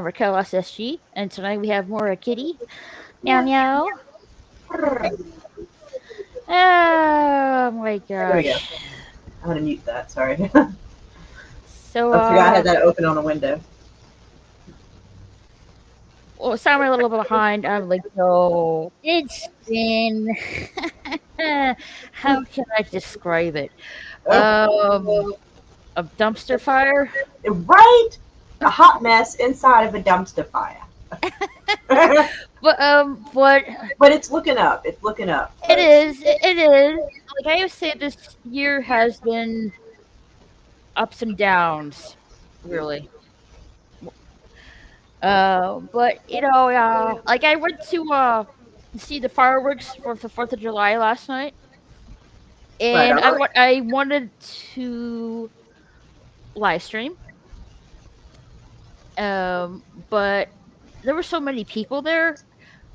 Raquel SSG, and tonight we have Mora Kitty. Meow meow. There Oh my we go. gosh. I'm gonna mute that. Sorry. So, I forgot I had that open on a window. well, sorry I'm a little bit behind. I'm like, no, it's been. How can I describe it? Um, Oh, a dumpster fire. right? A hot mess inside of a dumpster fire. But But it's looking up. It's looking up. it is. It is. Like I would say, this year has been ups and downs, really. But like I went to see the fireworks for the Fourth of July last night, Right and on. I wanted to live stream, but there were so many people there.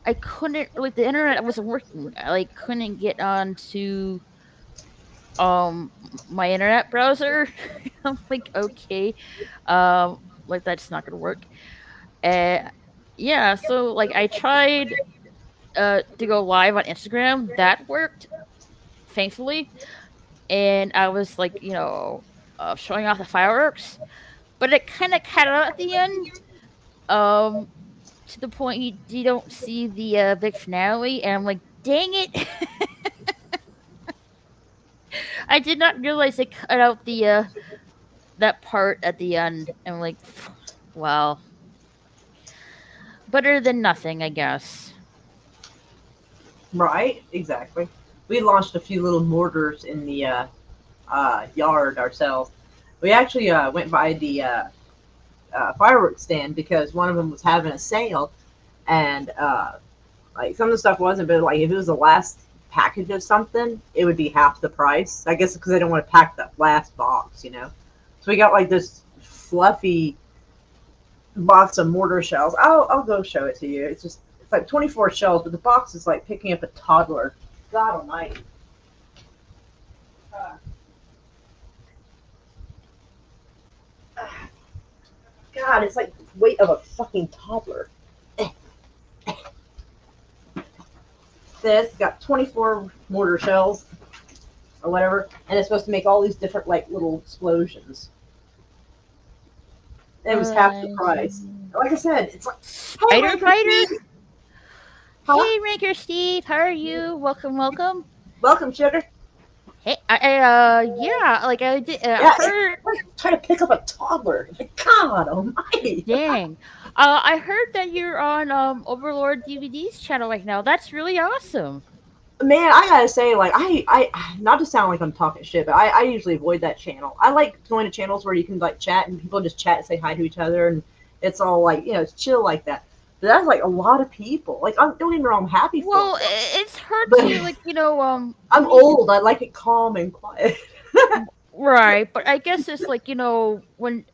I couldn't, like, the internet wasn't working. I like couldn't get onto my internet browser. I'm like, okay, like that's not gonna work. Uh, yeah, so like I tried to go live on Instagram. That worked, thankfully, and I was like, showing off the fireworks, but it kind of cut out at the end. Um, to the point you don't see the big finale, and I'm like, dang it! I did not realize they cut out the that part at the end. I'm like, well, better than nothing, I guess. Right. Exactly. We launched a few little mortars in the yard ourselves. We actually went by the fireworks stand because one of them was having a sale, and like some of the stuff wasn't, but like if it was the last package of something, it would be half the price. I guess because they don't want to pack that last box. So we got like this fluffy box of mortar shells. I'll go show it to you. It's like 24 shells, but the box is like picking up a toddler. God Almighty. Uh, God, it's like the weight of a fucking toddler. This got 24 mortar shells or whatever, and it's supposed to make all these different like little explosions. And it was half the price. Like I said, it's like, hey, Spider Ranker Fighter. Steve. Huh? Hey, Ranker Steve, how are you? Welcome, welcome. Welcome, sugar. Hey, yeah, like I did. Yeah, Heard. try to pick up a toddler. God Almighty. Dang. I heard that you're on Overlord DVD's channel right now. That's really awesome. Man, I gotta say, like, not to sound like I'm talking shit, but I usually avoid that channel. I like going to channels where you can like chat and people just chat and say hi to each other, and it's all like, it's chill like that. But that's like a lot of people. Like, don't get me wrong, I'm happy for Well, them. it's hard But to, like, I'm old. I like it calm and quiet. right, but I guess it's like, when,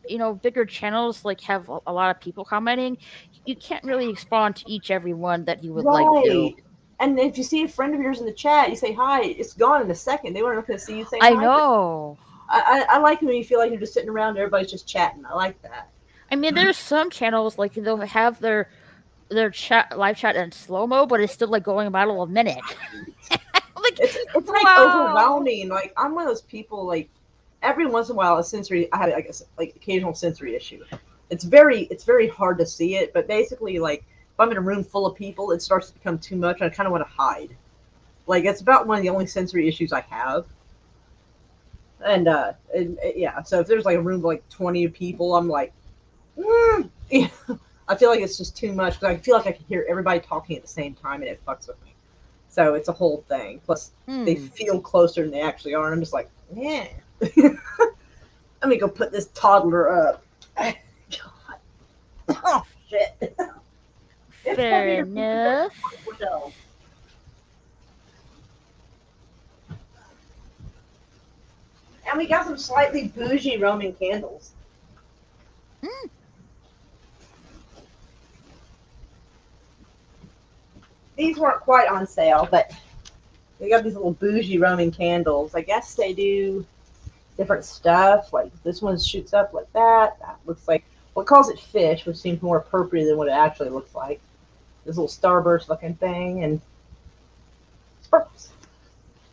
bigger channels like have a lot of people commenting, you can't really respond to each every one that you would like to. Right. And if you see a friend of yours in the chat, you say hi. It's gone in a second. They weren't going to see you saying I hi. know. I like it when you feel like you're just sitting around, everybody's just chatting. I like that. I mean, there's some channels like they'll have their chat live chat in slow mo, but it's still like going about a minute. Like, It's like wow. overwhelming. Like I'm one of those people. Like every once in a while, I have, I guess, like occasional sensory issue. It's very hard to see it, but basically, like if I'm in a room full of people, it starts to become too much. And I kind of want to hide. Like it's about one of the only sensory issues I have. And yeah, so if there's like a room of like 20 people, I'm like, yeah. I feel like it's just too much because I feel like I can hear everybody talking at the same time and it fucks with me. So it's a whole thing. Plus, they feel closer than they actually are, and I'm just like, yeah. Let me go put this toddler up. God. Oh shit. Fair enough. And we got some slightly bougie Roman candles. Mm. These weren't quite on sale, but they got these little bougie Roman candles. I guess they do different stuff. Like this one shoots up like that. That looks like Well, it calls it fish, which seems more appropriate than what it actually looks like. This little starburst looking thing and sparkles.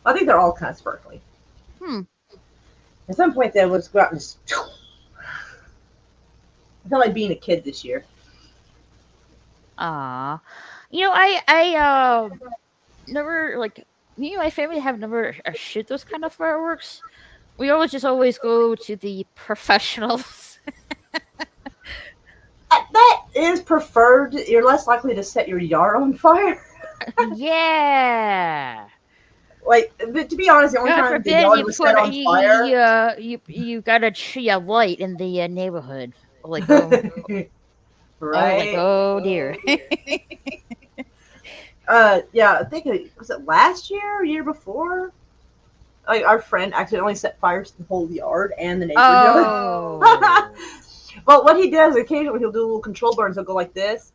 I think they're all kind of sparkly. Hmm. At some point, then let's go out and just. I feel like being a kid this year. Ah. I never like me and my family have never shoot those kind of fireworks. We always go to the professionals. That is preferred. You're less likely to set your yard on fire. Yeah. Like, but to be honest, the only God time the forbid yard you was set put on fire. you got a tree of light in the neighborhood. Like I was like, Right? oh dear. Yeah, I think was it last year or year before? Like our friend accidentally set fires to the whole yard and the neighbor's yard. Oh. Well, what he does occasionally, he'll do little control burns. He'll go like this,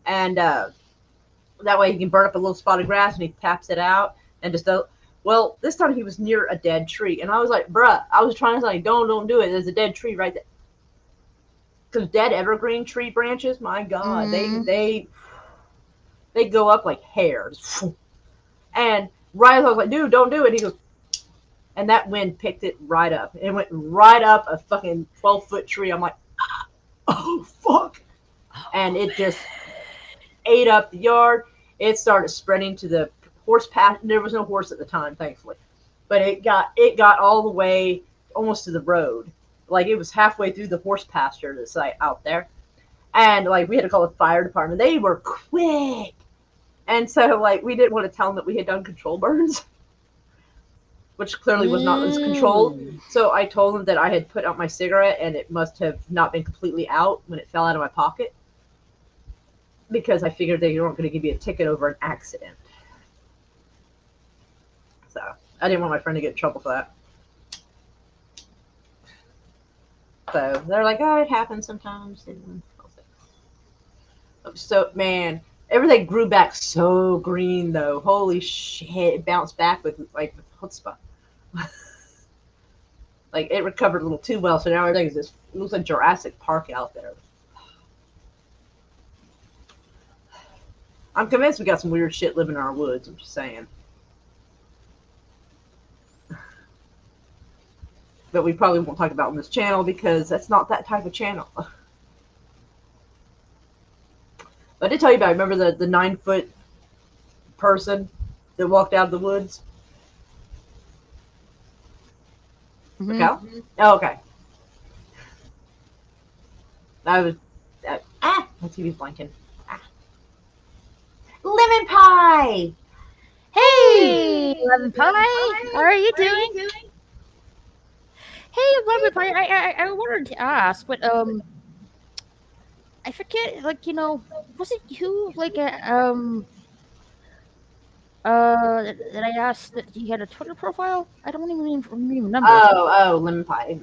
and that way he can burn up a little spot of grass, and he taps it out and just does. Well, this time he was near a dead tree, and I was like, "Bruh," I was trying to say, "Don't do it. There's a dead tree right there." Because dead evergreen tree branches, my God, Mm. they go up like hairs. And right as I was like, "Dude, don't do it," he goes, and that wind picked it right up. It went right up a fucking 12-foot tree. I'm like, oh fuck, and it just ate up the yard. It started spreading to the horse path. There was no horse at the time, thankfully, but it got all the way almost to the road. Like it was halfway through the horse pasture that's like out there, and like we had to call the fire department. They were quick, and so like we didn't want to tell them that we had done control burns, which clearly was not as controlled. Mm. So I told them that I had put out my cigarette and it must have not been completely out when it fell out of my pocket, because I figured they weren't going to give me a ticket over an accident. So I didn't want my friend to get in trouble for that. So they're like, "Oh, it happens sometimes." And I was like, so man, everything grew back so green though. Holy shit! It bounced back with like chutzpah. Like it recovered a little too well, so now everything is just it looks like Jurassic Park out there. I'm convinced we got some weird shit living in our woods. I'm just saying. But we probably won't talk about on this channel because that's not that type of channel. But I did tell you about. Remember the 9-foot person that walked out of the woods? Mhm. Okay. Oh, okay. I was. My TV's blinking. Ah. Lemon pie. Hey, Lemon Pie, how are you doing? Hey, Lemon Pie, I wanted to ask, but I forget, like was it you that I asked that you had a Twitter profile? I don't even remember. Oh, lemon pie.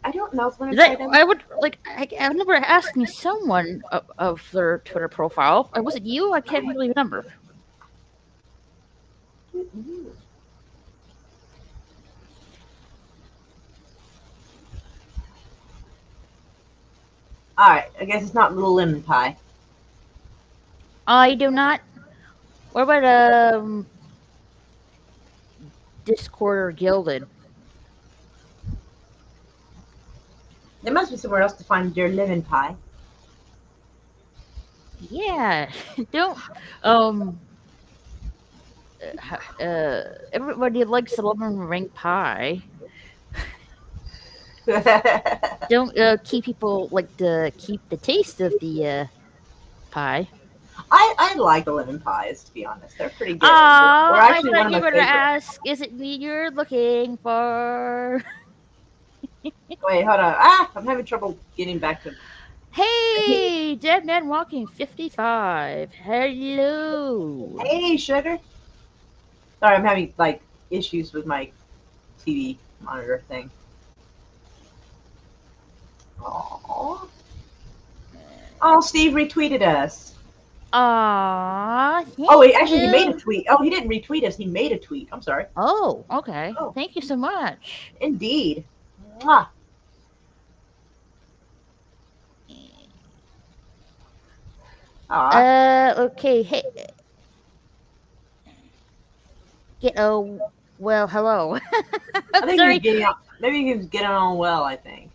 I don't know if lemon Is pie that does. I would like I remember asking someone of their Twitter profile. Was it you? I can't really remember. All right, I guess it's not little lemon pie. I do not. What about Discord or Gilded? There must be somewhere else to find your lemon pie. Yeah, don't everybody likes the lemon meringue pie. Don't keep people like to keep the taste of the pie. I like the lemon pies, to be honest. They're pretty good. They're Ah, I actually one thought of you my were gonna favorites. ask, is it me you're looking for? Wait, hold on. I'm having trouble getting back to. Hey, Dead Man Walking 55. Hello. Hey, sugar. Sorry, I'm having like issues with my TV monitor thing. Aww. Oh, Steve retweeted us. Aw, Oh thank wait, actually, he made a you. tweet. Oh, he didn't retweet us. He made a tweet. I'm sorry. Oh, okay. Oh, Thank you so much. indeed. Mwah. Ah, Okay. Hey, get well, hello. I I'm think he's sorry. getting on. Maybe he's getting on well. I think,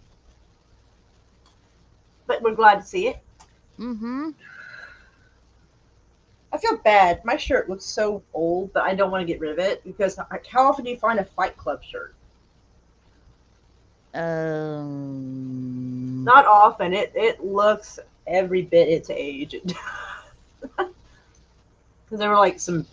but we're glad to see it. Mm-hmm. I feel bad. My shirt looks so old, but I don't want to get rid of it because how often do you find a Fight Club shirt? Um. Not often. It looks every bit its age. Because there were like some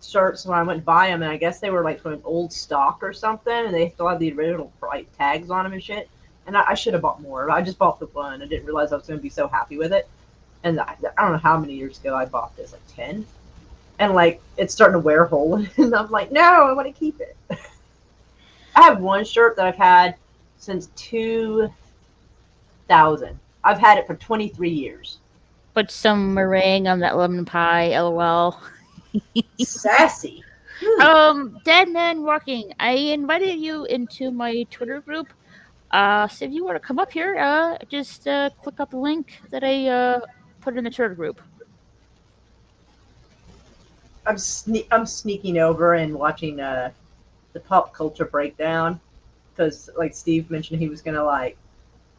shirts when I went to buy them, and I guess they were like from an old stock or something, and they still had the original like tags on them and shit. And I should have bought more. I just bought the one. I didn't realize I was going to be so happy with it. And I don't know how many years ago I bought this, like 10. And like it's starting to wear a hole, and I'm like, no, I want to keep it. I have one shirt that I've had since 2000. I've had it for 23 years. Put some meringue on that lemon pie. LOL. Sassy. Whew. Dead Man Walking. I invited you into my Twitter group. So if you want to come up here, just click out the link that I put in the Twitter group. I'm sneaking over and watching the pop culture breakdown because like Steve mentioned he was gonna like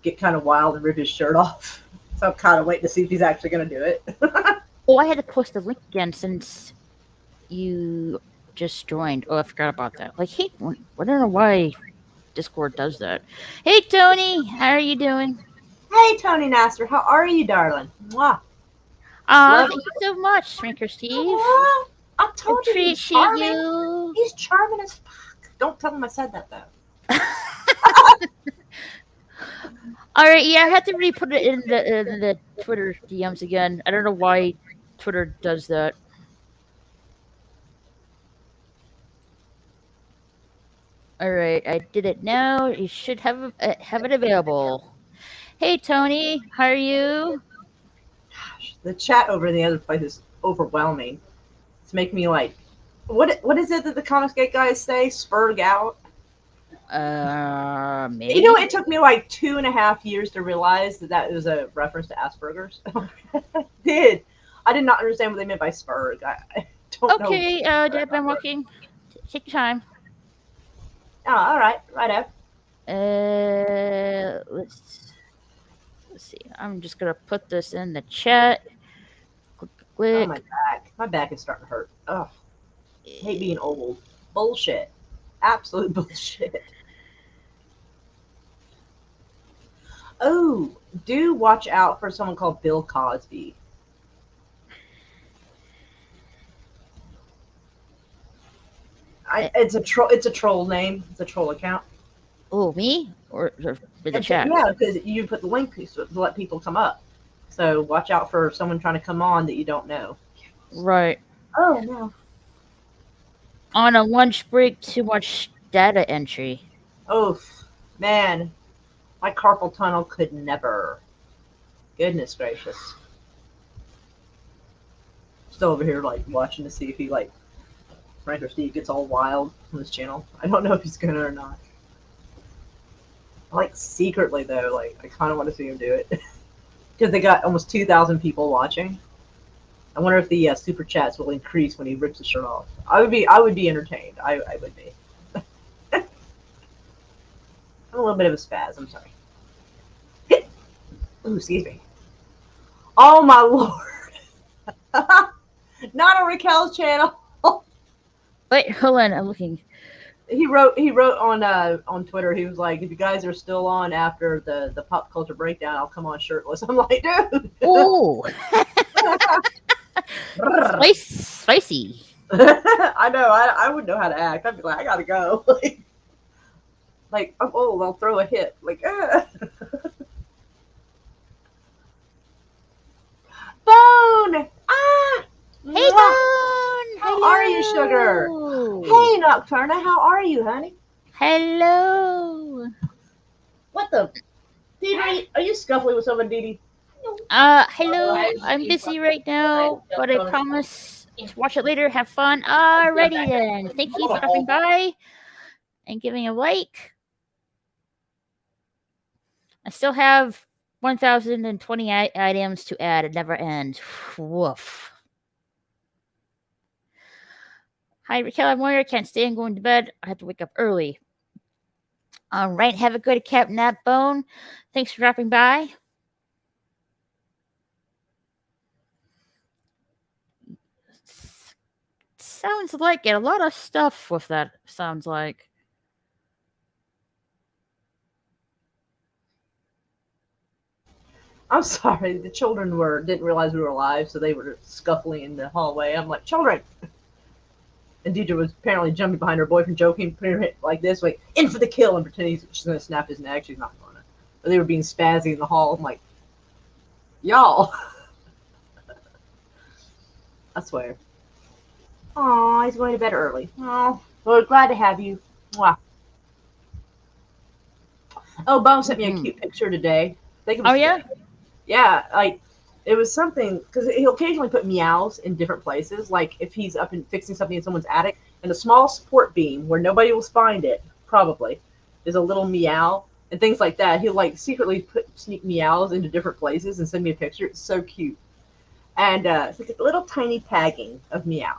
get kind of wild and rip his shirt off. So I'm kind of waiting to see if he's actually gonna do it. Oh, I had to post the link again since you just joined. Oh, I forgot about that. Like, hey, I don't know why Discord does that. Hey, Tony, how are you doing? Hey Tony Nasser, how are you, darling? Mwah. Love. Thank you so much, Shrinker Steve. What? I told you he's Appreciate charming. you. He's charming as fuck. Don't tell him I said that though. All right, yeah, I had to re-put it in the Twitter DMs again. I don't know why Twitter does that. All right, I did it now. You should have it available. Hey, Tony, how are you? Gosh, the chat over in the other place is overwhelming. It's making me like, what is it that the comics gate guys say? Spurg out. You know, Maybe. it took me like 2.5 years to realize that that was a reference to Asperger's. I did. I did not understand what they meant by Spurg. I don't know. Okay, Deb, I'm walking. Take your time. Oh, all right, right up. Let's see. I'm just gonna put this in the chat. Click, Oh, click. my back is starting to hurt. Oh, I hate being old. Bullshit. Absolute bullshit. Oh, do watch out for someone called Bill Cosby. It's a troll. It's a troll name. It's a troll account. Oh, me or for the chat? Yeah, because you put the link to let people come up. So watch out for someone trying to come on that you don't know. Right. Oh no. On a lunch break, too much data entry. Oh man, my carpal tunnel could never. Goodness gracious. Still over here like watching to see if he like Frank or Steve gets all wild on this channel. I don't know if he's gonna or not. Like secretly though, like I kind of want to see him do it because they got almost 2,000 people watching. I wonder if the super chats will increase when he rips his shirt off. I would be entertained. I would be. I'm a little bit of a spaz. I'm sorry. Ooh, excuse me. Oh my lord! Not on Raquel's channel. Wait, hold on. I'm looking. He wrote on Twitter. He was like, if you guys are still on after the pop culture breakdown, I'll come on shirtless. I'm like, dude. Oh, spicy. I know. I wouldn't know how to act. I'd be like, I gotta go. Like I'm old. I'll throw a hit. Like, phone. Ah. Hey, Mwah. Bone. How are you, sugar? Hey, Nocturna. How are you, honey? Hello. What the? Dee, are you scuffling with someone, Dee? Hello. I'm busy right now, but I promise to watch it later. Have fun. Alrighty then. Thank you for stopping by and giving a like. I still have 1,020 items to add. It never ends. Woof. Hi, Raquel. I'm worried. I can't stay. I'm going to bed. I have to wake up early. All right. Have a good cat nap, Bone. Thanks for dropping by. Sounds like it. A lot of stuff with that. Sounds like. I'm sorry, the children didn't realize we were alive, so they were scuffling in the hallway. I'm like, children! And Deidre was apparently jumping behind her boyfriend, joking, putting her like this, like, in for the kill, and pretending she's going to snap his neck. She's not going to. But they were being spazzy in the hall. I'm like, y'all. I swear. Aw, he's going to bed early. Oh, well, glad to have you. Mwah. Oh, Bone sent me a cute picture today. I think it was Oh, yeah? today. Yeah, like it was something because he'll occasionally put meows in different places. Like if he's up and fixing something in someone's attic, and a small support beam where nobody will find it, probably, is a little meow and things like that. He'll like secretly put sneak meows into different places and send me a picture. It's so cute, and it's like a little tiny tagging of meow.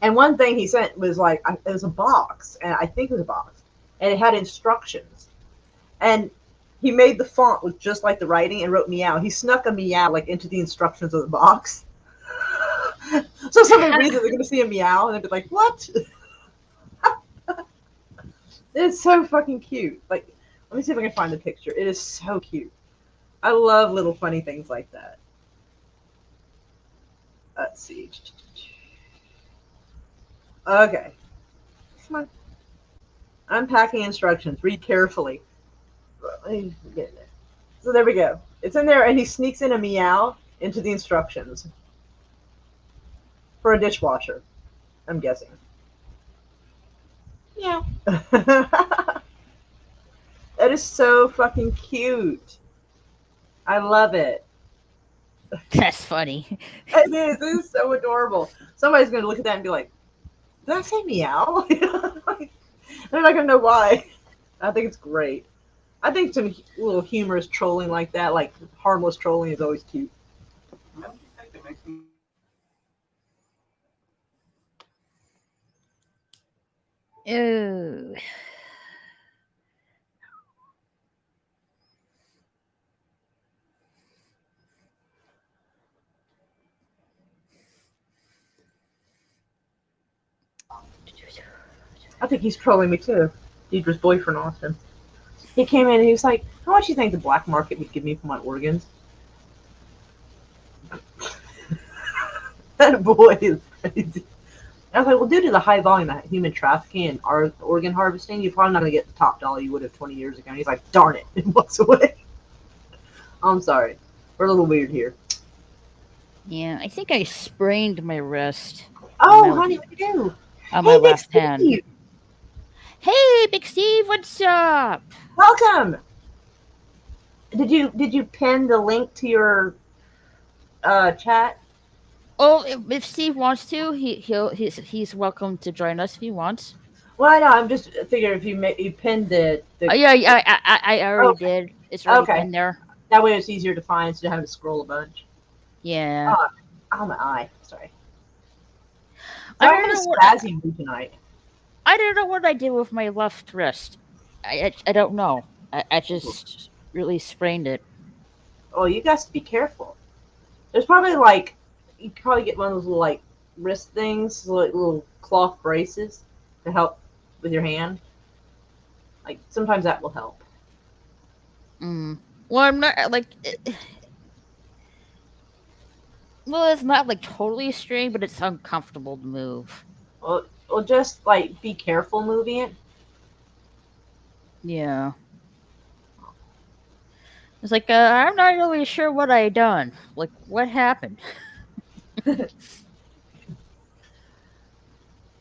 And one thing he sent was like it was a box, and I think it was a box, and it had instructions, and he made the font look just like the writing and wrote meow. He snuck a meow like into the instructions of the box. So somebody reads it, they're gonna see a meow and they'll be like, "What?" It's so fucking cute. Like, let me see if I can find the picture. It is so cute. I love little funny things like that. Let's see. Okay. Come on. Unpacking instructions. Read carefully. Let me get in there. So there we go. It's in there, and he sneaks in a meow into the instructions for a dishwasher. I'm guessing. Meow. That is so fucking cute. I love it. That's funny. It is. It is so adorable. Somebody's gonna look at that and be like, "Did I say meow?" They're not gonna know why. I think it's great. I think some little humorous trolling like that, like harmless trolling, is always cute. Ooh. I think he's trolling me too. Deidre's boyfriend, Austin. He came in and he was like, "How much do you think the black market would give me for my organs?" That boy is crazy. I was like, well, due to the high volume of human trafficking and our organ harvesting, you're probably not going to get the top dollar you would have 20 years ago. And he's like, darn it, and walks away. I'm sorry. We're a little weird here. Yeah, I think I sprained my wrist Oh, my, honey, what do you do? on my Hey, Big left hand. Steve. Hey, Big Steve, what's up? Welcome. Did you pin the link to your chat? Oh, if Steve wants to, he's welcome to join us if he wants. Well, I know. I'm just figuring if you pinned the Yeah, I already okay. did. It's already Okay. pinned there. That way it's easier to find instead of having to scroll a bunch. Yeah. Oh, my eye. Sorry. I So I'm don't in a know what spazzy mood tonight. I don't know what I did with my left wrist. I don't know. I just really sprained it. Oh, you guys be careful. There's probably like you could probably get one of those little like wrist things, like little cloth braces to help with your hand. Like sometimes that will help. Mm. Well, I'm not well, it's not like totally strained, but it's uncomfortable to move. Well, just like be careful moving it. Yeah. It's like I'm not really sure what I done. Like what happened.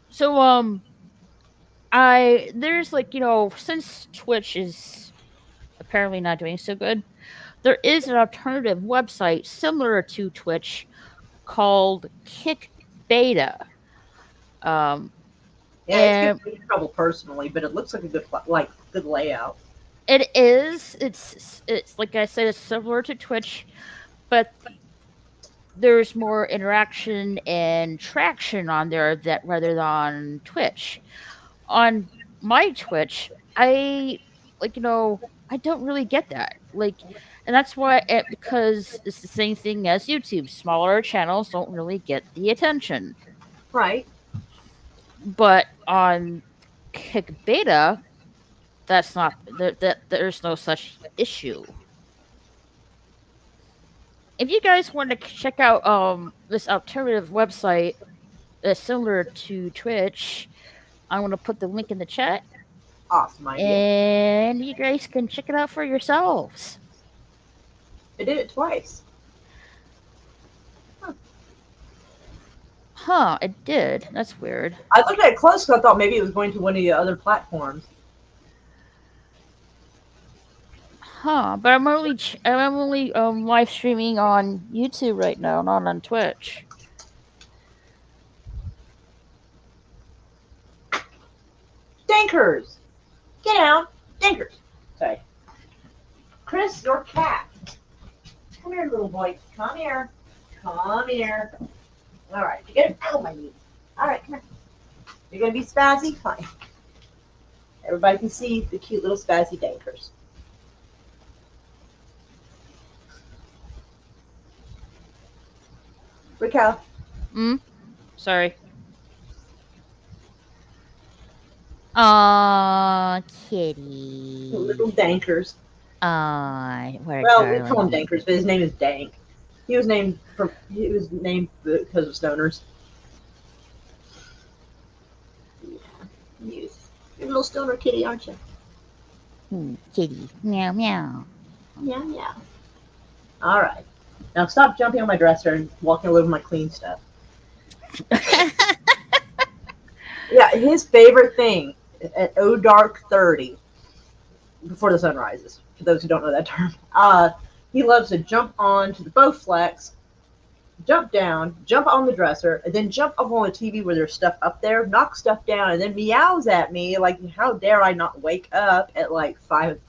So I there's like since Twitch is apparently not doing so good, there is an alternative website similar to Twitch called Kick Beta. Um, Yeah, it's and giving me trouble personally, but it looks like a good good layout. It is. It's like I said, it's similar to Twitch, but there's more interaction and traction on there that rather than on Twitch. On my Twitch, I like I don't really get that. And that's why because it's the same thing as YouTube. Smaller channels don't really get the attention. Right. But on Kick Beta, that's not there's no such issue. If you guys want to check out this alternative website that's similar to Twitch, I'm gonna put the link in the chat, Awesome idea. and you guys can check it out for yourselves. I did it twice. Huh? It did. That's weird. I looked at it close because I thought maybe it was going to one of the other platforms. Huh? But I'm only live streaming on YouTube right now, not on Twitch. Dankers! Get out! Dankers! Sorry. Chris, your cat. Come here, little boy. Come here. Come here. All right. You're going to ow my knees. All right, come here. You're going to be spazzy? Fine. Everybody can see the cute little spazzy dankers. Raquel. Sorry. Aw, kitty. Little dankers. Aw, what a Well, we darling. call him Dankers, but his name is Dank. He was named because of stoners. Yeah. You're a little stoner kitty, aren't you? Kitty. Meow meow. Yeah, yeah. All right. Now stop jumping on my dresser and walking all over my clean stuff. Yeah, his favorite thing at dark 30, before the sun rises, for those who don't know that term, he loves to jump onto the Bowflex, jump down, jump on the dresser, and then jump up on the TV where there's stuff up there, knock stuff down, and then meows at me like, how dare I not wake up at like 5.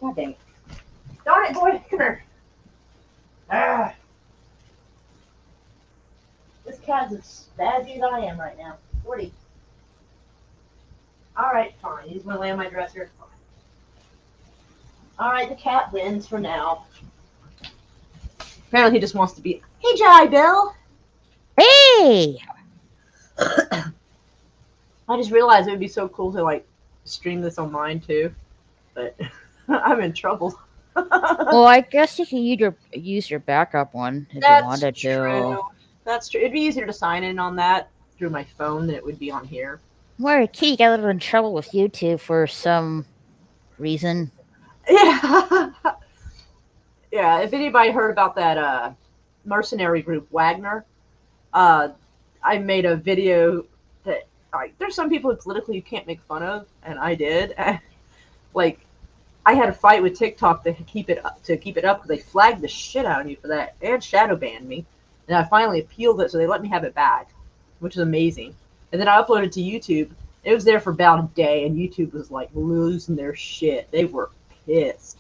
God dang it. Darn it, boy, come here. Ah. This cat's as spazzy as I am right now. 40. All right, fine. He's going to lay on my dresser. Fine. All right, the cat wins for now. Apparently he just wants to be, hey, Jai Bill. Hey! I just realized it would be so cool to, like, stream this on mine, too. But I'm in trouble. Well, I guess you can use your backup one if you wanted to. That's true. It'd be easier to sign in on that through my phone than it would be on here. Where Kitty got a little in trouble with YouTube for some reason. Yeah. Yeah, if anybody heard about that mercenary group, Wagner, I made a video that, like, there's some people who politically you can't make fun of, and I did. Like, I had a fight with TikTok to keep it up because they flagged the shit out of me for that and shadow banned me. And I finally appealed it, so they let me have it back, which is amazing. And then I uploaded it to YouTube. It was there for about a day, and YouTube was like losing their shit. They were pissed.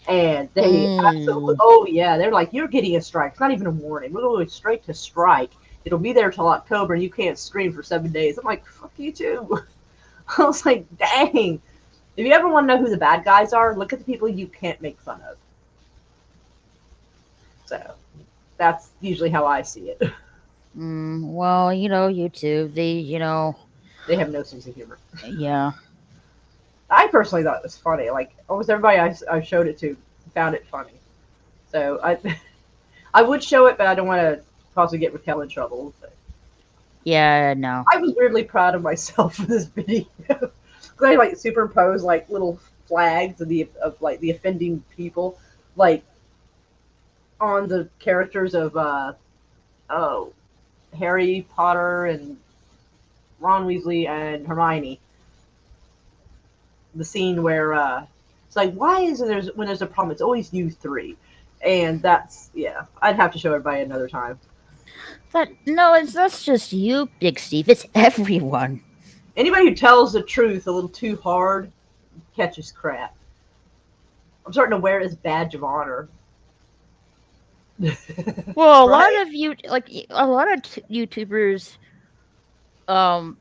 And they absolutely, oh yeah, they're like, you're getting a strike. It's not even a warning. We're going straight to strike. It'll be there till October, and you can't stream for 7 days. I'm like, fuck you too. I was like, dang. If you ever want to know who the bad guys are, look at the people you can't make fun of. So that's usually how I see it. Well, YouTube, they have no sense of humor. Yeah. I personally thought it was funny. Like, almost everybody I showed it to found it funny. So I would show it, but I don't want to possibly get Raquel in trouble. But yeah, no. I was weirdly proud of myself for this video. Because I like superimposed like little flags of the offending people, like on the characters of Harry Potter and Ron Weasley and Hermione. The scene where it's like, why is it when there's a problem, it's always you three, and that's I'd have to show everybody another time. But no, that's just you, Big Steve. It's everyone. Anybody who tells the truth a little too hard catches crap. I'm starting to wear it as badge of honor. Well, a lot Right? of you like a lot of YouTubers um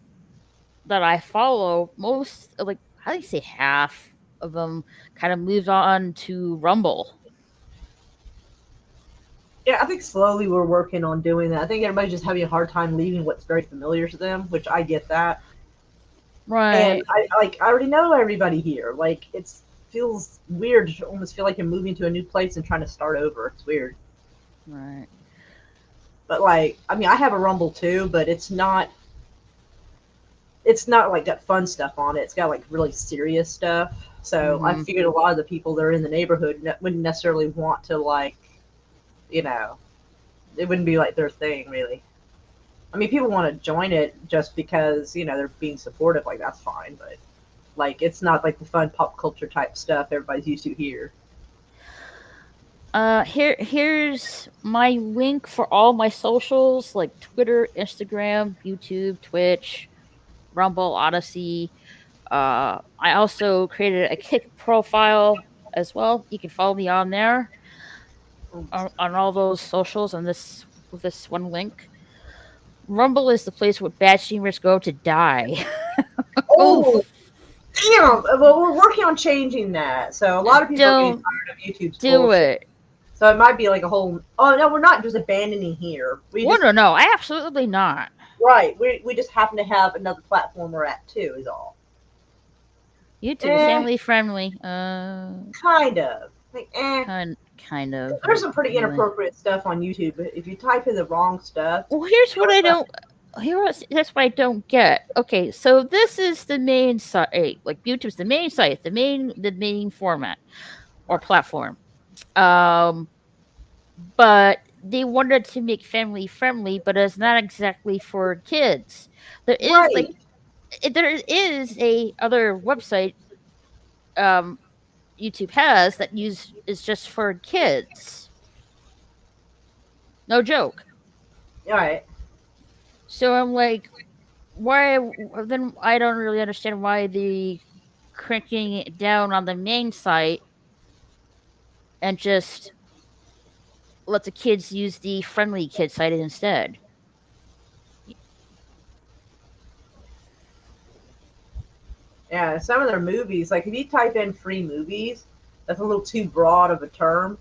that I follow, most like how do you say half of them kind of moved on to Rumble. Yeah, I think slowly we're working on doing that. I think everybody's just having a hard time leaving what's very familiar to them, which I get that. And Right. I already know everybody here. Like it's feels weird to almost feel like you're moving to a new place and trying to start over. It's weird. Right. But like, I mean, I have a Rumble too, but it's not like got fun stuff on it. It's got like really serious stuff. So I Mhm. figured a lot of the people that are in the neighborhood wouldn't necessarily want to like, you know, it wouldn't be like their thing really. I mean, people want to join it just because they're being supportive. Like that's fine, but like it's not like the fun pop culture type stuff everybody's used to here. Here's my link for all my socials like Twitter, Instagram, YouTube, Twitch, Rumble, Odyssey. I also created a Kick profile as well. You can follow me on there on all those socials and this with this one link. Rumble is the place where bad streamers go to die. Oh, Oof. damn! Well, we're working on changing that. So a lot of people are getting Don't tired of YouTube's do bullshit. it. So it might be like a whole. Oh no, we're not just abandoning here. We Well, just no, no, absolutely not. right. We just happen to have another platform we're at too. Is all. YouTube is Eh, family friendly. kind of. Like Kind of, There's not some pretty really. inappropriate stuff on YouTube. But if you type in the wrong stuff, Well, here's what you'll I end up. don't. That's what I don't get. Okay, so this is the main site. Like YouTube's the main site, the main format or platform. Um, but they wanted to make family friendly, but it's not exactly for kids. There is Right. there is a other website um YouTube has that use is just for kids. No joke. Right. So I'm like, why? Then I don't really understand why the cranking it down on the main site and just let the kids use the friendly kid site instead. Yeah. Some of their movies, like if you type in free movies, that's a little too broad of a term.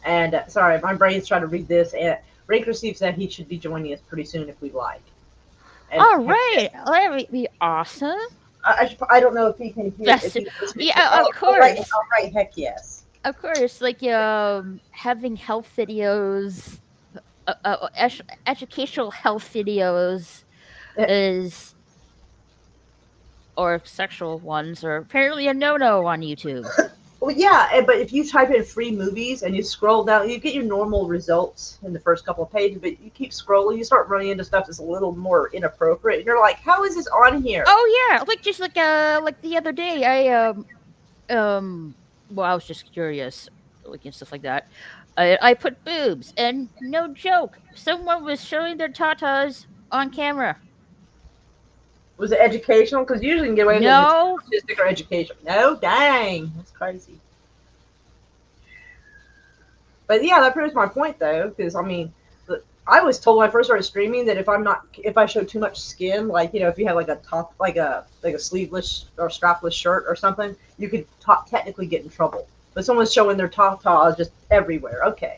And sorry, my brain's trying to read this. And Ranker Steve said he should be joining us pretty soon if we'd like. And All heck right, yes. that would be awesome. I don't know if he can hear if Yes, he's listening. To, yeah, of all right, course, all right, heck yes. of course. Like having health videos, educational health videos is or sexual ones are apparently a no-no on YouTube. Well, yeah, but if you type in free movies and you scroll down, you get your normal results in the first couple of pages, but you keep scrolling, you start running into stuff that's a little more inappropriate, and you're like, how is this on here? Oh yeah, like just like the other day, um well, I was just curious, like and stuff like that. I put boobs, and no joke, someone was showing their tatas on camera. Was it educational? Because usually you can get away with it if it's No. artistic or educational. No, dang, that's crazy. But yeah, that proves my point though, because I mean, I was told when I first started streaming that if I show too much skin, like if you have like a top, like a sleeveless or strapless shirt or something, you could technically get in trouble. But someone's showing their tatas just everywhere. Okay,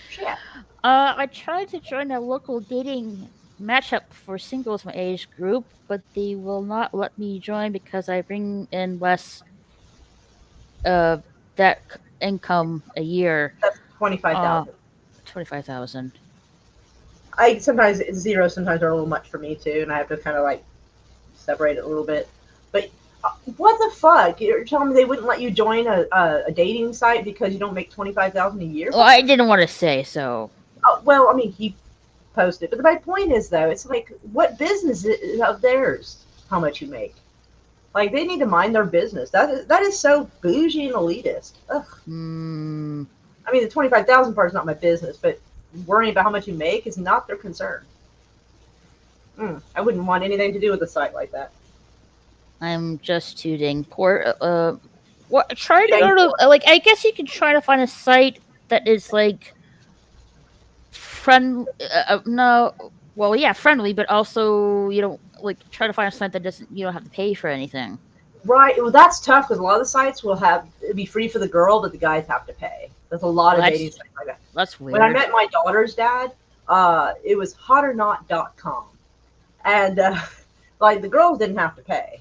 shit. I tried to join a local dating matchup for singles my age group, but they will not let me join because I bring in less uh that income a year. That's 25 Uh, thousand. 25,000. I sometimes zero sometimes are a little much for me too, and I have to kind of like separate it a little bit. But what the fuck? You're telling me they wouldn't let you join a dating site because you don't make 25,000 a year? Well, I didn't want to say so. Oh, well, I mean, he posted, but my point is though, it's like what business is of theirs? How much you make? Like they need to mind their business. That is so bougie and elitist. Ugh. Hmm. I mean, the 25,000 part is not my business, but worrying about how much you make is not their concern. I wouldn't want anything to do with a site like that. I'm just tooting. Poor. What? Try to Dang go to poor. like. I guess you can try to find a site that is like friend. No. Well, yeah, friendly, but also you don't like try to find a site that doesn't. You don't have to pay for anything. Right. Well, that's tough because a lot of the sites will have it be free for the girl, but the guys have to pay. There's a lot Well, of dating sites like that. that's When I weird. met my daughter's dad, it was hotornot.com, and like the girls didn't have to pay.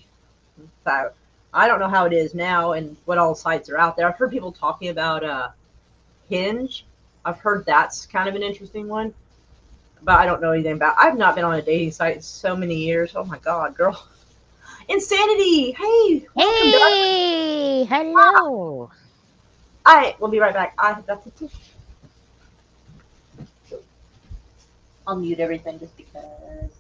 So I don't know how it is now and what all sites are out there. I've heard people talking about Hinge. I've heard that's kind of an interesting one, but I don't know anything about. I've not been on a dating site in so many years. Oh my god, girl. Insanity! Hey, welcome, Doug. Hey, hello. I will be right back. I have got to. I'll mute everything just because.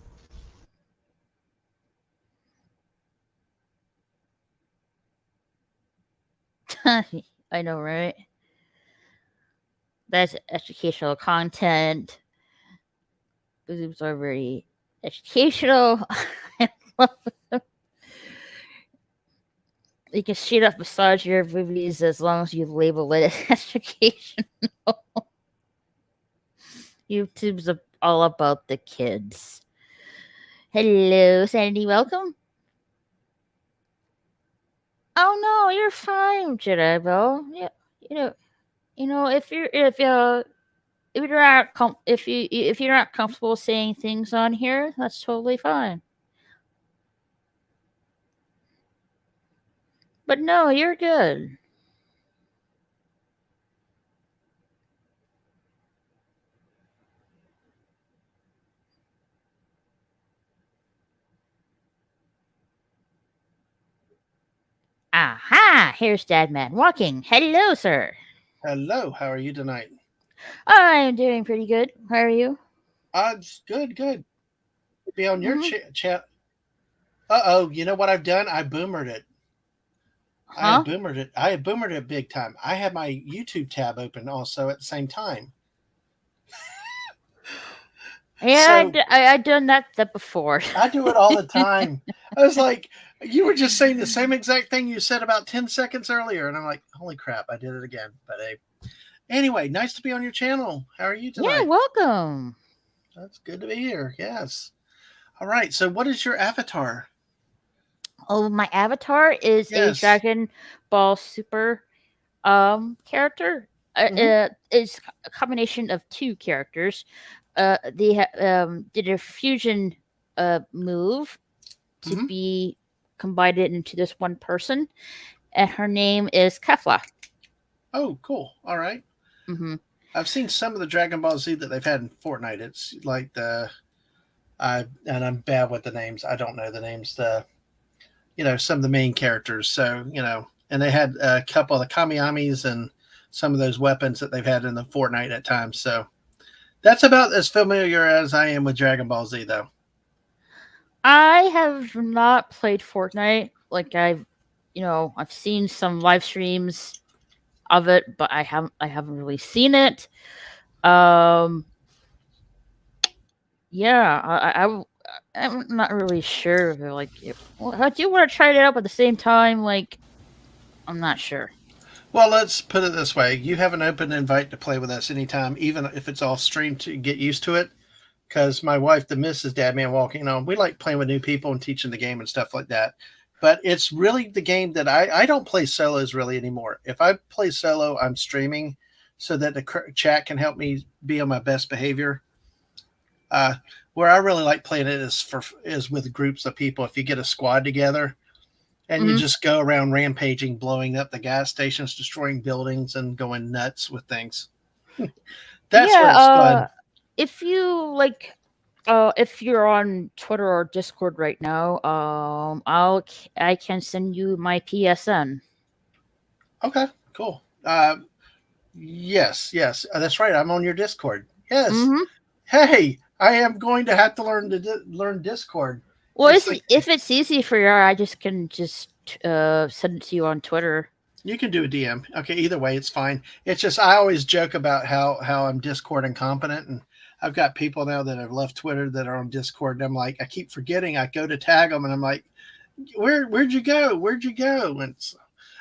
I know, right? That's educational content. Those are very educational. I love them. You can straight up massage your movies as long as you label it as education. YouTube's all about the kids. Hello, Sandy. Welcome. Oh no, you're fine, Jedi Bell. Yeah, you know, if you're not if you're not comfortable saying things on here, that's totally fine. But no, you're good. Aha! Here's Dad Man walking. Hello, sir. Hello, how are you tonight? I'm doing pretty good. How are you? It's good, good. Be on your Mm-hmm. chat. Uh-oh, you know what I've done? I boomered it. I have Huh? boomered it. I have boomered it big time. I have my YouTube tab open also at the same time. Yeah, So I done that before. I do it all the time. I was like, you were just saying the same exact thing you said about 10 seconds earlier. And I'm like, holy crap, I did it again. But anyway, nice to be on your channel. How are you Yeah, tonight? welcome. That's good to be here. Yes. All right. So what is your avatar? Oh, my avatar is a Yes. Dragon Ball Super character. Mm-hmm. It's a combination of two characters. They did a fusion move to Mm-hmm. be combined into this one person, and her name is Kefla. Oh, cool. All right. Mm-hmm. I've seen some of the Dragon Ball Z that they've had in Fortnite. It's like and I'm bad with the names. I don't know the names. Some of the main characters. So and they had a couple of the Kamiyamis and some of those weapons that they've had in the Fortnite at times. So that's about as familiar as I am with Dragon Ball Z, though. I have not played Fortnite. Like I've seen some live streams of it, but I haven't really seen it. Um, yeah, I'm not really sure. Like, how do you want to try it out at the same time? Like, I'm not sure. Well, let's put it this way: you have an open invite to play with us anytime, even if it's off stream to get used to it. Because my wife, the Mrs. Dadman Walking on, we like playing with new people and teaching the game and stuff like that. But it's really the game that I don't play solos really anymore. If I play solo, I'm streaming so that the chat can help me be on my best behavior. Uh, where I really like playing it is with groups of people. If you get a squad together and you Hmm. just go around rampaging, blowing up the gas stations, destroying buildings, and going nuts with things. That's Yeah. where it's fun. If you like, if you're on Twitter or Discord right now, I can send you my PSN. Okay, cool. Yes, yes, that's right. I'm on your Discord. Yes. Mm-hmm. Hey, I am going to have to learn Discord. Well, It's like if it's easy for you, I just can send it to you on Twitter. You can do a DM. Okay, either way, it's fine. It's just I always joke about how I'm Discord incompetent, and I've got people now that have left Twitter that are on Discord, and I'm like, I keep forgetting. I go to tag them, and I'm like, where'd you go? Where'd you go? And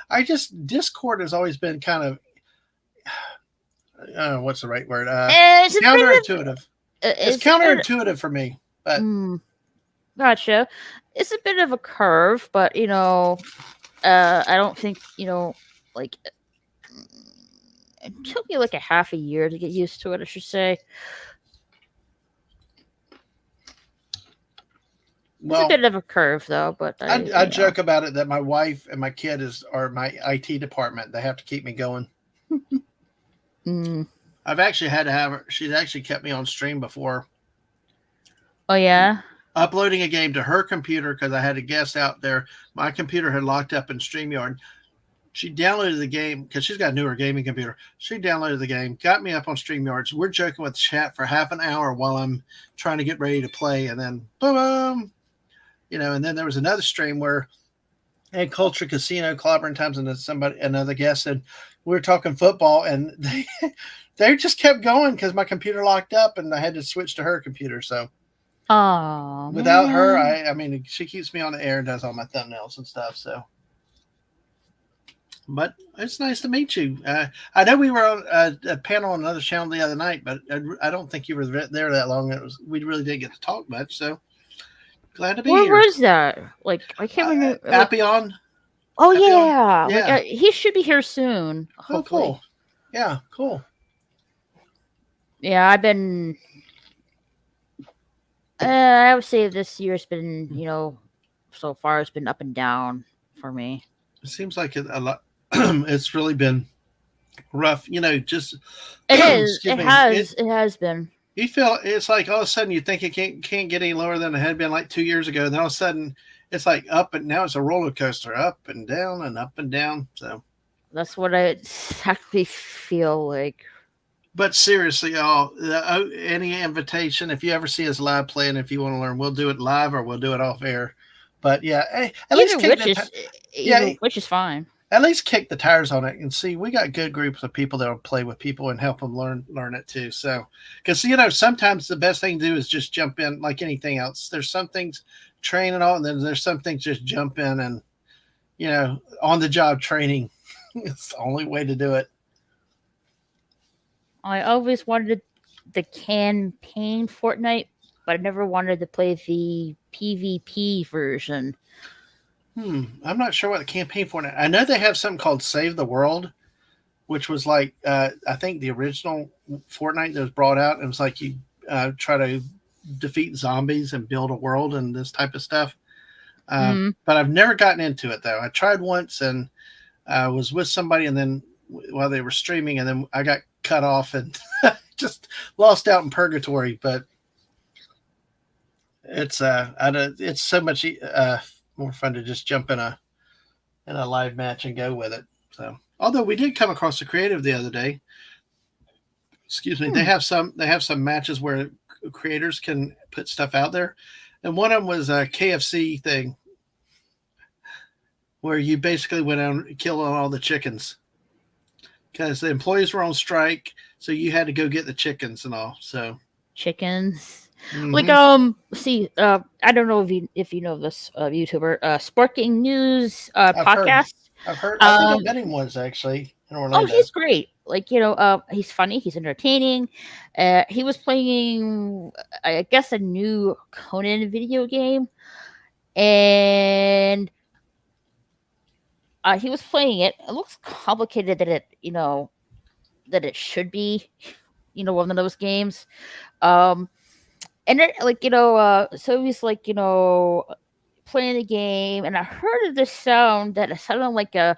I just Discord has always been kind of what's the right word? It's a bit of Counterintuitive. It's it's a bit. counterintuitive for me, but Gotcha. It's a bit of a curve, but I don't think like it took me like a half a year to get used to it. I should say. It's a bit of a curve, though. But I joke about it that my wife and my kid are my IT department. They have to keep me going. I've actually had to have her. She's actually kept me on stream before. Oh yeah. Uploading a game to her computer because I had a guest out there. My computer had locked up in StreamYard. She downloaded the game because she's got a newer gaming computer. She downloaded the game, got me up on StreamYard. So we're joking with chat for half an hour while I'm trying to get ready to play, and then boom, and then there was another stream where at Culture Casino, clobbering times, and another guest, and we were talking football, and they just kept going because my computer locked up, and I had to switch to her computer. So, without her, I mean, she keeps me on the air and does all my thumbnails and stuff. So, but it's nice to meet you. I know we were on a panel on another channel the other night, but I don't think you were there that long. We really didn't get to talk much. So. Glad to be here. Where was that? Like, I can't remember. Appion. Oh, Appion? yeah. Yeah. Like, he should be here soon. Hopefully. Oh, cool. Yeah, cool. Yeah, I've been. I would say this year's been, so far it's been up and down for me. It seems like a lot. It's really been rough. Just. It is. It has been. You feel it's like all of a sudden you think it can't get any lower than it had been like 2 years ago. And then all of a sudden it's like up, and now it's a roller coaster, up and down and up and down. So that's what I exactly feel like. But seriously, y'all, any invitation, if you ever see us live playing, if you want to learn, we'll do it live or we'll do it off air. But yeah, which is fine. At least kick the tires on it and see. We got good groups of people that will play with people and help them learn it too. So, because sometimes the best thing to do is just jump in like anything else. There's some things train and all, and then there's some things just jump in and on the job training. It's the only way to do it. I always wanted the campaign Fortnite, but I never wanted to play the PvP version. I'm not sure what the campaign Fortnite. I know they have something called Save the World, which was like I think the original Fortnite that was brought out. It was like you try to defeat zombies and build a world and this type of stuff. But I've never gotten into it though. I tried once and I was with somebody, and then while they were streaming, and then I got cut off and just lost out in purgatory. But it's so much more fun to just jump in a live match and go with it. So, although we did come across a creative the other day. Excuse me. They have some matches where creators can put stuff out there, and one of them was a KFC thing where you basically went out and killed all the chickens because the employees were on strike, so you had to go get the chickens and all. So chickens. Like I don't know if you know this YouTuber, Sporking News podcast. I've heard. I think I met him once actually in Orlando. Oh, he's great. Like he's funny. He's entertaining. He was playing, I guess, a new Conan video game, and he was playing it. It looks complicated that it should be, one of those games. And it, so he's playing the game, and I heard this sound that it sounded like a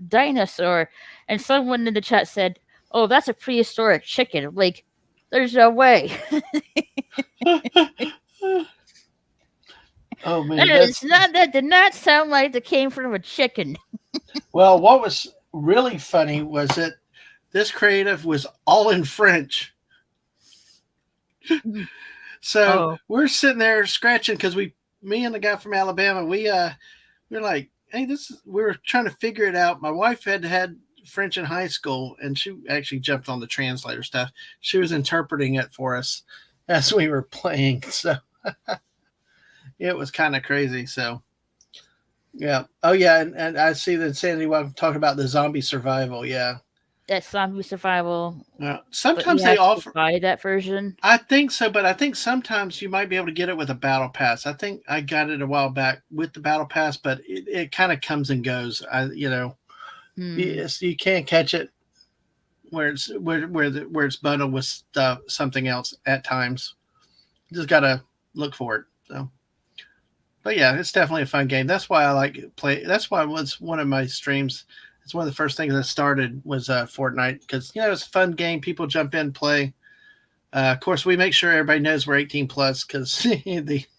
dinosaur, and someone in the chat said, "Oh, that's a prehistoric chicken." Like, there's no way. Oh man, that did not sound like it came from a chicken. Well, what was really funny was that this creative was all in French. So we're sitting there scratching because me and the guy from Alabama, we're like, hey, we were trying to figure it out. My wife had French in high school, and she actually jumped on the translator stuff. She was interpreting it for us as we were playing, so it was kind of crazy. So yeah. Oh yeah, and I see that Sandy Welcome talk about the zombie survival. Yeah. That zombie survival, but Sometimes you they have to offer. buy that version. I think so, but I think sometimes you might be able to get it with a battle pass. I think I got it a while back with the battle pass, but it kind of comes and goes. Hmm. Yes, you can't catch it where it's bundled with something else at times. You just gotta look for it. So, but yeah, it's definitely a fun game. That's why I like play. That's why it was one of my streams. It's one of the first things I started was Fortnite because it's a fun game. People jump in, play. Of course, we make sure everybody knows we're 18 plus because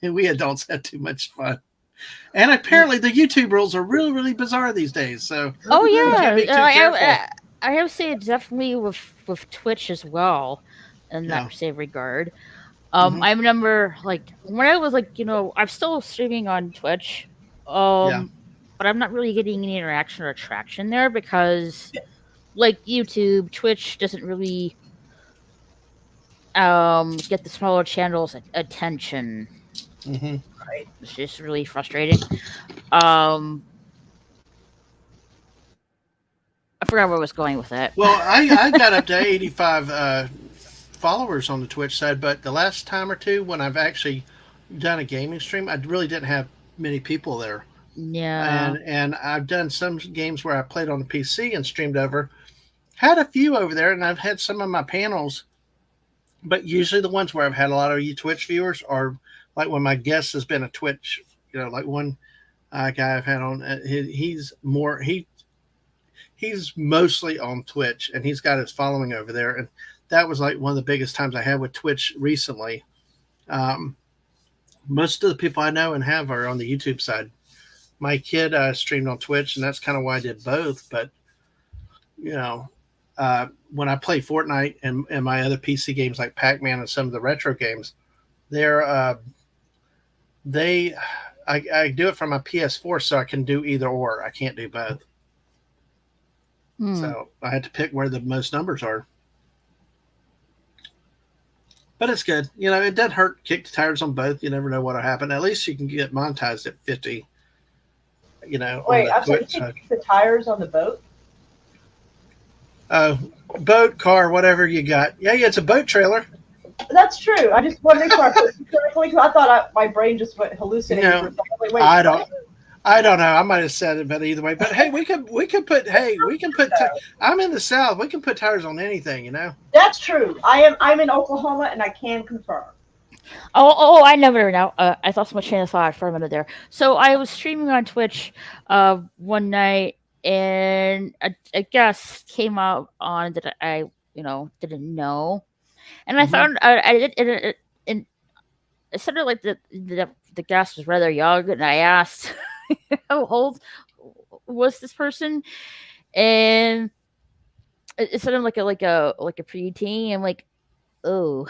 we adults have too much fun. And apparently, the YouTube rules are really, really bizarre these days. So Oh you can't be yeah, too careful. I have to say definitely with Twitch as well, in Yeah. that same regard. Hmm. I remember like when I was like, I'm still streaming on Twitch, Yeah. but I'm not really getting any interaction or traction there because, like YouTube, Twitch doesn't really get the smaller channels attention. Hmm. Right. It's just really frustrating. Um, I forgot where I was going with that. Well, I got up to 85 followers on the Twitch side, but the last time or two when I've actually done a gaming stream, I really didn't have many people there. Yeah. And I've done some games where I played on the PC and streamed over. Had a few over there, and I've had some of my panels, but usually the ones where I've had a lot of you Twitch viewers are like when my guest has been a Twitch. Like one guy I've had on, he's mostly on Twitch, and he's got his following over there, and that was like one of the biggest times I had with Twitch recently. Um, Most of the people I know and have are on the YouTube side. My kid streamed on Twitch, and that's kind of why I did both. But you know, when I play Fortnite and my other PC games like Pac-Man and some of the retro games, they're they I do it from my PS4, so I can do either or. I can't do both. Hmm. So I had to pick where the most numbers are. But it's good. It doesn't hurt. Kick the tires on both. You never know what'll happen. At least you can get monetized at 50. On Wait, the I'm sorry. You Twitch can side. kick the tires on the boat? Uh, Boat, car, whatever you got. Yeah, it's a boat trailer. That's true. I just want to make sure I put it correctly because I thought my brain just went hallucinating No, for a second. Wait, I what? don't. I don't know. I might have said it, but either way. But hey, we can put. I'm in the South. We can put tires on anything. That's true. I'm in Oklahoma and I can confirm. I never know. I thought so much train of thought for a minute there. So I was streaming on Twitch one night, and a guest came out on that I didn't know, and I Hmm. found I did it, and it sounded like the guest was rather young, and I asked how old was this person, and it sounded like a preteen. I'm like, oh.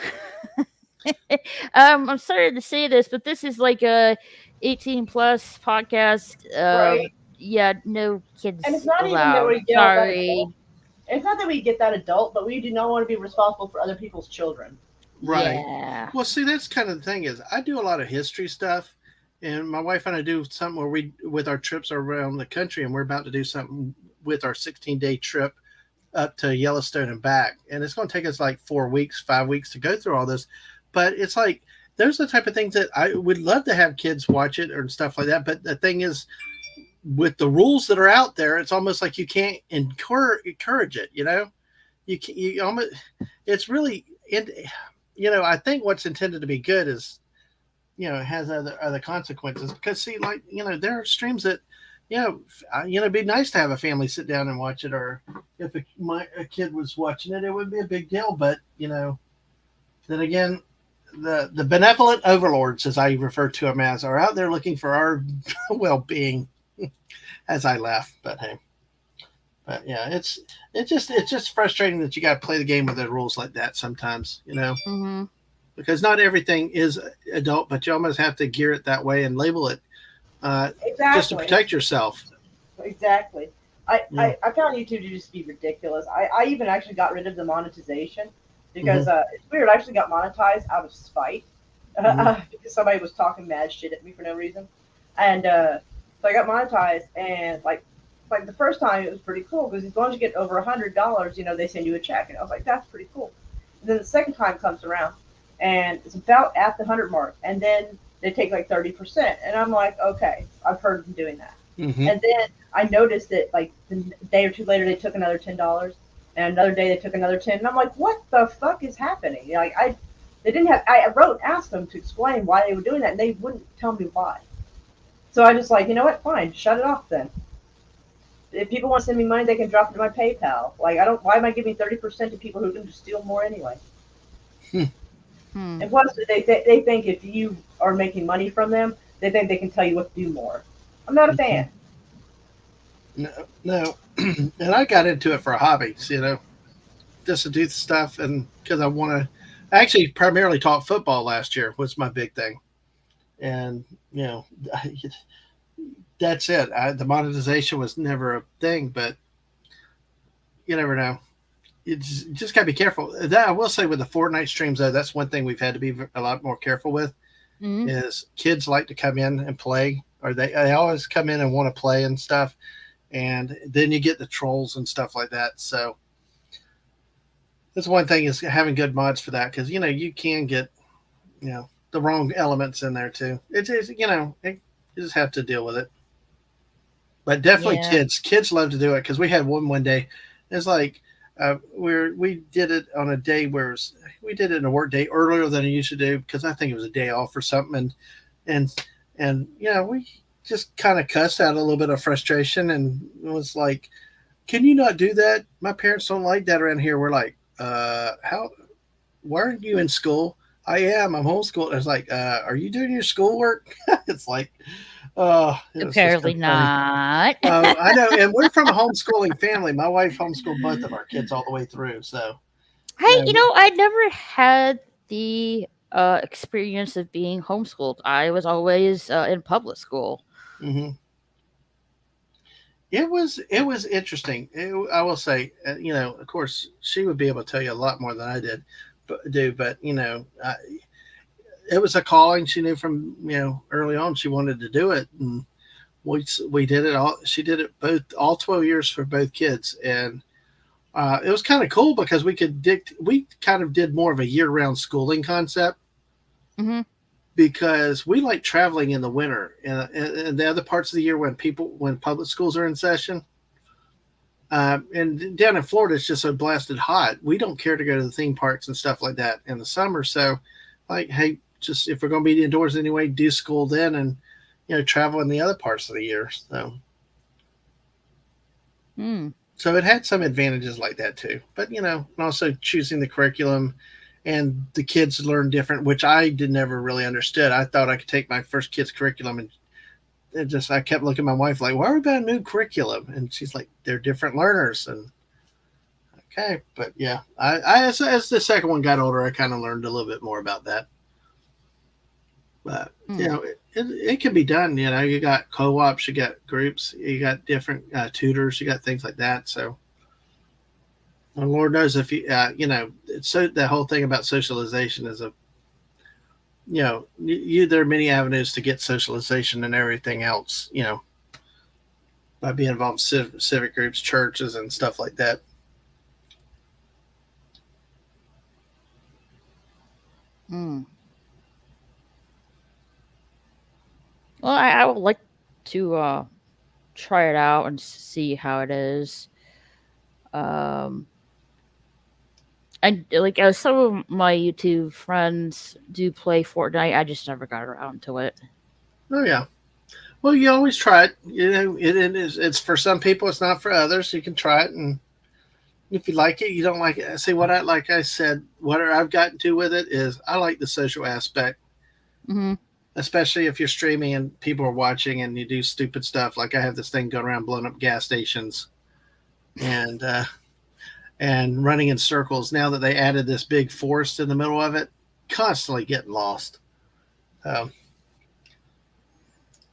I'm sorry to say this, but this is like a 18 plus podcast. Right. Yeah, no And it's kids not even that allowed. we get that Sorry. adult. It's not that we get that adult, but we do not want to be responsible for other people's children. Right. Yeah. Well, see, that's kind of the thing is I do a lot of history stuff, and my wife and I do something where we with our trips around the country, and we're about to do something with our 16-day trip up to Yellowstone and back, and it's going to take us like 4 weeks, 5 weeks to go through all this. But it's like those are the type of things that I would love to have kids watch it or stuff like that. But the thing is, with the rules that are out there, it's almost like you can't encourage it. You can, you almost it's really I think what's intended to be good is it has other consequences because see like there are streams that it'd be nice to have a family sit down and watch it, or if a kid was watching it, it would be a big deal. But then again, the benevolent overlords, as I refer to them as, are out there looking for our well-being. As I laugh, but hey, but yeah, it's just frustrating that you got to play the game with the rules like that sometimes, Hmm. because not everything is adult, but you almost have to gear it that way and label it just to Exactly. protect yourself. Exactly. I, Yeah. I, I found YouTube to just be ridiculous. I even actually got rid of the monetization Hmm. because it's weird. I actually got monetized out of spite Hmm. because somebody was talking mad shit at me for no reason, and so I got monetized. And like the first time it was pretty cool because as long as you get over $100, they send you a check, and I was like, that's pretty cool. And then the second time comes around, and it's about at the 100 mark, and then they take like 30%, and I'm like, okay, I've heard of them doing that. Hmm. And then I noticed that like the day or two later they took another $10, and another day they took another 10, and I'm like, what the fuck is happening? Like they didn't have. I wrote and asked them to explain why they were doing that, and they wouldn't tell me why. So I just like, you know what? Fine, shut it off then. If people want to send me money, they can drop it to my PayPal. Like I don't. Why am I giving 30% to people who are going to steal more anyway? Hmm. And plus, they think if you are making money from them, they think they can tell you what to do more. I'm not a fan. No, no. And I got into it for hobbies, just to do stuff, and because I want to. I actually primarily taught football last year was my big thing, and you know, that's it. The monetization was never a thing, but you never know. You just gotta be careful. That I will say with the Fortnite streams though, that's one thing we've had to be a lot more careful with. Hmm. Is kids like to come in and play, or they always come in and want to play and stuff, and then you get the trolls and stuff like that. So that's one thing is having good mods for that because you can get the wrong elements in there too. It's you just have to deal with it. But definitely Yeah. kids love to do it because we had one day. It's like we did it on a day where we did it in a work day earlier than I usually do because I think it was a day off or something, and we just kind of cussed out a little bit of frustration and it was like, can you not do that? My parents don't like that around here. We're like, how? Why aren't you in school? I am. I'm homeschooled. It's like, are you doing your schoolwork? It's like, oh, it was just kind Apparently of funny. not. I know, and we're from a homeschooling family. My wife homeschooled both of our kids all the way through. So, Hey, yeah. I never had the experience of being homeschooled. I was always in public school. Hmm. It was interesting. I will say, of course, she would be able to tell you a lot more than I did, but it was a calling. She knew from early on she wanted to do it, and we did it all. She did it both all 12 years for both kids, and it was kind of cool because we kind of did more of a year-round schooling concept Hmm. because we like traveling in the winter and the other parts of the year when public schools are in session. And down in Florida, it's just so blasted hot. We don't care to go to the theme parks and stuff like that in the summer. So, like, hey, just if we're going to be indoors anyway, do school then, and travel in the other parts of the year. Hmm. So it had some advantages like that too. But and also choosing the curriculum, and the kids learn different, which I did never really understood. I thought I could take my first kid's curriculum and I kept looking at my wife like, why are we about a new curriculum? And she's like, they're different learners. And okay, but yeah, as the second one got older, I kind of learned a little bit more about that. But Hmm. it can be done. You got co-ops, you got groups, you got different tutors, you got things like that. So, and Lord knows if so the whole thing about socialization is there are many avenues to get socialization and everything else. By being involved in civic groups, churches, and stuff like that. Hmm. Well, I would like to try it out and see how it is. Um, and like some of my YouTube friends do play Fortnite. I just never got around to it. Oh yeah. Well, you always try it. It's for some people. It's not for others. You can try it, and if you like it, you don't like it. See what like I said, what I've gotten to with it is I like the social aspect, Hmm. especially if you're streaming and people are watching and you do stupid stuff. Like I have this thing going around blowing up gas stations and running in circles. Now that they added this big forest in the middle of it, constantly getting lost.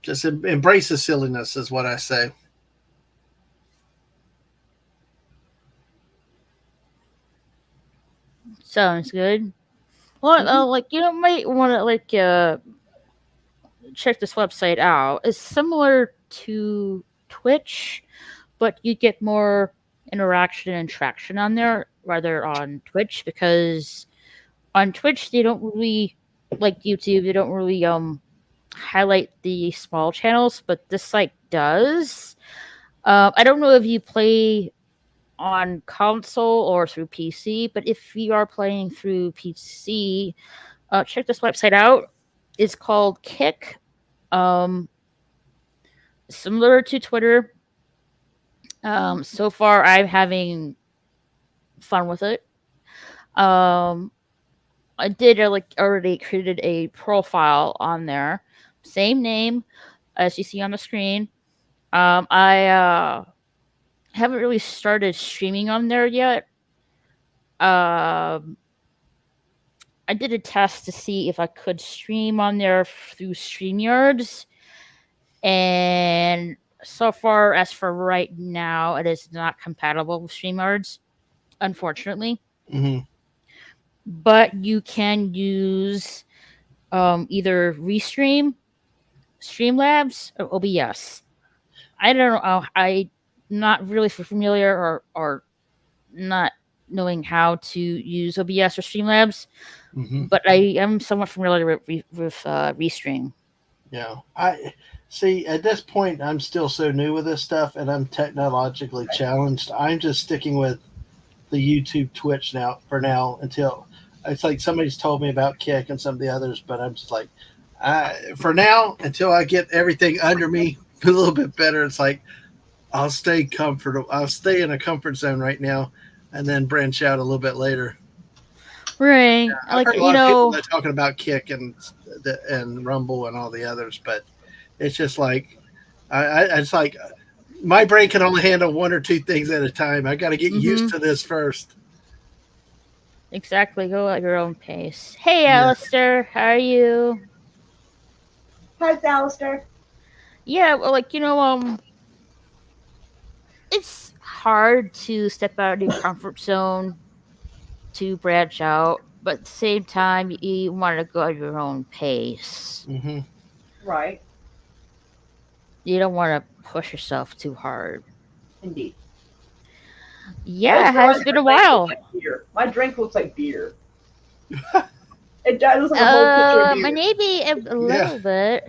Because Just embrace the silliness is what I say. Sounds good. Well, Mhm. like you might want to check this website out. It's similar to Twitch, but you get more interaction and traction on there rather on Twitch because on Twitch they don't really like YouTube. They don't really highlight the small channels, but this site does. I don't know if you play on console or through PC, but if you are playing through PC, check this website out. It's called Kick. Um, Similar to Twitter. So far, I'm having fun with it. Um, I did already created a profile on there, same name as you see on the screen. I haven't really started streaming on there yet. Um, I did a test to see if I could stream on there through StreamYards, and so far, as for right now, it is not compatible with StreamYards, unfortunately. Hmm. But you can use either Restream, Streamlabs, or OBS. I don't know. I'm not really familiar or not knowing how to use OBS or Streamlabs, Hmm. but I am somewhat familiar with Restream. Yeah. I see. At this point, I'm still so new with this stuff, and I'm technologically challenged. I'm just sticking with the YouTube, Twitch now for now until it's like somebody's told me about Kick and some of the others, but I'm just like, for now until I get everything under me a little bit better. It's like I'll stay comfortable. I'll stay in a comfort zone right now, and then branch out a little bit later. Right. I've Like, heard a lot of people that are talking about Kick and Rumble and all the others, but it's just like it's like my brain can only handle one or two things at a time. I got to get used mhm, to this first. exactly. Go at your own pace. Hey, Yeah. Alistair. How are you? Hi, Alistair. Yeah, well, it's hard to step out of your comfort zone to branch out, but at the same time, you want to go at your own pace. Hmm. Right. You don't want to push yourself too hard. Indeed. I Yeah, just it has realized been my a drink looks while. like beer. My drink looks like beer. It does. It looks like a whole pitcher of beer. Maybe a Yeah. little bit.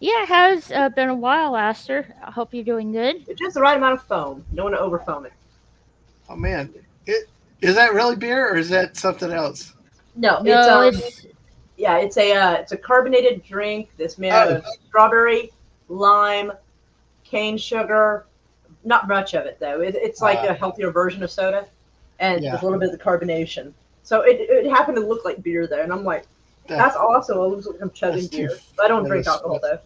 Yeah, it has been a while, Aster. I hope you're doing good. It's just the right amount of foam. You don't want to over foam it. Oh man, is that really beer or is that something else? No, it's No, it's yeah, it's a carbonated drink that's made out Oh, of strawberry, lime, cane sugar. Not much of it though. It's like uh, a healthier version of soda, and yeah. with a little bit of the carbonation. So it happened to look like beer though, and I'm like, That, that's awesome. It looks like I'm chugging that's too. beer. But I don't That drink is, alcohol though.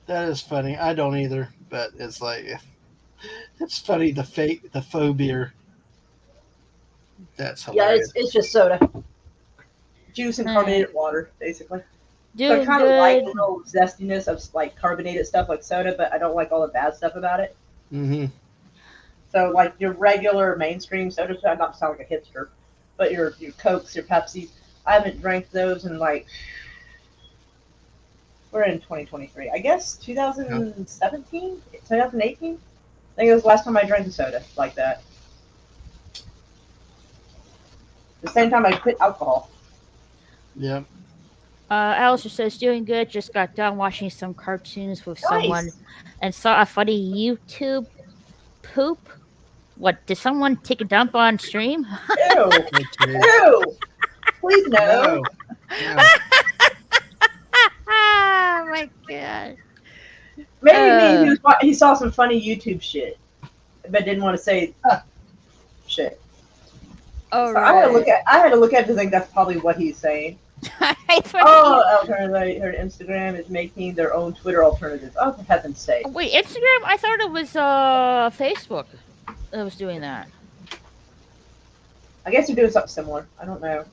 that is funny. I don't either, but it's like it's funny the faux beer. That's Yeah, hilarious. it's just soda, juice and uh, carbonated water basically. So I doing kind of like good. the little zestiness of like carbonated stuff like soda, but I don't like all the bad stuff about it. Hmm. So like your regular mainstream soda, not to sound like a hipster, but your Cokes, your Pepsis, I haven't drank those in like we're in 2023. I guess 2017, 2018. I think it was the last time I drank a soda like that. The same time I quit alcohol. Yep. Alistair says doing good. Just got done watching some cartoons with someone Nice. and saw a funny YouTube poop. What, did someone take a dump on stream? Ew. Okay. Ew. Please no. No. No. Oh my god. Maybe he saw some funny YouTube shit, but didn't want to say shit. All So I had to right. look at it to think that's probably what he's saying. I thought Oh, alternative her Instagram is making their own Twitter alternatives. Oh, for heaven's sake! wait, Instagram? I thought it was Facebook that was doing that. I guess you're doing something similar. I don't know.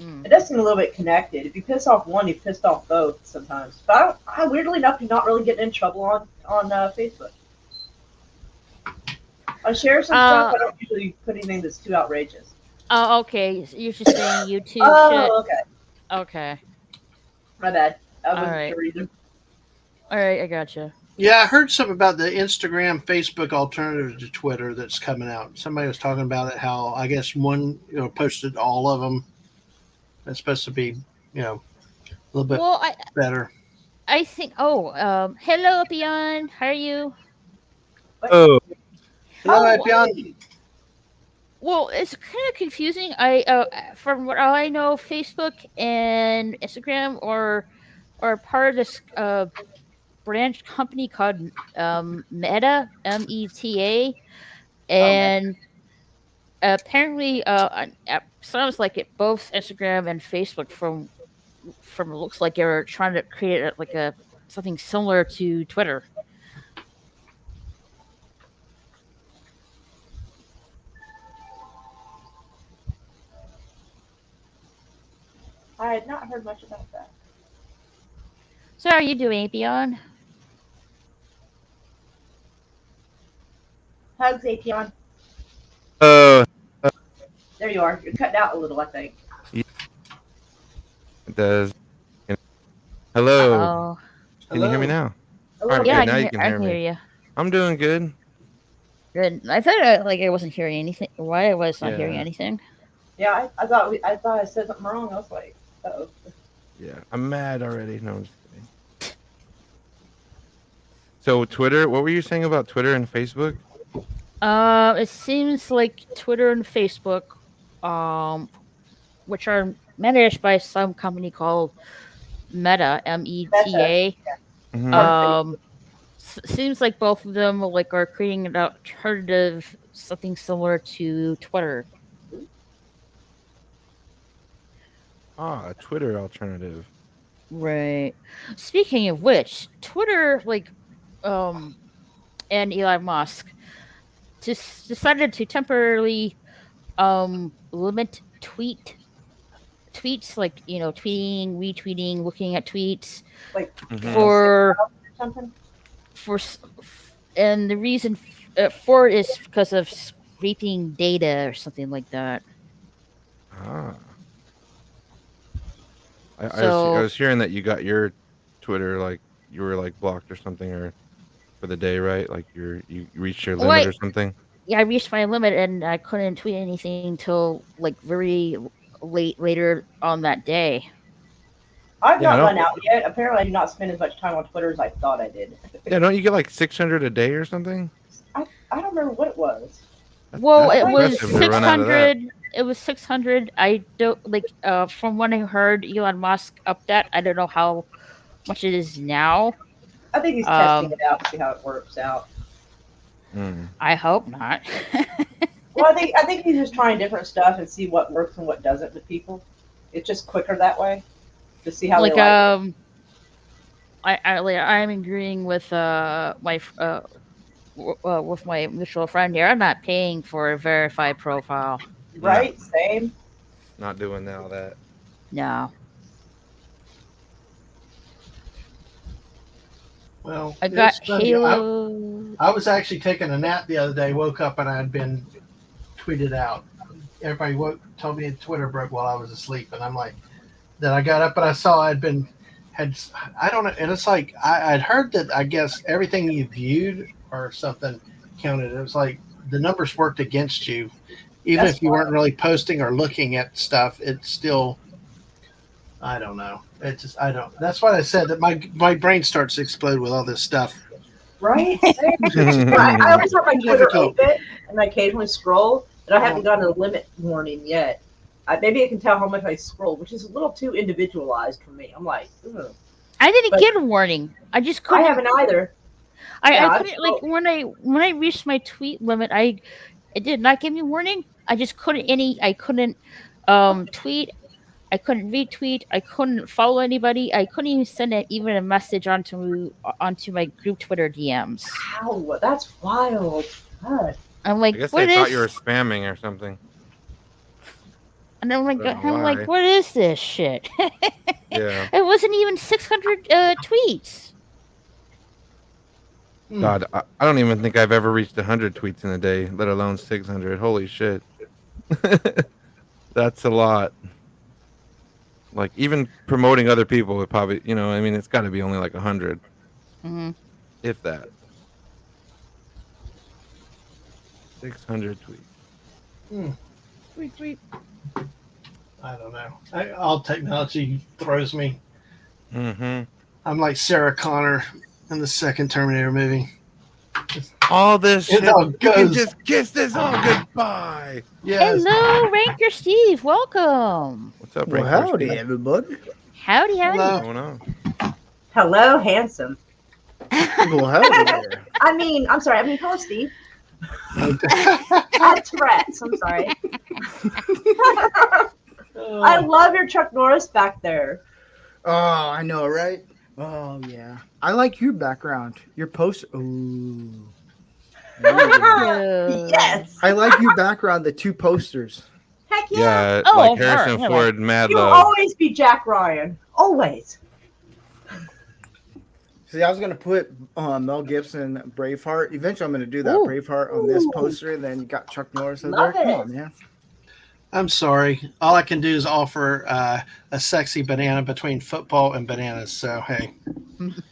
Mm. It does seem a little bit connected. If you piss off one, you pissed off both sometimes. But I weirdly enough, do not really get in trouble on Facebook. I share some stuff. Uh I don't usually put anything that's too outrageous. oh, okay. So you're just saying YouTube shit. Oh, okay. Okay. My bad. I All wasn't right. sure either. All right. I gotcha. Yeah, I heard something about the Instagram, Facebook alternative to Twitter that's coming out. Somebody was talking about it. How I guess one posted all of them. It's supposed to be a little bit Well, better. I think. Oh, hello, Beyond. How are you? What? Oh, Hello, Oh, Epion. Well, it's kind of confusing. From what I know, Facebook and Instagram are part of this branch company called Meta, Meta, oh man. and apparently, sounds like it both Instagram and Facebook from looks like they're trying to create like a something similar to Twitter. I had not heard much about that. So, how are you doing, Beyond? Hugs, Apion. uh, There you are. You're cutting out a little, I think. yeah, it does. Hello, Oh, can you hear me Hello. now? A All little right, yeah, good. I bit. Now can you hear. can I hear can hear me. you. I'm doing good. Good. I thought like I wasn't hearing anything. Why I was not hearing Yeah, anything? Yeah, I thought I said something wrong. I was like, oh. yeah. I'm mad already. No, I'm just kidding. So Twitter, what were you saying about Twitter and Facebook? It seems like Twitter and Facebook, um, which are managed by some company called Meta, Meta. Meta. Mm-hmm. Part of Facebook. Um, seems like both of them like are creating an alternative, something similar to Twitter. Ah, a Twitter alternative. Right. Speaking of which, Twitter, um, and Elon Musk just decided to temporarily limit tweets, like tweeting, retweeting, looking at tweets Like Mm-hmm. 6 for or something. and the reason for it is because of scraping data or something like that. Ah, I So was hearing that you got your Twitter like you were like blocked or something or for the day, right? Like you reached your limit what or something. yeah, I reached my limit and I couldn't tweet anything until like very later on that day. I've Yeah, I not don't. run out yet. Apparently, I do not spend as much time on Twitter as I thought I did. Yeah, don't you get like 600 a day or something? I don't remember what it was. Well, That's it was impressive to run out of that. 600. It was 600. I don't like from what I heard Elon Musk up that. I don't know how much it is now. I think he's testing it out to see how it works out. Mm. I hope not. Well, I think he's just trying different stuff and see what works and what doesn't with people. It's just quicker that way to see how they like like it. I'm agreeing with with my mutual friend here. I'm not paying for a verified profile. No, Right? Same. not doing all that. No, Well, I got it's funny. Halo. I was actually taking a nap the other day. Woke up and I had been tweeted out. Everybody told me Twitter broke while I was asleep, and I'm like, then I got up and I saw I don't know, and it's like I'd heard that I guess everything you viewed or something counted. It was like the numbers worked against you, even That's if you weren't wild. really posting or looking at stuff. It's still, I don't know. It's just I don't. That's why I said that my brain starts to explode with all this stuff. Right? Same. It's just I always have my Twitter difficult. open and I occasionally scroll, but I haven't Well, gotten a limit warning yet. Maybe I can tell how much I scroll, which is a little too individualized for me. I'm like, ugh. I didn't But get a warning. I just I couldn't. haven't either. I Yeah, I've couldn't like scrolled. when I reached my tweet limit. It did not give me warning. I just couldn't any. I couldn't tweet. I couldn't retweet. I couldn't follow anybody. I couldn't even send even a message onto my group Twitter DMs. Ow, that's wild. God. I'm I like, guess they what thought you is? were spamming or something. And I'm like, I don't know why. what is this shit? Yeah. It wasn't even 600 tweets. God, I don't even think I've ever reached 100 tweets in a day, let alone 600. Holy shit. That's a lot. Like, even promoting other people would probably, I mean, it's got to be only like 100, Mm-hmm. if that. 600 tweets. Tweet, tweet. I don't know. All technology throws me. Mm-hmm. I'm like Sarah Connor in the second Terminator movie. All this It shit. all You can goes. just kiss this all goodbye. Yes. Hello, Ranker Steve. Welcome. What's up, Well, Ranker howdy, Steve? everybody. Howdy. Hello. What's going on? Hello, handsome. Well, howdy there. I'm sorry. Hello, Steve. I had Tourette's. I'm sorry. I love your Chuck Norris back there. Oh, I know, right? Oh, yeah. I like your background. Your post. Ooh. Yes. I like your background, the two posters. Heck yeah. Yeah, Oh, like all Harrison right, Ford, Mad You'll Love. always be Jack Ryan. Always. See, I was going to put Mel Gibson, Braveheart. Eventually, I'm going to do that Ooh. Braveheart on this Ooh. poster, and then you got Chuck Norris over Love there. Come it. on, man. I'm sorry. All I can do is offer a sexy banana between football and bananas. So, hey.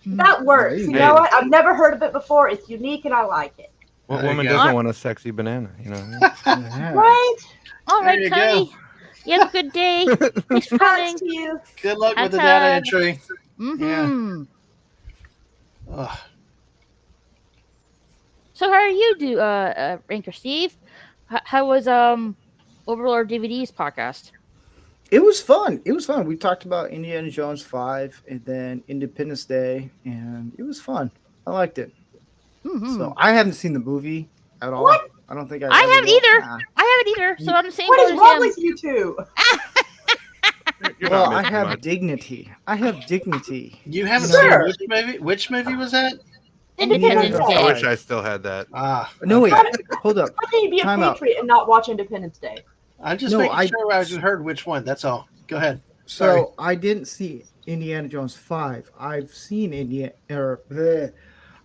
That works. You Hey. know what? I've never heard of it before. It's unique and I like it. What There you woman go. doesn't want a sexy banana? You know what Yeah. Right? All There right, you Tony. go. You have a good day. Thanks for coming. Thanks to you. Good luck with the Hot data tub. entry. Mm-hmm. Ugh. So how are you, Ranker Steve? How was Overlord DVDs podcast? It was fun. It was fun. We talked about Indiana Jones 5 and then Independence Day, and it was fun. I liked it. Mm-hmm. So I haven't seen the movie at all. What? I don't think I I ever haven't will. either. Nah. I haven't either. So I'm the same What boat is as wrong him. with you two? You're Well, not I missing have much. dignity. I have dignity. You haven't Sure. seen which movie? Which movie was that? Independence Indiana Day. I Jones. wish I still had that. Okay. No, wait. Hold up. How can you be a Time out. patriot and not watch Independence Day? I'm just No, making sure I just heard which one. That's all. Go ahead. Sorry. So I didn't see Indiana Jones 5. I've seen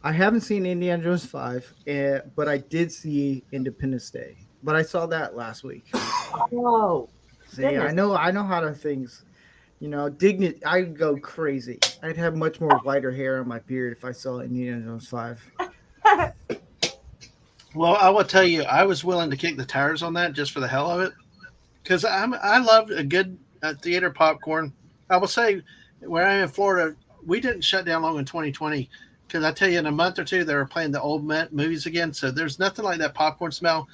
I haven't seen Indiana Jones 5, but I did see Independence Day. But I saw that last week. Whoa. See, Goodness. I know how to things. Dignity. I'd go crazy. I'd have much more whiter hair on my beard if I saw Indiana Jones 5. Well, I will tell you, I was willing to kick the tires on that just for the hell of it, because I love a good theater popcorn. I will say, where I'm in Florida, we didn't shut down long in 2020, because I tell you, in a month or two, they were playing the old movies again. So there's nothing like that popcorn smell.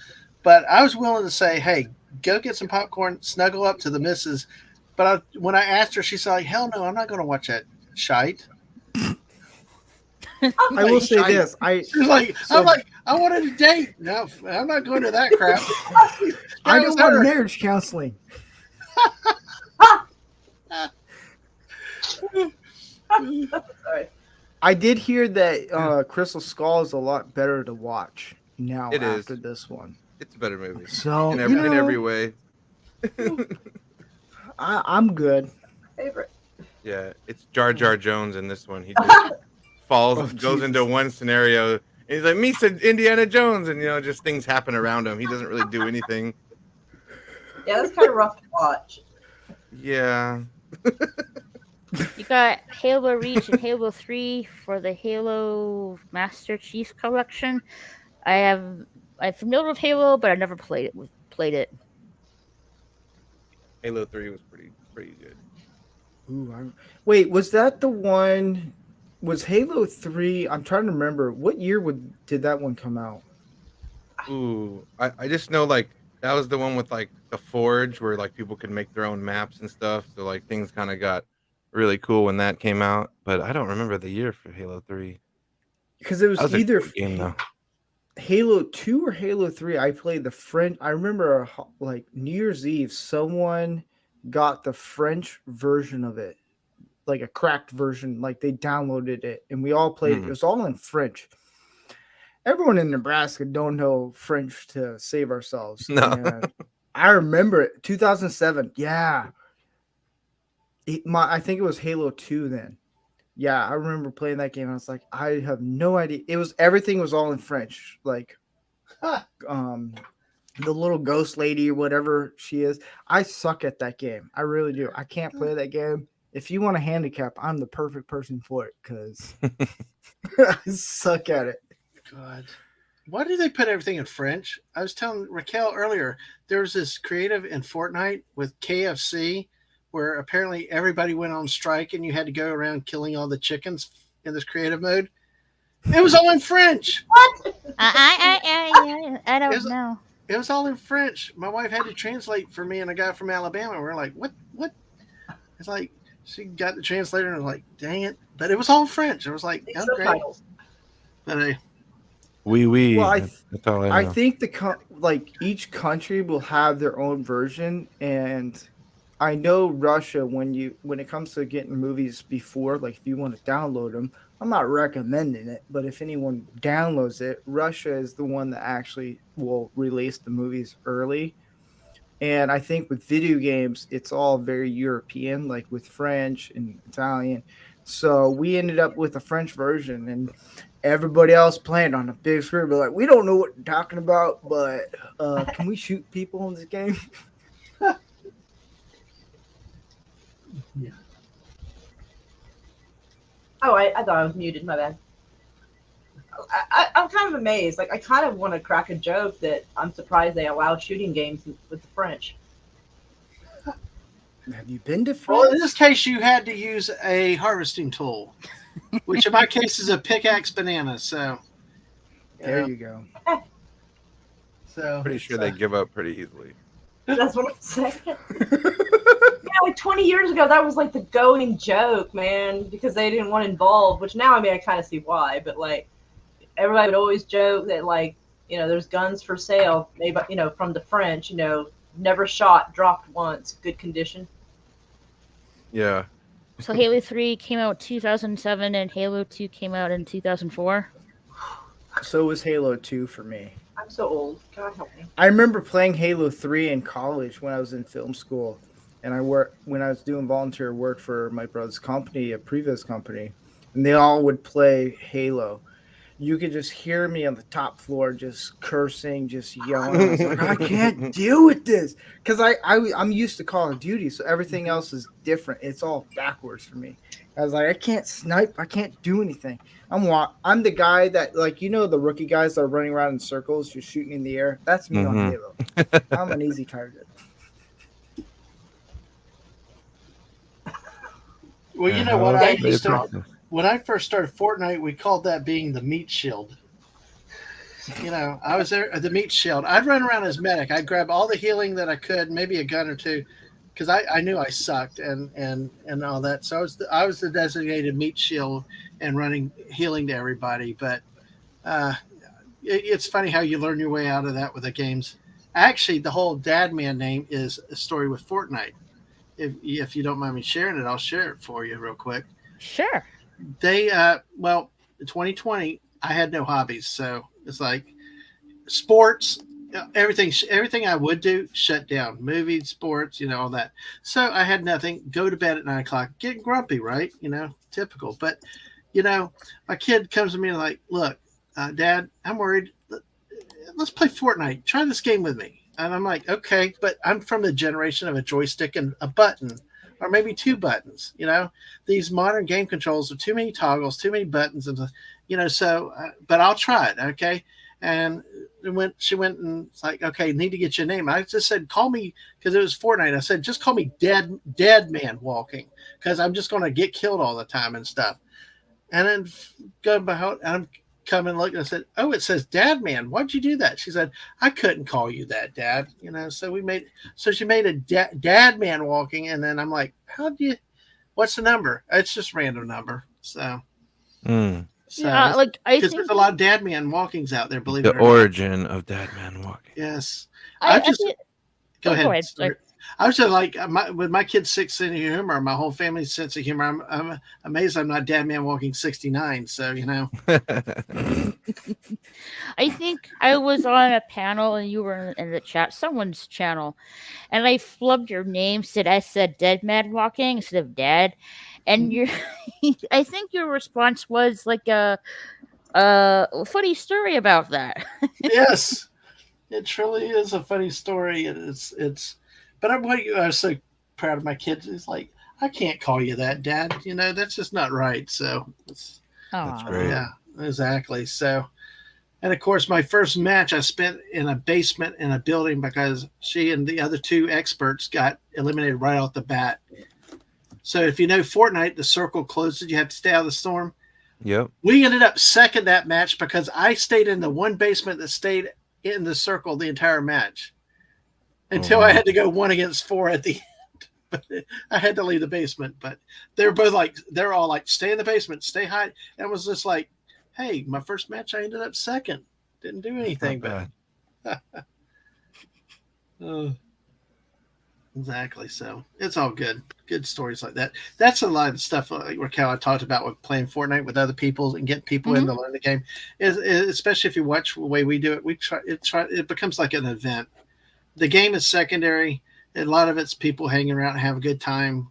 But I was willing to say, hey, go get some popcorn, snuggle up to the missus. But when I asked her, she said, like, hell no, I'm not going to watch that shite. I will say this. She's like, I'm like, I wanted a date. No, I'm not going to that crap. I That don't was want her. marriage counseling. Sorry. I did hear that Crystal Skull is a lot better to watch now It is. after this one. It's a better movie So in every way. I'm good. Favorite. Yeah, it's Jar Jar Jones in this one. He just falls, Oh, goes Jesus. into one scenario, and he's like, "Meets Indiana Jones," and just things happen around him. He doesn't really do anything. Yeah, that's kind of rough to watch. Yeah, You got Halo Reach and Halo 3 for the Halo Master Chief Collection. I'm familiar with Halo, but I never played it. Halo 3 was pretty good. Ooh, wait, was that the one? Was Halo 3? I'm trying to remember. What year did that one come out? Ooh, I just know like that was the one with like the Forge where like people could make their own maps and stuff. So like things kind of got really cool when that came out. But I don't remember the year for Halo 3. Because it was That was either a good game though. Halo 2 or Halo 3. I played the French. I remember like New Year's Eve, someone got the French version of it, like a cracked version. Like they downloaded it, and we all played it. It was all in French. Everyone in Nebraska don't know French to save ourselves. No. And I remember it. 2007. Yeah. I think it was Halo 2 then. Yeah, I remember playing that game. I was like, I have no idea. Everything was all in French. Like um the little ghost lady or whatever she is. I suck at that game. I really do. I can't play that game. If you want a handicap, I'm the perfect person for it because I suck at it. God. Why do they put everything in French? I was telling Raquel earlier, there was this creative in Fortnite with KFC where apparently everybody went on strike and you had to go around killing all the chickens in this creative mode. It was all in French. What? I don't Is- know. It was all in French. My wife had to translate for me and a guy from Alabama. We're like, what? It's like, she got the translator and was like, dang it. But it was all French. It was like, These oh, great. subtitles. But Oui. Well, That's all I know. I think each country will have their own version, and I know Russia when it comes to getting movies before, like if you want to download them, I'm not recommending it, but if anyone downloads it, Russia is the one that actually will release the movies early. And I think with video games, it's all very European, like with French and Italian. So we ended up with a French version, and everybody else playing on a big screen. But like, we don't know what you're talking about, but can we shoot people in this game? Yeah. Oh, I thought I was muted. My bad. I'm kind of amazed. Like, I kind of want to crack a joke that I'm surprised they allow shooting games with the French. Have you been to Well, in France? this case, you had to use a harvesting tool, which in my case is a pickaxe banana. So There you go. So Pretty sure they give up pretty easily. That's what I'm saying. Like 20 years ago, that was like the going joke, man, because they didn't want involved. Which now, I mean, I kind of see why. But like, everybody would always joke that, like, there's guns for sale, maybe, from the French, never shot, dropped once, good condition. Yeah. So Halo 3 came out 2007 and Halo 2 came out in 2004. So was Halo 2 for me. I'm so old. God help me. I remember playing Halo 3 in college when I was in film school. And when I was doing volunteer work for my brother's company, a previous company, and they all would play Halo. You could just hear me on the top floor just cursing, just yelling. I was like, I can't deal with this. Because I'm used to Call of Duty, so everything else is different. It's all backwards for me. I was like, I can't snipe. I can't do anything. I'm the guy that, like, the rookie guys that are running around in circles, just shooting in the air. That's me on Halo. I'm an easy target. well, you know what I used to. When I first started Fortnite, we called that being the meat shield. I was there, the meat shield. I'd run around as medic. I'd grab all the healing that I could, maybe a gun or two, because I knew I sucked and all that. So I was the designated meat shield and running healing to everybody. But it's funny how you learn your way out of that with the games. Actually, the whole dad man name is a story with Fortnite. If you don't mind me sharing it, I'll share it for you real quick. Sure. They in 2020 I had no hobbies, so it's like sports, everything I would do shut down. Movies, sports, all that. So I had nothing. Go to bed at 9:00, getting grumpy, right? Typical. But my kid comes to me and like, look, Dad, I'm worried. Let's play Fortnite. Try this game with me. And I'm like, okay, but I'm from the generation of a joystick and a button. Or maybe two buttons, These modern game controls are too many toggles, too many buttons, and but I'll try it, okay? And she went and it's like, okay, need to get your name. I just said, call me, because it was Fortnite. I said, just call me dead man walking, because I'm just going to get killed all the time and stuff. And then go behind, I'm coming looking. I said, oh, it says Dad Man. Why'd you do that? She said, I couldn't call you that, Dad. So she made a Dad Man walking, and then I'm like, what's the number? It's just a random number. So Yeah, like I because think there's a lot of Dad Man walkings out there. Believe it The or not. origin of Dad Man Walking. Yes. I Go ahead. Sorry. I was just like, with my kid's sense of humor, my whole family's sense of humor. I'm amazed I'm not Dad Man Walking 69. So I think I was on a panel and you were in the chat, someone's channel, and I flubbed your name. I said Dead Man Walking instead of Dad, and your I think your response was like a funny story about that. yes, it truly is a funny story. But I was so proud of my kids. It's like, I can't call you that, Dad. That's just not right. So That's Aw. great. yeah, exactly. So, and of course, my first match I spent in a basement in a building because she and the other two experts got eliminated right off the bat. So if you know Fortnite, the circle closes, you have to stay out of the storm. Yep. We ended up second that match because I stayed in the one basement that stayed in the circle the entire match until I had to go 1-against-4 at the end. But I had to leave the basement. But they're all like, stay in the basement, stay high. And it was just like, hey, my first match, I ended up second. Didn't do anything, Not but exactly. So it's all good. Good stories like that. That's a lot of stuff Raquel I talked about with playing Fortnite with other people and getting people in to learn the game. Is especially if you watch the way we do it, it becomes like an event. The game is secondary. A lot of it's people hanging around and have a good time,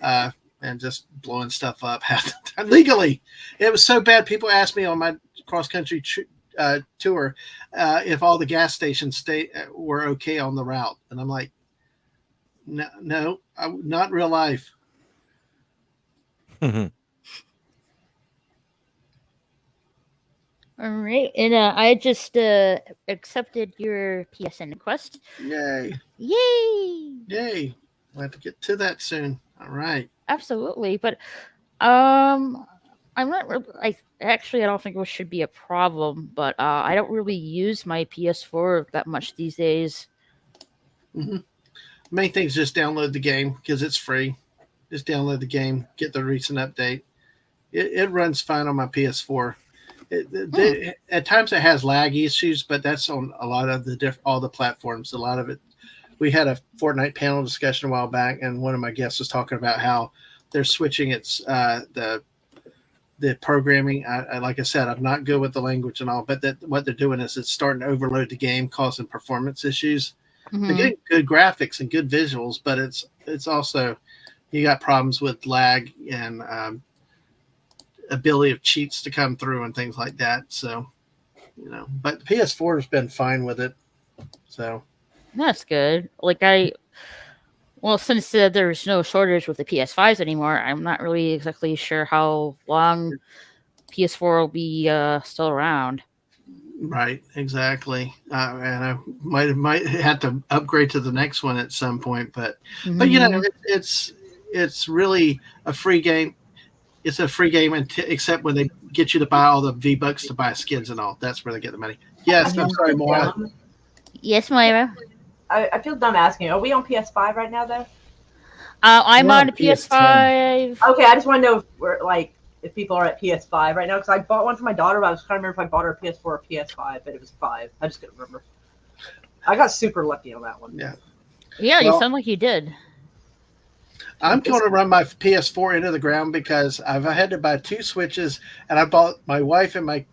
and just blowing stuff up half the time legally. It was so bad. People asked me on my cross country tour if all the gas stations were okay on the route, and I'm like, no, not real life. All right, and I just accepted your PSN request. Yay! Yay! We'll have to get to that soon. All right. Absolutely, but I'm not. I don't think it should be a problem. But I don't really use my PS4 that much these days. Mm-hmm. Main thing is just download the game because it's free. Just download the game, get the recent update. It runs fine on my PS4. At times it has lag issues, but that's on a lot of all the platforms. A lot of it. We had a Fortnite panel discussion a while back, and one of my guests was talking about how they're switching the programming. Like I said, I'm not good with the language and all, but what they're doing is it's starting to overload the game, causing performance issues. Mm-hmm. They're getting good graphics and good visuals, but it's also, you got problems with lag and ability of cheats to come through and things like that. So, but the PS4 has been fine with it. So that's good. Since there's no shortage with the PS5s anymore, I'm not really exactly sure how long PS4 will be still around. Right, exactly. And I might have to upgrade to the next one at some point, but it's really a free game. It's a free game except when they get you to buy all the V-Bucks to buy skins and all. That's where they get the money. Yes, I'm sorry, Moira. Yes, Moira. I feel dumb asking. Are we on PS5 right now, though? I'm on PS10. PS5. Okay, I just want to know if we're if people are at PS5 right now, because I bought one for my daughter, but I was trying to remember if I bought her a PS4 or PS5, but it was 5. I just couldn't remember. I got super lucky on that one. Yeah, you sound like you did. I'm going to run my PS4 into the ground because I've had to buy 2 Switches, and I bought my wife and my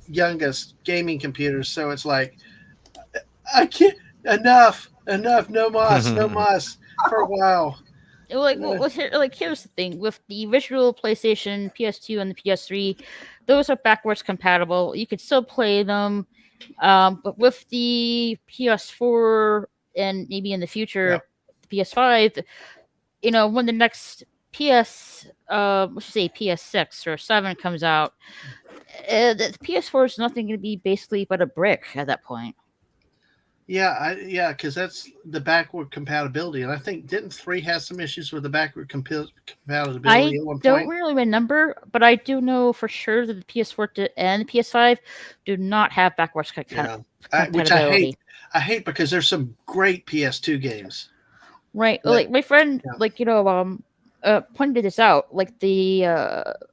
youngest gaming computers. So it's like, I can't, enough, no mas for a while. Here's the thing: with the original PlayStation, PS2, and the PS3, those are backwards compatible. You could still play them, but with the PS4 and maybe in the future, the PS5, when the next PS6 or 7 comes out, the PS4 is nothing going to be basically but a brick at that point. Yeah, because that's the backward compatibility, and I think didn't 3 have some issues with the backward compatibility at one point? I don't really remember, but I do know for sure that the PS4 and the PS5 do not have backwards compatibility. Which I hate because there's some great PS2 games. Right, my friend, pointed this out. Like the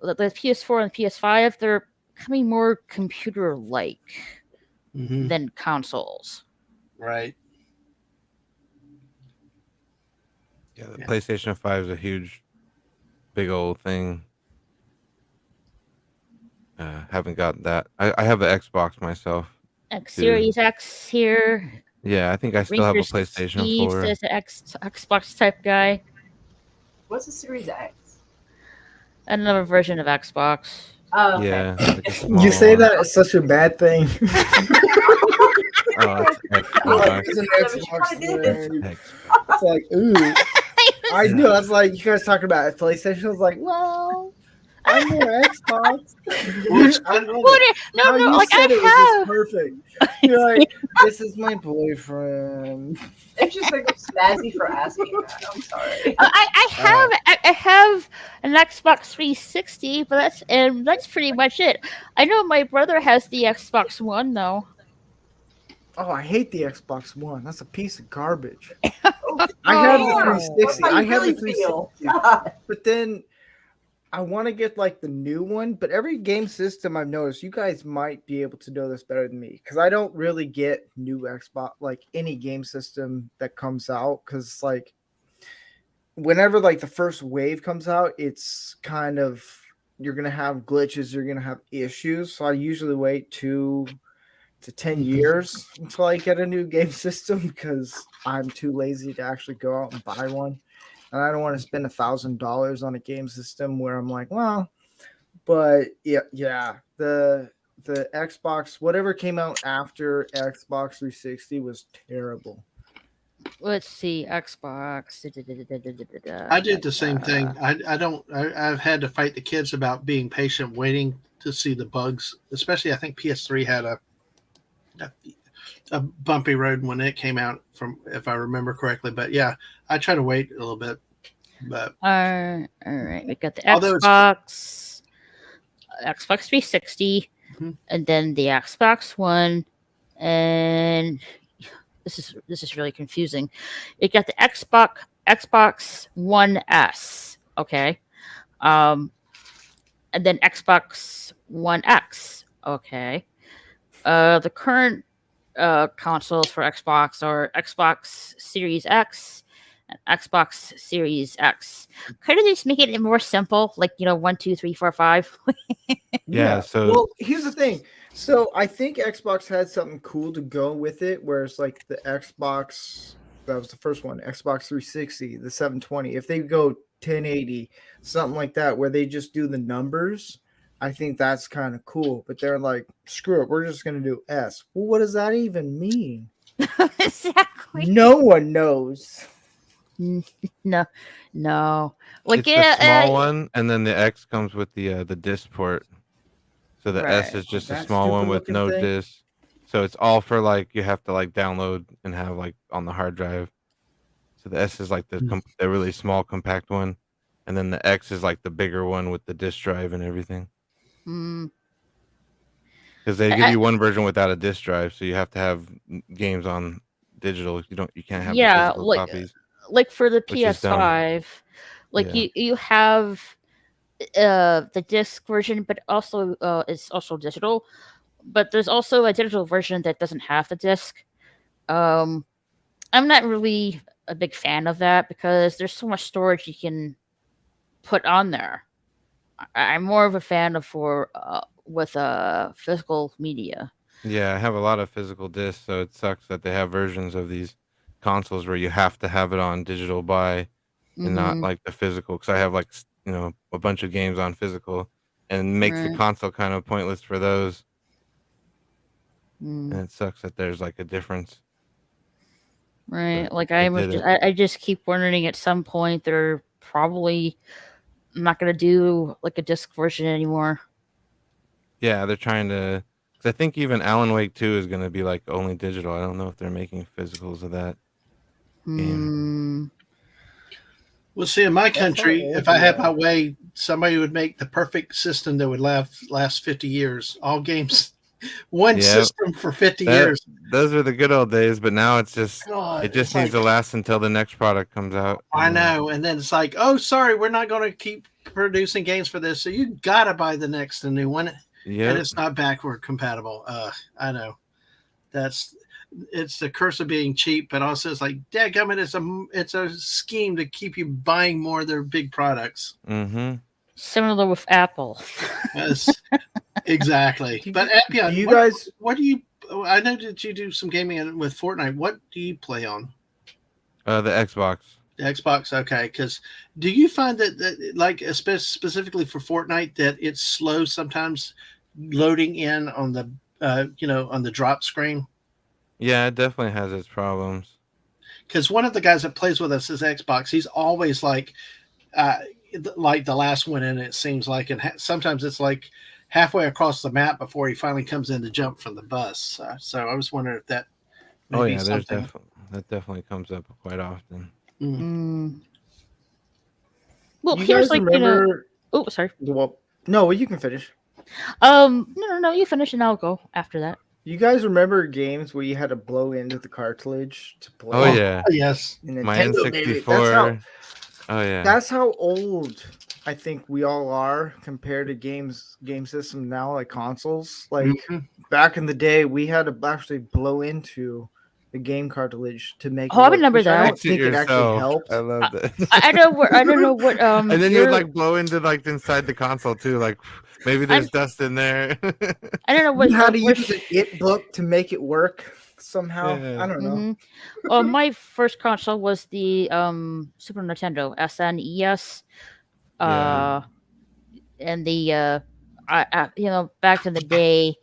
PS4 and the PS5, they're becoming more computer-like than consoles. Right. Yeah, the Yeah. PlayStation 5 is a huge, big old thing. Haven't got that. I have the Xbox myself X too. Series X here. Yeah, I think I still have Rinker a PlayStation Steve 4. says Xbox type guy. What's the Series X? Another version of Xbox. Oh, okay. Yeah, like a You small say one. that it's such a bad thing. Oh, it's Like, Xbox. it's an Yeah, but she Xbox probably did. It's thing. Xbox. It's like, ooh. I knew. I was like, you guys talking about PlayStation? I was like, well, I'm more Xbox. Well, it's I fun- love What? it. No, How no. you Like said it was just I perfect. You're like, this is my boyfriend. It's just like snazzy for asking that. I'm sorry. I have an Xbox 360, but that's pretty much it. I know my brother has the Xbox One though. Oh, I hate the Xbox One. That's a piece of garbage. Oh, I have the damn. 360. That's how you I have the really feel. 360. God. But then I want to get like the new one. But every game system I've noticed, you guys might be able to know this better than me because I don't really get new Xbox, like any game system that comes out. Because like whenever like the first wave comes out, it's kind of you're gonna have glitches, you're gonna have issues. So I usually wait 2 to 10 years until I get a new game system because I'm too lazy to actually go out and buy one. And I don't want to spend $1,000 on a game system where I'm like, well, but yeah, the Xbox, whatever came out after Xbox 360 was terrible. Let's see, Xbox. I did the same thing. I've had to fight the kids about being patient, waiting to see the bugs. Especially, I think PS3 had a bumpy road when it came out, from if I remember correctly. But yeah, I try to wait a little bit. But All right, we got the although it's Xbox 360, Mhm. and then the Xbox One, and this is really confusing. You got the Xbox One S, okay, and then Xbox One X, okay. The current consoles for Xbox are Xbox Series X and Xbox Series X. Could they just make it more simple, like 1, 2, 3, 4, 5? Yeah, so Well, here's the thing. So I think Xbox had something cool to go with it, where it's like the Xbox, that was the first one, Xbox 360, the 720. If they go 1080, something like that, where they just do the numbers, I think that's kind of cool. But they're like, screw it, we're just gonna do S. Well, what does that even mean? Exactly. No one knows. No, no. Like it's the small one, and then the X comes with the disc port. So the S Right. is just a That small one with stupid-looking no thing? disc. So it's all for like you have to like download and have like on the hard drive. So the S is like the really small compact one, and then the X is like the bigger one with the disc drive and everything. Mm. Because they I- give I- you one version without a disc drive, so you have to have games on digital. You can't have the yeah, physical copies, like for the which is dumb. PS5, like Yeah. you have the disc version, but also it's also digital. But there's also a digital version that doesn't have the disc. I'm not really a big fan of that because there's so much storage you can put on there. I'm more of a fan of with physical media. Yeah, I have a lot of physical discs, so it sucks that they have versions of these consoles where you have to have it on digital buy and not Mm-hmm. like the physical. Because I have like a bunch of games on physical, and it makes the Right. console kind of pointless for those. Mm. And it sucks that there's like a difference. Right. But Like they did it. I just keep wondering at some point they're probably not gonna do like a disc version anymore. Yeah, they're trying to. Because I think even Alan Wake 2 is going to be like only digital. I don't know if they're making physicals of that game. Mm. Well, see, in my country, old if I had you my are. way, somebody would make the perfect system that would last 50 years. All games, one Yeah, system for 50 years. those are the good old days, but now it's just God, it just it's needs like, to last until the next product comes out. I and then- know. And then it's like, oh, sorry, we're not going to keep producing games for this. So you got to buy the next new one. And Yep. it's not backward compatible. I know. it's the curse of being cheap, but also it's like, dadgummit, it's a scheme to keep you buying more of their big products. Mm-hmm. Similar with Apple. Yes, exactly. Do you- But do Appian, you guys? what do you? I know that you do some gaming with Fortnite. What do you play on? The Xbox. The Xbox, okay. Because do you find that like specifically for Fortnite, that it's slow sometimes loading in on the on the drop screen? Yeah, it definitely has its problems. Because one of the guys that plays with us is Xbox. He's always uh, like the last one in. It seems like, and sometimes it's like halfway across the map before he finally comes in to jump from the bus. So I was wondering if that may Oh be yeah, something. that definitely comes up quite often. Mm. Mm. Well, You here's guys like remember? Oh, sorry. Well, no, you can finish. No. You finish and I'll go after that. You guys remember games where you had to blow into the cartridge to play? Oh yeah, Yes. In my Nintendo, baby. N64. Oh yeah. That's how old I think we all are compared to game system now, like consoles. Like Mhm. back in the day, we had to actually blow into the game cartridge to make. Oh, I it work, remember which I that. don't think it actually helped. I love that. I don't know what and then you your- would like blow into like inside the console too. Like maybe there's dust in there. I don't know what You had to what- use an it book to make it work somehow. Yeah. I don't know. Mhm. Well, my first console was the Super Nintendo SNES. Yeah. And the back in the day,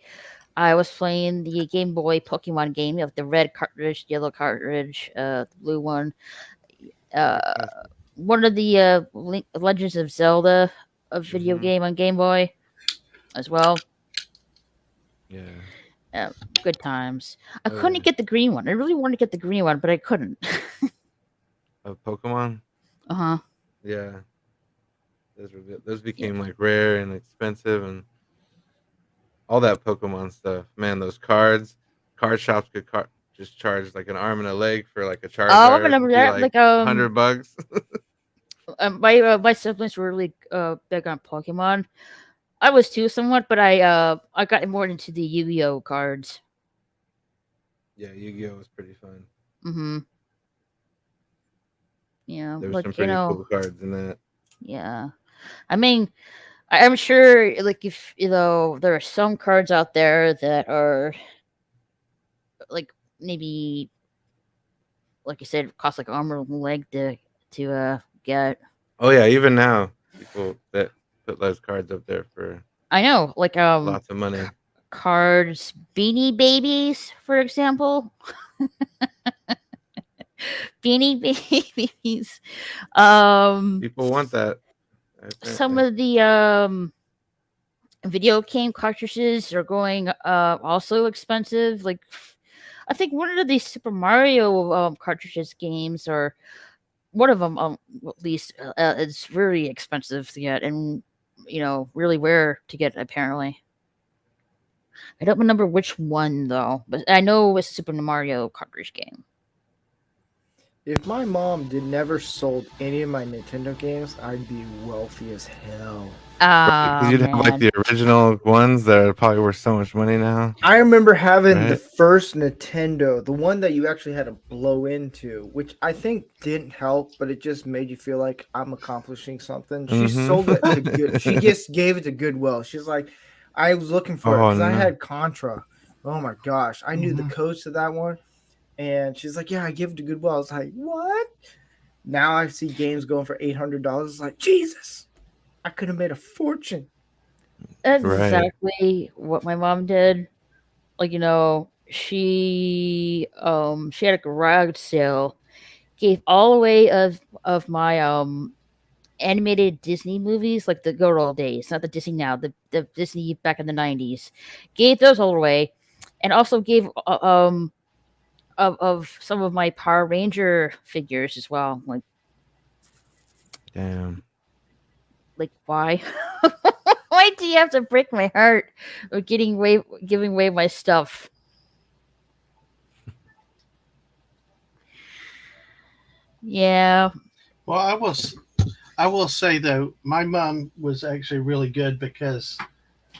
I was playing the Game Boy Pokemon game. You have the red cartridge, yellow cartridge, the blue one. One of the Legends of Zelda, a video game on Game Boy, as well. Yeah. Good times. I couldn't get the green one. I really wanted to get the green one, but I couldn't. Of Pokemon. Uh-huh. Yeah. Those became like rare and expensive, and all that Pokemon stuff. Man, those card shops could just charge like an arm and a leg for like a Charizard. I remember that. Like $100. My siblings were really big on Pokemon. I was too somewhat, but I got more into the Yu-Gi-Oh cards. Yeah, Yu-Gi-Oh was pretty fun. Mm-hmm. Yeah, There were like some pretty cool cards in that. Yeah, I mean, I'm sure like if there are some cards out there that are like maybe like you said cost like arm or leg to get. Oh yeah, even now people that put those cards up there for I know, like lots of money. Cards, Beanie Babies, for example. Beanie Babies. People want that. Some of the video game cartridges are going also expensive. Like I think one of these Super Mario cartridges games, or one of them at least, is really expensive to get, and really rare to get apparently. I don't remember which one though, but I know it was a Super Mario cartridge game. If my mom never sold any of my Nintendo games, I'd be wealthy as hell. Because you'd have like the original ones that are probably worth so much money now. I remember having the first Nintendo, the one that you actually had to blow into, which I think didn't help, but it just made you feel like I'm accomplishing something. She sold it to good. She just gave it to Goodwill. She's like, I was looking for it because I had Contra. Oh my gosh, I knew the codes to that one. And she's like, yeah, I give it to Goodwill. I was like, what? Now I see games going for $800. It's like, Jesus, I could have made a fortune. That's exactly what my mom did. Like, she had a garage sale, gave all away of my animated Disney movies, like the good old days, not the Disney now, the Disney back in the 90s. Gave those all away, and also gave of some of my Power Ranger figures as well. Like, damn. Like, why? Why do you have to break my heart of giving away my stuff? Yeah. Well, I will say though, my mom was actually really good because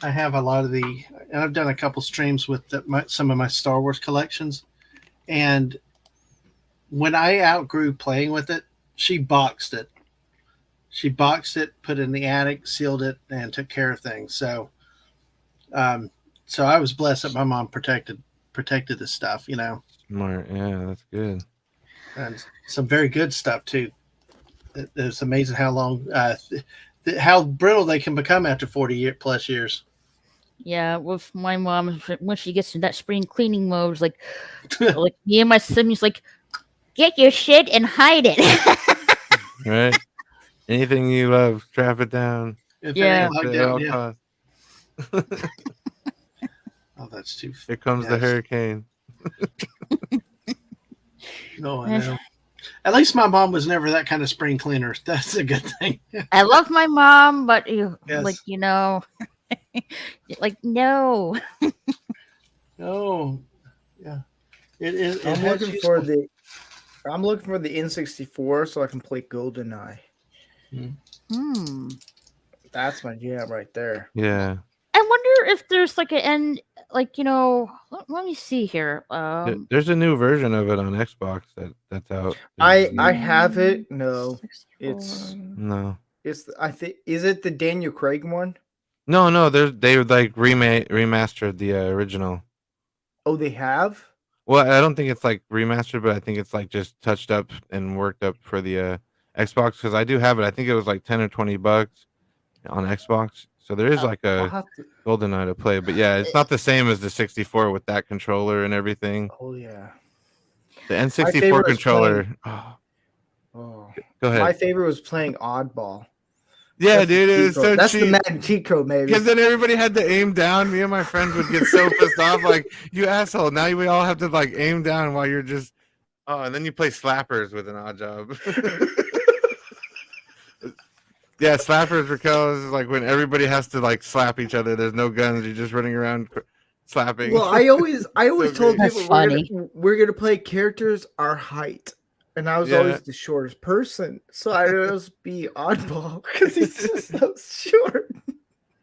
I have a lot of and I've done a couple streams with some of my Star Wars collections, And when I outgrew playing with it, she boxed it. She boxed it, put it in the attic, sealed it, and took care of things. Um, so I was blessed that my mom protected the stuff, Smart. Yeah, that's good. and some very good stuff too. It's amazing how long, how brittle they can become after 40+ years. Yeah, with my mom, when she gets in that spring cleaning mode, it's like me and my siblings, like, get your shit and hide it. Right. Anything you love, trap it down. If it Yeah. ain't locked At down, all yeah. costs. Oh, that's too. Here comes the yes. hurricane. No, I know. At least my mom was never that kind of spring cleaner. That's a good thing. I love my mom, but Yes. like like no. Oh, yeah. It is. It I'm has looking useful- for the N64 so I can play GoldenEye. Hmm. That's my jam right there. Yeah. I wonder if there's like an end, like let me see here. There's a new version of it on Xbox that's out. I have it. No, 64. it's No. I think is it the Daniel Craig one? No, they like remastered the original. Oh, they have. Well, I don't think it's like remastered, but I think it's like just touched up and worked up for the Xbox because I do have it. I think it was like $10 or $20 on Xbox. So there is like I'll a have to. GoldenEye to play, but yeah, it's not the same as the 64 with that controller and everything. Oh yeah. The My N64 favorite was controller. playing- Oh, Oh, go ahead. my favorite was playing Oddball. Yeah, That's the dude, it cheat was code. so That's cheap. the Madden cheat code, maybe. Because then everybody had to aim down. Me and my friends would get so pissed off, like, you asshole. Now we all have to like aim down while you're just and then you play slappers with an odd job. Yeah, slappers, Raquel, is like when everybody has to like slap each other. There's no guns, you're just running around slapping. Well, I always told That's people funny. we're gonna play characters our height, and I was Yeah. always the shortest person, so I would always be Oddball because he's just so short.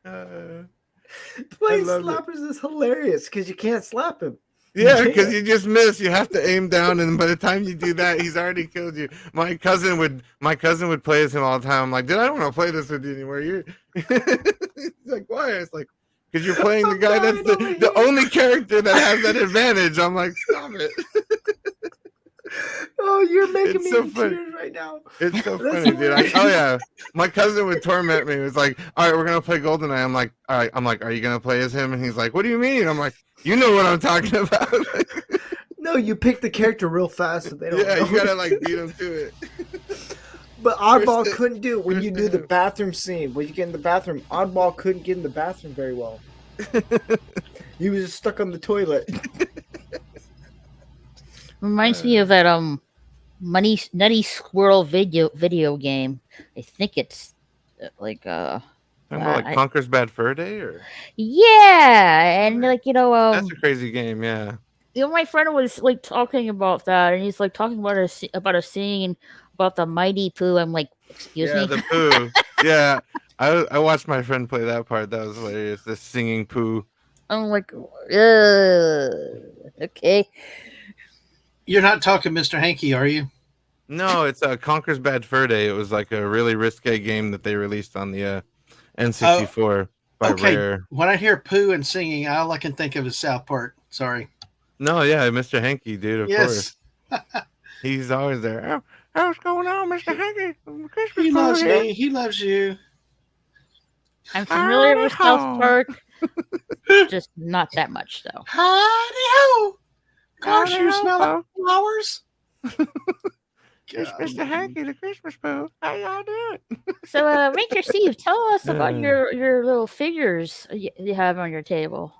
Playing love it. slappers is hilarious because you can't slap him. Yeah, because you just miss. You have to aim down, and by the time you do that, he's already killed you. My cousin would play as him all the time. I'm like, dude, I don't want to play this with you anymore. You're he's like, why? It's like, because you're playing the I'm guy that's dying over the here. only character that has that advantage. I'm like, stop it. Oh, you're making It's me so in funny. tears right now. It's so That's funny, dude. hilarious. Oh yeah, my cousin would torment me. It was like, all right, we're gonna play GoldenEye. I'm like, all right. I'm like, are you gonna play as him? And he's like, what do you mean? I'm like, you know what I'm talking about. No, you pick the character real fast, so they don't. Yeah, know. you gotta like beat him to it. But Oddball First- couldn't do it when you do the bathroom scene. When you get in the bathroom, Oddball couldn't get in the bathroom very well. He was just stuck on the toilet. Reminds me of that Nutty Squirrel video game. I think it's like Talking about like I- Conker's Bad Fur Day, or yeah, and like that's a crazy game. Yeah. my friend was like talking about that, and he's like talking about a scene about the Mighty Pooh. I'm like, excuse Yeah, me. the poo. Yeah, I watched my friend play that part. That was hilarious. The singing poo. I'm like, okay. You're not talking Mr. Hanky, are you? No, it's Conker's Bad Fur Day. It was like a really risque game that they released on the N64 by Okay. Rare. When I hear poo and singing, all I can think of is South Park. Sorry. No, yeah, Mr. Hanky, dude. Of Yes. course, he's always there. Oh, what's going on, Mr. Hanky? Christmas He loves party." me. He loves you. I'm familiar with South Howdy-ho. Park, just not that much though. Howdy-ho. Gosh, you Howdy-ho, smell like Bo. flowers. It's Mr. Hanky, the Christmas poo. How y'all doing? So, Ranger Steve, tell us about Yeah. your little figures you have on your table.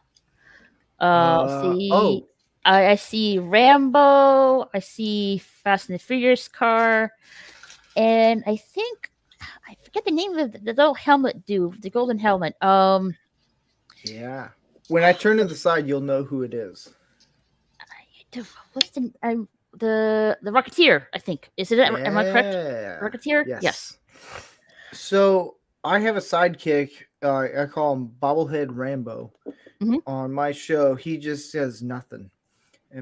Oh, I see Rambo. I see Fast and the Furious car, and I think I forget the name of the little helmet dude, the golden helmet. yeah. When I turn to the side, you'll know who it is. What's the Rocketeer? I think is it? Am I correct? Yeah. Rocketeer. Yes. Yes. So I have a sidekick. I call him Bobblehead Rambo. Mhm. On my show, he just says nothing,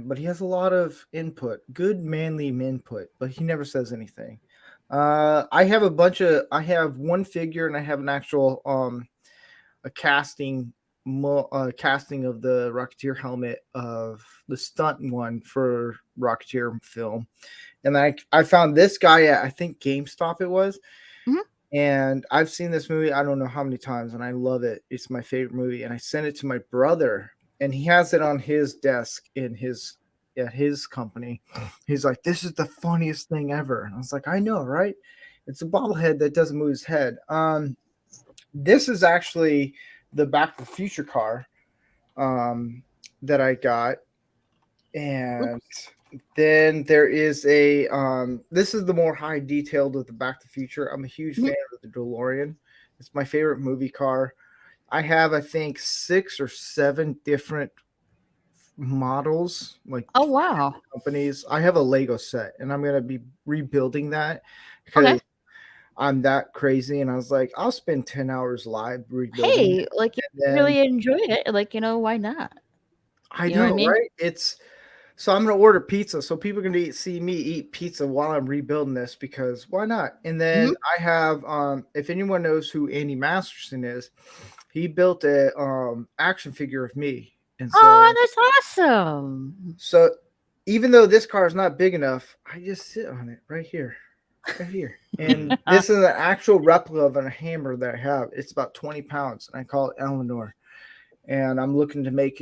but he has a lot of input, good manly input, but he never says anything. I have one figure and I have an actual a casting casting of the Rocketeer helmet of the stunt one for Rocketeer film. And I found this guy at, I think, GameStop it was. Mhm. And I've seen this movie I don't know how many times, and I love it. It's my favorite movie. And I sent it to my brother, and he has it on his desk at his company. He's like, "This is the funniest thing ever." And I was like, "I know, right? It's a bobblehead that doesn't move his head." This is actually the Back to the Future car that I got. And then there is a this is the more high detailed of the Back to the Future. I'm a huge fan of the DeLorean. It's my favorite movie car. I have, I think, 6 or 7 different models, like Oh wow. companies. I have a Lego set, and I'm gonna be rebuilding that because Okay. I'm that crazy. And I was like, I'll spend 10 hours live rebuilding. Hey, like you then- really enjoy it, like why not? I You know what I know, mean? right? So I'm gonna order pizza, so people are gonna see me eat pizza while I'm rebuilding this, because why not? And then I have, if anyone knows who Andy Masterson is, he built a action figure of me. And so, Oh, that's awesome. so even though this car is not big enough, I just sit on it right here. And this is an actual replica of a hammer that I have. It's about 20 pounds, and I call it Eleanor. And I'm looking to make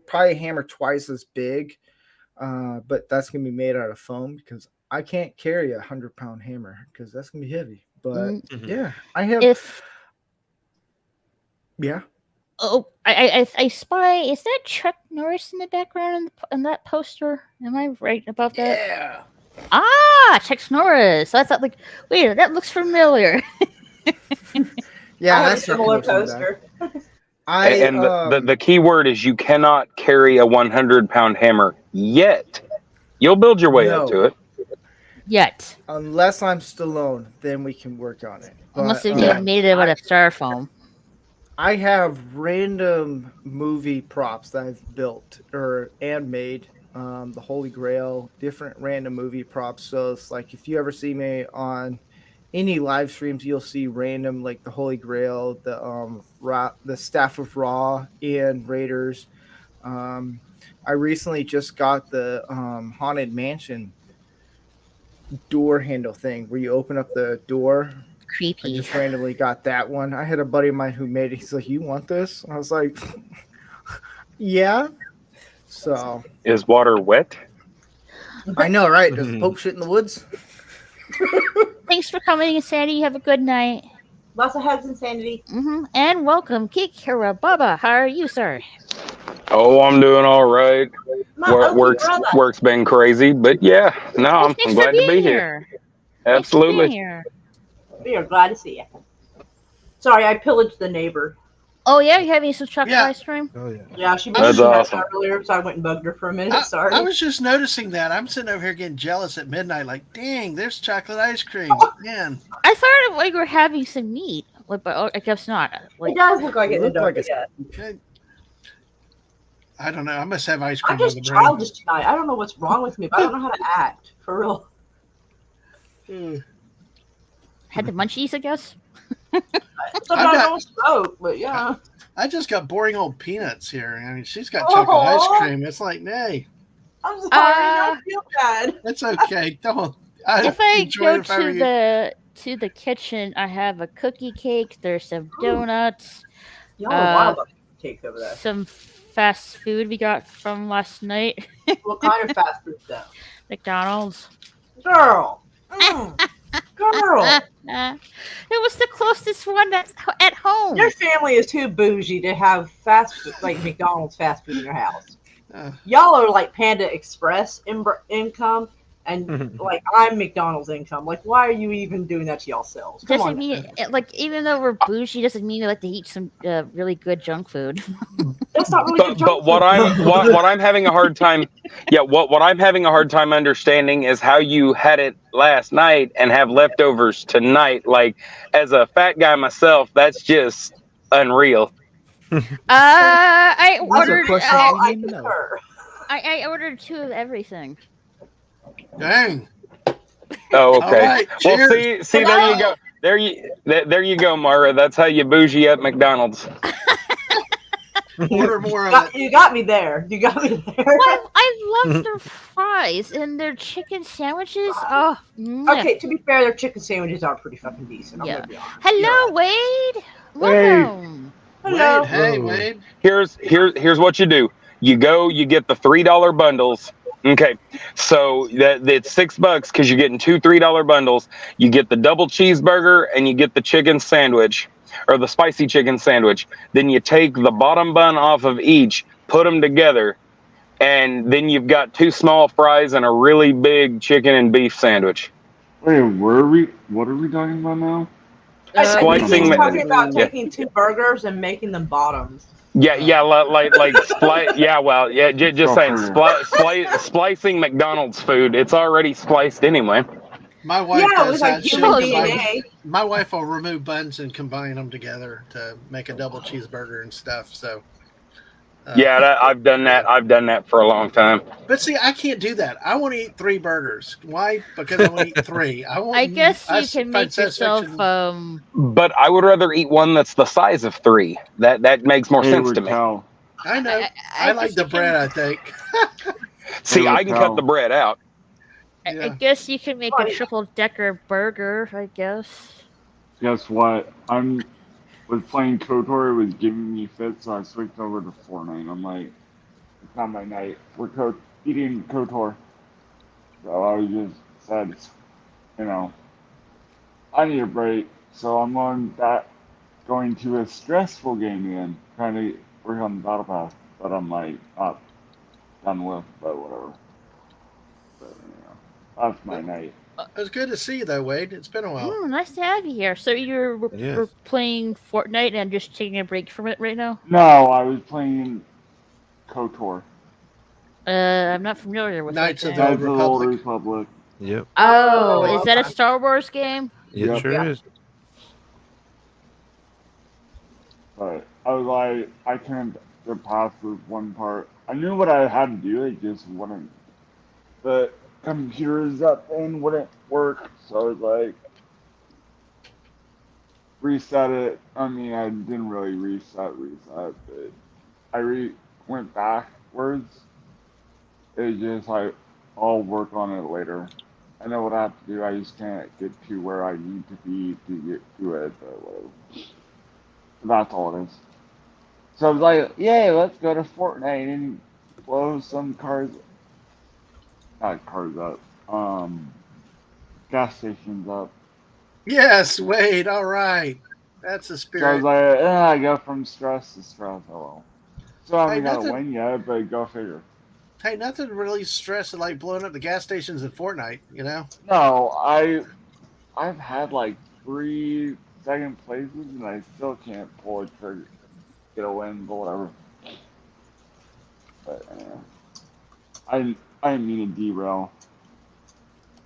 probably a hammer twice as big, but that's gonna be made out of foam, because I can't carry 100-pound hammer because that's gonna be heavy. But yeah, I have. Yeah. Oh, I spy. Is that Chuck Norris in the background in that poster? Am I right about that? Yeah. Ah, Chuck Norris. I thought, like, wait, that looks familiar. Yeah, I have a that's similar Chuck Norris. poster. And the key word is you cannot carry a 100-pound hammer yet. You'll build your way up to it. Yet, Unless I'm Stallone, then we can work on it. unless But, they made it out of styrofoam. I have random movie props that I've built and made. The Holy Grail, different random movie props. So it's like, if you ever see me on any live streams, you'll see random, like the Holy Grail, the Staff of Ra and Raiders. I recently just got the Haunted Mansion door handle thing where you open up the door. I Creepy. just randomly got that one. I had a buddy of mine who made it. He's like, "You want this?" I was like, "Yeah." So Is water wet? I know, right? Does the Pope shit in the woods? Thanks for coming, Sandy. Have a good night. Lots of hugs and sanity. And welcome, Kikira Baba. How are you, sir? Oh, I'm doing all right. My ugly brother. Work's been crazy, but yeah, no, I'm Thanks glad for to be being here. Thanks for being Absolutely. here. We are glad to see you. Sorry, I pillaged the neighbor. Oh yeah, you having some chocolate Yeah. ice cream? Oh yeah. Yeah, she That's mentioned that awesome. earlier, so I went and bugged her for a minute. Sorry. I was just noticing that. I'm sitting over here getting jealous at midnight, like, dang, there's chocolate ice cream. Man. I thought like we're having some meat, like, but I guess not. Like, It does look like it. Look like it's- Okay. I don't know. I must have ice I'm cream on just the brain. childish tonight. I don't know what's wrong with me, but I don't know how to act. For real. had the munchies, I guess. Sometimes I don't smoke, but yeah. I just got boring old peanuts here. I mean, she's got chocolate ice Aw. cream. It's like, nay, I'm sorry. I don't feel bad. it's okay. Don't. I If I enjoy go it if I were to you. the kitchen, I have a cookie cake. There's some donuts, Y'all are wild about cakes over there. some fast food we got from last night, What kind of fast food though? McDonald's. Girl. Girl. It was the closest one that's at home. Your family is too bougie to have fast food, like McDonald's fast food in your house. Uh, Y'all are like Panda Express income, and like I'm McDonald's income. Like, why are you even doing that to yourselves? Come Doesn't on. mean like even though we're bougie, doesn't mean we like to eat some really good junk food. That's not really But good junk what food. what I'm having a hard time, what I'm having a hard time understanding is how you had it last night and have leftovers tonight. Like, as a fat guy myself, that's just unreal. I These are ordered. questions Oh, we I need to know. concur. I ordered 2 of everything. Dang. Oh, All okay. right. Well, Cheers. see, there you go. There you go, Mara. That's how you bougie up McDonald's. Order more of it. You got me there. You got me there. Well, I love their fries and their chicken sandwiches. Oh, mwah. Okay, to be fair, their chicken sandwiches are pretty fucking decent. I'm Yeah. gonna be honest. Hello, Wade. Welcome. Hello. Wade, hey, Whoa. Wade. Here's what you do. You go, you get the $3 bundles. Okay, so that's $6 because you're getting 2 $3 bundles. You get the double cheeseburger and you get the chicken sandwich or the spicy chicken sandwich. Then you take the bottom bun off of each, put them together, and then you've got 2 small fries and a really big chicken and beef sandwich. Wait, what are we talking about now? I think Splicing he's the- talking about yeah. taking 2 burgers and making them bottoms. Yeah, like splicing just saying, splicing McDonald's food. It's already spliced anyway. My wife Yeah, does with like that. She'll human combine- DNA. My wife will remove buns and combine them together to make a double cheeseburger and stuff. So, Yeah, I've done that. I've done that for a long time. But see, I can't do that. I want to eat 3 burgers. Why? Because I want to eat 3. I guess you can make yourself But I would rather eat one that's the size of 3. That makes more sense to me. Cal. I know. I like guess the you bread. I think. See, Hey, I can Cal. cut the bread out. I Yeah. guess you can make a triple decker burger. I guess. Guess what? Was playing KOTOR, it was giving me fits, so I switched over to Fortnite. I'm like, it's not my night. We're eating KOTOR. So I was just said, I need a break. So I'm going to a stressful game again, trying to work on the battle pass. But I'm like, not done with, but whatever. But, that's my night. It was good to see you, though, Wade. It's been a while. Nice to have you here. So you're It is. we're playing Fortnite and just taking a break from it right now? No, I was playing KOTOR. I'm not familiar with Knights that of game. Knights of the Old Republic. Republic. Yep. Oh, is that a Star Wars game? It Yep. sure Yeah. is. But I was like, I couldn't get past this one part. I knew what I had to do, it just wouldn't. The computers up thing wouldn't work, so I was like, reset it. I mean, I didn't really reset, but I went backwards. It's just like, I'll work on it later. I know what I have to do, I just can't get to where I need to be to get to it, but whatever. That's all it is. So I was like, yay, let's go to Fortnite and blow some cars. Not cars up. Gas stations up. Yes, Wade. All right. That's the So I spirit. was like, I go from stress to stress. Oh well. So I haven't Hey, got a nothing- win yet, but go figure. Hey, nothing really stressing like blowing up the gas stations in Fortnite, you know? No, I've had like 3 second places and I still can't pull a trigger, get a win, but whatever. But I didn't mean to derail.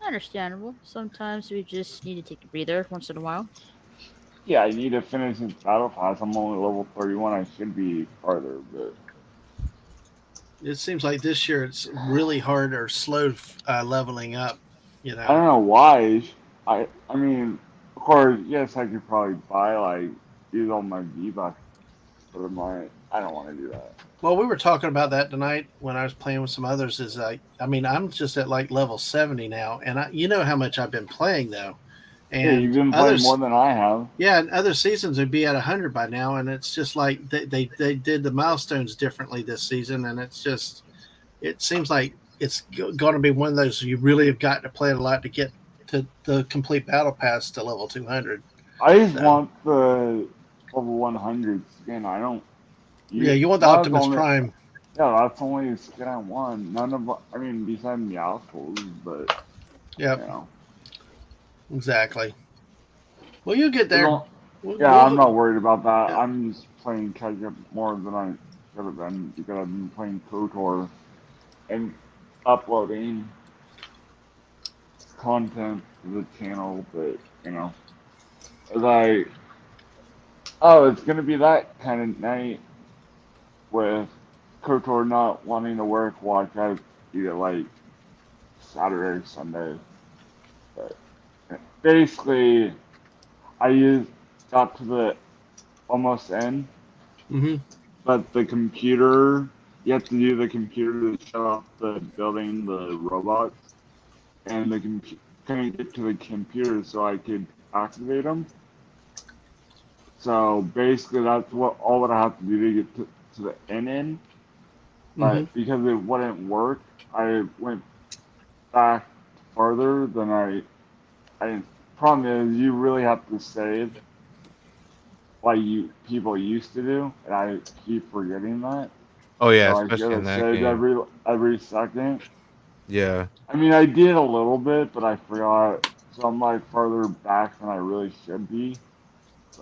Understandable. Sometimes we just need to take a breather once in a while. Yeah, I need to finish this battle pass. I'm only level 31. I should be farther, but It seems like this year it's really hard or slow leveling up, you I don't know? know why. I mean, of course, yes, I could probably buy use all my V-Bucks, but I'm like, I don't want to do that. Well, we were talking about that tonight when I was playing with some others. I'm just at like level 70 now, and you know how much I've been playing though. And Yeah, you've been playing others, more than I have. yeah, and other seasons would be at 100 by now, and it's just like they did the milestones differently this season, and it seems like it's going to be one of those you really have got to play it a lot to get to the complete battle pass to level 200. I just So- want the level 100 skin. I don't. Yeah, you want the that's Optimus only- Prime. Yeah, that's only a skin I want. None of, I mean, besides the assholes, but Yep, you know. exactly. Well, you'll get there. Yeah, I'm not worried about that. I'm just playing catch up more than I should have been because I've been playing KOTOR and uploading content to the channel, but you know, it's like, oh, it's gonna be that kind of night with KOTOR not wanting to work, watch I eat it like Saturday, Sunday. But basically, got to the almost end, Mm-hmm. but the computer, you have to do the computer to shut off the building, the robots, and the couldn't get to the computer so I could activate them. So basically, that's all that I have to do to get to the end. But because it wouldn't work, I went back farther than I. Problem is, you really have to save like people used to do, and I keep forgetting that. Oh yeah, So I especially in gotta that save game. every second. Yeah. I mean, I did a little bit, but I forgot. So I'm like farther back than I really should be.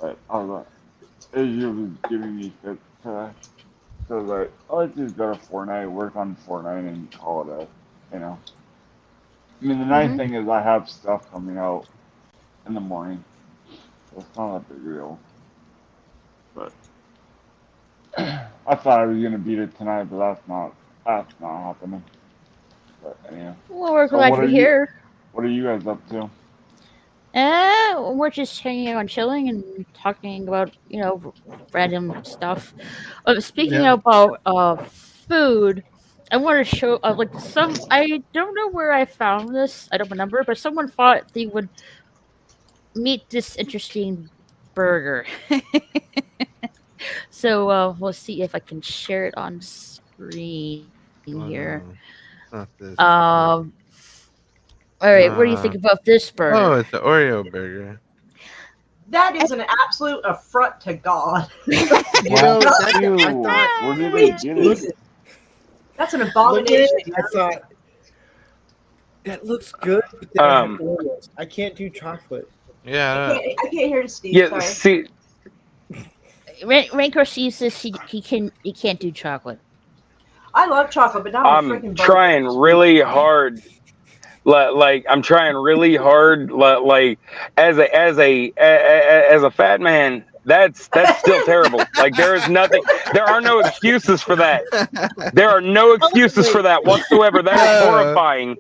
But I was like, Asia was giving me fit today. So I was like, oh, let's just go to Fortnite, work on Fortnite, and call it a, you know. I mean, the nice thing is I have stuff coming out in the morning, so it's not a big deal. But I thought I was gonna beat it tonight, but that's not happening. But anyhow, Well, we're so glad what you're are here. what are you guys up to? We're just hanging out and chilling and talking about, random stuff. Speaking Yeah. about food, I want to show like some. I don't know where I found this. I don't remember, but someone thought they would meet this interesting burger. So we'll see if I can share it on screen Oh here. no, it's not this. All right, what do you think about this burger? Oh, it's the Oreo burger. That is an absolute affront to God. You know, that, Ew, I thought, where did they get Jesus. it? That's an look at abomination. it, I thought, that looks good, but then I have Um, Oreos. I can't do chocolate. Yeah. I can't hear Steve. Yeah, Sorry. see, Rancor sees this. He can't do chocolate. I love chocolate, but not on a I'm freaking burger. trying really hard. Like I'm trying really hard. Like as a fat man, that's still terrible. Like there is nothing. There are no excuses for that. There are no excuses for that whatsoever. That is horrifying.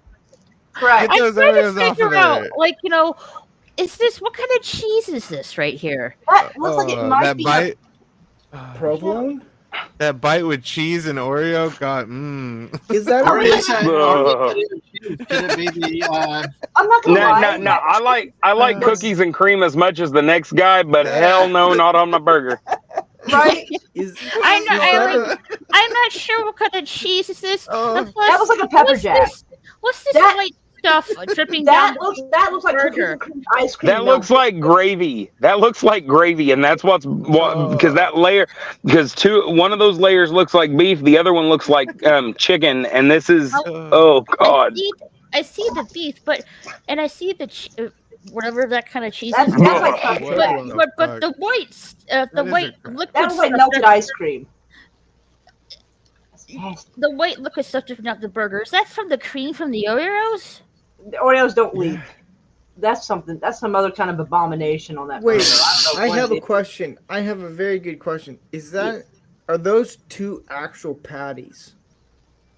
Right. Get I'm those trying to Oreos off of figure out, there. like, is this what kind of cheese is this right here? That looks like it might that be. bite. Provolone? That bite with cheese and Oreo. God. Is that Or a is that, or Ugh. could it be the I'm not gonna No, lie. no, no. I like cookies and cream as much as the next guy, but hell no, not on my burger. Right? is I'm not sure what kind of cheese is this. Oh. And plus, That was like a pepper jack. What's this That- white stuff dripping down? That looks like cookies burger. and cream ice cream. That looks like gravy. That looks like gravy, and that's what because that layer one of those layers looks like beef, the other one looks like chicken, and this is oh god. I see the beef, and I see the whatever that kind of cheese That's is. like pepper What jack. the But fuck? the whites, That the is white a- liquid That looks like stuff melted that's- ice cream. The white liquid stuff dripping out the burger. Is that from the cream from the Oreos? The Oreos don't leak. That's something. That's some other kind of abomination on that. Wait, burger. don't know I what have it a is. question. I have a very good question. Are those two actual patties?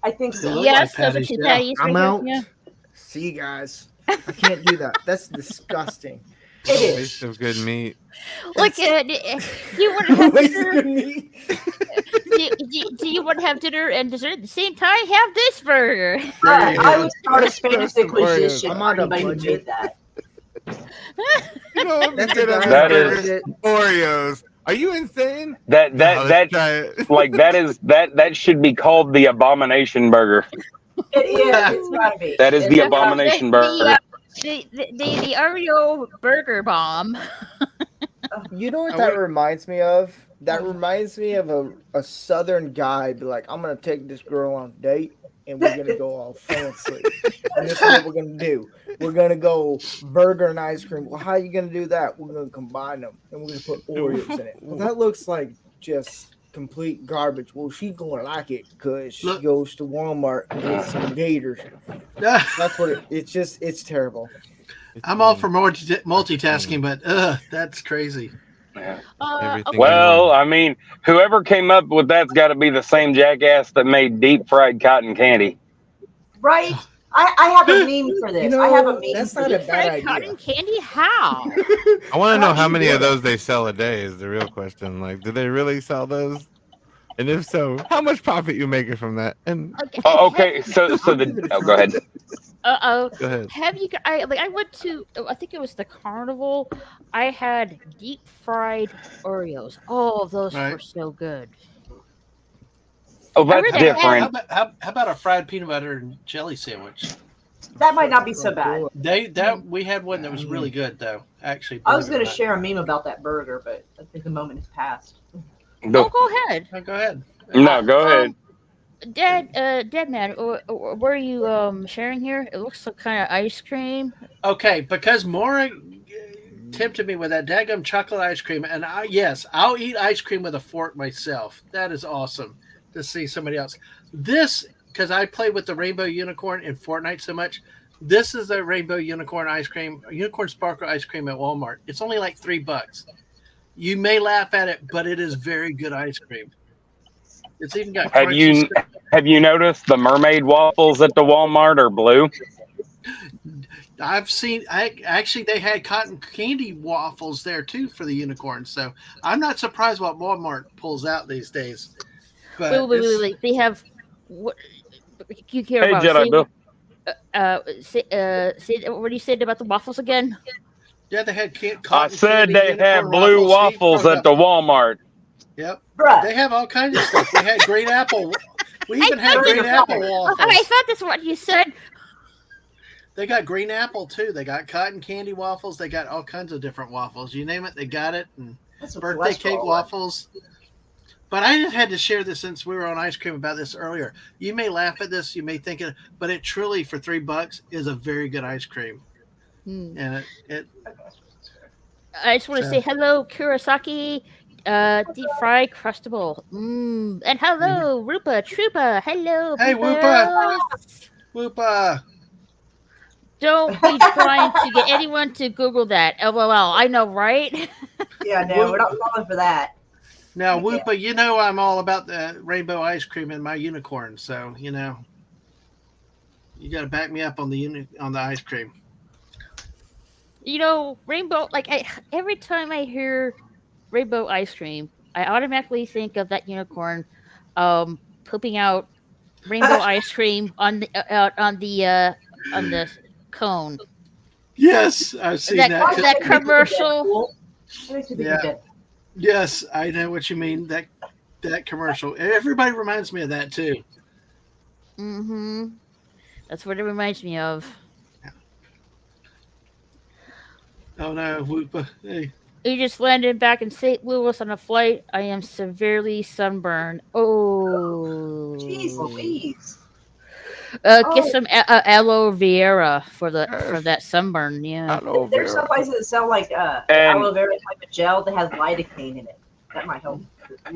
I think so. look Yes, like those are patties, two yeah. patties. I'm right out. here, yeah. See you guys. I can't do that. That's disgusting. It is. Waste of good meat. Look, you want to have Waste of dinner? good meat. Do you want to have dinner and dessert at the same time? Have this burger. I would start a Spanish Some Oreos. Inquisition I'm for on a anybody who budget. did that. You know what? That's Get a on guy That this is- burger. Oreos. Are you insane? That Let's try it. like that should be called the abomination burger. It is. It's gotta be. That is the It's gotta abomination burger. The Oreo burger bomb. You know what I that would- reminds me of? That reminds me of a southern guy be like, I'm gonna take this girl on a date and we're gonna go all fancy. And this is what we're gonna do. We're gonna go burger and ice cream. Well, how are you gonna do that? We're gonna combine them and we're gonna put Oreos in it. Well, that looks like just complete garbage. Well, she's gonna like it because she Look. goes to Walmart and gets some gators. Ah, That's what it's terrible. I'm all for multitasking, but that's crazy. Everything in Okay. Well, one. I mean, whoever came up with that's got to be the same jackass that made deep fried cotton candy. Right? I have a meme for this. I have a meme that's for not a this. bad Fried idea. cotton candy? How? I want to How know do how you many do of it? those they sell a day is the real question. Like, do they really sell those? And if so, how much profit you making from that? And Like, Oh, have okay, so I'll the give it a oh, go try. ahead. uh-oh. go ahead. Have you I went to I think it was the carnival. I had deep fried Oreos. Oh, those were Right. so good. Oh, I that's read How that about have different. how about a fried peanut butter and jelly sandwich? That might not be so bad. We had one that was really Mm. good though. Actually, I was believe it or going to not. share a meme about that burger, but I think the moment has passed. Oh, go ahead. Oh, go ahead. No, go ahead. Dead man, what are you sharing here? It looks like kind of ice cream. Okay, because Maura tempted me with that daggum chocolate ice cream, and I'll eat ice cream with a fork myself. That is awesome to see somebody else. This because I play with the rainbow unicorn in Fortnite so much. This is a rainbow unicorn ice cream, unicorn sparkle ice cream at Walmart. It's only like $3. You may laugh at it, but it is very good ice cream. It's even got Have crunchy you stuff. have you noticed the mermaid waffles at the Walmart are blue? I've seen. Actually they had cotton candy waffles there too for the unicorn. So I'm not surprised what Walmart pulls out these days. But Wait. They have what you care Hey, about? Jedi Bill. Say what you said about the waffles again? yeah, they had I cotton said candy they unicorn had blue waffles. See, waffles broke at up. the Walmart. Yep, Bruh. they have all kinds of stuff. We had green apple. We even had thought green you were apple fine. waffles. I thought that's what you said. They got green apple too. They got cotton candy waffles. They got all kinds of different waffles. You name it, they got it. And That's a birthday cake cholesterol one. waffles. But I just had to share this since we were on ice cream about this earlier. You may laugh at this, you may think it, but it truly for $3 is a very good ice cream. And it I just want to so say hello, Kurosaki. Deep fried crustable. And hello, Rupa Troopa. Hello, hey Whoopa, peoples. Whoopa. Don't be trying to get anyone to Google that. LOL. I know, right? Yeah, no, we're not falling for that. Now Yeah. Whoopa, you know I'm all about the rainbow ice cream and my unicorn, so you got to back me up on on the ice cream. You know, rainbow. Every time I hear rainbow ice cream, I automatically think of that unicorn, pooping out rainbow ice cream on the cone. Yes, I've seen That that. Why does that it make you think of commercial. Deadpool? It makes you think of Yeah. Deadpool. Yes, I know what you mean. That commercial. Everybody reminds me of that too. Mm-hmm. That's what it reminds me of. Oh no, Whoopa. Hey. You just landed back in St. Louis on a flight. I am severely sunburned. Oh. Jeez Louise. Get Oh. some aloe vera for that sunburn. Yeah. There's some places that sell like And aloe vera type of gel that has lidocaine in it. That might help.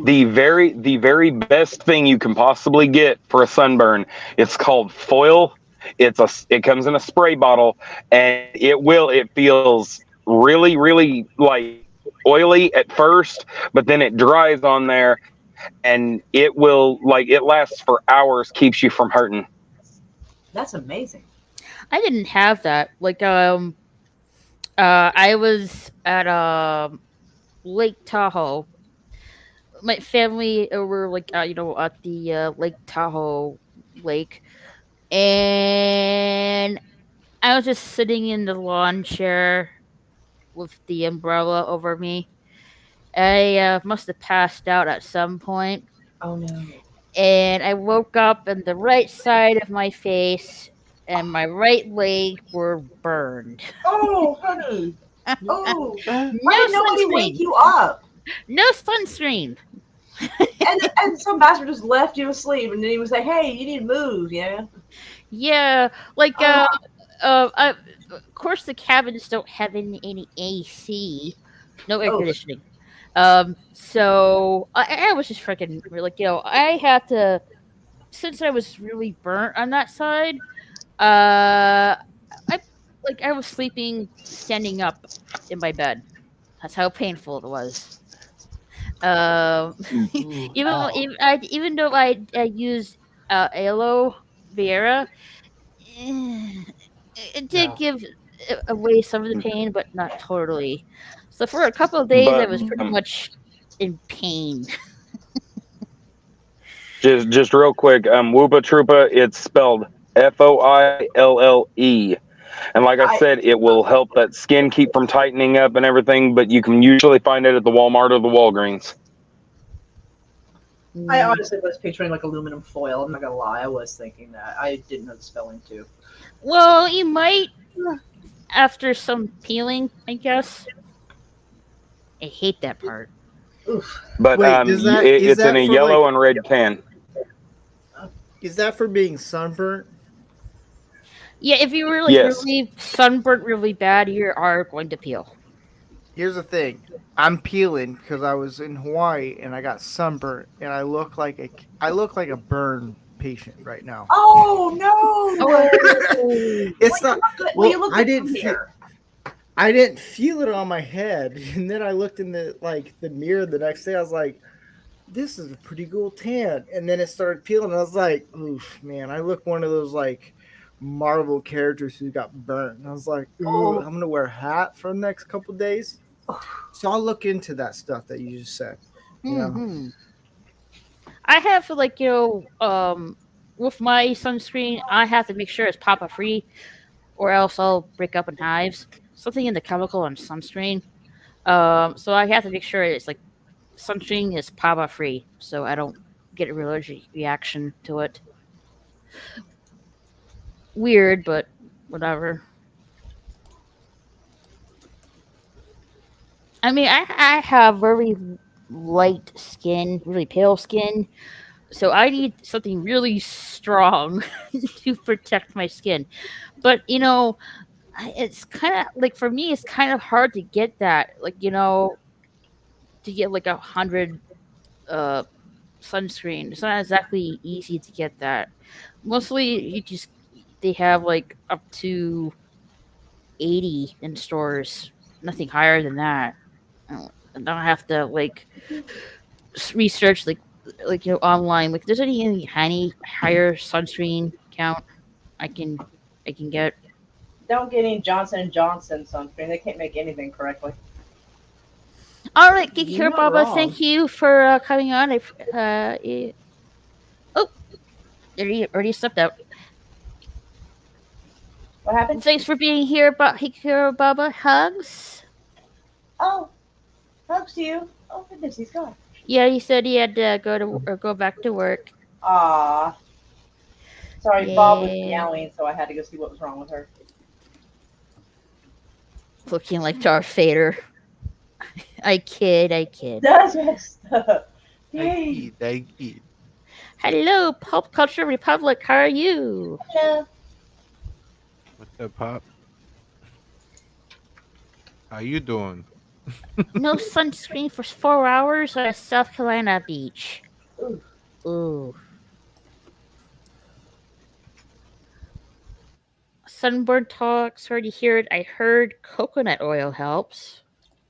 the very best thing you can possibly get for a sunburn, it's called foil. It comes in a spray bottle, and it feels really like oily at first, but then it dries on there, and it lasts for hours, keeps you from hurting. That's amazing. I didn't have that. I was at Lake Tahoe. My family were at the Lake Tahoe lake, and I was just sitting in the lawn chair with the umbrella over me. I must have passed out at some point, Oh no. and I woke up, and the right side of my face and my right leg were burned. Oh, honey. Oh. No Why did nobody wake sunscreen. you up? No sunscreen. And some bastard just left you asleep, and then he was like, "Hey, you need to move." Yeah. Yeah, Oh. of course the cabins don't have any AC, no air Oh. conditioning. So I was just freaking I had to, since I was really burnt on that side. I was sleeping standing up in my bed. That's how painful it was. Um, Ooh, ow. even though I use aloe vera, it did No. give away some of the pain, but not totally. So for a couple of days, I But was pretty much in pain. just real quick, Whoopa Troopa, it's spelled Foille. And like I I said, it will help that skin keep from tightening up and everything, but you can usually find it at the Walmart or the Walgreens. I honestly was picturing like aluminum foil. I'm not gonna lie, I was thinking that. I didn't know the spelling too. Well, you might after some peeling, I guess. I hate that part. Oof. But Wait, is it's in that a for yellow like and red can. is that for being sunburnt? Yeah, if you were like Yes. really sunburnt really bad, you are going to peel. Here's the thing. I'm peeling because I was in Hawaii and I got sunburnt and I look like a burn patient right now. Oh no! Oh, It's not. Well, you Well, look I good from didn't feel. here. I didn't feel it on my head, and then I looked in the mirror the next day. I was like, "This is a pretty cool tan," and then it started peeling. And I was like, "Oof, man! I look one of those like Marvel characters who got burnt." And I was like, "Ooh, Oh. I'm gonna wear a hat for the next couple days." So I'll look into that stuff that you just said. You know, hmm I have like with my sunscreen, I have to make sure it's papa free, or else I'll break up in hives. Something in the chemical on sunscreen. So I have to make sure it's like sunscreen is papa free, so I don't get a allergic reaction to it. Weird, but whatever. I mean, I have very light skin, really pale skin, so I need something really strong to protect my skin. But it's kind of like for me, it's kind of hard to get that. Like to get like 100 uh sunscreen. It's not exactly easy to get that. Mostly, they have like up to 80 in stores. Nothing higher than that. I don't have to like research like online. Like, there's any higher sunscreen count I can I can get. Don't get any Johnson and Johnson sunscreen. They can't make anything correctly. All right, Geeky you're Here, not Baba. wrong. Thank you for coming on. Oh, already stepped out. What happened? Thanks for being here, Hikiro Baba. Hugs. Oh, hugs to you. Oh goodness, he's gone. Yeah, he said he had to go back to work. Ah, sorry, Bob was Yeah, meowing, so I had to go see what was wrong with her. looking like Darth Vader. I kid. That's messed up. I Yay. eat. Hello, Pop Culture Republic. How are you? Hello. What's up, Pop? How you doing? No sunscreen for 4 hours on a South Carolina beach. Ooh. Ooh. Sunburn talk. Sorry to hear it. I heard coconut oil helps.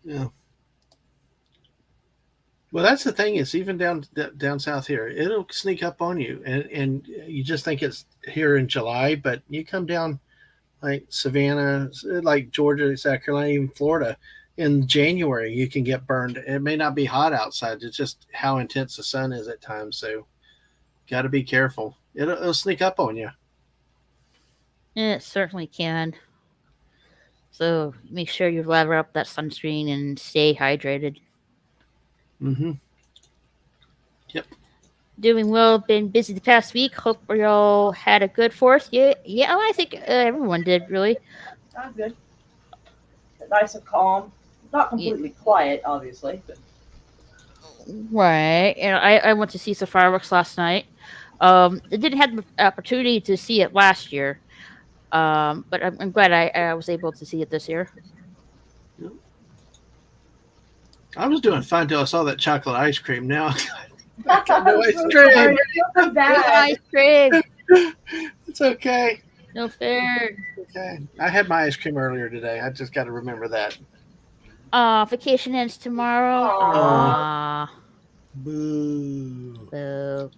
Yeah. Well, that's the thing is even down south here, it'll sneak up on you, and you just think it's here in July, but you come down like Savannah, like Georgia, South Carolina, even Florida, in January, you can get burned. It may not be hot outside; it's just how intense the sun is at times. So, got to be careful. It'll sneak up on you. It certainly can. So make sure you lather up that sunscreen and stay hydrated. Mm-hmm. Yep. Doing well. Been busy the past week. Hope we all had a good Fourth. Yeah. I think everyone did really. I'm good. Nice and calm. Not completely quiet, obviously, but Right. And I went to see some fireworks last night. I didn't have the opportunity to see it last year. But I'm glad I was able to see it this year. I was doing fine until I saw that chocolate ice cream. Now, I'm no ice so cream. sorry. I feel so bad. Ice cream. It's okay. No fair. Okay. I had my ice cream earlier today. I just got to remember that. Vacation ends tomorrow. Aw. Boo. Boo.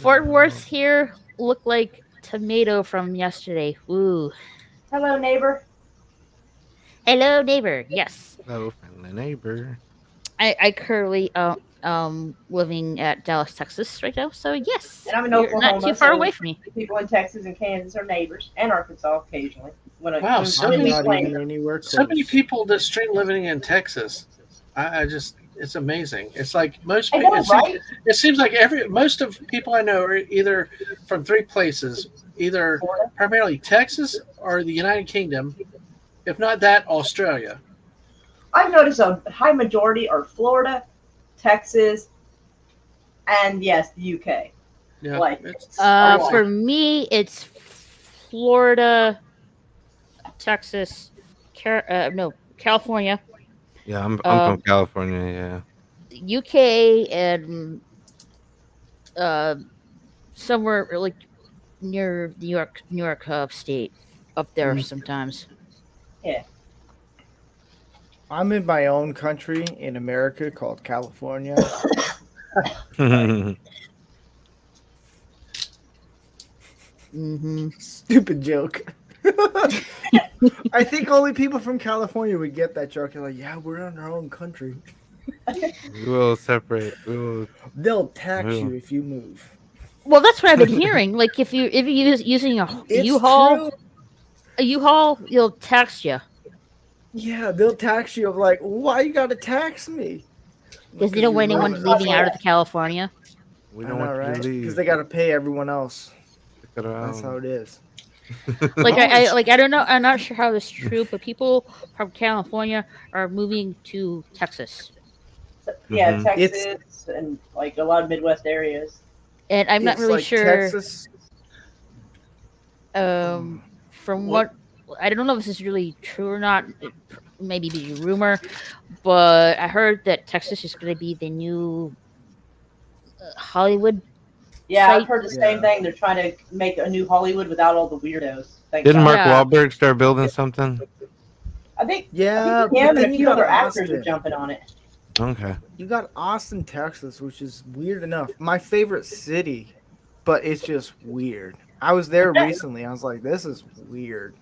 Fort Worth here looked like tomato from yesterday. Ooh. Hello, neighbor. Hello, neighbor. Yes. Hello, friendly neighbor. I currently living at Dallas, Texas right now. So yes, And I'm in you're Oklahoma. not too far so away from me. the people in Texas and Kansas are neighbors, and Arkansas occasionally. Wow, so I'm many- not even anywhere close. So many people that stream living in Texas. I just, it's amazing. It's like most I people. know, right? It seems like most of people I know are either from three places, either Florida. primarily Texas or the United Kingdom, if not that, Australia. I've noticed a high majority are Florida, Texas, and yes, the UK. Yeah, Like, it's- For me, it's Florida, Texas, California, Yeah, I'm Um, from California. Yeah. UK, and somewhere like near New York State, up there sometimes. I'm in my own country in America called California. Mm-hmm. Stupid joke. I think only people from California would get that joke. They're like, yeah, we're in our own country. We will separate. We will. They'll tax Yeah. you if you move. Well, that's what I've been hearing. Like if you using a It's U-Haul, true. a U-Haul, you'll tax you Yeah, they'll tax you. Of like, why you gotta tax me? because they don't want anyone leaving out of the California. We I don't know, want you right? to leave. Because they gotta pay everyone else. Stick it around. That's how it is. Like I don't know. I'm not sure how this is true, but people from California are moving to Texas, Yeah, Mhm. Texas and like a lot of Midwest areas. and I'm not It's really like sure. Texas. From What- what I don't know if this is really true or not. It maybe be a rumor, but I heard that Texas is going to be the new Hollywood. Yeah, Site- I've heard the same thing. They're trying to make a new Hollywood without all the weirdos. Thank Didn't God. Mark Yeah. Wahlberg start building something? I think Yeah, him but and then a you few got other actors Austin. are jumping on it. Okay. You got Austin, Texas, which is weird enough. My favorite city, but it's just weird. I was there recently. I was like, this is weird.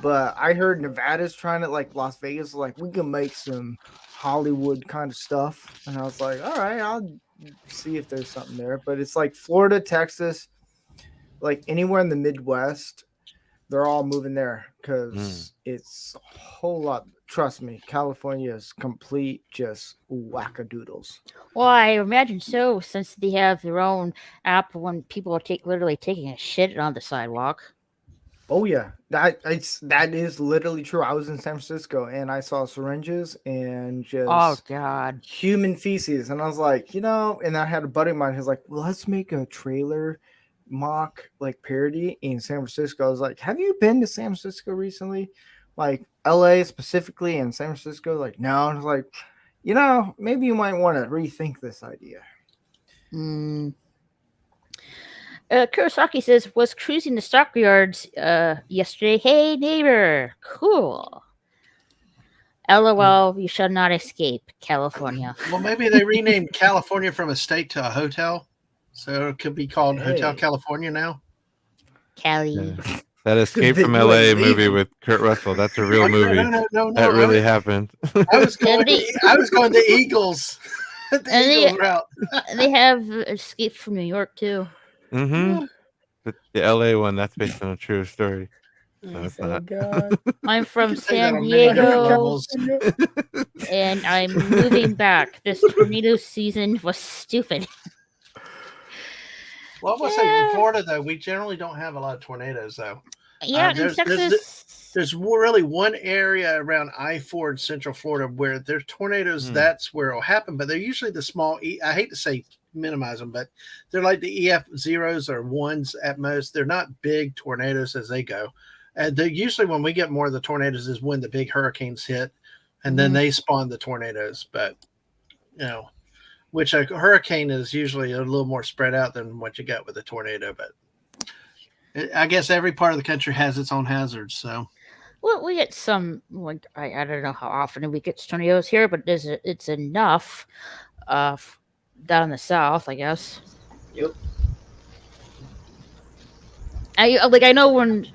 But I heard Nevada's trying to, like Las Vegas, like we can make some Hollywood kind of stuff. And I was like, all right, I'll see if there's something there. But it's like Florida, Texas, like anywhere in the Midwest, they're all moving there because it's a whole lot. Trust me, California is complete just wackadoodles. Well, I imagine so, since they have their own app when people are literally taking a shit on the sidewalk. Oh yeah, that is literally true. I was in San Francisco and I saw syringes and just Oh God! human feces, and I was like, and I had a buddy of mine who's like, well, let's make a trailer mock like parody in San Francisco. I was like, have you been to San Francisco recently? Like LA specifically and San Francisco? Like, no. And I was like, maybe you might want to rethink this idea. Kurosaki says, was cruising the stockyards yesterday. Hey, neighbor. Cool. LOL, you shall not escape, California. Well, maybe they renamed California from a state to a hotel, so it could be called Hotel Hey. California now. Cali. Yeah. That Escape They from went LA leaving. movie with Kurt Russell. That's a real movie. No. That really happened. I was going to Eagles. The And Eagles route. They have Escape from New York, too. Mm-hmm. But the LA one, that's based on a true story. No, it's Oh not. God. I'm from Say that San on many different Diego, levels. and I'm moving back. This tornado season was stupid. Well, I must say, in Florida, though, we generally don't have a lot of tornadoes, though. Yeah, in there's- Texas. There's really one area around I-4 in Central Florida where there's tornadoes. That's where it'll happen, but they're usually the small. I hate to say minimize them, but they're like the EF zeros or ones at most. They're not big tornadoes as they go. And they're usually when we get more of the tornadoes is when the big hurricanes hit, and then they spawn the tornadoes. But which a hurricane is usually a little more spread out than what you got with a tornado. But I guess every part of the country has its own hazards. So. Well, we get some, like, I don't know how often we get tornadoes here, but it's enough f- down in the south, I guess. Yep. I know when,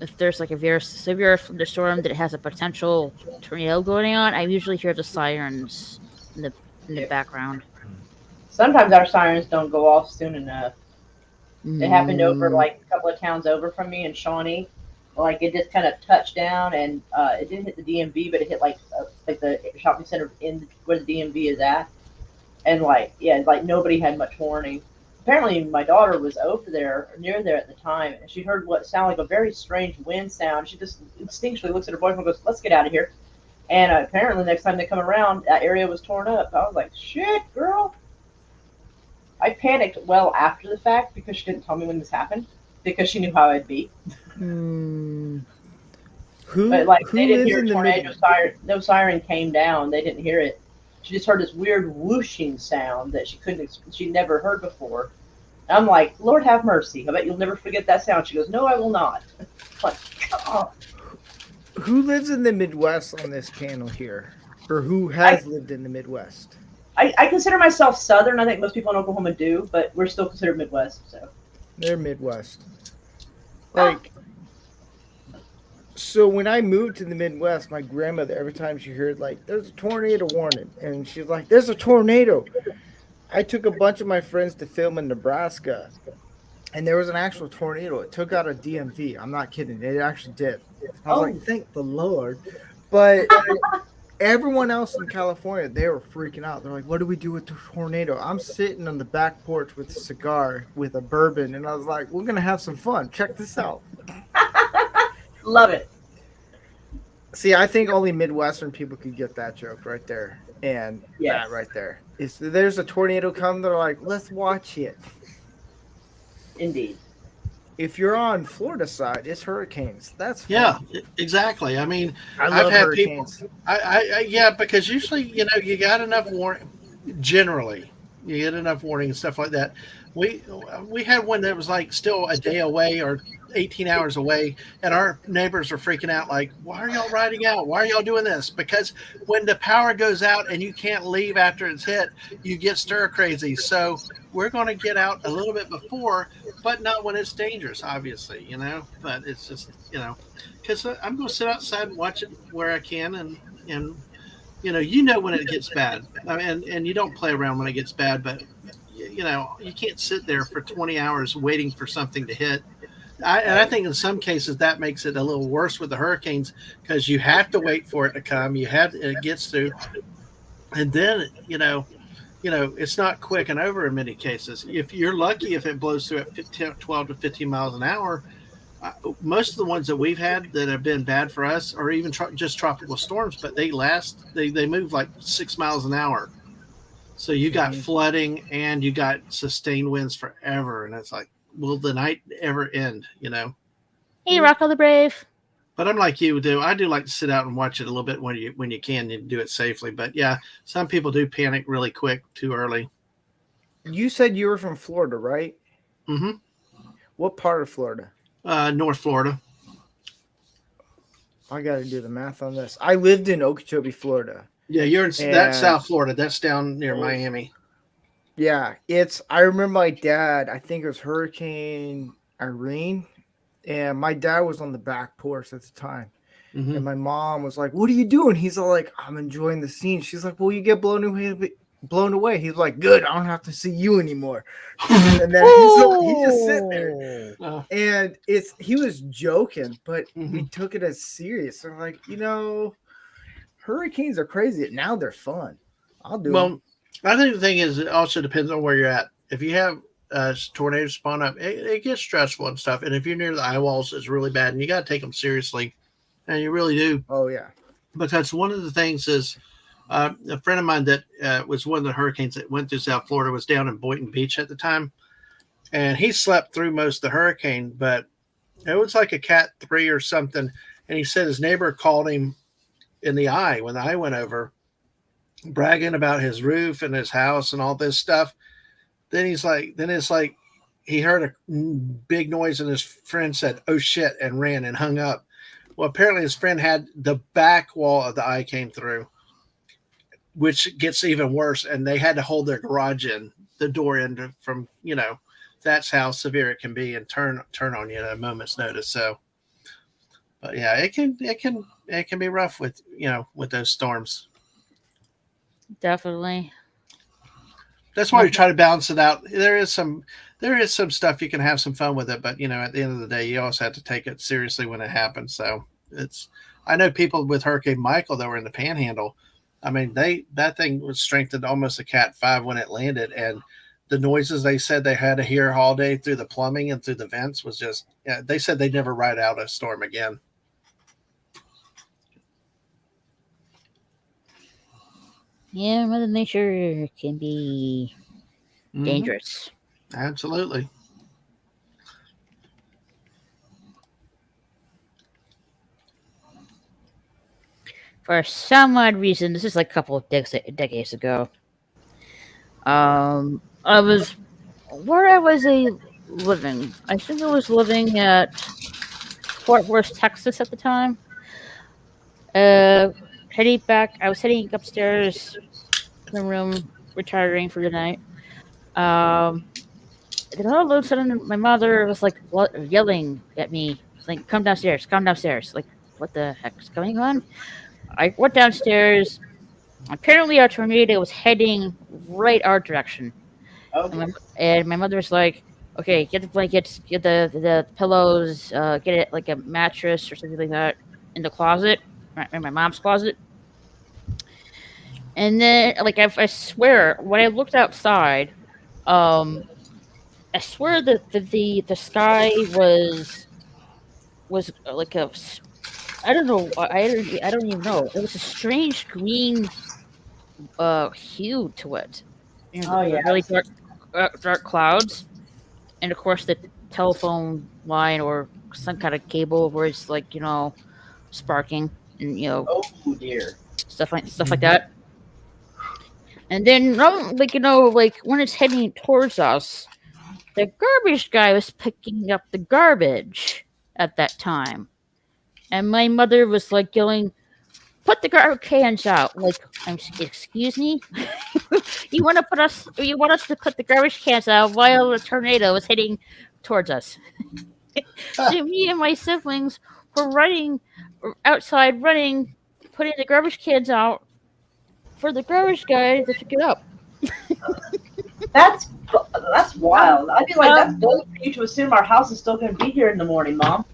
if there's like a very severe thunderstorm that has a potential tornado going on, I usually hear the sirens in the Yep. background. Sometimes our sirens don't go off soon enough. It happened over Mm. like a couple of towns over from me in Shawnee. Like it just kind of touched down, and it didn't hit the DMV, but it hit like the shopping center in where the DMV is at, and like yeah, like nobody had much warning. Apparently, my daughter was over there, near there at the time, and she heard what sounded like a very strange wind sound. She just instinctually looks at her boyfriend and goes, "Let's get out of here." And apparently, next time they come around, that area was torn up. I was like, "Shit, girl." I panicked well after the fact because she didn't tell me when this happened because she knew how I'd be. Hmm. But like Who they didn't lives hear in a the tornado mid? siren. No siren came down. They didn't hear it. She just heard this weird whooshing sound that she never heard before. And I'm like, Lord have mercy. I bet you'll never forget that sound. She goes, No, I will not. Like, oh. Who lives in the Midwest on this panel here, or who has lived in the Midwest? I consider myself Southern. I think most people in Oklahoma do, but we're still considered Midwest. So They're Midwest. Like, so when I moved to the Midwest, my grandmother, every time she heard like there's a tornado warning, and she's like, "There's a tornado." I took a bunch of my friends to film in Nebraska, and there was an actual tornado. It took out a DMV. I'm not kidding. It actually did. I was like, "Thank the Lord," but everyone else in California, they were freaking out. They're like, "What do we do with the tornado?" I'm sitting on the back porch with a cigar with a bourbon, and I was like, "We're gonna have some fun. Check this out." love it. See, I think only Midwestern people could get that joke right there, and Yes. that right there. Is there's a tornado coming? They're like, "Let's watch it." Indeed. If you're on Florida side, it's hurricanes. That's fun. Yeah, exactly. I mean, I I've love had hurricanes. people. Yeah, because usually, you got enough warning. Generally, you get enough warning and stuff like that. We we had one that was like still a day away or 18 hours away, and our neighbors were freaking out like, "Why are y'all riding out? Why are y'all doing this?" Because when the power goes out and you can't leave after it's hit, you get stir crazy. So we're going to get out a little bit before, but not when it's dangerous, obviously. But it's just, because I'm going to sit outside and watch it where I can, and when it gets bad. I mean, and you don't play around when it gets bad, but you can't sit there for 20 hours waiting for something to hit. And I think in some cases that makes it a little worse with the hurricanes because you have to wait for it to come. It gets through, and then it's not quick and over in many cases. If you're lucky, if it blows through at 12 to 15 miles an hour, most of the ones that we've had that have been bad for us are even just tropical storms, but they move like 6 miles an hour. So you got flooding and you got sustained winds forever. And it's like, will the night ever end, Hey, Rocco the Brave. But I'm like you do. I do like to sit out and watch it a little bit when you can and do it safely. But yeah, some people do panic really quick too early. You said you were from Florida, right? Mm-hmm. What part of Florida? North Florida. I got to do the math on this. I lived in Okeechobee, Florida. Yeah, you're in that's South Florida. That's down near Miami. Yeah, I remember my dad, I think it was Hurricane Irene, and my dad was on the back porch at the time. Mm-hmm. And my mom was like, "What are you doing?" He's all like, "I'm enjoying the scene." She's like, "Well, you get blown away." He's like, "Good, I don't have to see you anymore." And then he just sit there. And he was joking, but we took it as serious. So like, hurricanes are crazy. Now they're fun. I'll do them. I think the thing is, it also depends on where you're at. If you have tornadoes spawn up, it gets stressful and stuff. And if you're near the eye walls, it's really bad, and you got to take them seriously, and you really do. Oh yeah, because one of the things is a friend of mine that was one of the hurricanes that went through South Florida was down in Boynton Beach at the time, and he slept through most of the hurricane, but it was like a Cat 3 or something. And he said his neighbor called him in the eye when the eye went over, bragging about his roof and his house and all this stuff. Then it's like he heard a big noise and his friend said, "Oh shit," and ran and hung up. Well, apparently his friend had the back wall of the eye came through, which gets even worse, and they had to hold their garage in the door in from that's how severe it can be and turn on you at a moment's notice. So, but yeah, it can be rough with with those storms. Definitely. That's why we try to balance it out. There is some stuff you can have some fun with it, but at the end of the day, you also have to take it seriously when it happens. So I know people with Hurricane Michael that were in the Panhandle. I mean, that thing was strengthened almost a Cat 5 when it landed, and the noises they said they had to hear all day through the plumbing and through the vents was just. Yeah, they said they'd never ride out a storm again. Yeah, Mother Nature can be dangerous. Absolutely. For some odd reason, this is like a couple of decades ago. I was living. I think I was living at Fort Worth, Texas at the time. Heading back, I was heading upstairs in the room, retiring for the night. Then all of a sudden, my mother was like yelling at me, like, "Come downstairs! Come downstairs!" Like, what the heck's going on? I went downstairs. Apparently, our tornado was heading right our direction. Okay. And my mother was like, "Okay, get the blankets, get the pillows, get it like a mattress or something like that in the closet, in my mom's closet." And then, like, I swear, when I looked outside, I swear that the sky was like a, I don't know, I don't even know. It was a strange green hue to it. Oh, yeah. Really dark clouds, and of course the telephone line or some kind of cable where it's like sparking and Oh dear. stuff like that. And then like when it's heading towards us, the garbage guy was picking up the garbage at that time, and my mother was like yelling, "Put the garbage cans out!" Like, excuse me, you want us to put the garbage cans out while the tornado is heading towards us? So me and my siblings were running outside, putting the garbage cans out for the garbage guy to pick it up. That's wild. I'd be like, that's bold for you to assume our house is still going to be here in the morning, Mom.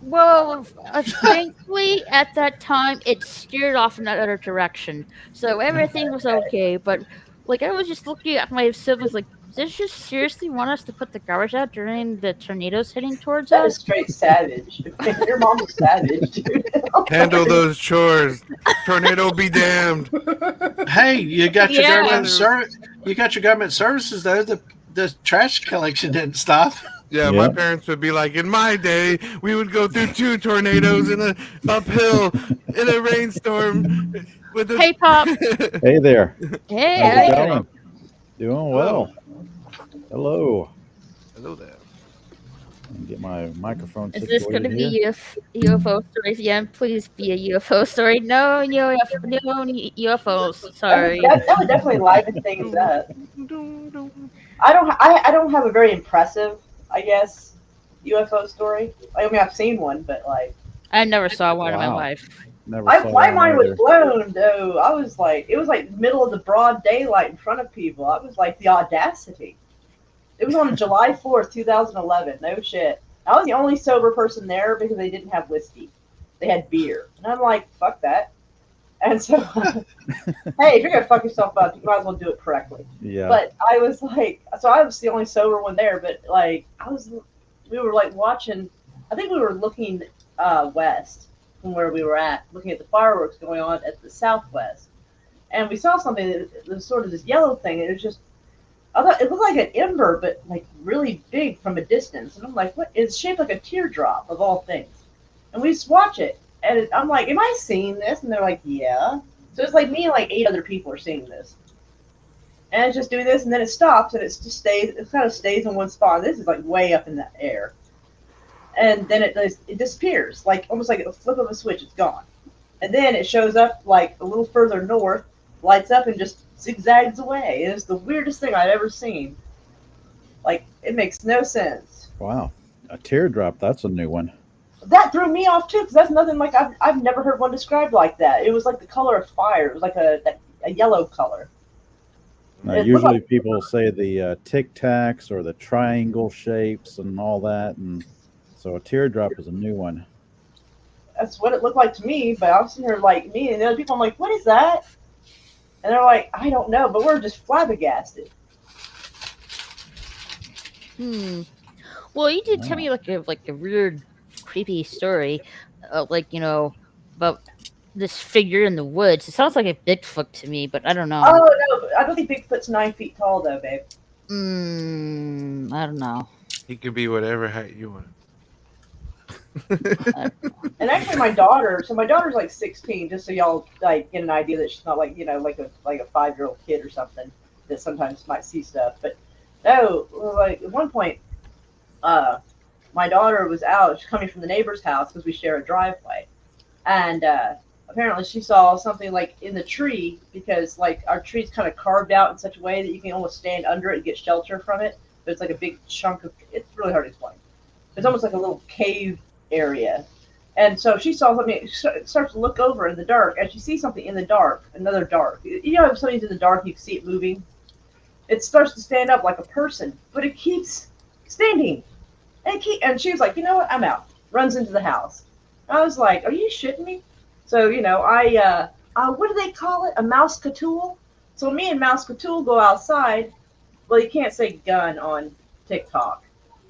Well, thankfully, at that time, it steered off in that other direction, so everything was okay. But like, I was just looking at my siblings, like, does this just seriously want us to put the garbage out during the tornadoes heading towards That is us? straight savage. Your mom's a savage, dude. Handle those chores. Tornado be damned. Hey, you got your Yeah. government service. You got your government services though. The trash collection didn't stop. Yeah, my parents would be like, in my day, we would go through 2 tornadoes in a uphill in a rainstorm. With a... Hey, Pop. Hey there. Hey, How's how it you going? doing? Doing well. Hello. Hello there. Get my microphone Is situated this going to here. be UFO stories? Yeah, please be a UFO story. No UFOs. Sorry. That would definitely liven things up. I don't have a very impressive, I guess, UFO story. I mean, I've seen one, but like, I never saw one in my Wow. life. Never saw my one mind was either. blown though. I was like, it was like middle of the broad daylight in front of people. I was like, the audacity. It was on July 4th, 2011. No shit. I was the only sober person there because they didn't have whiskey. They had beer. And I'm like, fuck that. And so, hey, if you're going to fuck yourself up, you might as well do it correctly. Yeah. But I was like, so I was the only sober one there, but like, we were like watching, I think we were looking west from where we were at, looking at the fireworks going on at the southwest. And we saw something that was sort of this yellow thing, and it was just, I thought it looked like an ember, but like really big from a distance. And I'm like, what? It's shaped like a teardrop of all things. And we just watch it. And I'm like, am I seeing this? And they're like, yeah. So it's like me and like 8 other people are seeing this. And it's just doing this, and then it stops, and it just stays. It kind of stays in one spot. This is like way up in the air. and then it disappears, like almost like a flip of a switch. It's gone, and then it shows up like a little further north, lights up, and just zigzags away. It is the weirdest thing I've ever seen. Like, it makes no sense. Wow. A teardrop, that's a new one. That threw me off too, because that's nothing like I've never heard one described like that. It was like the color of fire. It was like a yellow color. Now, It looked usually like- people say the tic tacs or the triangle shapes and all that, and so a teardrop is a new one. That's what it looked like to me. But I was sitting here like me and the other people. I'm like, what is that? And they're like, I don't know, but we're just flabbergasted. Well, you did tell me like a weird, creepy story, like about this figure in the woods. It sounds like a Bigfoot to me, but I don't know. Oh no, I don't think Bigfoot's 9 feet tall though, babe. I don't know. He could be whatever height you want. And actually, my daughter's like 16, just so y'all like get an idea that she's not like like a 5-year-old kid or something that sometimes might see stuff. But no, like at one point, my daughter was out. She's coming from the neighbor's house because we share a driveway, and apparently she saw something like in the tree, because like our tree's kind of carved out in such a way that you can almost stand under it and get shelter from it. But it's like a big chunk of. It's really hard to explain. It's almost like a little cave area. And so she saw something, starts to look over in the dark, and she sees something in the dark, another dark. You know, if something's in the dark, you can see it moving. It starts to stand up like a person, but it keeps standing. And she was like, you know what, I'm out. Runs into the house. I was like, are you shitting me? So, I what do they call it? A mouse catool? So me and Mouse Catool go outside. Well, you can't say gun on TikTok.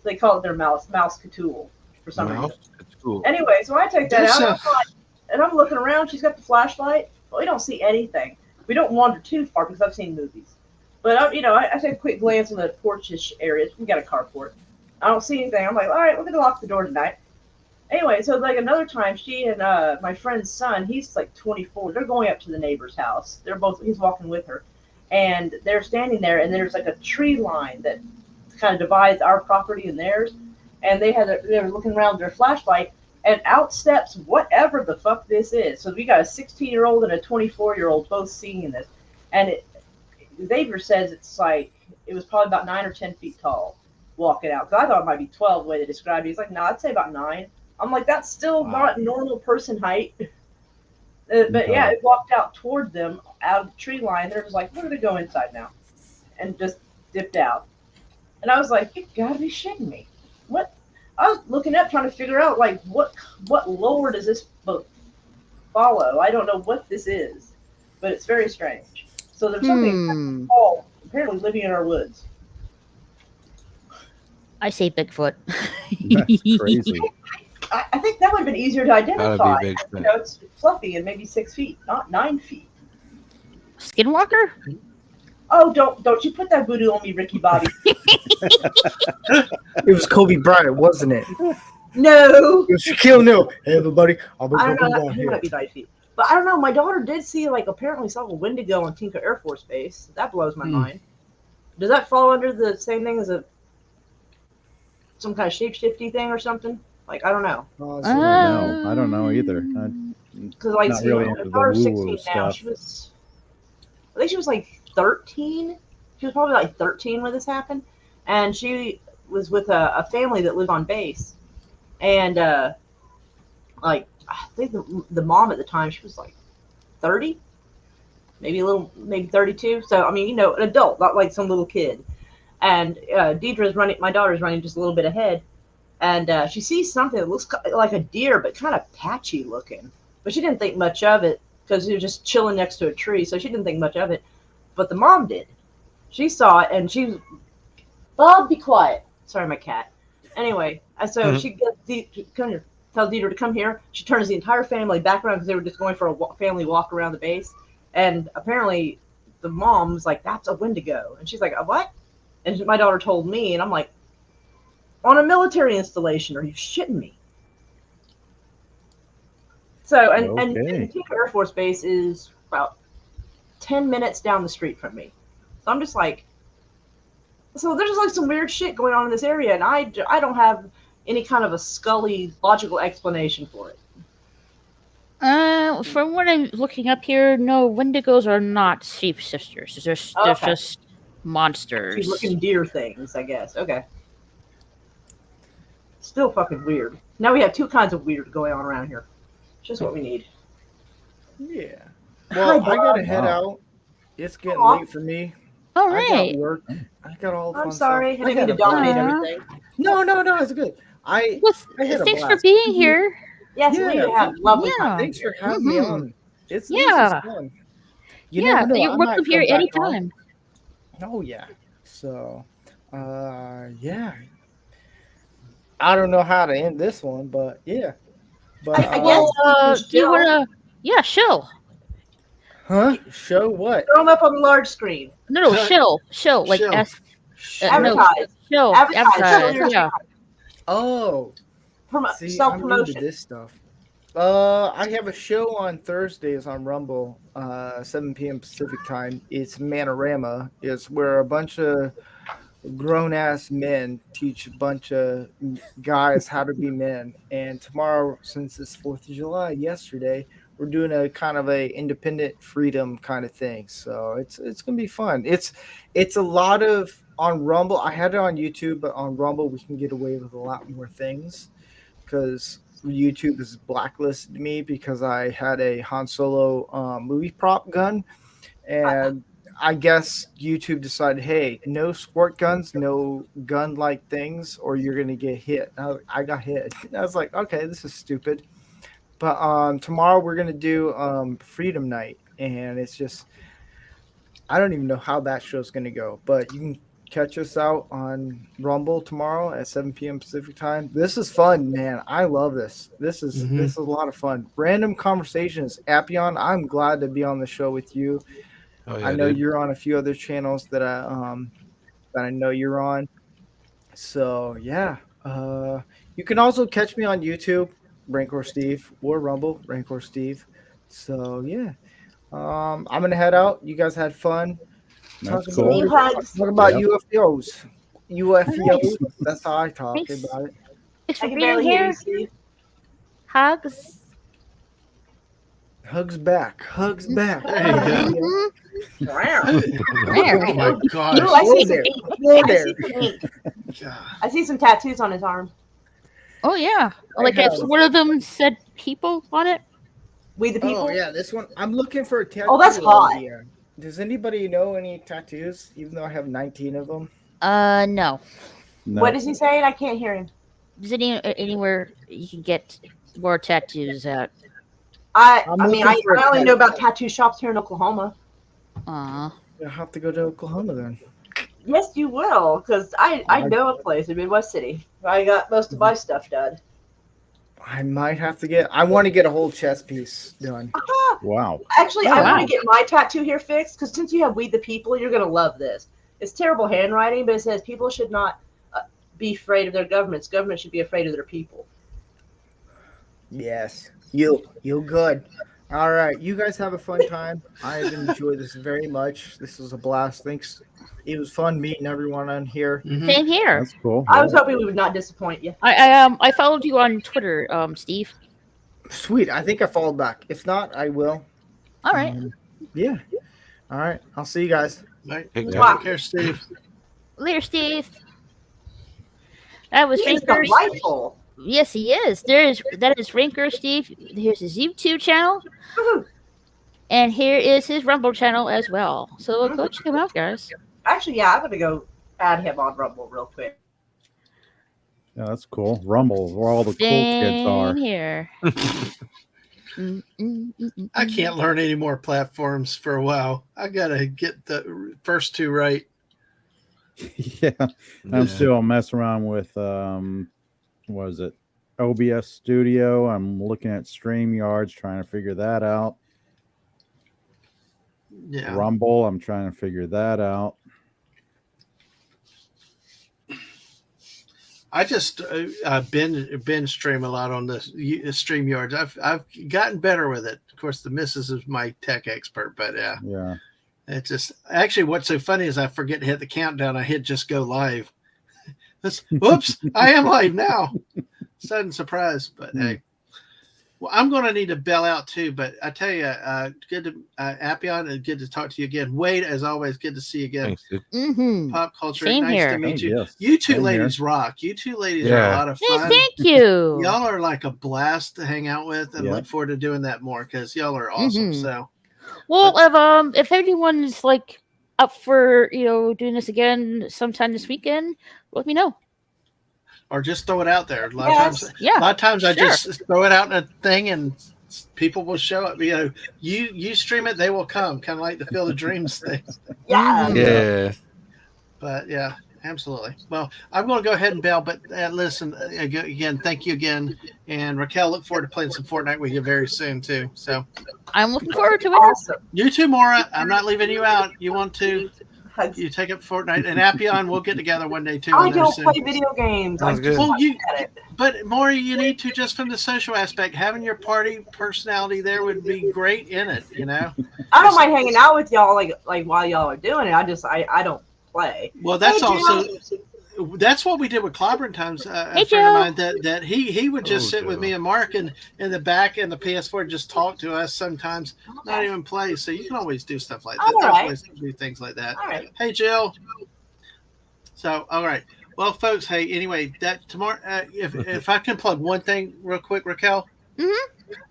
They call it their mouse catool for some reason. Cool. Anyway, so I take that out, and I'm looking around. She's got the flashlight. Well, we don't see anything. We don't wander too far because I've seen movies. But I take a quick glance in the porchish areas. We got a carport. I don't see anything. I'm like, all right, we're gonna lock the door tonight. Anyway, so like another time, she and my friend's son, he's like 24. They're going up to the neighbor's house. He's walking with her, and they're standing there, and there's like a tree line that kind of divides our property and theirs. And they were looking around with their flashlight, and out steps whatever the fuck this is. So we got a 16-year-old and a 24-year-old both seeing this, and Xavier says it's like it was probably about 9 or 10 feet tall walking out. Because I thought it might be 12 the way they described it. He's like, no, I'd say about 9. I'm like, that's still not normal person height. But yeah, it walked out toward them out of the tree line. They're just like, we're gonna go inside now, and just dipped out. And I was like, you gotta be shitting me. What? I was looking up trying to figure out like what lore does this book follow? I don't know what this is, but it's very strange. So there's something tall apparently living in our woods. I say Bigfoot. That's crazy. I think that would have been easier to identify. Big It's fluffy and maybe 6 feet, not 9 feet. Skinwalker? Oh, don't you put that voodoo on me, Ricky Bobby. It was Kobe Bryant, wasn't it? No. It was Shaquille O'Neal. Hey, everybody. I don't know. He might be 9 feet. But I don't know. My daughter did see, like, apparently saw a Wendigo on Tinker Air Force Base. That blows my mind. Does that fall under the same thing as some kind of shape-shifty thing or something? Like, I don't know. No, I don't know either. Because, like, Not see, really my into the daughter's woo-woo 16 now. stuff. I think she was like 13. She was probably like 13 when this happened. And she was with a family that lived on base. And, like, I think the mom at the time, she was like 30, maybe 32. So, I mean, an adult, not like some little kid. And my daughter's running just a little bit ahead. And she sees something that looks like a deer, but kind of patchy looking. But she didn't think much of it because he was just chilling next to a tree. So she didn't think much of it. But the mom did. She saw it, and she was, Bob, be quiet. Sorry, my cat. Anyway, so she tells Deidre to come here. She turns the entire family back around because they were just going for a family walk around the base. And apparently the mom was like, that's a Wendigo. And she's like, a what? And my daughter told me, and I'm like, on a military installation, are you shitting me? So, and Tinker Air Force Base is about 10 minutes down the street from me. So I'm just like, so there's just like some weird shit going on in this area, and I don't have any kind of a Scully logical explanation for it? From what I'm looking up here, no, Wendigos are not sheep sisters. They're Okay. just monsters. She's looking deer things, I guess. Okay. Still fucking weird. Now we have two kinds of weird going on around here. Just what we need. Yeah. Well, Hi, I gotta Bob. head Wow. out. It's getting Aw. late for me. All I right. got work. I got all the fun I'm sorry. stuff. I didn't mean to had a dominate blast. everything. No, it's good. I Well, had a thanks for blast. being here. Yes, Yeah, we have lovely yeah. time. Thanks for having me on. This Yeah. is fun. You Yeah, never know. you're I welcome might here come back on. anytime. Oh yeah. So, yeah. I don't know how to end this one, but yeah. But I guess Well, you do you still want to? Yeah, shill. huh? Show what? throw them up on the large screen. No, shill, like Shill. no, Advertise. shill, Advertise. advertise. Yeah. Oh, see, I'm new to Self-promotion. this stuff. I have a show on Thursdays on Rumble, 7 p.m. Pacific time. It's Manorama. It's where a bunch of grown-ass men teach a bunch of guys how to be men. And tomorrow, since it's 4th of July, yesterday, we're doing a kind of a independent freedom kind of thing. So it's gonna be fun. It's a lot of on Rumble. I had it on YouTube, but on Rumble we can get away with a lot more things because YouTube is blacklisted me because I had a Han Solo movie prop gun, and I guess YouTube decided, hey, no squirt guns, no gun-like things, or you're gonna get hit. I got hit. I was like, okay, this is stupid. But tomorrow we're gonna do Freedom Night, and it's just I don't even know how that show's gonna go, but you can catch us out on Rumble tomorrow at 7 p.m. Pacific time. This is fun, man. I love this. This is a lot of fun. Random conversations. Appion, I'm glad to be on the show with you. Oh, yeah, I know dude. you're on a few other channels that I know you're on. So yeah. You can also catch me on YouTube, Rancor Steve, or Rumble, Rancor Steve. So yeah. I'm gonna head out. You guys had fun. That's Talk cool. Talk about Yep. UFOs. UFOs. Nice. That's how I talk Thanks. about it. Thanks I for can being barely hear here. you, Steve. Hugs. Hugs back. Hugs back. There you go. Mhm. Oh my Ooh, gosh. I Whoa see some there. ink. Whoa I there. see some ink. God. I see some tattoos on his arm. Oh yeah. Like have- if one of them said people on it. We the people. Oh yeah, this one. I'm looking for a tattoo. Oh, that's hot. idea. Does anybody know any tattoos? Even though I have 19 of them. No. No. What is he saying? I can't hear him. Is anywhere you can get more tattoos at? I I'm mean, looking for a I only know tattoo. about tattoo shops here in Oklahoma. Aw. You'll have to go to Oklahoma then. Yes, you will, because I know a place in Midwest City. I got most of my stuff done. I might have to get. I want to get a whole chest piece done. Wow. Actually, Oh, I wow. want to get my tattoo here fixed because since you have "We the People," you're gonna love this. It's terrible handwriting, but it says people should not be afraid of their governments. Governments should be afraid of their people. Yes, you good. All right, you guys have a fun time. I've enjoyed this very much. This was a blast. Thanks. It was fun meeting everyone on here. Mhm. Same here. That's cool. I was hoping we would not disappoint you. I followed you on Twitter, Steve. Sweet. I think I followed back. If not, I will. All right. Yeah. All right. I'll see you guys. Right. Take Take care. care, Steve. Later, Steve. That was He's Ranker. delightful. Yes, he is. That is Ranker Steve. Here's his YouTube channel, Woohoo. and here is his Rumble channel as well. So go check him out, guys. Actually, yeah, I'm gonna go add him on Rumble real quick. Yeah, that's cool. Rumble, where all the cool kids are. Same here. I can't learn any more platforms for a while. I gotta get the first two right. Yeah, I'm still messing around with what is it, OBS Studio. I'm looking at StreamYards, trying to figure that out. Yeah. Rumble, I'm trying to figure that out. I just binge stream a lot on the StreamYards. I've gotten better with it. Of course, the missus is my tech expert, but yeah, Yeah, it's just actually what's so funny is I forget to hit the countdown. I hit just go live. Whoops, I am live now. Sudden surprise, but hey. Well, I'm going to need to bail out too, but I tell you, good to Appion, and good to talk to you again. Wade, as always, good to see you again. Thanks, dude. Mm-hmm. Pop culture, Same nice here. to meet Oh, you. yes. You two Same ladies here. rock. You two ladies are a Yeah. lot of Hey, fun. thank you. Y'all are like a blast to hang out with, and Yeah. look forward to doing that more because y'all are awesome. Mhm. So Well, if anyone's like up for doing this again sometime this weekend, let me know. or just throw it out there. A lot Yes. of times, Yeah, a lot of times I sure. just throw it out in a thing and people will show up. You stream it, they will come. Kind of like the Field of Dreams thing. Yeah. Mhm. Yeah. But yeah, absolutely. Well, I'm going to go ahead and bail. But listen, again, thank you again. And Raquel, look forward to playing some Fortnite with you very soon too. So I'm looking forward to it. Awesome. you too, Maura. I'm not leaving you out. You want to? Hugs. You take up Fortnite and Appion. We'll get together one day too. I in there don't soon. play video games. Sounds I good. just Well, you. at it. But Maury, you need to just from the social aspect. Having your party personality there would be great in it. I don't mind hanging out with y'all like while y'all are doing it. I don't play. Well, that's Hey, also Jill. that's what we did with Clobbering Times. Hey, A friend of Jill. mine that he would just sit with Jill. me and Mark in the back in the PS4 and just talk to us sometimes, not Okay. even play. So you can always do stuff like that. All There's right. ways to do things like that. All right. Hey, Jill. So, all right. Well, folks, hey, anyway, that tomorrow, if I can plug one thing real quick, Raquel. Mhm.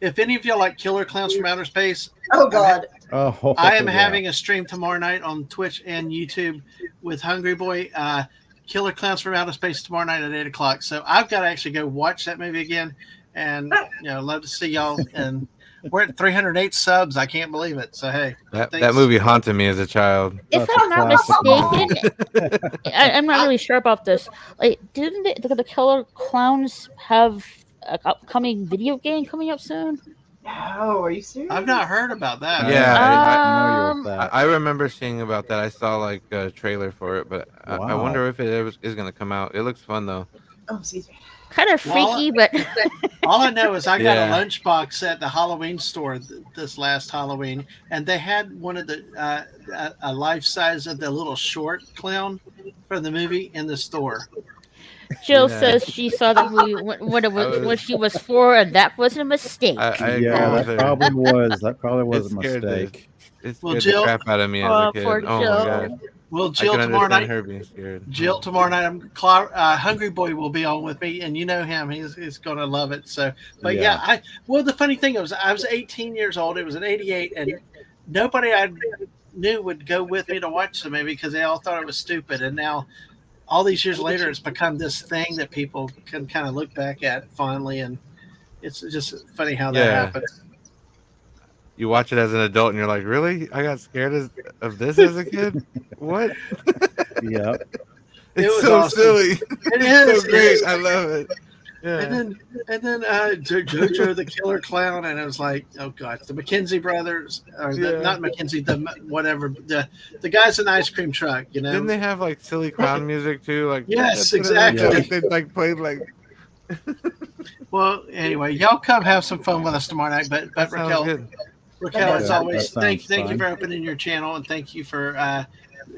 If any of y'all like Killer Clowns from Outer Space, Oh God. Oh, I am yeah. having a stream tomorrow night on Twitch and YouTube with Hungry Boy. Killer Clowns from Outer Space tomorrow night at 8:00. So I've got to actually go watch that movie again, and love to see y'all. And we're at 308 subs. I can't believe it. So hey, That thanks. movie haunted me as a child. If That's a I'm not classic mistaken, I'm not really sure about this. Like, didn't the Killer Clowns have an upcoming video game coming up soon? No, are you serious? I've not heard about that. Yeah, I'm familiar with Um, that. I remember seeing about that. I saw like a trailer for it, but I Wow. wonder if it ever is going to come out. It looks fun though. Oh, excuse me. kind of Well, freaky, but All I know is I got Yeah. a lunchbox at the Halloween store this last Halloween, and they had one of the a life size of the little short clown from the movie in the store. Jill Yeah. says she saw the movie when she was 4, and that was a mistake. I agree Yeah, with that her. probably was. That probably was It a scared the- mistake. It Well, scared Jill- the crap out of me as a kid. poor Oh my Jill. god. Well, I Jill, can tomorrow understand night. her being scared. Jill, tomorrow night, Hungry Boy will be on with me, and you know him; he's going to love it. So, but Yeah. well, the funny thing was, I was 18 years old. It was an '88, and nobody I knew would go with me to watch the movie because they all thought it was stupid. And now, all these years later, it's become this thing that people can kind of look back at fondly, and it's just funny how that Yeah. happens. You watch it as an adult and you're like, really? I got scared of this as a kid? What? Yeah. It It's was so awesome. silly. It It's is so great. I love it. Yeah. And then JoJo the Killer Clown, and it was like, oh god, the McKenzie brothers, or not McKenzie, the guys in the ice cream truck, Didn't they have like silly clown music too? Like Yes, exactly. exactly. Like, they like played like. Well, anyway, y'all come have some fun with us tomorrow night. But That sounds Raquel, good. as Yeah, always, that thank sounds you fun. for opening your channel, and thank you for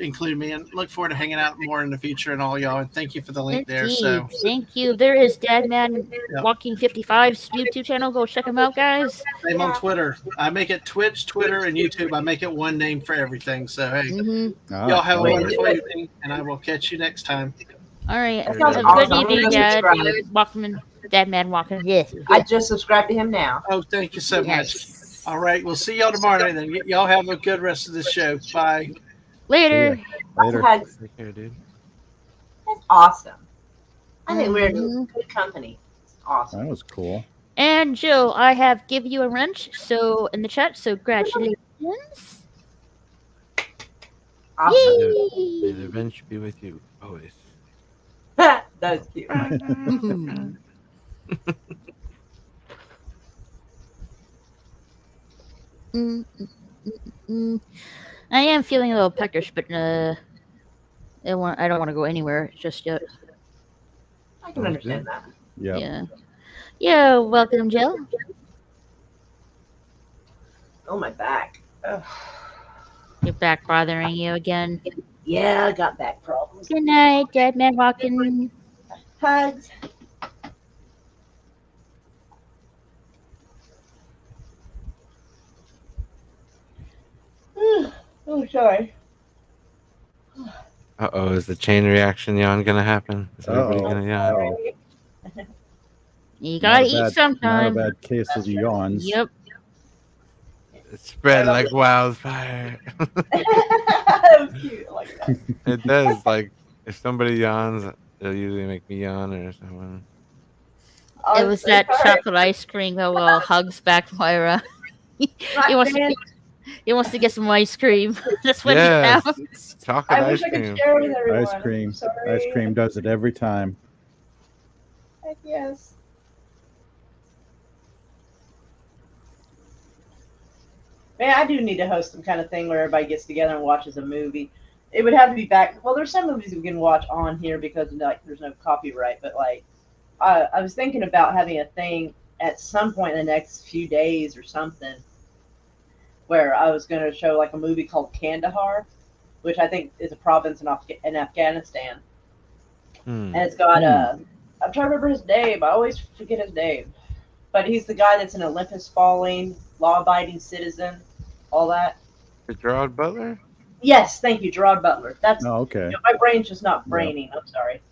including me, and look forward to hanging out more in the future and all y'all. And thank you for the link there. So Indeed. Thank you. There is Dadman Yeah. Walking 55's YouTube channel. Go check him out, guys. same on Twitter. I make it Twitch, Twitter, and YouTube. I make it one name for everything. So hey, Hmm. y'all have a all right. wonderful evening, and I will catch you next time. All right. That sounds Have a awesome. good I'm gonna evening, go Dad. subscribe. Walkman, Dadman Walking. Yes. I just subscribed to him now. Oh, thank you so much. Yes. All right, we'll see y'all tomorrow night. Then y'all have a good rest of the show. Bye. Later. Later. Hugs. Take care, dude. That's awesome. I think we're in Mhm. good company. It's awesome. That was cool. And Jill, I have give you a wrench in the chat. So congratulations. Awesome. May Yay. the bench be with you always. That was cute. Mhm. Mm, mm, mm, mm. I am feeling a little peckish, but I don't want to go anywhere just yet. I can understand that. Yeah. Yeah. Yeah. Welcome, Jill. Oh, my back. Ugh. Your back bothering you again. Yeah, I got back problems. Good night, Dead Man Walking. Hugs. Oh, sorry. Uh-oh, is the chain reaction yawn gonna happen? Is everybody Uh-oh. gonna yawn? Uh-oh. You Not gotta a eat bad, not a sometime. bad case of the yawns. Yep. It's spread like wildfire. That was cute. I like that. It does. Like, if somebody yawns, it'll usually make me yawn or something. It was that chocolate ice cream. Oh well, hugs back Moira. he wants to. He wants to get some ice cream. That's what Yes, he found. chocolate I ice wish I could cream. share with everyone. Ice cream. I'm sorry. Ice cream does it every time. Heck yes. Man, I do need to host some kind of thing where everybody gets together and watches a movie. It would have to be back. Well, there's some movies we can watch on here because like there's no copyright. But like, I was thinking about having a thing at some point in the next few days or something, where I was going to show like a movie called Kandahar, which I think is a province in Afghanistan, and it's got I'm trying to remember his name. I always forget his name, but he's the guy that's an Olympus Falling, law-abiding citizen, all that. Is Gerard Butler? Yes, thank you, Gerard Butler. That's Oh, okay. my brain's just not braining. I'm sorry,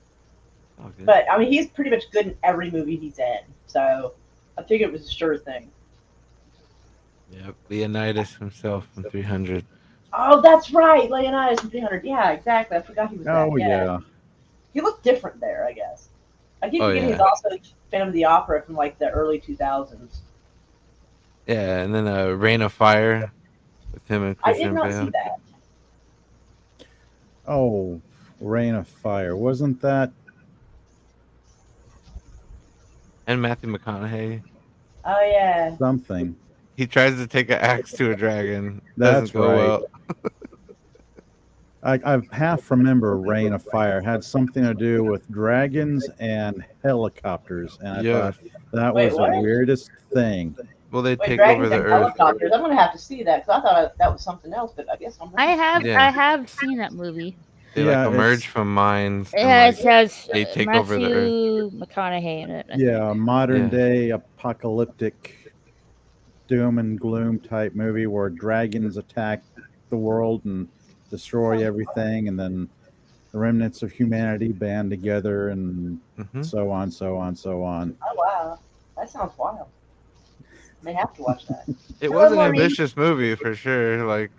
Okay. but I mean he's pretty much good in every movie he's in, so I figured it was a sure thing. Yep, Leonidas himself from 300. Oh, that's right, Leonidas from 300. Yeah, exactly. I forgot he was that. Oh, yeah. He looked different there, I guess. I keep Oh, forgetting yeah. he's also Phantom of the Opera from like the early 2000s. Yeah, and then Rain of Fire with him and I did Christian not Bale. see that. Oh, Rain of Fire. Wasn't that? And Matthew McConaughey. Oh yeah. Something. He tries to take an axe to a dragon. That's Doesn't go right. well. I half remember Rain of Fire had something to do with dragons and helicopters, and I Yes. thought that Wait, was what? the weirdest thing. Well, they Wait, take dragons over the and Earth. helicopters. I'm gonna have to see that because I thought that was something else, but I guess I'm I wrong. have seen that movie. They Yeah, like emerge it's- from mines. It And, has they take over the Matthew McConaughey in it. I think. Yeah, modern Yeah. day apocalyptic doom and gloom type movie where dragons attack the world and destroy everything, and then the remnants of humanity band together, and Mhm. so on, so on, so on. Oh wow, that sounds wild. I may have to watch that. It Hello, was an Maureen. ambitious movie for sure. Like,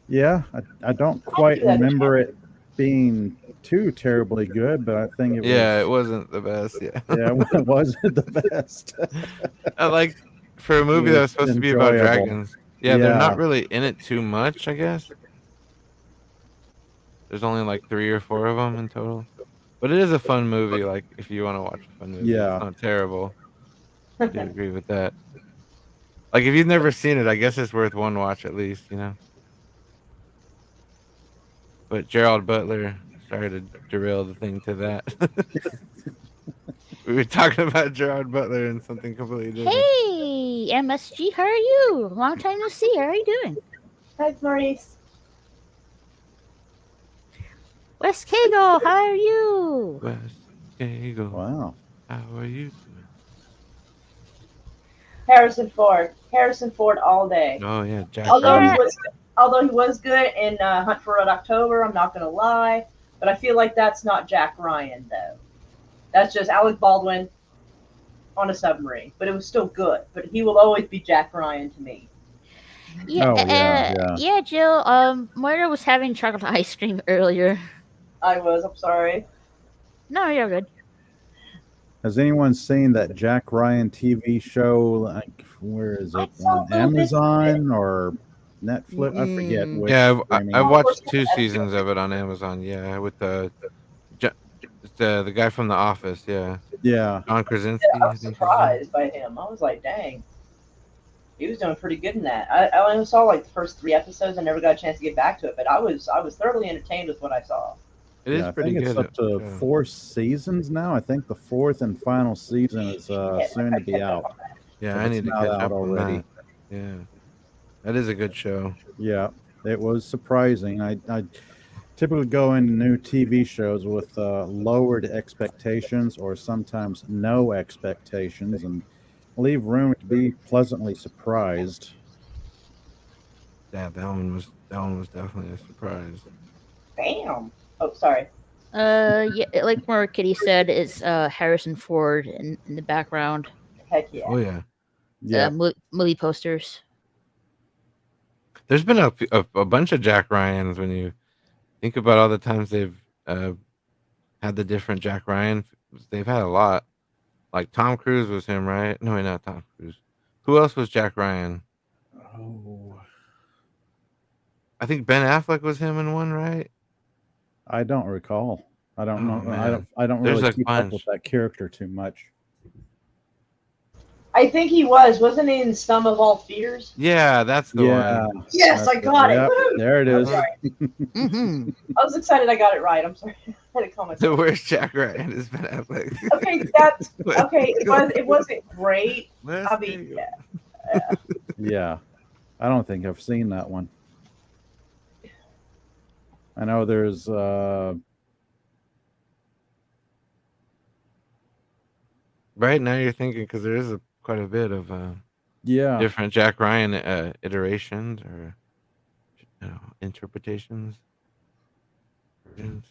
Yeah, I don't quite do that remember it being too terribly good, but I think it yeah, it was. wasn't the best. Yeah. Yeah, it wasn't the best. I like for a movie It that was was supposed to be about enjoyable. dragons. Yeah, they're Yeah. not really in it too much, I guess. There's only like 3 or 4 of them in total. But it is a fun movie, like if you want to watch a fun movie. Yeah. It's not terrible. I do agree with that. Like if you've never seen it, I guess it's worth one watch at least, you know. But Gerald Butler, sorry to derail the thing to that. We were talking about Gerard Butler and something completely different. Hey, MSG, how are you? Long time no see. How are you doing? Thanks, Maurice. West Kegel, how are you? West Kegel, Wow. how are you doing? Harrison Ford. Harrison Ford all day. Oh yeah, Jack Although Ryan. he was good in Hunt for Red October, I'm not gonna lie, but I feel like that's not Jack Ryan though. That's just Alec Baldwin on a submarine, but it was still good. But he will always be Jack Ryan to me. Yeah, Oh, yeah. yeah, Jill. Moira was having chocolate ice cream earlier. I'm sorry. No, you're good. Has anyone seen that Jack Ryan TV show? Like, where is I it? saw On little bits of Amazon or Netflix? I forget. Mm. Which Yeah, streaming. I've watched 2 seasons of it on Amazon. Yeah, with the guy from The Office. Yeah, Yeah. John Krasinski. I I was think. surprised by him. I was like, dang. He was doing pretty good in that. I only saw like the first 3 episodes. I never got a chance to get back to it, but I was thoroughly entertained with what I saw. It is Yeah, I pretty think good. it's up to yeah. 4 seasons now. I think the 4th and final season is soon to be out. Yeah, if I it's need to not catch out up on already. that. Yeah, that is a good show. Yeah, it was surprising. To typically go into new TV shows with lowered expectations or sometimes no expectations and leave room to be pleasantly surprised. Yeah, that one was definitely a surprise. Damn. Oh, sorry. Yeah, like more Kitty said, it's Harrison Ford in the background. Heck yeah. Oh yeah. Yeah. Movie posters. There's been a bunch of Jack Ryans when you think about all the times they've had the different Jack Ryan. They've had a lot. Like Tom Cruise was him, right? No, wait, not Tom Cruise. Who else was Jack Ryan? Oh, I think Ben Affleck was him in one, right? I don't recall. I don't Oh, know. man. I don't There's really a keep up with bunch. that character too much. I think he wasn't he in Sum of All Fears? Yeah, that's the Yeah. one. Yes, I got it. Yep, Woo! there it I'm is. sorry. Mm-hmm. I was excited I got it right. I'm sorry. I had to call The myself. worst Jack Ryan is Ben Affleck. Okay, that's okay. It wasn't great. Let's I mean, go. yeah. Yeah. I don't think I've seen that one. I know there's Right now you're thinking because there is quite a bit of yeah. different Jack Ryan iterations or interpretations. versions.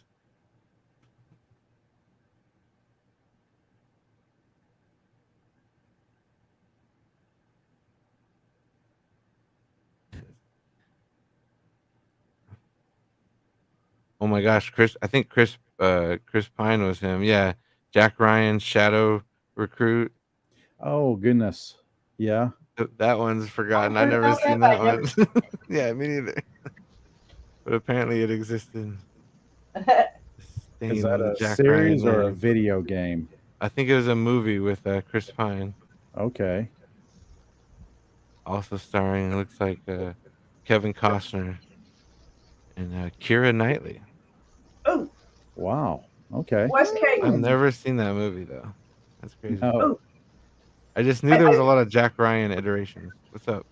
Oh my gosh, Chris! I think Chris Pine was him. Yeah, Jack Ryan's Shadow Recruit. Oh goodness. Yeah. That one's forgotten. I've I heard never about seen that, that but one. Yeah, me neither. But apparently it existed. Is Stain that with the a Jack series Ryan or a name. video game? I think it was a movie with Chris Pine, Okay. also starring. It looks like Kevin Costner and Keira Knightley. Oh, Wow. Okay. Wes I've Kagan. never seen that movie though. That's crazy. No. I just knew there was a lot of Jack Ryan iterations. What's up?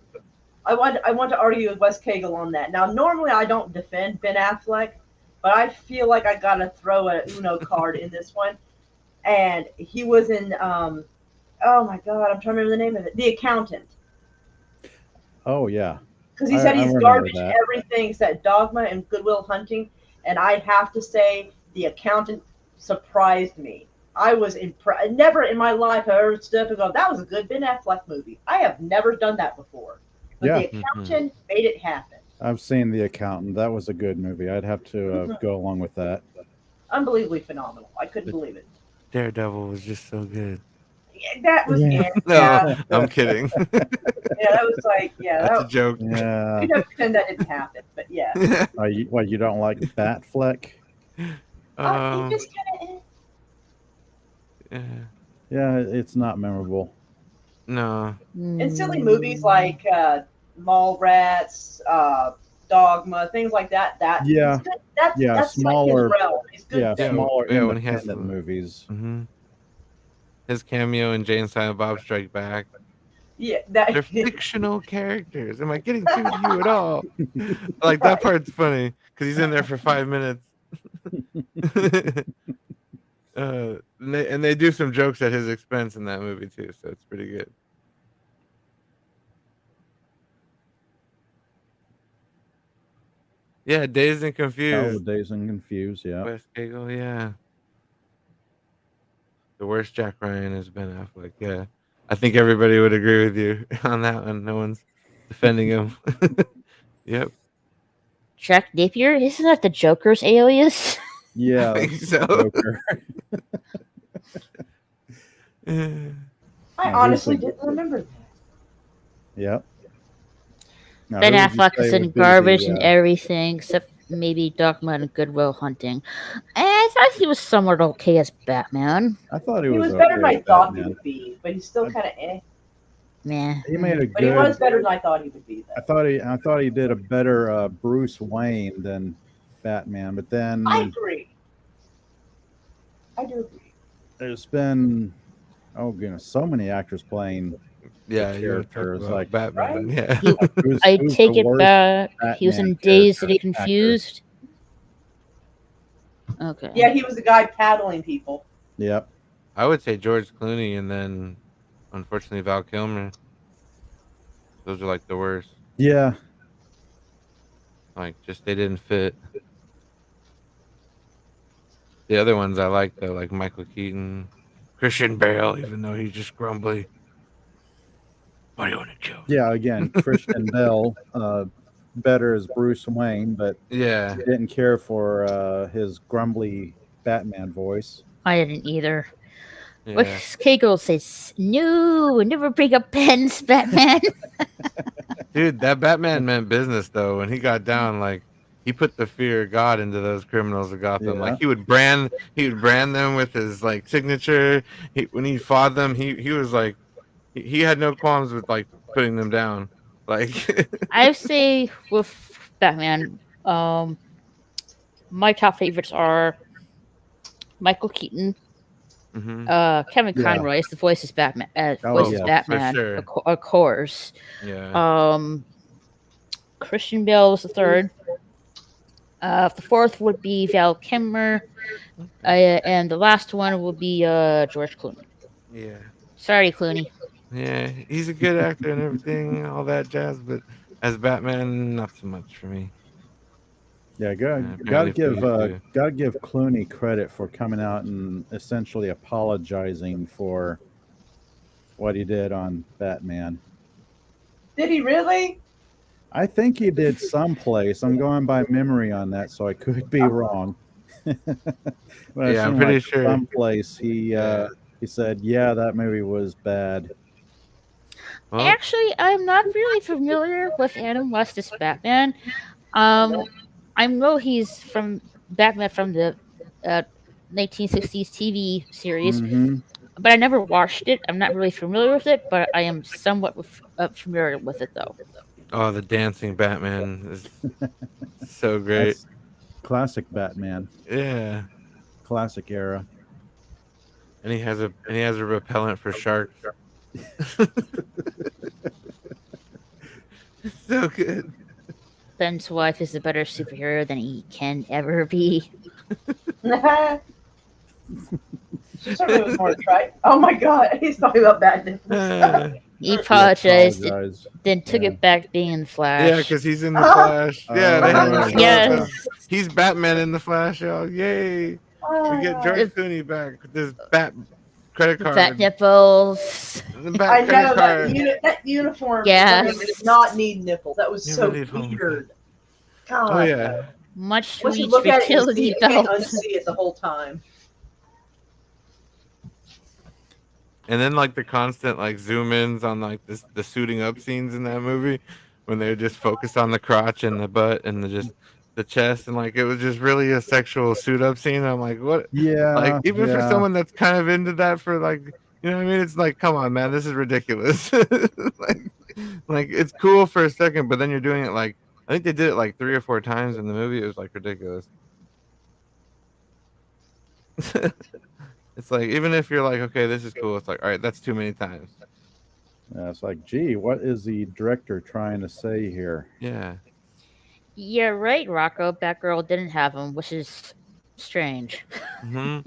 I want to argue with Wes Cagle on that. Now, normally I don't defend Ben Affleck, but I feel like I gotta throw a Uno card in this one. And he was in oh my god, I'm trying to remember the name of it. The Accountant. Oh yeah. Because he I said he's remember garbage that. at everything except Dogma and Goodwill Hunting. And I'd have to say The Accountant surprised me. I was impressed. Never in my life have I ever stood up and go, that was a good Ben Affleck movie. I have never done that before. But Yeah. The Accountant made it happen. I've seen The Accountant. That was a good movie. I'd have to go along with that. Unbelievably phenomenal. I couldn't believe it. Daredevil was just so good. Yeah, that was Yeah. No, yeah, I'm kidding. that was like That's a joke. Yeah. you don't pretend that didn't happen, but yeah. You don't like Batfleck? He Um, just kind of yeah. Yeah, it's not memorable. No. in silly movies like Mallrats, Dogma, things like that. That Yeah. he's good. That's Yeah, that's smaller- like his realm. He's good. Yeah, there. smaller yeah, when he has independent the- movies. hmm His cameo in Jay and Silent Bob Strike Back. Yeah, that They're fictional characters. Am I getting through to you at all? Like that part's funny because he's in there for 5 minutes. And they do some jokes at his expense in that movie too, so it's pretty good. Yeah, Dazed and Oh, Confused. Dazed and Confused. Yeah. Wes Cagle, yeah. The worst Jack Ryan is Ben Affleck. Yeah, I think everybody would agree with you on that one. No one's defending him. Yep, Jack Napier? Isn't that the Joker's alias? Yeah. I think that's so. Joker. I Yeah, honestly he's a- didn't remember that. Yep. Now, Ben who would you Affleck say is would in be garbage the, and everything, except maybe Dogma and Goodwill Hunting. And I thought he was somewhat okay as Batman. I thought He was okay better than I as thought he Batman. would be, but he's still kind of eh. Meh. He made a But he was good. better than I thought he would be. Though. I thought he did a better Bruce Wayne than Batman. But then I agree. I do agree. there's been so many actors playing. Yeah, The you're character is like like- Batman. Right? Yeah, Who's I the take it worst back. He was Batman in Dazed and character actor? Confused. Okay. Yeah, he was the guy paddling people. Yep. I would say George Clooney and then, unfortunately, Val Kilmer. Those are like the worst. Yeah. Like, just they didn't fit. The other ones I like though, like Michael Keaton, Christian Bale, even though he's just grumbly. Why do you want to kill me? Yeah. Again, Christian Bell, better as Bruce Wayne, but Yeah. didn't care for his grumbly Batman voice. I didn't either. What Yeah. Keiko says, no, never bring up pens, Batman. Dude, that Batman meant business though. When he got down, like he put the fear of God into those criminals of Gotham. Yeah. Like he would brand them with his like signature. When he fought them, he was like he had no qualms with like putting them down. Like I say with Batman, my top favorites are Michael Keaton, Mhm. Kevin Yeah. Conroy is the voice is Batman. Oh, Voices yes, for Batman, sure. of course. Yeah. Christian Bale was the third. The fourth would be Val Kilmer, and the last one will be George Clooney. Yeah. Sorry, Clooney. Yeah. He's a good actor and everything, all that jazz, but as Batman, not so much for me. Yeah, gotta apparently give for you too. gotta give Clooney credit for coming out and essentially apologizing for what he did on Batman. Did he really? I think he did someplace. I'm going by memory on that, so I could be wrong. But it Yeah, I'm seemed pretty like sure. someplace he said, "Yeah, that movie was bad." Well, Actually, I'm not really familiar with Adam West's Batman. I know he's from Batman from the 1960s TV series, Hmm. but I never watched it. I'm not really familiar with it, but I am somewhat familiar with it, though. oh, the dancing Batman is so great. That's classic Batman, Yeah. classic era. And he has a repellent for sharks. So good. Ben's wife is a better superhero than he can ever be. She certainly was more right. Oh my god, he's talking about bad nipples. He apologized, Apologized. then took Yeah. it back being in the Flash. Yeah, because he's in the Flash. Yeah, they have him show up Yes. as- He's Batman in the Flash, y'all. Yay. We get George Clooney back with this bat credit card. Fat nipples. The I bat know credit card. that uniform Yes. did not need nipples. That was You so really don't. weird. God. Oh yeah. Much Once you reach look at it, you, utility see, you can't belt. unsee it the whole time. And then like the constant like zoom ins on like the suiting up scenes in that movie when they just focused on the crotch and the butt and the chest and like it was just really a sexual suit up scene. I'm like, what? Yeah, Like even for yeah. someone that's kind of into that for like you know what I mean? It's like, come on, man, this is ridiculous. like it's cool for a second, but then you're doing it like I think they did it like 3 or 4 times in the movie. It was like ridiculous. It's like even if you're like, okay, this is cool, it's like, all right, that's too many times. Yeah, it's like, gee, what is the director trying to say here? Yeah. Yeah, right, Rocco. Batgirl didn't have him, which is strange. Hmm.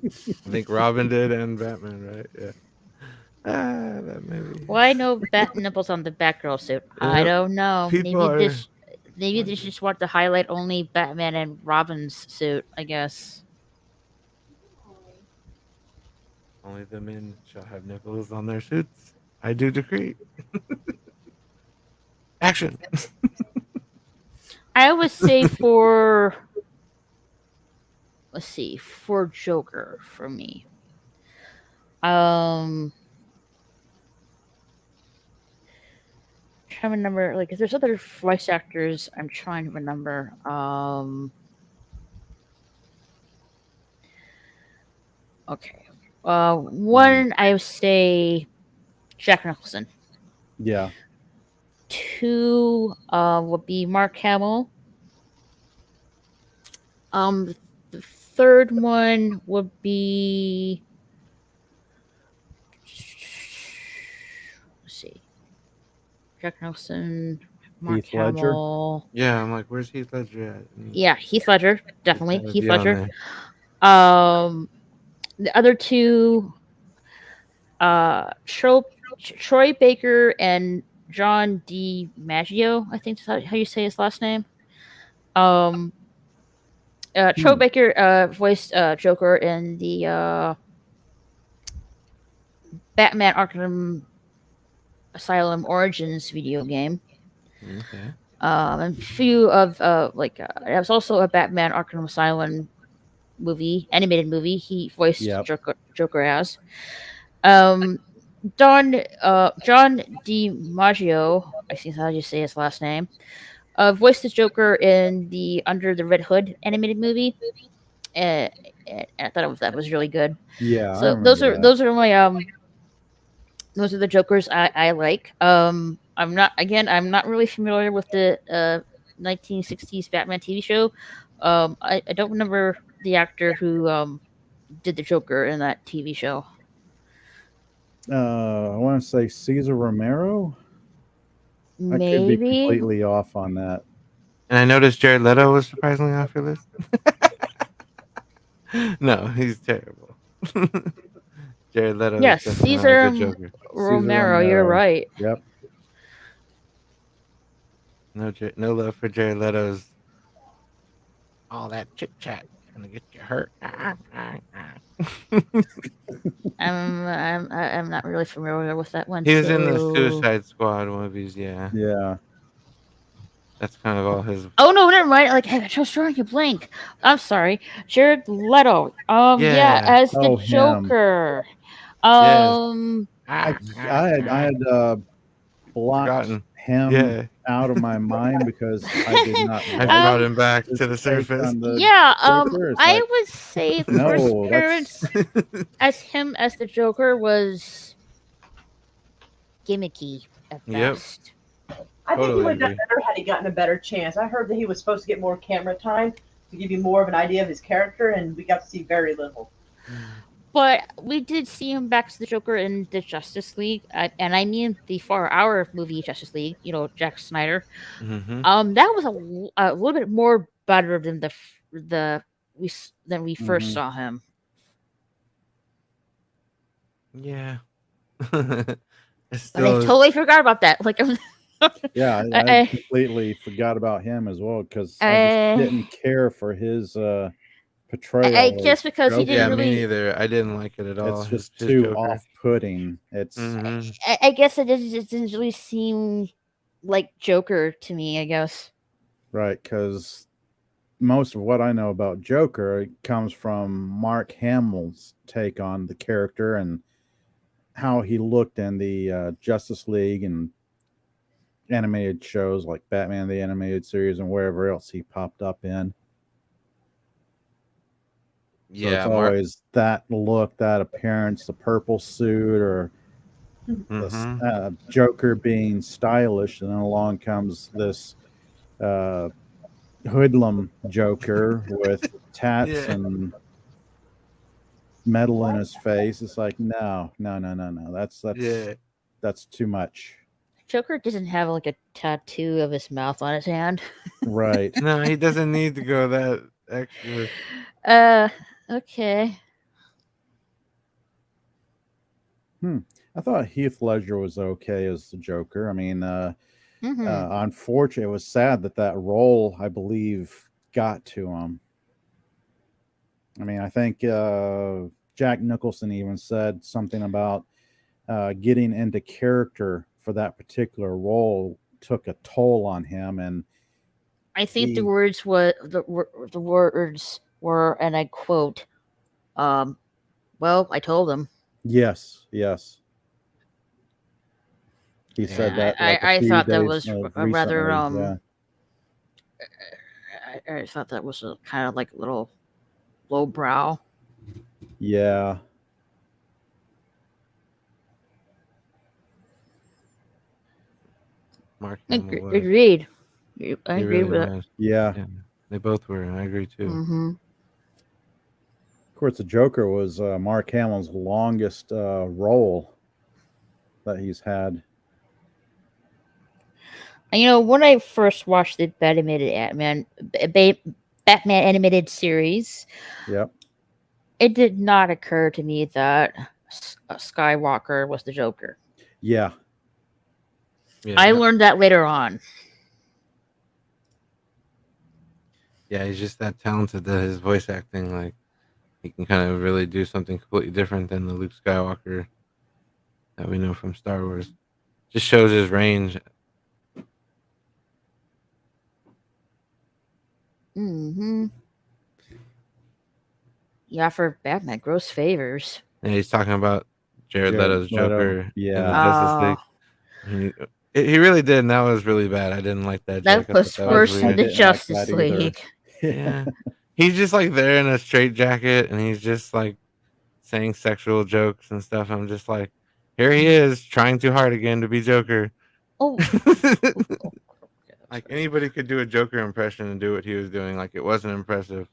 I think Robin did and Batman, right? Yeah. Ah, that movie. Why no bat nipples on the Batgirl suit? I Yep. don't know. People are- Maybe they just want to highlight only Batman and Robin's suit, I guess. Only the men shall have nipples on their suits. I do decree. Action. I would say for let's see, for Joker for me. Trying to remember, like, if there's other voice actors, I'm trying to remember. Okay. One, I would say Jack Nicholson. Yeah. 2 would be Mark Hamill. The third one would be let's see. Jack Nicholson, Mark Heath Ledger? Hamill. Yeah, I'm like, where's Heath Ledger at? Yeah, Heath Ledger, He's definitely gotta Heath be on Ledger. there. The other two, Troy Baker and John DiMaggio, I think that's how you say his last name. Troy Baker voiced Joker in the Batman Arkham Asylum Origins video game. Okay. And a few of there was also a Batman Arkham Asylum animated movie. He voiced Yep. Joker as. John DiMaggio, I think how you say his last name, voiced the Joker in the Under the Red Hood animated movie. And I thought that was really good. Yeah, I So remember that. those are my those are the Jokers I like. I'm not really familiar with the 1960s Batman TV show. I don't remember the actor who did the Joker in that TV show. I want to say Cesar Romero. I could be Maybe. completely off on that. And I noticed Jared Leto was surprisingly off your list. No, he's terrible. Jared Leto Yes, is definitely not a Cesar good Joker. Romero. You're right. Yep. No love for Jared Leto's. All that chit chat gonna get you hurt. I'm not really familiar with that one. He was in the so- Suicide Squad movies. Yeah, Yeah. that's kind of all his. Oh no, never mind. Like, hey, I was drawing a blank. I'm sorry, Jared Leto. Yeah. As the Oh, him. Joker. I had blocked Forgotten. him Yeah. out of my mind because I did not. I brought him back to the his take surface. on the Yeah, Joker. It's I like, would say the No, first that's- appearance as him as the Joker was gimmicky at Yep. best. I think he Totally would have done agree. better had he gotten a better chance. I heard that he was supposed to get more camera time to give you more of an idea of his character, and we got to see very little. But we did see him back as the Joker in the Justice League, and I mean the 4-hour movie Justice League. You know, Jack Snyder. Mm-hmm. That was a little bit more better than than we first Mhm. saw him. Yeah. It's But I still totally forgot about that. Like, Yeah, I completely forgot about him as well because I just didn't care for his portrayal. I as guess because he Joker. didn't yeah, me really. neither. I didn't like it at all. It's just His too Joker. off-putting. It's Mhm. I guess it just didn't really seem like Joker to me. I guess. right because most of what I know about Joker comes from Mark Hamill's take on the character and how he looked in the Justice League and animated shows like Batman the Animated Series and wherever else he popped up in. So Yeah, it's always that look, that appearance, the purple suit, or Mhm. the Joker being stylish, and then along comes this hoodlum Joker with tats Yeah. and metal in his face. It's like no. Yeah. That's too much. Joker doesn't have like a tattoo of his mouth on his hand. Right. No, he doesn't need to go that extra. Okay. I thought Heath Ledger was okay as the Joker. I mean, Mhm. unfortunately, it was sad that role, I believe, got to him. I mean, I think Jack Nicholson even said something about getting into character for that particular role took a toll on him, and I think the he- words were, and I quote, "Well, I told him." yes, he said that. Like I a few thought that days, was a recently, rather yeah. I thought that was a kind of like a little lowbrow. Yeah. Mark Hamill was. Agreed. I He agree really with that. was. Yeah. Yeah, they both were. I agree too. Mm-hmm. Of course, the Joker was Mark Hamill's longest role that he's had. And when I first watched the Batman animated series, Yep. it did not occur to me that Skywalker was the Joker. Yeah. Yeah, I learned that later on. yeah, he's just that talented that his voice acting, like, he can kind of really do something completely different than the Luke Skywalker that we know from Star Wars. Just shows his range. Hmm. Yeah, for Batman, gross favors. And he's talking about Jared Jared Leto's Leto, Joker in the yeah. Justice League. He really did, and that was really bad. I didn't like that joke. That I thought was that was worse than weird. the didn't like Justice that either. League. Yeah. He's just like there in a straight jacket and he's just like saying sexual jokes and stuff. I'm just like, here he is trying too hard again to be Joker. Oh, Like anybody could do a Joker impression and do what he was doing. Like it wasn't impressive.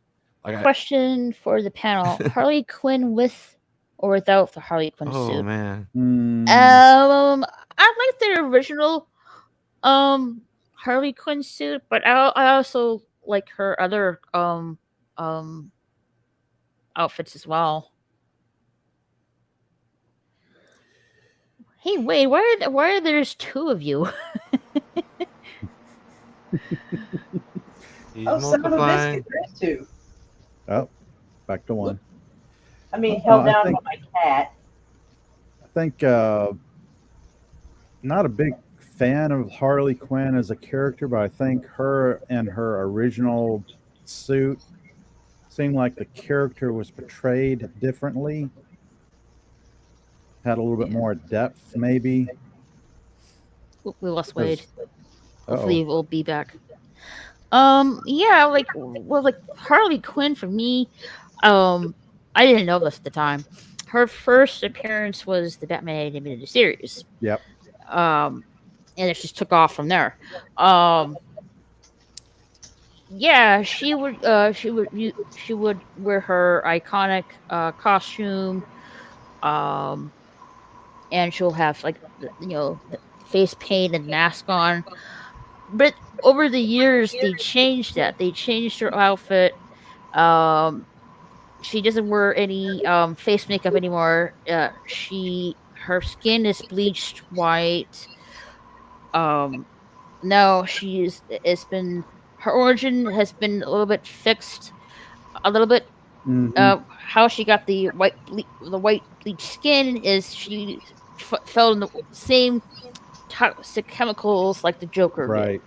Like question for the panel: Harley Quinn with or without the Harley Quinn oh suit? man. I like the original Harley Quinn suit, but I also like her other outfits as well. Hey, wait, why are there's two of you? He's Oh, son of a multiplying. biscuit, there's two. Oh, back to one. I mean, held I down think- by my cat. I think not a big fan of Harley Quinn as a character, but I think her and her original suit seemed like the character was portrayed differently. Had a little bit more depth, maybe. We lost Wade. Uh-oh. Hopefully we'll be back. Yeah, like Harley Quinn for me, I didn't know this at the time. Her first appearance was the Batman animated series. Yep. And it just took off from there. Yeah, she would wear her iconic costume, and she'll have like the face paint and mask on. But over the years, they changed that. They changed her outfit. She doesn't wear any face makeup anymore. Her skin is bleached white. Now her origin has been a little bit fixed, a little bit. Mhm. How she got the white bleached skin is she fell in the same toxic chemicals like the Joker did.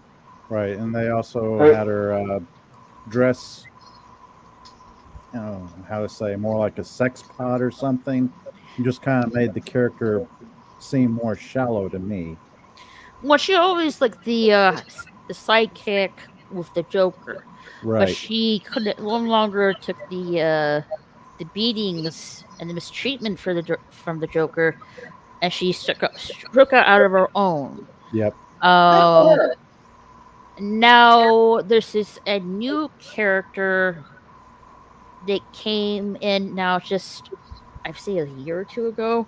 Right. And they also had her dress, how to say, more like a sex pod or something. And just kind of made the character seem more shallow to me. Well, she always like the sidekick with the Joker, but Right. she couldn't no longer took the beatings and the mistreatment from the Joker, and she struck out of her own. Yep. Now there's a new character that came in now just I'd say a year or two ago.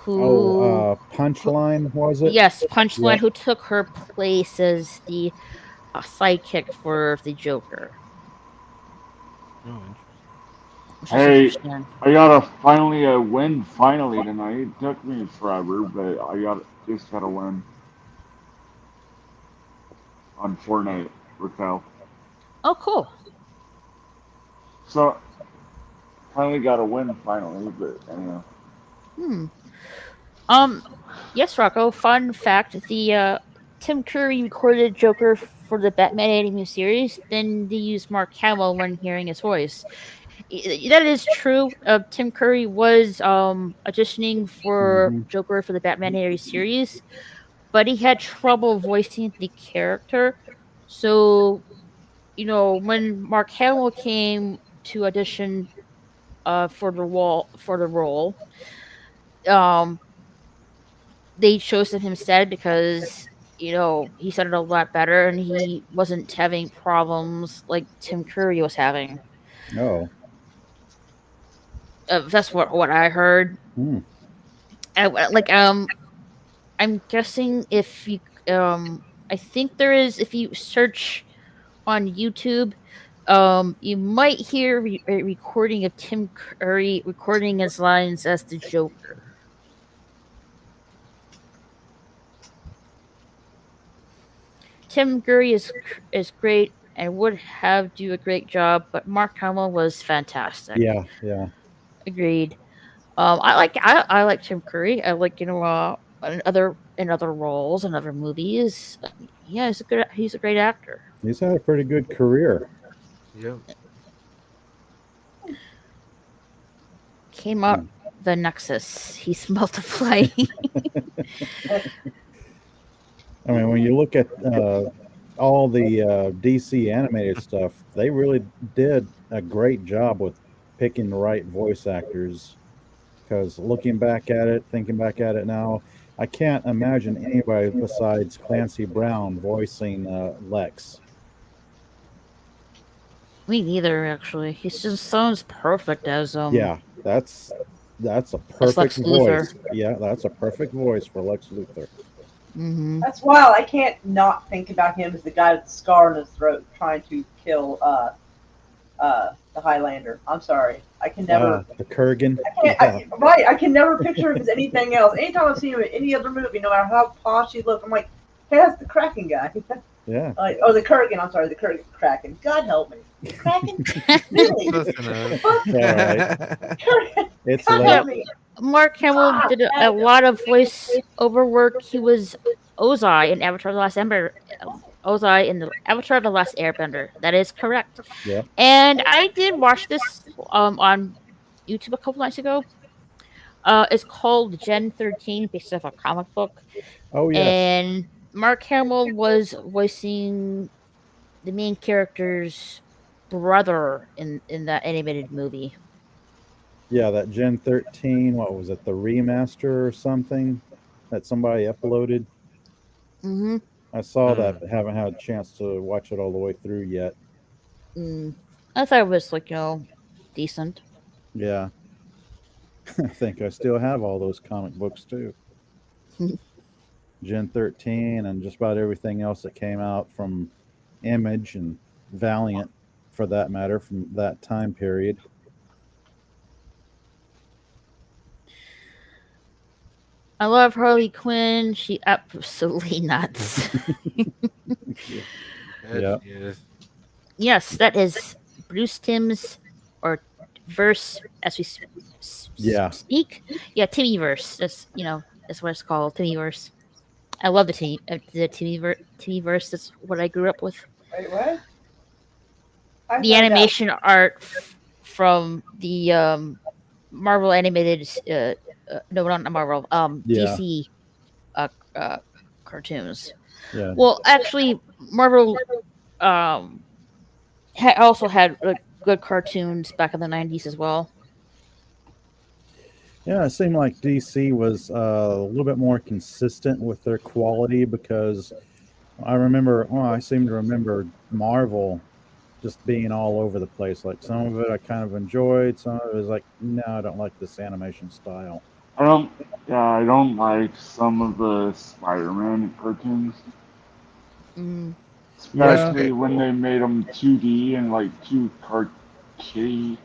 Punchline, was it? Yes, Punchline, Yep. who took her place as the sidekick for the Joker. Oh, Which is Hey, interesting. I got a win finally tonight. It took me forever, but just got a win on Fortnite with Cal. Oh, cool. So finally got a win finally, but anyhow. Yes, Rocco. Fun fact: the Tim Curry recorded Joker for the Batman animated series. Then they used Mark Hamill when hearing his voice. That is true. Tim Curry was auditioning for Mhm. Joker for the Batman animated series, but he had trouble voicing the character. So, when Mark Hamill came to audition for the role, they chose him instead because he sounded a lot better and he wasn't having problems like Tim Curry was having. Oh. That's what I heard. I'm guessing if you I think there is, if you search on YouTube, you might hear a recording of Tim Curry recording his lines as the Joker. Tim Curry is great and would have do a great job, but Mark Hamill was fantastic. Yeah. Agreed. I like Tim Curry. I like in other roles and other movies. Yeah, he's a great actor. He's had a pretty good career. Yep. Came up the Nexus. He's multiplying. I mean, when you look at all the DC animated stuff, they really did a great job with picking the right voice actors. Because looking back at it, thinking back at it now, I can't imagine anybody besides Clancy Brown voicing Lex. Me neither, actually. He just sounds perfect as Yeah, that's a perfect Lex Luthor. voice. Yeah, that's a perfect voice for Lex Luthor. Mm-hmm. That's wild. I can't not think about him as the guy with the scar on his throat trying to kill the Highlander. I'm sorry. I can never. The Kurgan. I can never picture him as anything else. Anytime I've seen him in any other movie, no matter how posh he looks, I'm like, hey, that's the Kraken guy. Yeah. Like, the Kurgan. I'm sorry, the Kraken. God help me. Kraken? Really? Kurgan. It's God late. help me. Mark Hamill did a lot of voice over work. He was Ozai in Avatar: The Last Airbender. Ozai in the Avatar: The Last Airbender. That is correct. Yeah. And I did watch this on YouTube a couple nights ago. It's called Gen 13, based off a comic book. Oh yes. And Mark Hamill was voicing the main character's brother in that animated movie. Yeah, that Gen 13, what was it, the remaster or something that somebody uploaded? Mm-hmm. I saw that, but haven't had a chance to watch it all the way through yet. I thought it was decent. Yeah. I think I still have all those comic books too. Gen 13 and just about everything else that came out from Image and Valiant, for that matter, from that time period. I love Harley Quinn. She absolutely nuts. Yeah. She is. Yes, that is Bruce Timm's or verse as we speak. Yeah, Timmyverse. That's what it's called, Timmyverse. I love the Timmyverse. That's what I grew up with. Wait, what? The animation art from the Marvel animated, no, not Marvel, DC cartoons. Yeah. Well, actually, Marvel also had good cartoons back in the 90s as well. Yeah, it seemed like DC was a little bit more consistent with their quality, because I seem to remember Marvel just being all over the place. Like, some of it I kind of enjoyed, some of it was like, no, I don't like this animation style. I don't like some of the Spider-Man cartoons. Especially when they made them 2D and too cartoony.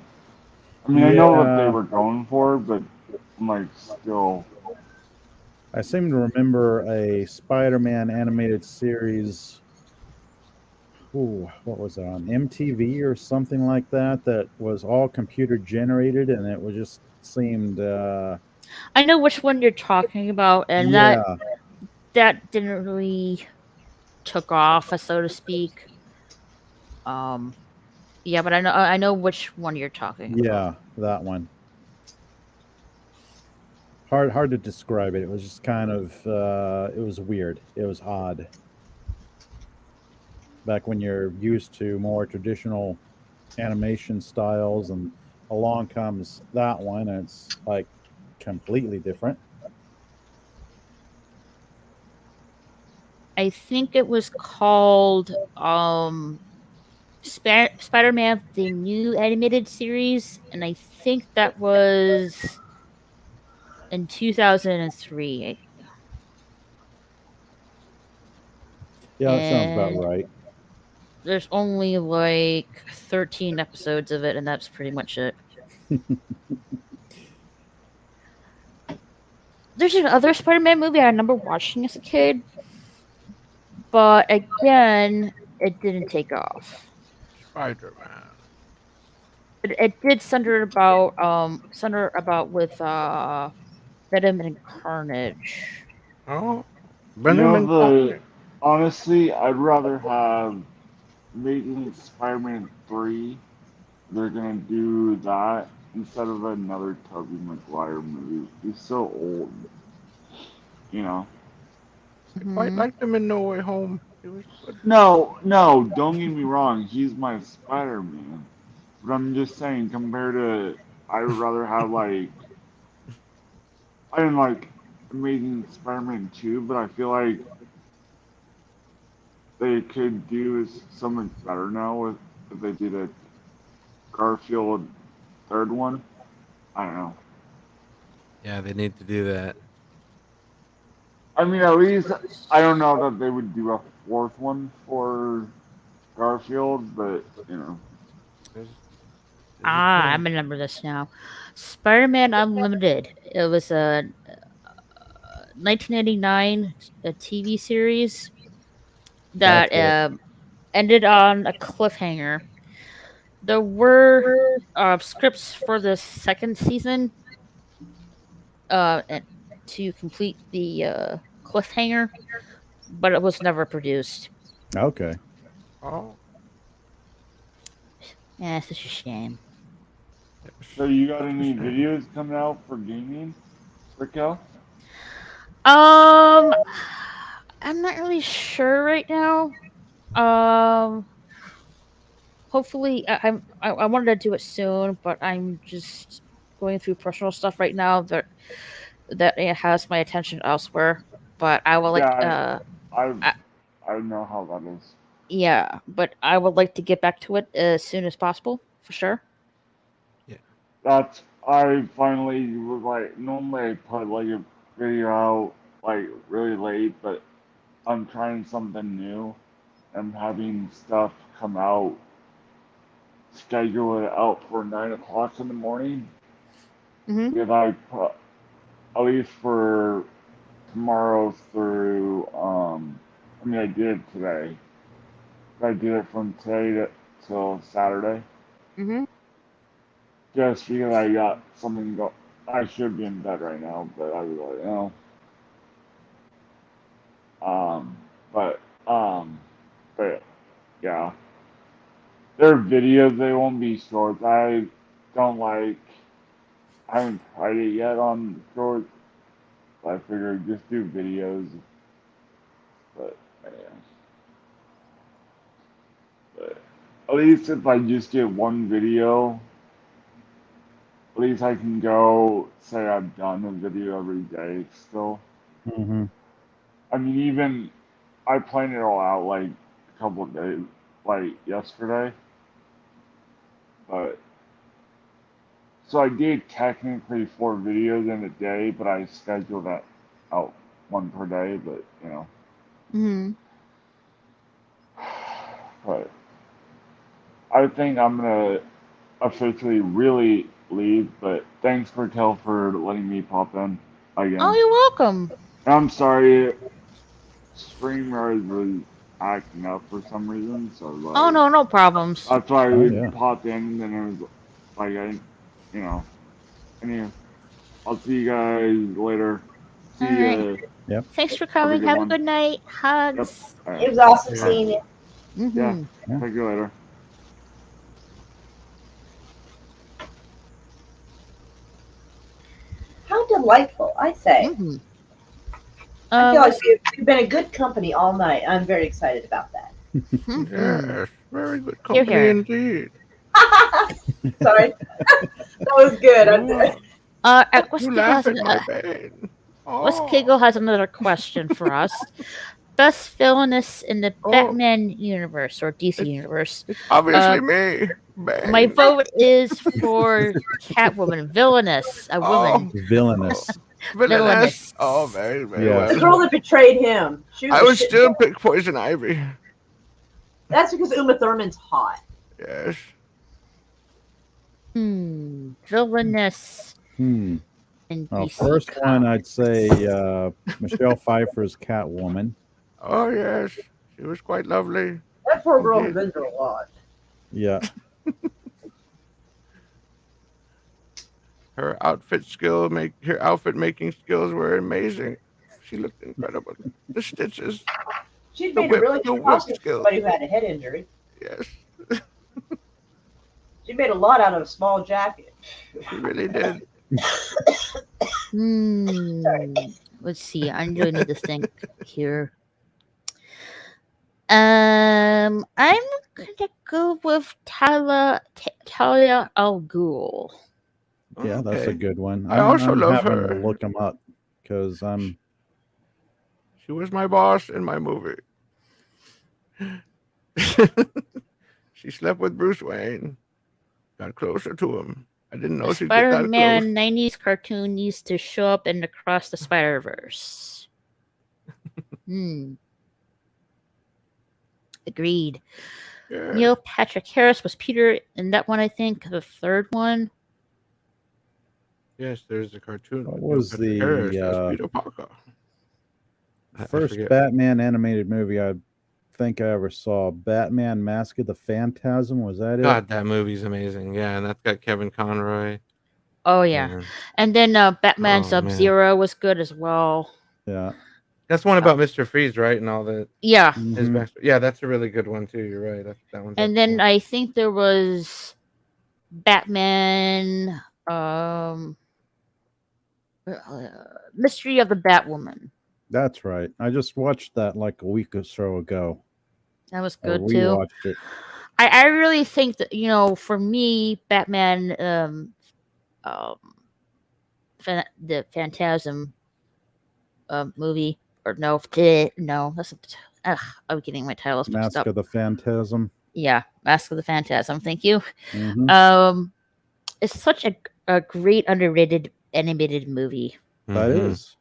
I mean, I know what they were going for, but I'm still. I seem to remember a Spider-Man animated series. Ooh, what was it, on MTV or something like that? That was all computer generated, and it was just seemed. I know which one you're talking about, and that didn't really took off, so to speak. Yeah, but I know which one you're talking about. Yeah, that one. Hard to describe it. It was just kind of it was weird. It was odd. Back when you're used to more traditional animation styles, and along comes that one, and it's like completely different. I think it was called Spider-Man, the new animated series, and I think that was in 2003. Yeah, that sounds about And right. there's only like 13 episodes of it, and that's pretty much it. There's another Spider-Man movie I remember watching as a kid, but again, it didn't take off. Spider-Man. It did center about with Venom and Carnage. Oh, You Venom know, and Carnage. honestly, I'd rather have making Spider-Man 3. They're gonna do that instead of another Tobey Maguire movie. He's so old, you know. Quite Mhm. liked him in No Way Home. He was good. No, no, don't get me wrong. He's my Spider-Man. But I'm just saying, compared to, I would rather have like, I didn't like Amazing Spider-Man 2, but I feel like they could do something better now with if they did a Garfield third one. I don't know. Yeah, they need to do that. I mean, at least I don't know that they would do a fourth one for Garfield, but you know. There's Ah, I remember this now. Spider-Man Unlimited. It was a 1989 TV series that Gotcha. ended on a cliffhanger. There were scripts for the second season and to complete the cliffhanger, but it was never produced. Okay. oh, Yeah, it's such a shame. So you got that's a any shame. videos coming out for gaming, Raquel? Um, I'm not really sure right now. Um, hopefully, I wanted to do it soon, but I'm just going through personal stuff right now that it has my attention elsewhere. But I will like Yeah, I I, I know how that is. yeah, but I would like to get back to it as soon as possible for sure. Yeah. That's I finally was like normally I put like a video out like really late, but I'm trying something new. I'm having stuff come out, schedule it out for 9 o'clock in the morning. Mm-hmm. Because I put at least for tomorrow through I mean I did it today. I did it from today till Saturday. Mm-hmm. Just because I got something go. I should be in bed right now, but I was like, oh. Um, but but yeah, they're videos. They won't be shorts. I don't like. I haven't tried it yet on shorts. I figured just do videos. But yeah, but at least if I just get one video, at least I can go say I've done a video every day still. Hmm. I mean, even I planned it all out like a couple of days, like yesterday. But so I did technically 4 videos in a day, but I scheduled that out one per day. But you know, Mm-hmm. but I think I'm gonna officially really leave. But thanks for letting me pop in Oh, again. you're welcome. I'm sorry, StreamYard was acting up for some reason, so Oh like no, no problems. that's why Oh we yeah. popped in, and it was like you know. Anyway, I'll see you guys later. See All right. ya. Yep. Thanks for Have a coming. good Have a one. good night. Yep. Hugs. All It right. was awesome Yeah. seeing you. Yeah. Mm-hmm. Yeah. Talk to you later. How delightful, I say. Mm-hmm. I feel like Let's, you've been a good company all night. I'm very excited about that. mm-hmm. Yes, very good Here, company here. indeed. Sorry, that was good. West You Kegel laugh has at my pain. West Oh, Kegel has another question for us. Best villainess in the oh, Batman universe or DC it's universe. it's obviously Uh, me, my Bane. vote is for Catwoman, villainous, a Oh, woman. Villainous. Villainous. Oh, very, very Yeah. The well. girl that betrayed him. She was I a would shit still girl. pick Poison Ivy. That's because Uma Thurman's hot. Yes. Villainous in DC First one, I'd Comics. say Michelle Pfeiffer's Catwoman. Oh, yes. She was quite lovely. That poor girl has Indeed. been through a lot. Yeah. Her outfit making skills were amazing. She looked incredible. The stitches. She'd The made a whip- really the good whip costume for skill. somebody who had a head injury. Yes, She made a lot out of a small jacket. she really did. Let's see. I really need to think here. I'm gonna go with Talia al Ghul. Yeah, that's a Okay. good one. I also love having her. to look them up because I'm. She was my boss in my movie. She slept with Bruce Wayne. Got closer to him. I didn't know The she'd get that close. Spider-Man 90s cartoon used to show up in Across the Spider-Verse. Agreed. Yeah. Neil Patrick Harris was Peter in that one, I think. The third one. Yes, there's a cartoon. What with Neil was Patrick Harris as the Peter Parker. I first forget. Batman animated movie I think I ever saw? Batman Mask of the Phantasm. Was that it? God, that movie's amazing. Yeah, and that's got Kevin Conroy. Oh, yeah. And then Batman Oh, Sub-Zero was good as well. Yeah. That's one about Mr. Freeze, right? And all that. Yeah. His backstory. Yeah, that's a really good one too. You're right. That one's And then excellent. I think there was Batman Mystery of the Batwoman. That's right. I just watched that like a week or so ago. That was I good too. rewatched it. I really think that, you know, for me, Batman the Phantasm movie, or no, that's I'm getting my titles mixed Mask up. of the Phantasm. Yeah, Mask of the Phantasm. Thank you. Mhm. It's such a great underrated animated movie. That is.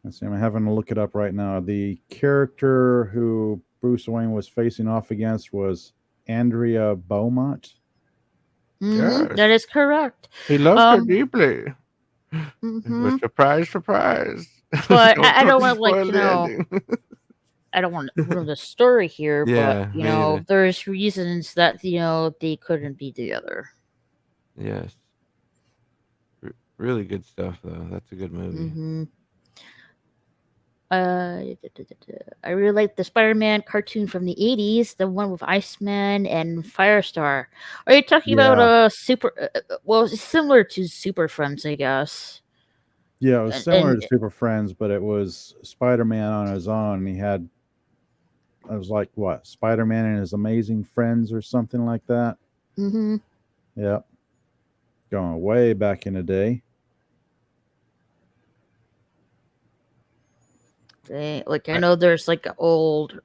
Let's see, I'm having to look it up right now. The character who Bruce Wayne was facing off against was Andrea Beaumont. Yes. That is correct. He loved her deeply. It was surprise. But I don't want to, spoil like, you the know, ending. I don't want to ruin the story here, Yeah, but, you me know, either. there's reasons that, you know, they couldn't be together. Yes. Really good stuff, though. That's a good movie. I really like the Spider-Man cartoon from the 80s, the one with Iceman and Firestar. Are you talking about Super? Well, it's similar to Super Friends, I guess. Yeah, it was similar to Super Friends, but it was Spider-Man on his own. He had, it was like what, Spider-Man and his Amazing Friends or something like that. Yeah, going way back in the day. Like, I know there's like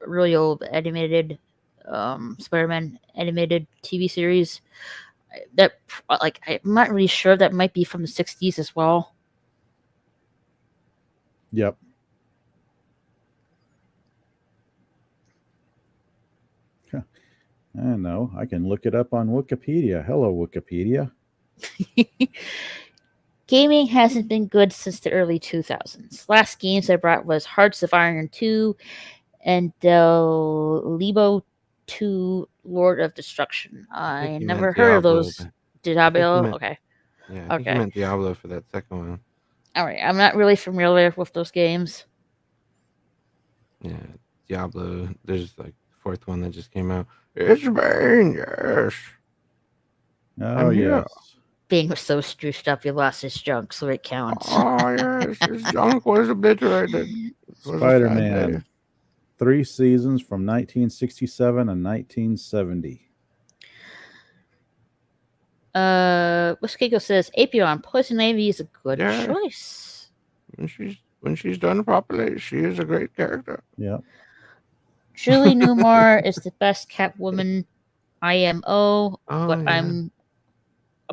really old animated Spider-Man animated TV series that, like, I'm not really sure, that might be from the 60s as well. Yep. I don't know. I can look it up on Wikipedia. Hello, Wikipedia. Gaming hasn't been good since the early 2000s. Last games I brought was Hearts of Iron 2 and Del Libo 2 Lord of Destruction. I never heard of those. Diablo? Okay. Yeah, I think you meant Diablo for that second one. All right. I'm not really familiar with those games. Yeah, Diablo. There's like the fourth one that just came out. It's Bane, yes. Oh, yes. Bane was so struced up he lost his junk, so it counts. Oh, yes. His junk was obliterated. Spider-Man. 3 seasons from 1967 and 1970. Wiskiko says Apion Poison Ivy is a good choice. When she's done properly, she is a great character. Yeah. Julie Newmar is the best Catwoman IMO, but yeah. I'm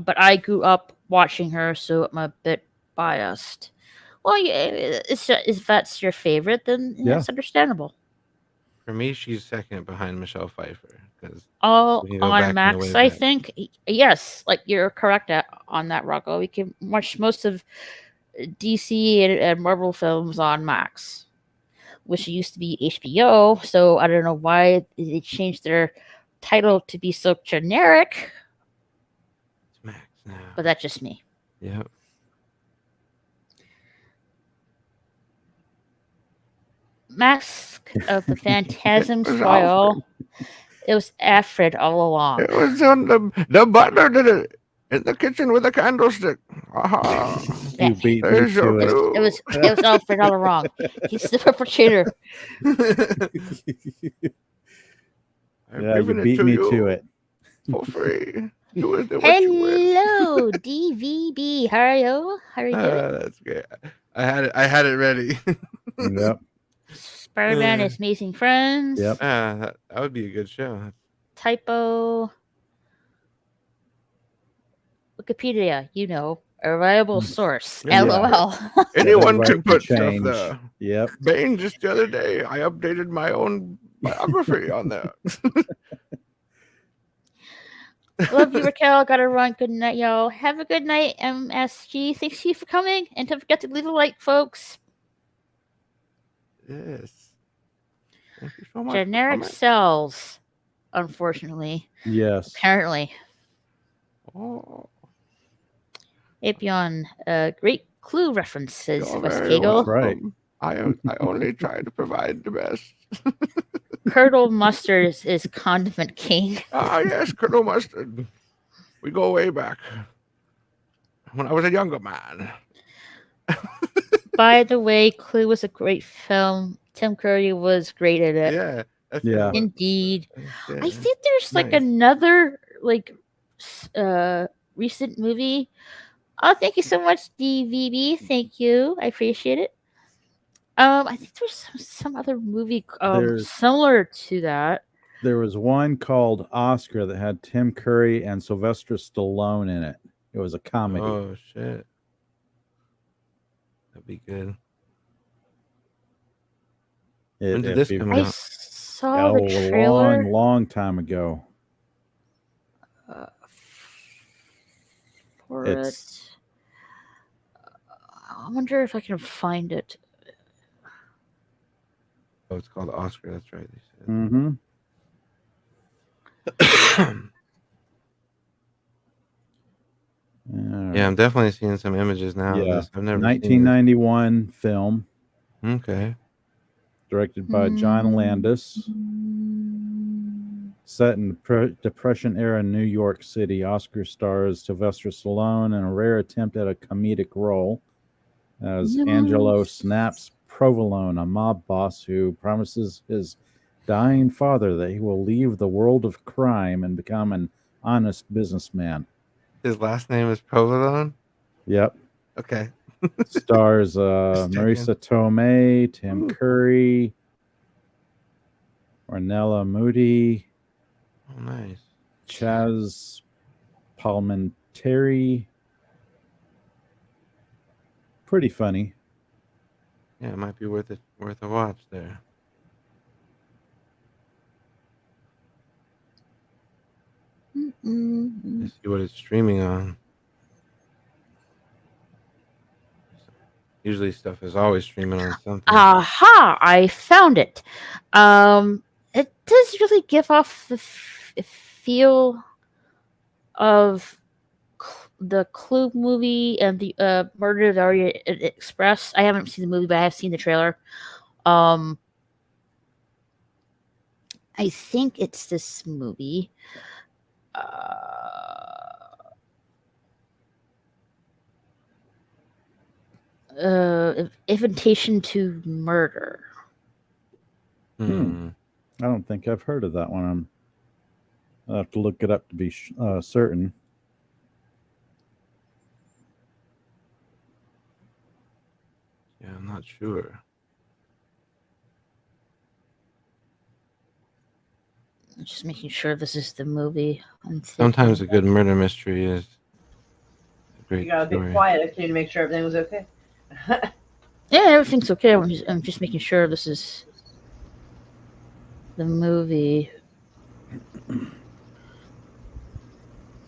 but I grew up watching her, so I'm a bit biased. Well, yeah, if that's your favorite, then Yeah. that's understandable. For me, she's second behind Michelle Pfeiffer because All we can go on back in the way Max, I back. think. Yes, like you're correct on that, Rocco. We can watch most of DC and Marvel films on Max, which used to be HBO. So I don't know why they changed their title to be so generic, It's Max now. but that's just me. Yep. Mask of the Phantasm It was Spoil. It was Alfred all along. It was on the butler did it in the kitchen with a candlestick. Aha! Yeah, You beat me There's your to it. it was Alfred all along. He's the perpetrator. I've Yeah, you given beat me to it. for free. Do with it what you will. Hello, DVB. How are you? How are you doing? That's good. I had it ready. Yep. Spider-Man is Amazing Friends. Yep. that would be a good show. Typo. Wikipedia, a reliable source. Yeah. LOL. Anyone Right can to put stuff change. there. Yep. Bane, just the other day, I updated my own biography on there. Love you, Raquel. Gotta run. Good night, y'all. Have a good night, MSG. Thanks you for coming. And don't forget to leave a like, folks. Yes. Thank you so much. Generic sells, unfortunately. Yes. Apparently. Oh, Apion, great Clue references, you're West very Kegel. welcome. I only try to provide the best. Curdled mustard is condiment king. Ah, yes, Colonel Mustard. We go way back. When I was a younger man. By the way, Clue was a great film. Tim Curry was great at it. Yeah. That's Yeah. what- Indeed. yeah. I think there's like Nice. another recent movie. Oh, thank you so much, DVB. Thank you. I appreciate it. I think there's some other movie There's- similar to that. There was one called Oscar that had Tim Curry and Sylvester Stallone in it. It was a comedy. Oh shit. That'd be good. When did this come I out? saw the a trailer. long time ago. For It's- it. I wonder if I can find it. Oh, it's called Oscar. That's right. They said. Mm-hmm. Yeah, I'm definitely seeing some images now. Of Yeah. this. I've never 1991 film seen this. Okay. directed by John Landis. Set in Depression era New York City, Oscar stars Sylvester Stallone in a rare attempt at a comedic role as Angelo Snaps Provolone, a mob boss who promises his dying father that he will leave the world of crime and become an honest businessman. His last name is Provolone. Yep. Okay. Stars Just checking. Marisa Tomei, Tim Curry, Ornella Moody, Oh, nice. Chaz Palminteri. Pretty funny. Yeah, it might be worth a watch there. Let's see what it's streaming on. Usually stuff is always streaming on something. Aha! I found it. It does really give off the feel of the Clue movie and the Murder of the Orient Express. I haven't seen the movie, but I have seen the trailer. I think it's this movie. Invitation to Murder. I don't think I've heard of that one. I'll have to look it up to be certain. Yeah, I'm not sure. I'm just making sure this is the movie. Sometimes a good murder mystery is Great You got a bit story. quiet. I came to make sure everything was okay. Yeah, everything's okay. I'm just making sure this is the movie.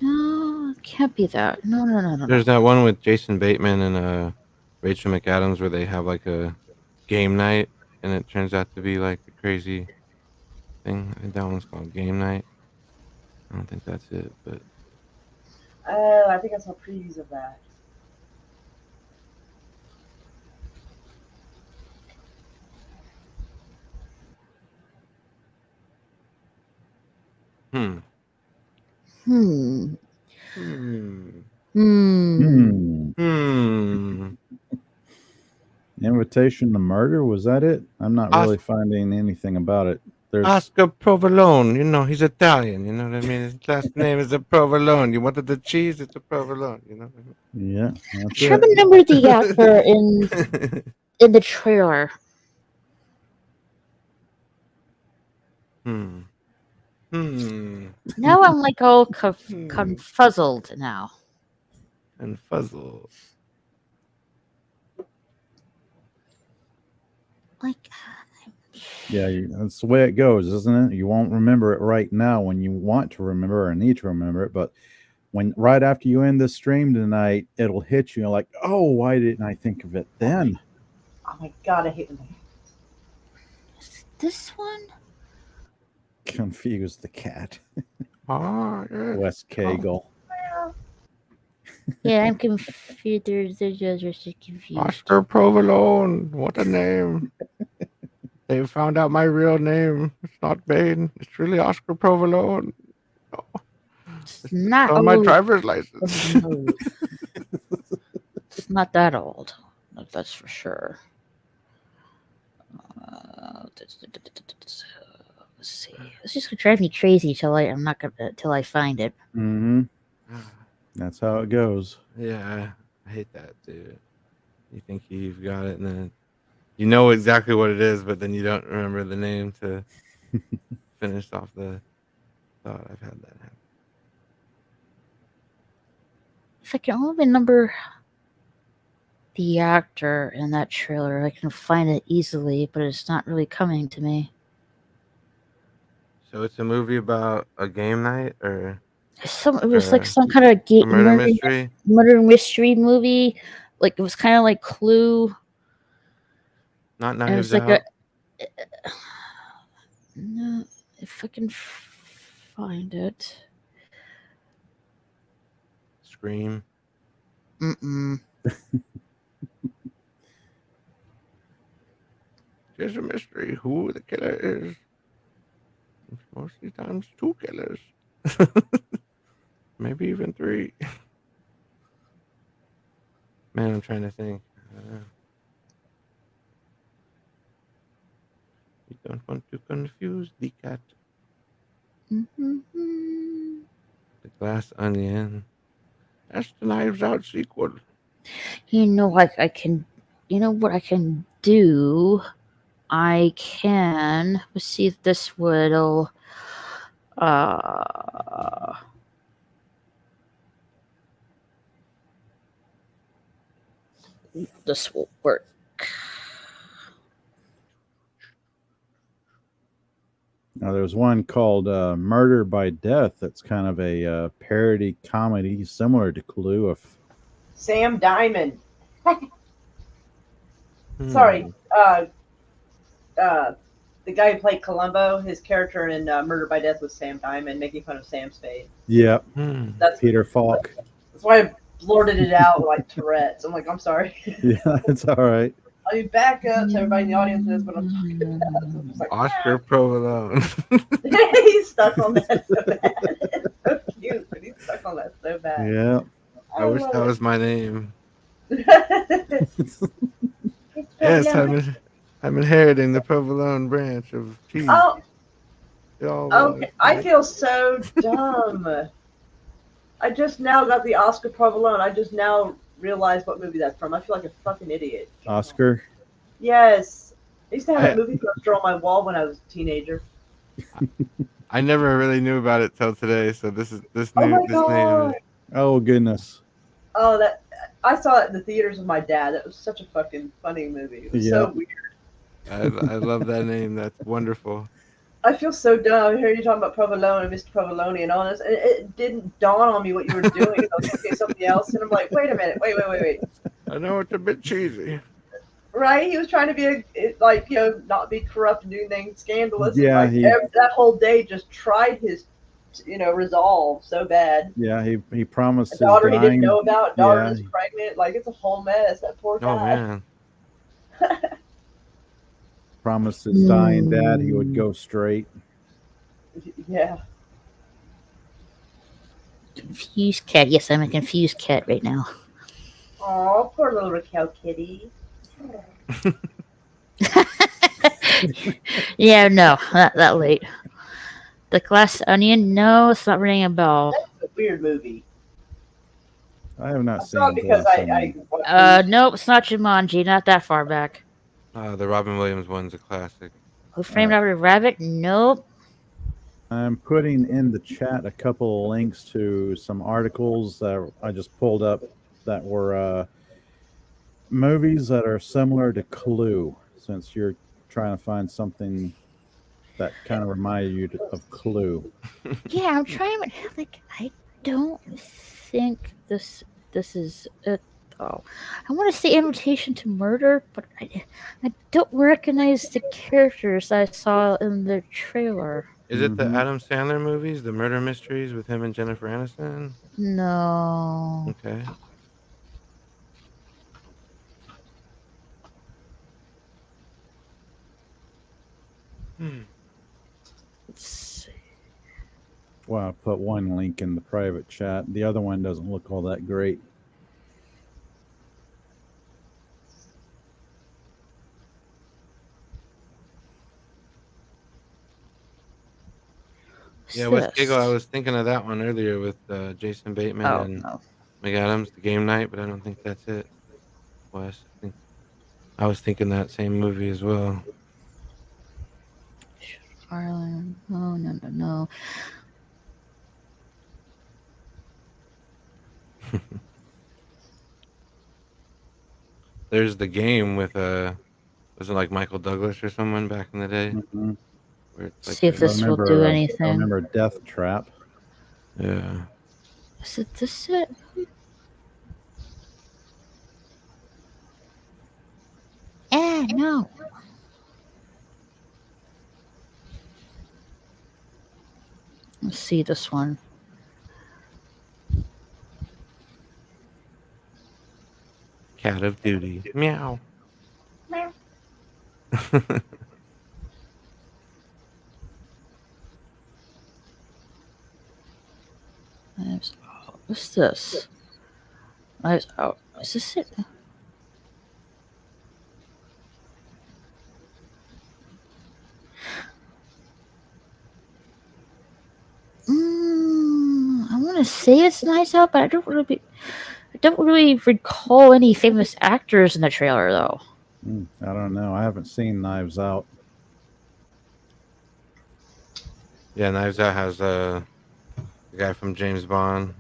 No, it can't be that. No. There's that one with Jason Bateman and Rachel McAdams where they have like a game night, and it turns out to be like a crazy thing. I think that one's called Game Night. I don't think that's it, but I think I saw previews of that. hmm. Hmm. Hmm. Hmm. Hmm. Invitation to Murder, was that it? I'm not really finding anything about it. There's Oscar Provolone, you know, he's Italian, you know what I mean? His last name is a Provolone. You wanted the cheese, it's a Provolone, you know what I mean? yeah, I that's can't it. remember the actor in the trailer. Hmm. Hmm. Now I'm like all confuzzled now. And Fuzzle. Like, Yeah, that's the way it goes, isn't it? You won't remember it right now when you want to remember or need to remember it, but when right after you end the stream tonight, it'll hit you like, oh, why didn't I think of it then? Oh my god, I hate when is this one? Confuse the cat. Ah, yes. Wes Cagle. Yeah, I'm confused. They're just confused. Oscar Provolone. What a name. They found out my real name. It's not Bane. It's really Oscar Provolone. Oh, It's not on my old. driver's license. It's not that old. That's for sure. Let's see. It's just gonna drive me crazy till I find it. Mm-hmm. That's how it goes. Yeah, I hate that, dude. You think you've got it, and then you know exactly what it is, but then you don't remember the name to finish off the thought. I've had that happen. If I can only remember the actor in that trailer, I can find it easily, but it's not really coming to me. So it's a movie about a game night, or It was like some kind of a murder mystery? murder mystery movie. Like it was kind of like Clue. Not And it was Knives like Out. no, if I can find it. Scream. Mm-mm. There's a mystery who the killer is. Mostly times 2 killers. Maybe even 3. Man, I'm trying to think. You don't want to confuse the cat. Mm-hmm. The Glass Onion. That's the Knives Out sequel. You know, like I can. You know what I can do? I can. Let's see if this will. This will work. Now, there's one called Murder by Death that's kind of a parody comedy similar to Clue. Sam Diamond. Sorry, the guy who played Columbo, his character in Murder by Death was Sam Diamond, making fun of Sam Spade. Yep. That's Peter Falk. That's why I blurted it out like Tourette's. I'm like, I'm sorry. Yeah, it's all right. I mean, back up to everybody in the audience knows what I'm talking about. So I'm just like, Oscar Provolone. he's stuck on that so bad. It's so cute, but he's stuck on that so bad. Yeah. I wish that was my name. It's Yes, I'm inheriting the provolone branch of cheese. Oh, Y'all okay. I feel so dumb. I just now got the Oscar Provolone. I just now realized what movie that's from. I feel like a fucking idiot. Oscar. Yes. I used to have that movie poster on my wall when I was a teenager. I never really knew about it till today, so this Oh my name. god. Oh, goodness. Oh, that I saw it in the theaters with my dad. That was such a fucking funny movie. It was so Yep. weird. I love that name. That's wonderful. I feel so dumb. I heard you talking about provolone and Mr. Provolone and all this. And it didn't dawn on me what you were doing. I was looking at something else, and I'm like, wait a minute, wait. I know it's a bit cheesy. Right? He was trying to be like, not be corrupt and do anything scandalous. Yeah, And that whole day just tried his, resolve so bad. Yeah, he promised A his daughter he didn't dying. know about. Daughter Yeah. is pregnant. Like, it's a whole mess. That poor guy. Oh man. Promised his dying dad he would go straight. Yeah. Confused cat. Yes, I'm a confused cat right now. Oh, poor little Raquel kitty. Yeah, no, not that late. The Glass Onion? No, it's not ringing a bell. That's a weird movie. I have not I seen saw it because Glass I Onion. Nope, it's not Jumanji. Not that far back. The Robin Williams one's a classic. Who Framed Roger Rabbit? Nope. I'm putting in the chat a couple of links to some articles that I just pulled up that were movies that are similar to Clue, since you're trying to find something that kind of reminded you of Clue. Yeah, I'm trying. Like, I don't think this is it. Oh, I want to say Invitation to Murder, but I don't recognize the characters I saw in the trailer. Is it the Adam Sandler movies, the murder mysteries with him and Jennifer Aniston? No. Okay. Let's see. Well, I put one link in the private chat. The other one doesn't look all that great. Yeah, West Giggle, I was thinking of that one earlier with Jason Bateman and McAdams, the game night, but I don't think that's it. Wes, I was thinking that same movie as well. Ireland. Oh, no. There's the game with was it like Michael Douglas or someone back in the day? Mm-hmm. Where it's like See if this will do anything. I remember Death Trap. Yeah. Is it this it? No. Let's see this one. Cat of Duty. Meow. Meow. What's this? Is this it? I want to say it's Knives Out, but I don't really recall any famous actors in the trailer, though. I don't know. I haven't seen Knives Out. Yeah, Knives Out has the guy from James Bond,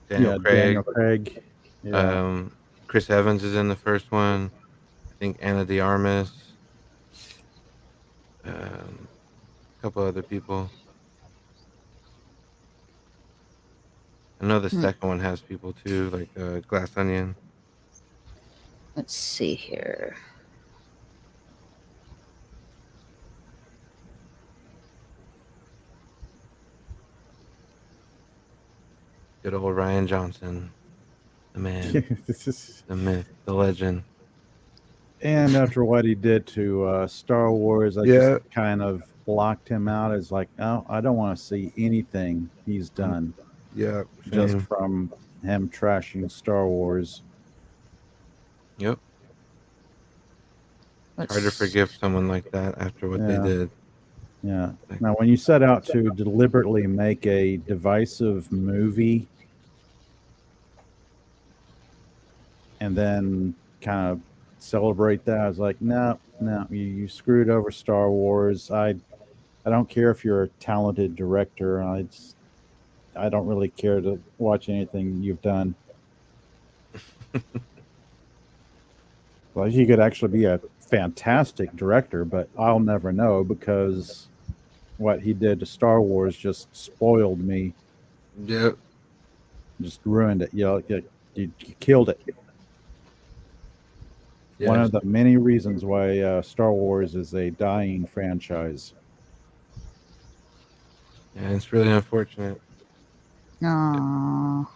Daniel Craig. Yeah. Chris Evans is in the first one. I think Anna de Armas. A couple other people. I know the second one has people too, like Glass Onion. Let's see here. Good old Ryan Johnson, the man, the myth, the legend. And after what he did to Star Wars, I just kind of blocked him out as like, oh, I don't want to see anything he's done. Yeah, just from him trashing Star Wars. Yep. Hard to forgive someone like that after what they did. Yeah. Now, when you set out to deliberately make a divisive movie and then kind of celebrate that, I was like, no, you screwed over Star Wars. I don't care if you're a talented director. I don't really care to watch anything you've done. Well, he could actually be a fantastic director, but I'll never know because what he did to Star Wars just spoiled me, Yep. just ruined it. You killed it. One Yes. of the many reasons why Star Wars is a dying franchise. Yeah, it's really unfortunate. Aww.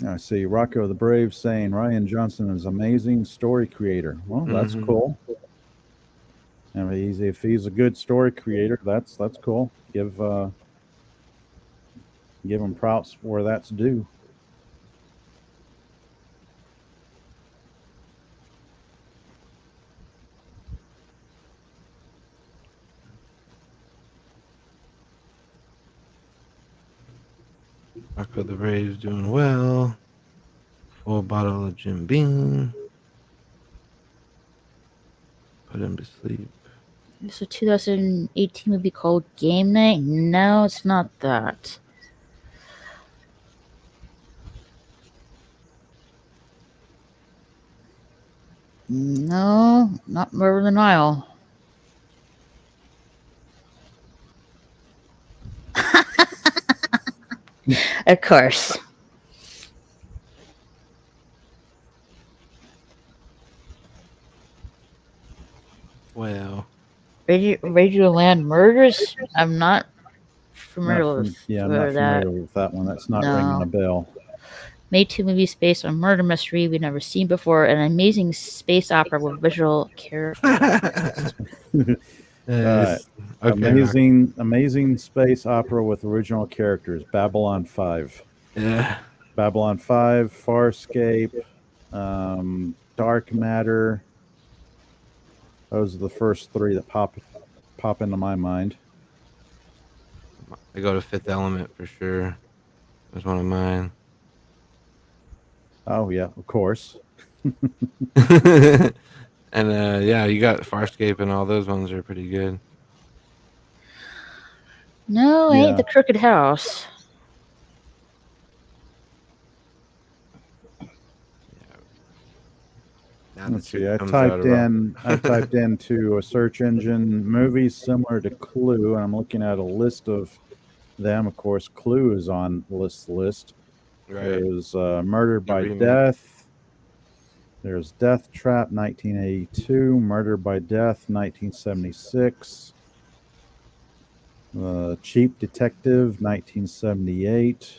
I see Rocco the Brave saying Ryan Johnson is amazing story creator. Well, that's Mhm. cool. I mean, if he's a good story creator, that's cool. Give him props where that's due. Rocco the Brave's doing well. Full bottle of Jim Beam. Put him to sleep. It's a 2018 movie called Game Night. No, it's not that. No, not Murder in the Nile. Of course. Well, Radioland Murders? I'm not familiar with I'm not that. familiar with that one. That's not ringing a bell. Made 2 movies based on murder mystery we've never seen before, an amazing space opera with visual characters. okay, Amazing space opera with original characters. Babylon 5. Yeah. Babylon 5, Farscape, Dark Matter. Those are the first 3 that pop into my mind. I go to Fifth Element for sure. That's one of mine. Oh yeah, of course. And yeah, you got Farscape and all those ones are pretty good. No, I Yeah. ain't the Crooked House. Let's see. I typed into a search engine movies similar to Clue, and I'm looking at a list of them. Of course, Clue is on this list. Right. There's Murder by remake. Death. There's Death Trap, 1982. Murder by Death, 1976. Cheap Detective, 1978.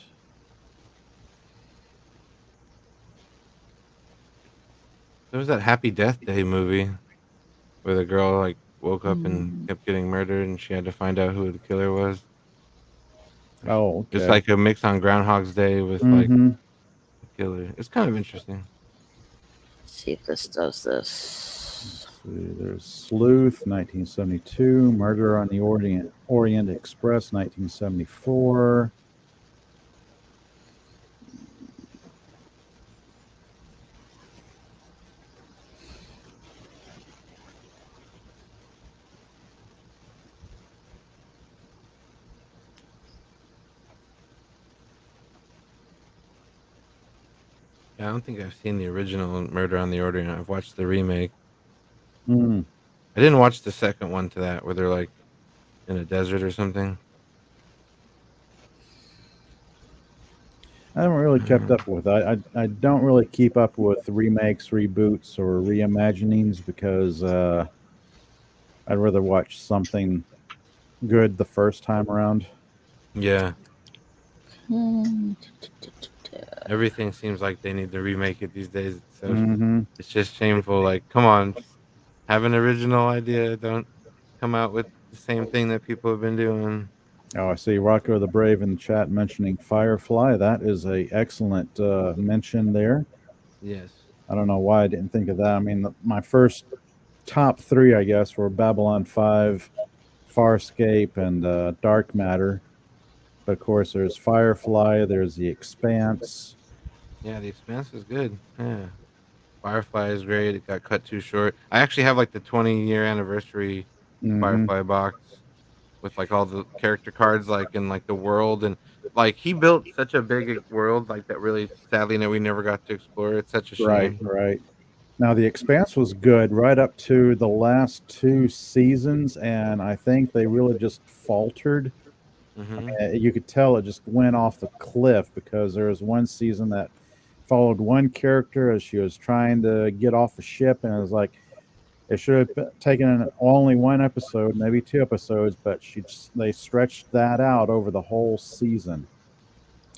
There was that Happy Death Day movie where the girl like woke up and kept getting murdered, and she had to find out who the killer was. Oh, okay. It's like a mix on Groundhog's Day with like the killer. It's kind of interesting. Let's see if this does this. There's Sleuth, 1972. Murder on the Orient Express, 1974. Yeah, I don't think I've seen the original Murder on the Orient. I've watched the remake. Mm. I didn't watch the second one to that where they're like in a desert or something. I haven't really kept up with. I don't really keep up with remakes, reboots, or reimaginings because I'd rather watch something good the first time around. Yeah. Everything seems like they need to remake it these days. So it's just shameful. Like, come on, have an original idea. Don't come out with the same thing that people have been doing. Oh, I see Rocco the Brave in the chat mentioning Firefly. That is a excellent mention there. Yes. I don't know why I didn't think of that. I mean, my first top 3, I guess, were Babylon 5, Farscape, and Dark Matter. But of course, there's Firefly. There's The Expanse. Yeah, The Expanse is good. Yeah. Firefly is great. It got cut too short. I actually have like the 20-year anniversary Mhm. Firefly box with like all the character cards, like in like the world, and like he built such a big world like that. Really, sadly, we never got to explore. It's such a Right, shame. right. Now, The Expanse was good right up to the last 2 seasons, and I think they really just faltered. Hmm. You could tell it just went off the cliff because there was one season that followed one character as she was trying to get off the ship, and it was like it should have taken only one episode, maybe 2 episodes, but they stretched that out over the whole season.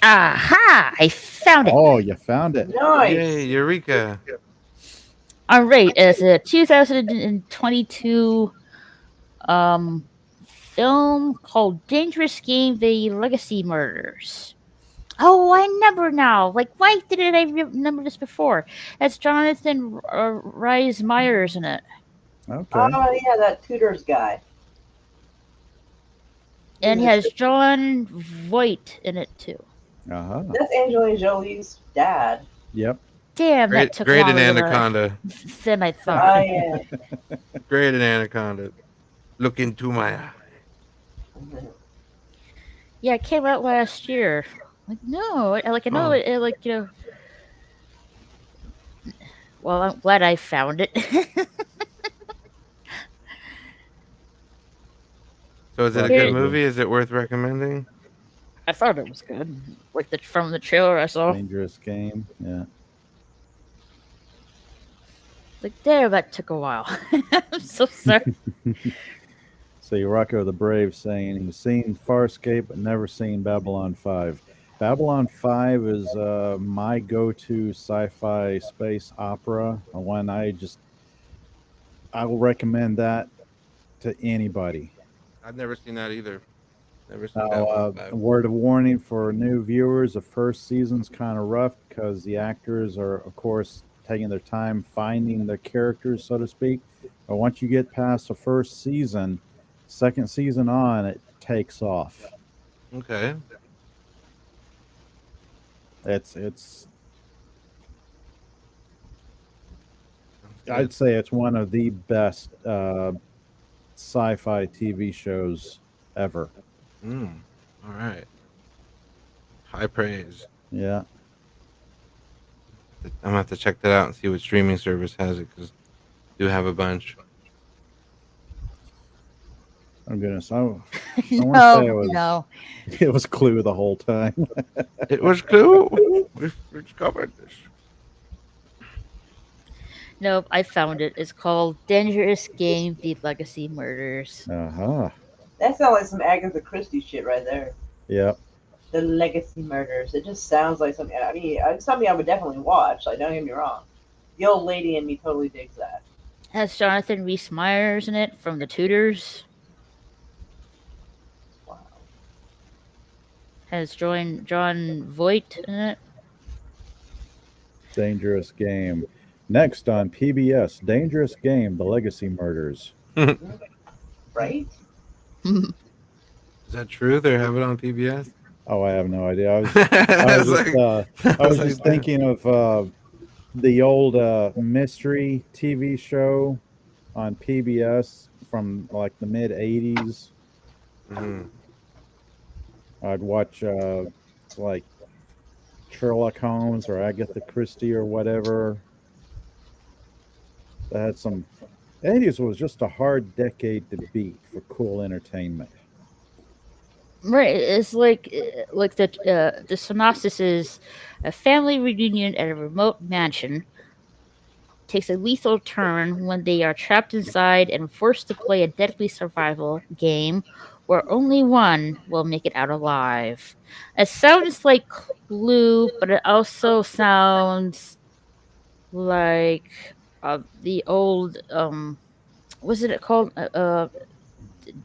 Aha! I found it. Oh, you found it. Yay, Nice. Eureka! All right, it's a 2022 um film called Dangerous Game: The Legacy Murders. Oh, I remember now. Like, why didn't I remember this before? It's Jonathan Rhys Meyers in it, Okay. Oh yeah, that tutors guy. and he He's a- has John Voight in it too. Uh-huh. That's Angelina Jolie's dad. Yep. Damn, that Great, took great in longer Anaconda. than I Oh thought. yeah. Great in Anaconda. Look into my eye. Yeah, it came out last year. Like, no, I know Oh. it, like, Well, I'm glad I found it. So is it a Right. good movie? Is it worth recommending? I thought it was good. Like from the trailer I saw. Dangerous Game. Yeah. Like, damn, that took a while. I'm so sorry. See, Rocco the Brave saying he's seen Farscape but never seen Babylon 5. Babylon 5 is my go-to sci-fi space opera. One I will recommend that to anybody. I've never seen that either. Never seen Now, Babylon a 5. word of warning for new viewers: the first season's kind of rough because the actors are, of course, taking their time finding their characters, so to speak. But once you get past the first season, second season on, it takes off. Okay. It's I'd say it's one of the best sci-fi TV shows ever. All right. High praise. Yeah. I'm gonna have to check that out and see what streaming service has it, because I do have a bunch. Oh goodness. I no, want to say it was no. it was Clue the whole time. It was Clue. We've discovered this. Nope, I found it. It's called Dangerous Game: The Legacy Murders. Uh-huh. That sounds like some Agatha Christie shit right there. Yep. The Legacy Murders. It just sounds like something. I mean, it's something I would definitely watch. Like, don't get me wrong. The old lady in me totally digs that. Has Jonathan Rhys Meyers in it from The Tudors. Wow. Has John Voight in it. Dangerous Game. Next on PBS, Dangerous Game: The Legacy Murders. Right? Is that true? They have it on PBS? Oh, I have no idea. I was I was just, like, I was just thinking of the old mystery TV show on PBS from like the mid '80s. Mhm. I'd watch like Sherlock Holmes or Agatha Christie or whatever. That had some. '80s was just a hard decade to beat for cool entertainment. Right, it's like the synopsis is: a family reunion at a remote mansion takes a lethal turn when they are trapped inside and forced to play a deadly survival game where only one will make it out alive. It sounds like Clue, but it also sounds like the old what's it called?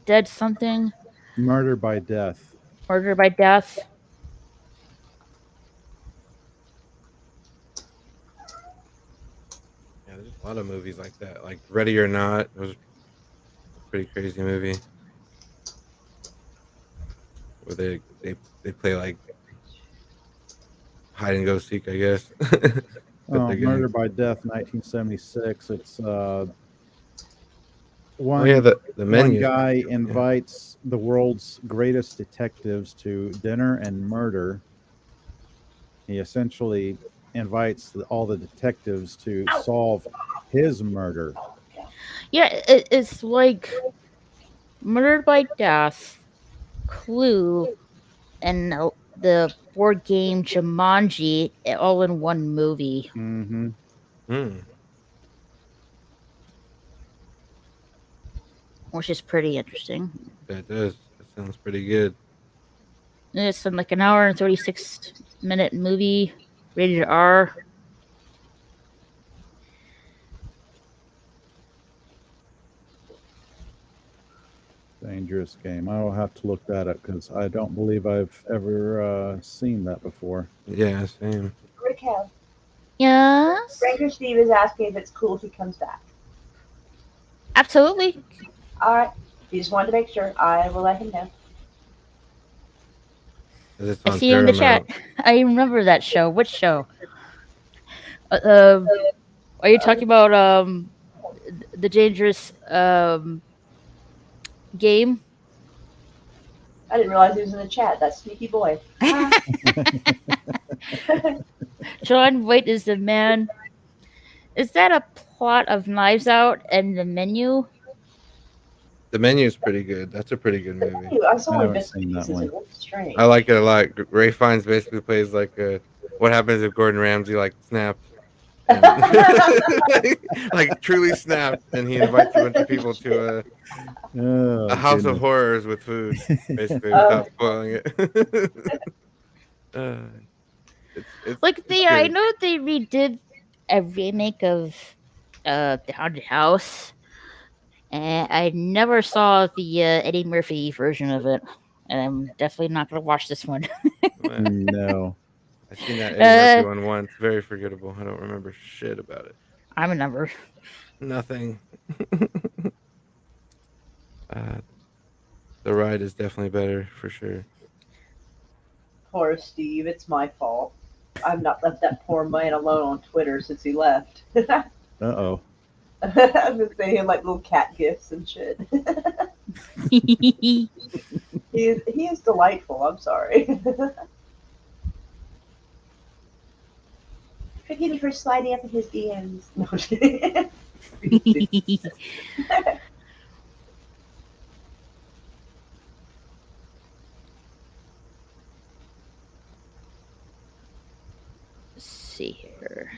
Dead something? Murder by Death. Murder by Death. Yeah, there's a lot of movies like that. Like Ready or Not. It was a pretty crazy movie. Where they play like hide and go seek, I guess. but they're Murder getting. by Death, 1976. It's Oh one yeah, the one menus. guy invites the world's greatest detectives to dinner and murder. He essentially invites all the detectives to solve his murder. Yeah, it's like Murdered by Death, Clue, and the board game Jumanji all in one movie, Mm-hmm. Mm, which is pretty interesting. that does. That sounds pretty good. And it's in like an hour and 36-minute movie, rated R. Dangerous game. I will have to look that up because I don't believe I've ever seen that before. Yeah, same. Raquel, Yes, Ranger Steve is asking if it's cool if he comes back. absolutely. All right. He just wanted to make sure. I will let him know. It's I on see you in the chat. Paramount. I remember that show. Which show? Are you talking about the dangerous game? I didn't realize he was in the chat. That sneaky boy. John White is the man. Is that a plot of Knives Out and the menu? The menu's pretty good. That's a pretty good movie. I saw I only haven't bits and seen that pieces. one. It looks strange. I like it a lot. Ray Fiennes basically plays like what happens if Gordon Ramsay like snapped, and, like truly snapped, and he invites a bunch of people to a house of horrors with food, basically without spoiling it. It's Like it's I good. know they redid a remake of the Haunted House, and I never saw the Eddie Murphy version of it, and I'm definitely not gonna watch this one. Well, No. I've seen that Eddie Murphy one once. Very forgettable. I don't remember shit about it. I'm a number. Nothing. The ride is definitely better for sure. Poor Steve, it's my fault. I've not left that poor man alone on Twitter since he left. Uh-oh. I've been saying like little cat gifts and shit. he is delightful. I'm sorry. Forgive me for sliding up in his DMs. No, I'm kidding. Let's see here.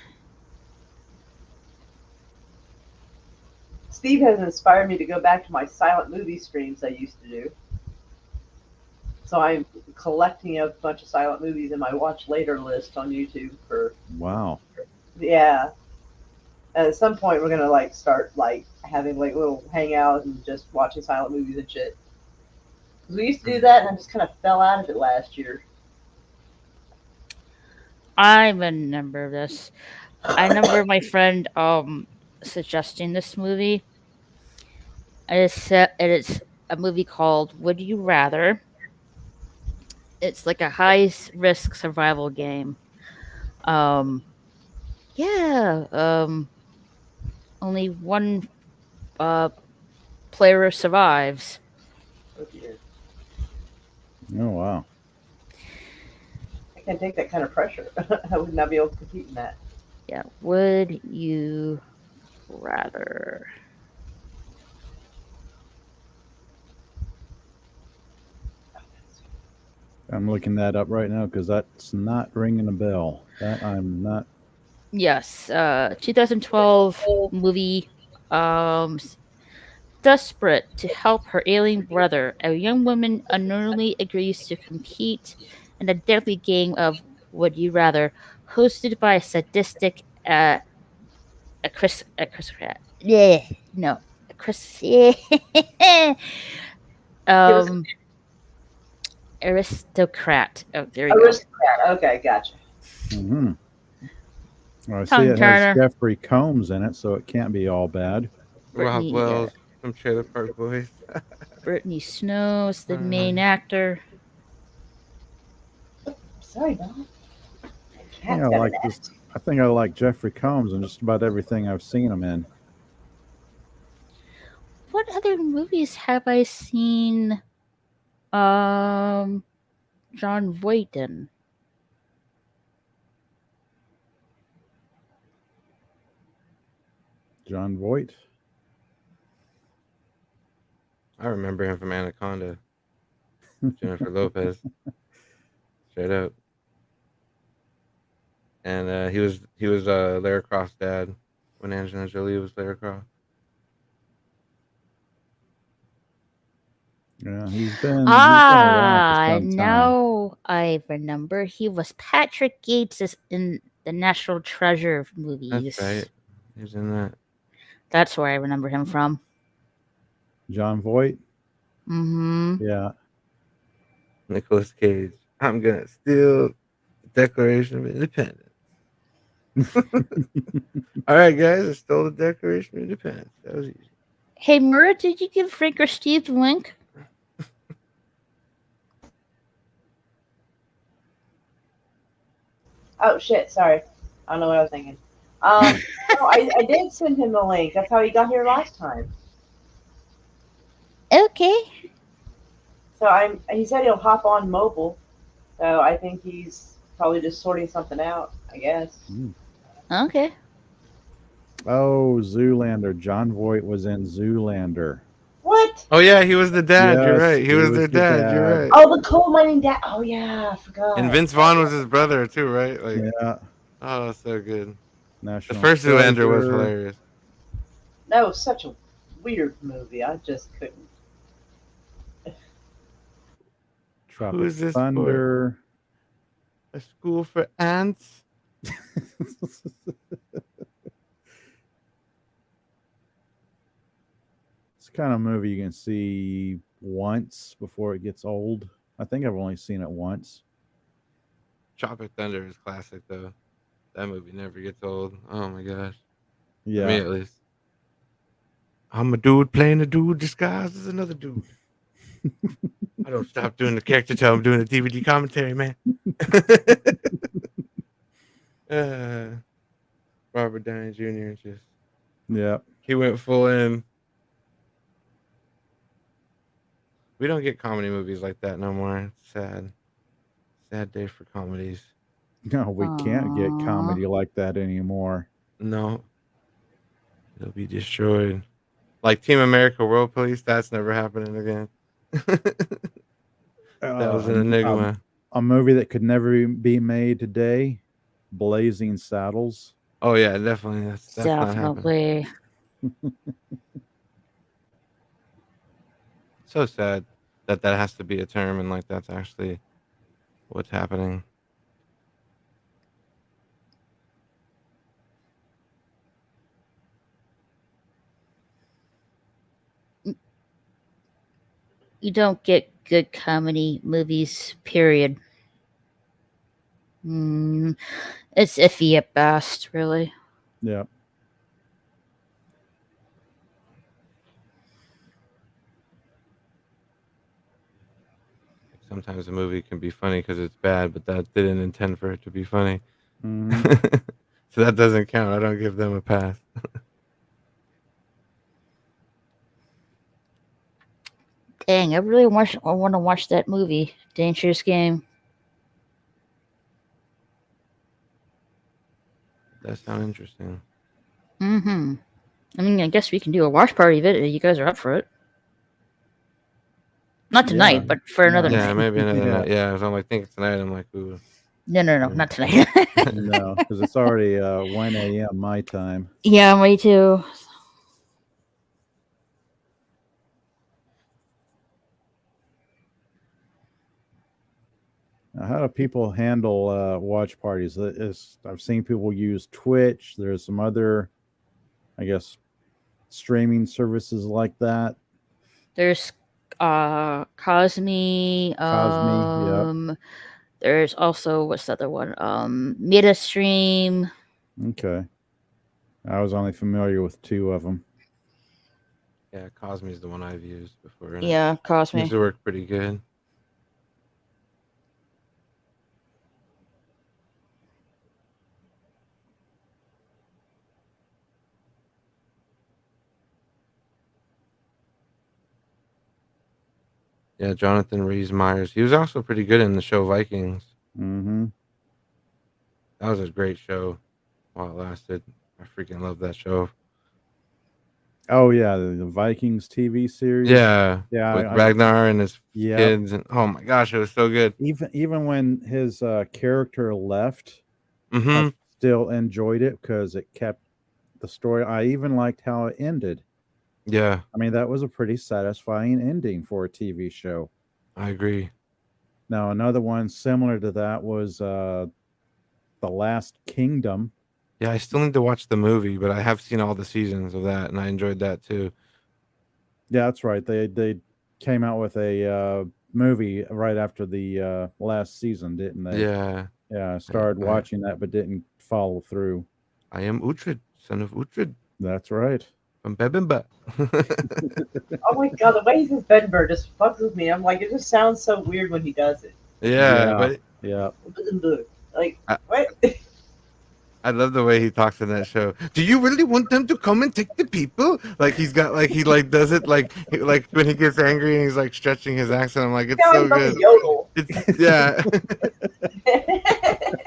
Steve has inspired me to go back to my silent movie streams I used to do. So I'm collecting a bunch of silent movies in my watch later list on YouTube for Wow. yeah. At some point we're gonna like start like having like little hangouts and just watching silent movies and shit. 'Cause we used to do that and I just kind of fell out of it last year. I remember this. I remember my friend suggesting this movie. It's a movie called Would You Rather. It's like a high risk survival game. Yeah. Only one player survives. Oh dear. Oh, wow. I can't take that kind of pressure. I would not be able to compete in that. Yeah. Would you rather? I'm looking that up right now because that's not ringing a bell. That I'm not. Yes. 2012 movie. Desperate to help her ailing brother, a young woman unknowingly agrees to compete in a deadly game of Would You Rather, hosted by a sadistic aristocrat. Yeah, no, aristocrat. Oh, there you Aristocrat. Okay, gotcha. Mm-hmm. Well, I see Tongue it turner. has Jeffrey Combs in it, so it can't be all bad. Rob Brittany, Wells from Trailer Park Boys. Brittany Snow is the main actor. Sorry, Bob. You know, like I think I like Jeffrey Combs in just about everything I've seen him in. What other movies have I seen? John Voight in. John Voight. I remember him from Anaconda. Jennifer Lopez. Straight up. And he was Lara Croft's dad when Angelina Jolie was Lara Croft. Yeah, he's been around for some time. Now I remember. He was Patrick Yates in the National Treasure movies. That's right. He's in that. That's where I remember him from. John Voight. Mm-hmm. Yeah. Nicolas Cage. I'm gonna steal the Declaration of Independence. All right, guys, I stole the Declaration of Independence. That was easy. Hey, Mura, did you give Frank or Steve the link? Oh shit! Sorry, I don't know what I was thinking. No, I did send him the link. That's how he got here last time. Okay. So he said he'll hop on mobile. So I think he's probably just sorting something out, I guess. Okay. Oh, Zoolander. John Voight was in Zoolander. What? Oh yeah, he was the dad. Yes, You're right. He was their the dad. You're right. Oh, the coal mining dad. Oh yeah, I forgot. And Vince Vaughn was his brother too, right? Like, Yeah. oh, so good. National The first Zoolander was Treasure. hilarious. That was such a weird movie. I just couldn't. Tropic Who is this Thunder. A school for ants. It's the kind of movie you can see once before it gets old. I think I've only seen it once. Tropic Thunder is classic though. That movie never gets old. Oh my gosh. Yeah. For me at least. I'm a dude playing a dude disguised as another dude. I don't stop doing the character till I'm doing the DVD commentary, man. Robert Downey Jr. just he went full in. We don't get comedy movies like that no more. It's sad. Sad day for comedies. No, we can't get comedy like that anymore. No. It'll be destroyed. Like Team America World Police, that's never happening again. That was an enigma. A movie that could never be made today, Blazing Saddles. Oh yeah, definitely. That's Definitely. So sad that has to be a term and like that's actually what's happening. You don't get good comedy movies, period. It's iffy at best, really. Yeah. Sometimes a movie can be funny because it's bad, but that didn't intend for it to be funny. So that doesn't count. I don't give them a pass. Dang, I really want to watch that movie, Dangerous Game. That sounds interesting. I mean, I guess we can do a watch party of it if you guys are up for it. Not tonight, but for another night. Yeah, maybe another night. Yeah, so I'm like thinking tonight. I'm like, ooh. No, not tonight. No, because it's already 1 a.m. my time. Yeah, me too. Now, how do people handle watch parties? I've seen people use Twitch. There's some other, I guess, streaming services like that. There's Cosme. Yep. There's also what's the other one? MetaStream. Okay. I was only familiar with 2 of them. Yeah, Cosme is the one I've used before. Yeah, Cosme. Seems to work pretty good. Yeah, Jonathan Rhys Meyers. He was also pretty good in the show Vikings. Mm-hmm. That was a great show while it lasted. I freaking love that show. Oh yeah, the Vikings TV series. Yeah, Yeah, with Ragnar and his Yep. kids, and oh my gosh, it was so good. even when his character left, Hmm. I still enjoyed it because it kept the story. I even liked how it ended. Yeah, I mean, that was a pretty satisfying ending for a TV show. I agree. Now, another one similar to that was The Last Kingdom. Yeah, I still need to watch the movie, but I have seen all the seasons of that, and I enjoyed that too. Yeah, that's right. They came out with a movie right after the last season, didn't they? Yeah, Yeah, I started watching that, but didn't follow through. I am Uhtred, son of Uhtred That's right. from Bebimba. Oh my god, the way he says Bedinburgh just fucks with me. I'm like, it just sounds so weird when he does it. Yeah, but yeah. Like, I- what? I love the way he talks in that show. Do you really want them to come and take the people? Like he's got like he like does it like when he gets angry and he's like stretching his accent. I'm like, it's Now so he's like good. a yodel. It's, yeah.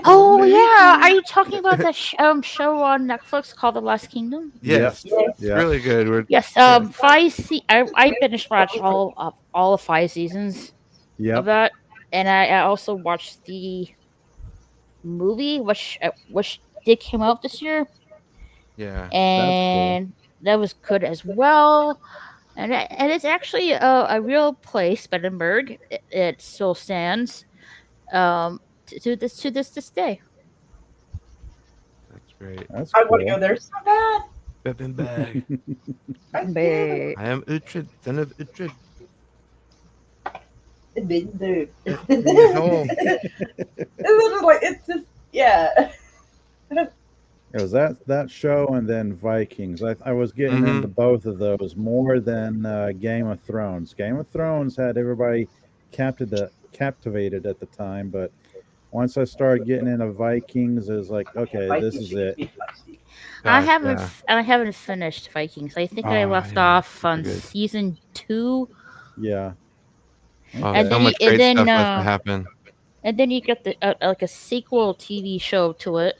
Oh yeah, are you talking about that show on Netflix called The Last Kingdom? Yes. Yes. It's really good. Yes. I finished watching all of 5 seasons of Yep. that, and I also watched the movie, which did come out this year, Yeah. and that was good as well. And it's actually a real place, Edinburgh. It still stands. To this day. That's great. That's I cool. want to go there so bad. Bebimba. Bae. I am Uhtred, son of Uhtred. Bedinburgh. He's home. It's just, yeah. It was that show and then Vikings. I was getting Mhm. into both of those more than Game of Thrones. Game of Thrones had everybody captivated at the time, but once I started getting into Vikings, it was like, okay, this is it. I Gosh, haven't finished Vikings. I think I Oh, left yeah, off super on good. season 2, Yeah. Oh, And so then much you- and great then, stuff left to happen. and then you get the like a sequel TV show to it.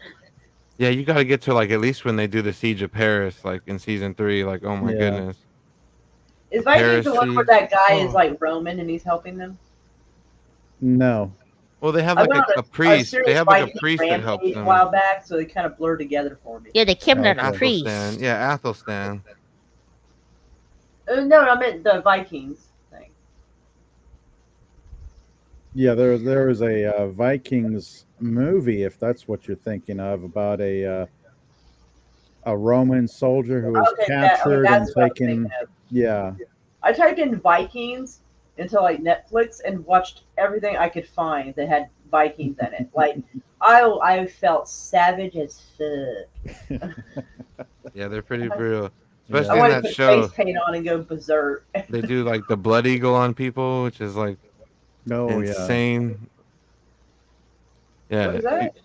Yeah, you got to get to like at least when they do the siege of Paris, like in season 3. Like, oh my Yeah. goodness. Is Vikings the one where Pharisees. that guy Oh. is like Roman and he's helping them? No. Well, they have I like went on a priest. They serious have like a Viking priest that helps rampage a them. while back, so they kind of blur together for me. Yeah, they kidnapped Okay. a priest. Athelstan. Yeah, Athelstan. No, I meant the Vikings thing. Yeah, there was a Vikings movie, if that's what you're thinking of, about a Roman soldier who was Okay, captured and that's what I was taken. thinking of. Yeah. I typed in Vikings into like Netflix and watched everything I could find that had Vikings in it. Like I felt savage as fuck. Yeah, they're pretty brutal. Yeah. I Especially in wanted to that put show. face paint on and go berserk. They do like the blood eagle on people, which is like Oh yeah. insane. Yeah. What is that?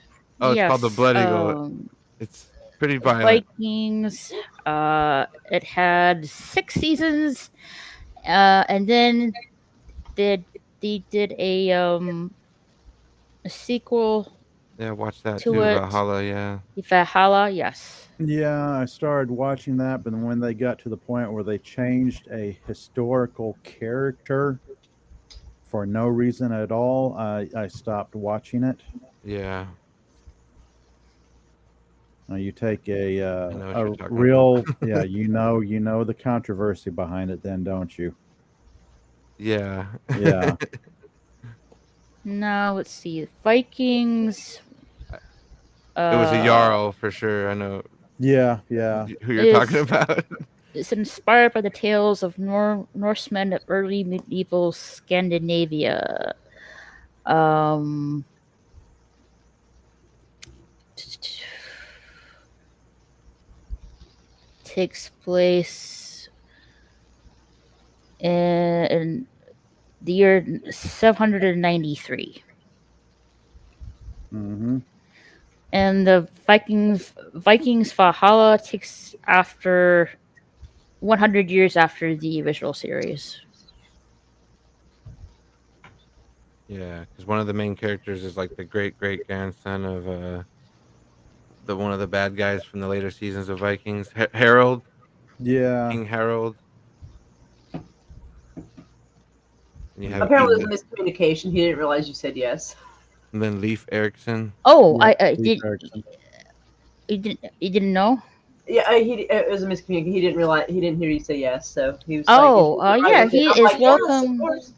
Oh, it's called the Yes, blood eagle. It's pretty violent. Vikings. It had 6 seasons, and then they did a sequel, Yeah, watch that to too. it. Valhalla, yeah. Valhalla. Yes. Yeah, I started watching that, but when they got to the point where they changed a historical character for no reason at all, I stopped watching it. Yeah. You take know what a you're talking real, yeah, you know the controversy behind it, then, don't you? Yeah. Yeah. Now let's see. Vikings. It was a Jarl for sure. I know Yeah, yeah. who you're talking Is- about. It's inspired by the tales of Norsemen of early medieval Scandinavia. Takes place in the year 793. Mm-hmm. And the Vikings Valhalla takes after 100 years after the original series. Yeah, because one of the main characters is like the great great grandson of the one of the bad guys from the later seasons of Vikings, Harold, Yeah. King Harold. And you have Apparently, Ethan, there's a miscommunication. He didn't realize you said yes. and then Leif Erikson. Oh, Yep, I Lee did. Erickson. You didn't know? Yeah, it was a miscommunication. He didn't realize. He didn't hear you say yes, so he was like, Oh, right yeah, with it. he I'm is like, yes, of welcome. course.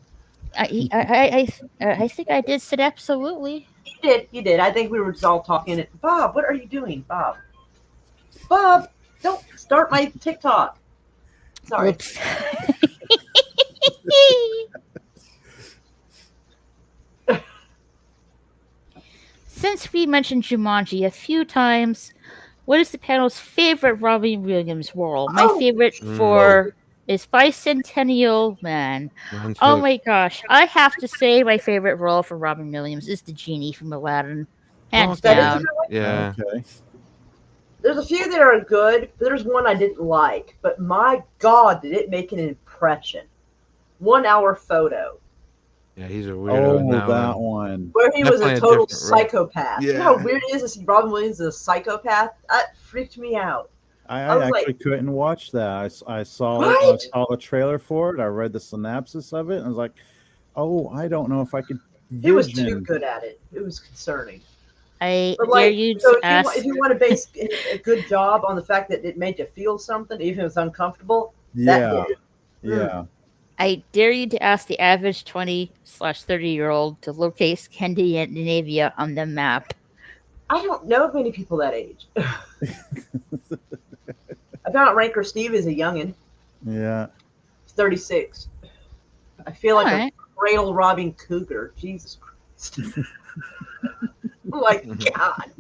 I think I did said absolutely. You did. You did. I think we were all talking. Bob, what are you doing, Bob? Bob, don't start my TikTok. Sorry. Oops. Since we mentioned Jumanji a few times, what is the panel's favorite Robin Williams role? My Oh, favorite for is Bicentennial Man. Mine's Oh Hook. my gosh. I have to say my favorite role for Robin Williams is the genie from Aladdin. Hands Okay. that is a down. good one. Yeah. Okay. There's a few that are good, but there's one I didn't like. But my God, did it make an impression? 1 hour photo Yeah, he's a weirdo in Oh, that one. one. where he was Definitely a a total different role. psychopath. You know how Yeah. weird it is to see Robin Williams as a psychopath? That freaked me out. I I was actually like, couldn't watch that. I saw What? the trailer for it. I read the synopsis of it, and I was like, "Oh, I don't know if I could He was too vision." good at it. It was concerning. I But dare like, you so to ask. if you want to base a good job on the fact that it made you feel something, even if it's uncomfortable, that Yeah, did it. yeah. I dare you to ask the average 20/30-year-old to locate Scandinavia on the map. I don't know of many people that age. I found out Ranker Steve is a youngin'. Yeah. He's 36. I feel like Alright. a cradle robbing cougar. Jesus Christ. Oh my God.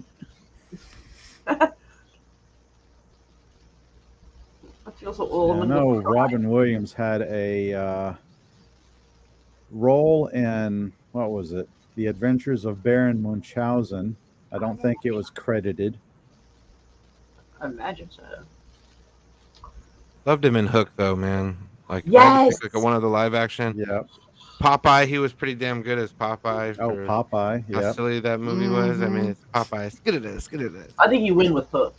I feel so old. I I'm know gonna go cry. Robin Williams had a role in, what was it? The Adventures of Baron Munchausen. I don't think it was credited. I imagine so. Loved him in Hook though, man. Like if I had to Yes. pick like one of the live action, Yeah. Popeye, he was pretty damn good as Popeye Oh, for Popeye. how Yeah. silly that movie was. I mean, Mhm. it's Popeye. Skididus, skididus. I think you win with Hook.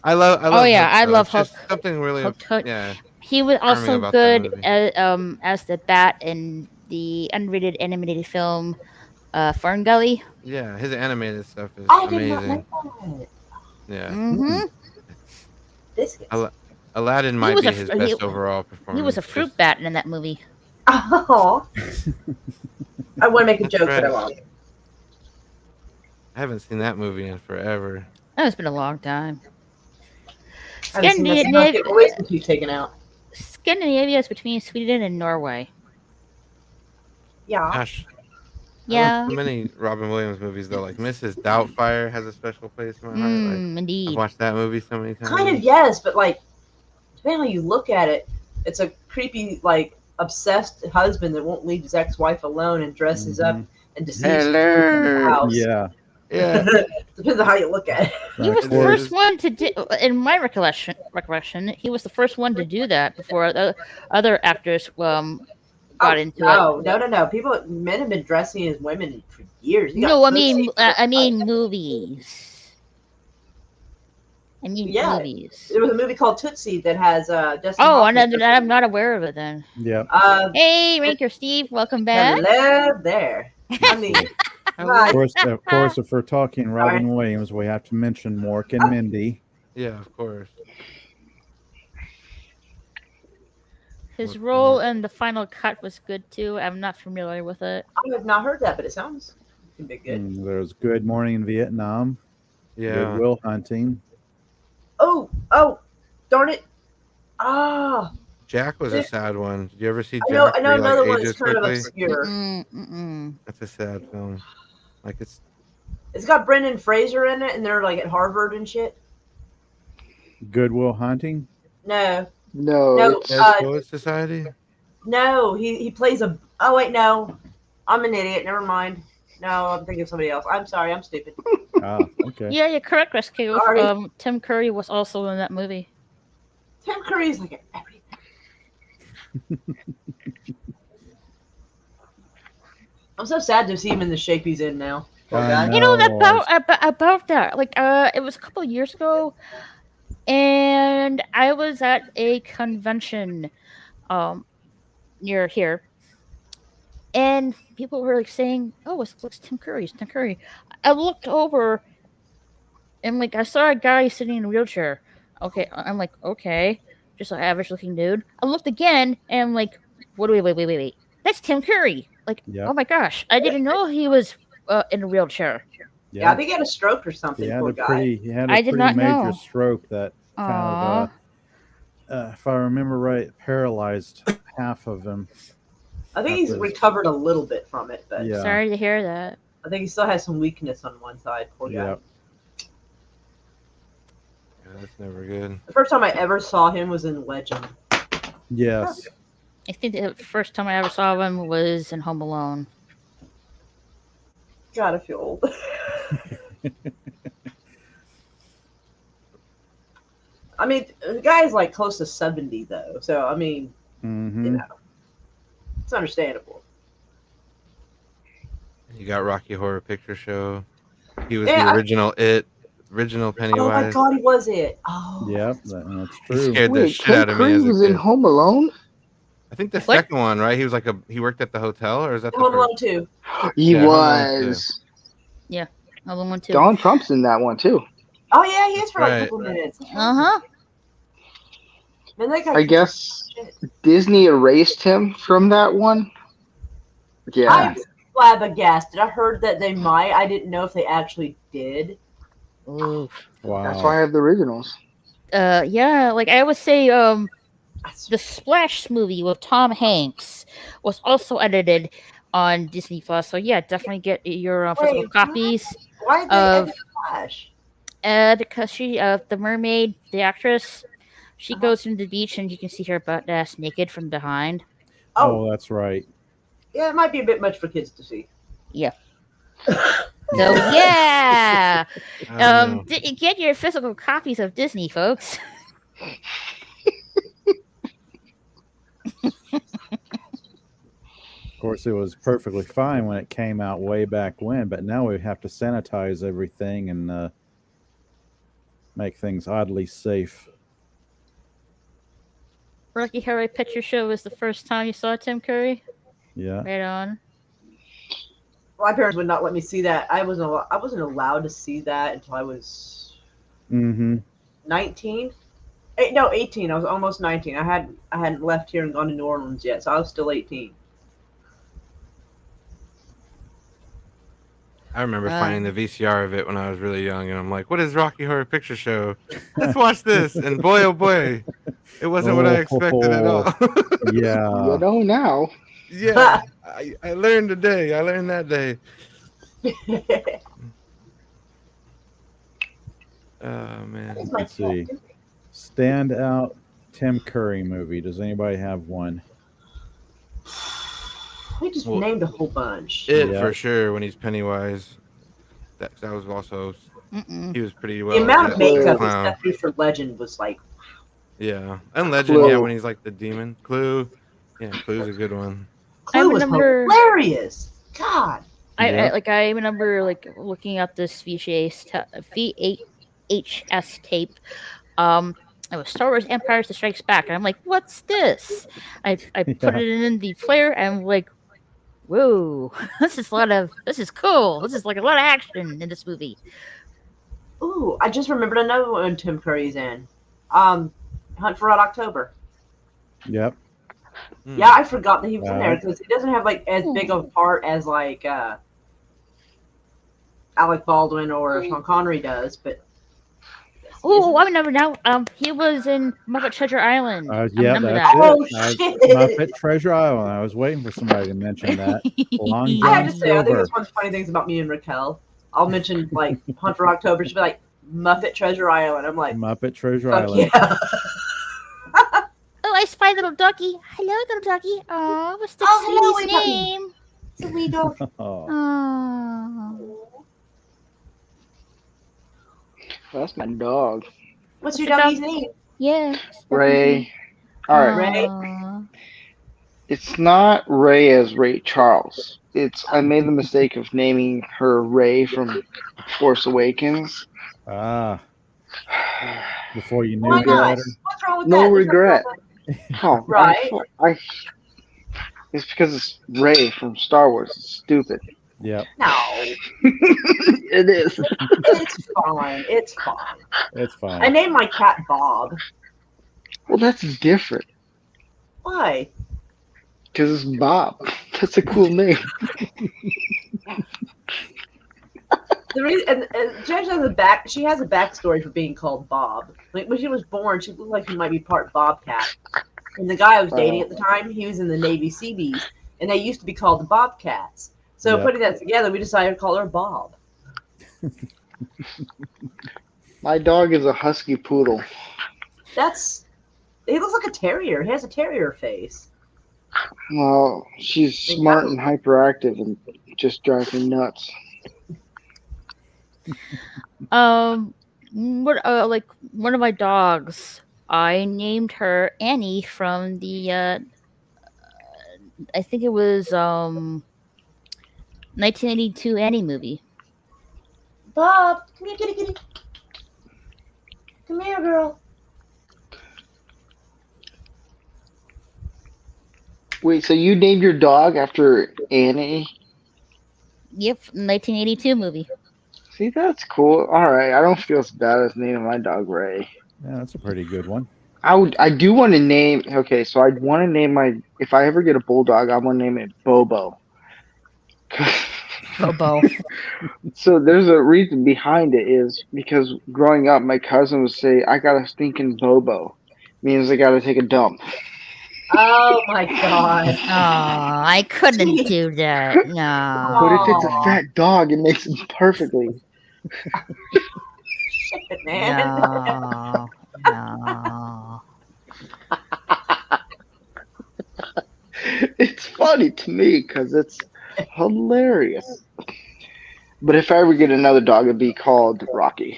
I love. Oh yeah, Hook, I though. love It's just Hook. something really, Hook. yeah, He was charming also about that good movie. as the bat in the unrated animated film Fern Gully. Yeah, his animated stuff is I did not amazing. know that. Yeah, Mm-hmm. Biscuits. Aladdin might was be a his fr- best he- overall performance. He was a fruit Just- bat in that movie. Oh. I want to make a That's joke, right. but I won't. I haven't seen that movie in forever. Oh, it's been a long time. I haven't seen that since I was getting my wisdom teeth taken out. Scandinavia is between Sweden and Norway. Yeah. Gosh, I Yeah. love so many Robin Williams movies though. Like Mrs. Doubtfire has a special place in my heart. Like I've Indeed. watched that movie so many times. Kind of, yes, but like, depending on how you look at it, it's a creepy, like, obsessed husband that won't leave his ex-wife alone and dresses up and deceives her in the house. Yeah. Yeah, Depends on how you look at it. He was Of the course. first one to do, in my recollection, he was the first one to do that before the other actors got into it. No. Men have been dressing as women for years. You got No, I Tootsie mean, for the- movies. I mean, Yeah. movies. There was a movie called Tootsie that has Dustin Oh, Hoffman. I'm not aware of it then. Yeah. Hey, Ranker Steve, welcome back. Hello there. I mean, Of course, if we're talking Robin Williams, we have to mention Mork and Mindy. yeah, of course. His role in the final cut was good too. I'm not familiar with it. I have not heard that, but it sounds can be good. There's Good Morning in Vietnam. Yeah, Good Will Hunting. Oh, darn it. Ah, Jack was a sad one. Did you ever see I Jack? know where he, another like, one ages that's kind of quickly? obscure. That's a sad film. Like it's It's got Brendan Fraser in it, and they're like at Harvard and shit. Good Will Hunting. No, No, Dead Poet Society. no, he plays a. Oh wait, no, I'm an idiot. Never mind. No, I'm thinking of somebody else. I'm sorry, I'm stupid. Ah, okay. Yeah, you're correct, Rescue. Sorry. Tim Curry was also in that movie. Tim Curry's like everything. I'm so sad to see him in the shape he's in now. Poor I guy. know. You know about that. Like it was a couple of years ago, and I was at a convention near here, and people were like saying, "Oh, it looks Tim Curry. It's Tim Curry." I looked over and like I saw a guy sitting in a wheelchair. Okay, I'm like, okay, just an average looking dude. I looked again and I'm like, wait. That's Tim Curry. Like, Yep. oh my gosh, I didn't know he was in a wheelchair. Yeah, I Yeah. think he had a stroke or something. He had Poor a guy. I did pretty not major know. stroke that kind Aww. of if I remember right, paralyzed half of him. I think he's After his- recovered a little bit from it, but Yeah. Sorry to hear that. I think he still has some weakness on one side. Poor guy. Yep. Yeah, that's never good. The first time I ever saw him was in Legend. Yes. I think the first time I ever saw him was in Home Alone. God, I feel old. I mean, the guy's like close to 70 though, so I mean, Mm-hmm. you know, it's understandable. You got Rocky Horror Picture Show. He was Yeah, the original original Pennywise. Oh my God, he was it. Oh, Yep, that's He true. scared the Wait, shit Tim out of me Curry as a was in kid. Home Alone? I think the What? second one, right? He was like he worked at the hotel, or is that the Home first? Alone 2. He Yeah, Home Alone too. was. Home Alone 2. Donald Trump's in that one too. Oh yeah, he is for like a Right. couple minutes. Uh-huh. Man, that guy I guess Disney erased him from that one. Yeah. I'm flabbergasted. I heard that they might. I didn't know if they actually did. Ooh. Wow. That's why I have the originals. Yeah, like I would say, the Splash movie with Tom Hanks was also edited on Disney Plus. So yeah, definitely get your physical Wait, copies. Why did they Of- edit Flash? Because she, the mermaid, the actress, she goes into the beach and you can see her butt ass naked from behind. Oh, that's right. yeah, it might be a bit much for kids to see. So yeah, I don't know. get your physical copies of Disney, folks. Of course, it was perfectly fine when it came out way back when, but now we have to sanitize everything and make things oddly safe. Rocky Horror Picture Show was the first time you saw Tim Curry. Yeah. Right on. My parents would not let me see that. I wasn't allowed to see that until I was Mm-hmm. 19. 18. I was almost 19. I hadn't left here and gone to New Orleans yet, so I was still 18. I remember finding the VCR of it when I was really young, and I'm like, "What is Rocky Horror Picture Show? Let's watch this." And boy, oh boy, it wasn't what I expected at all. Yeah. You know now. Yeah, I learned today. I learned that day. Oh man. Let's see. Standout Tim Curry movie. Does anybody have one? We just Well, named a whole bunch. It Yeah. for sure when he's Pennywise. That was also Mm-mm. he was pretty well. The amount of yeah, makeup clown. and stuff for Legend was like, Yeah, and Legend. Clue. Yeah, when he's like the demon. Clue. Yeah, Clue's a good one. Clue was remember- hilarious. God. Yeah. I remember like looking at this VHS tape. It was Star Wars Empire Strikes Back, and I'm like, "What's this?" I put Yeah. it in the player, and I'm like, "Whoa, this is cool. This is like a lot of action in this movie." Ooh, I just remembered another one Tim Curry's in. Hunt for Red October. Yep. Hmm. Yeah, I forgot that he was in there Right. because he doesn't have like as big of a part as like Alec Baldwin or Sean Connery does, but Oh, I remember now. He was in Muppet Treasure Island. I Yeah, remember that's that. Oh, it. That's shit. Muppet Treasure Island. I was waiting for somebody to mention that. Long I John have to say, I think Silver. that's one of the funny things about me and Raquel. I'll mention like Hunt for October. She'll be like Muppet Treasure Island. I'm like, Muppet Treasure fuck Island. yeah. Oh, I spy little ducky. Hello, little ducky. Oh, what's the Oh, hello, sweetest wee ducky. name? It's a wee dog. Oh, Oh. That's my dog. What's What's your the doggy's dog? name? Yeah. Ray. All right. Ray. Aw. It's not Ray as Ray Charles. I made the mistake of naming her Ray from Force Awakens. Ah, before you Why knew any not? better. What's wrong with No that? There's nothing wrong regret. with Oh, Right. it's because it's Ray from Star Wars. It's stupid. Yep, No, It is. it's fine. It's fine. it's I fine. named my cat Bob. Well, that's different. Why? Because it's Bob. That's a cool name. The reason, and she actually has she has a backstory for being called Bob. Like when she was born, she looked like she might be part Bobcat. And the guy I was dating at the time, he was in the Navy Seabees, and they used to be called the Bobcats. So Yep. putting that together, we decided to call her Bob. My dog is a husky poodle. He looks like a terrier. He has a terrier face. Well, she's smart and hyperactive and just drives me nuts. Like one of my dogs, I named her Annie from the I think it was 1982 Annie movie. Bob, come here, kitty, kitty. Come here, girl. Wait, so you named your dog after Annie? Yep, 1982 movie. See, that's cool. All right, I don't feel as bad as naming my dog Ray. Yeah, that's a pretty good one. I do want to name. Okay, so I'd want to name if I ever get a bulldog, I want to name it Bobo. Bobo. So there's a reason behind it is because growing up, my cousin would say, "I got a stinking Bobo," means I got to take a dump. Oh my god. Oh, I couldn't do that. No. But if it's a fat dog, it makes it perfectly. Shit, man. No. No. It's funny to me because it's hilarious. But if I ever get another dog, it'd be called Rocky.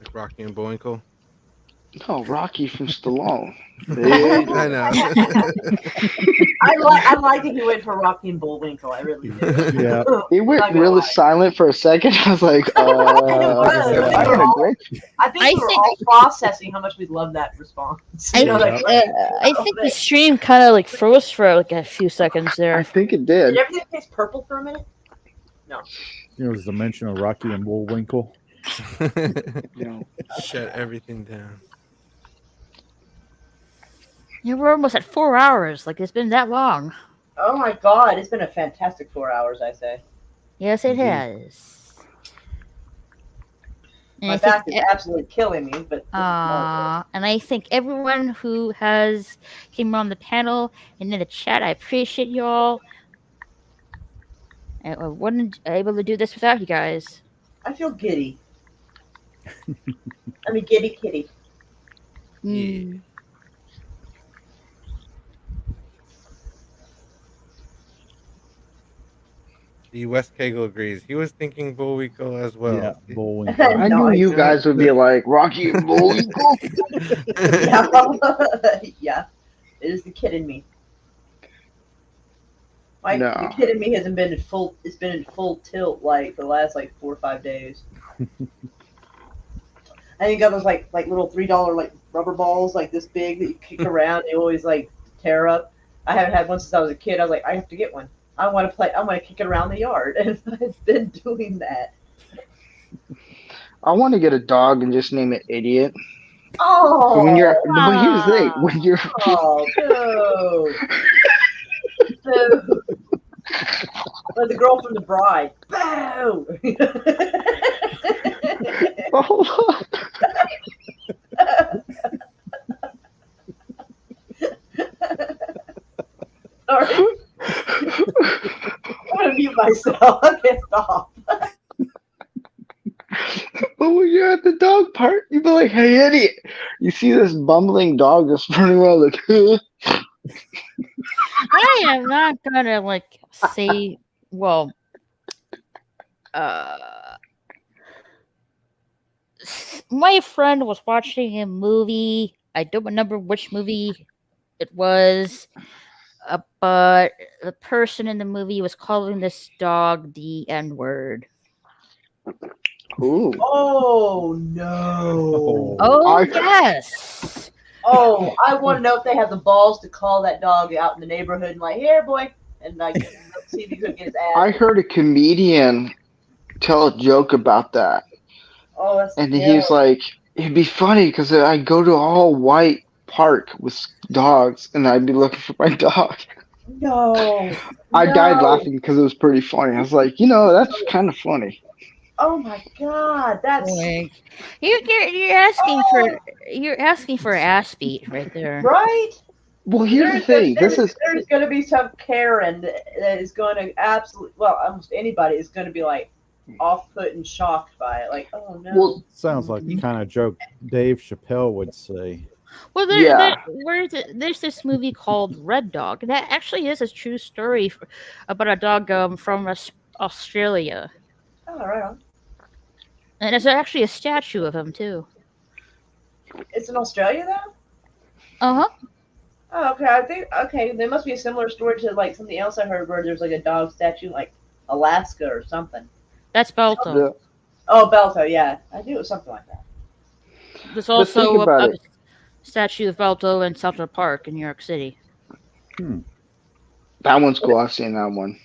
Like Rocky and Bullwinkle. No, Rocky from Stallone. I know. I like that you went for Rocky and Bullwinkle. I really did. Yeah. It went really silent for a second. I was like, I don't agree. I think we were all processing how much we love that response. I think the stream kind of like froze for like a few seconds there. I think it did. Did everything taste purple for a minute? No. There was the mention of Rocky and Bullwinkle. Shut everything down. Yeah, we're almost at 4 hours. Like, it's been that long. Oh my god, it's been a fantastic 4 hours, I say. Yes, it has. And My back is absolutely killing me, but and I thank everyone who has came on the panel and in the chat. I appreciate y'all. I wasn't able to do this without you guys. I feel giddy. I mean, giddy kitty. Yeah. The West Cagle agrees. He was thinking Bullwinkle as well. Yeah, Bullwinkle. I knew you guys would be like Rocky and Bullwinkle. Yeah, it is the kid in me. No. The kid in me hasn't been in full. It's been in full tilt like for the last 4 or 5 days. I think got those like little $3 like rubber balls like this big that you kick around. They always like tear up. I haven't had one since I was a kid. I was like, I have to get one. I want to play. I want to kick it around the yard, and I've been doing that. I want to get a dog and just name it Idiot. Oh, but here's the thing: when you're boo. Like the girl from The Bride. Boo! Hold on. Sorry. I'm gonna mute myself. I can't stop. But when you're at the dog park, you be like, "Hey, idiot!" You see this bumbling dog just running around like, I am not gonna like say, well, my friend was watching a movie. I don't remember which movie it was, but the person in the movie was calling this dog the N word. Ooh. Oh no. Oh I- yes. Oh, I want to know if they have the balls to call that dog out in the neighborhood and like, here, boy, and like see if he's gonna get his ass. I heard a comedian tell a joke about that, Oh, that's and terrible. he's like, it'd be funny because I go to a all white park with dogs, and I'd be looking for my dog. No. I died No. laughing because it was pretty funny. I was like, that's kind of funny. Oh my god, that's Like, you're asking for ass beat right there. right. Well, here's the thing. This is There's going to be some Karen that is going to absolutely, well, almost anybody is going to be like off-put and shocked by it. Like, oh no. well, Sounds like the kind of joke Dave Chappelle would say. Well, Yeah. there's this movie called Red Dog. That actually is a true story about a dog from Australia. Oh, right on. And there's actually a statue of him, too. It's in Australia though. Uh-huh. Oh, okay. I think there must be a similar story to like something else I heard where there's like a dog statue in, like Alaska or something. That's Balto. Yeah. Oh, Balto, yeah. I knew it was something like that. There's But also think about a statue of Balto in Central Park in New York City. that one's cool. I've seen that one.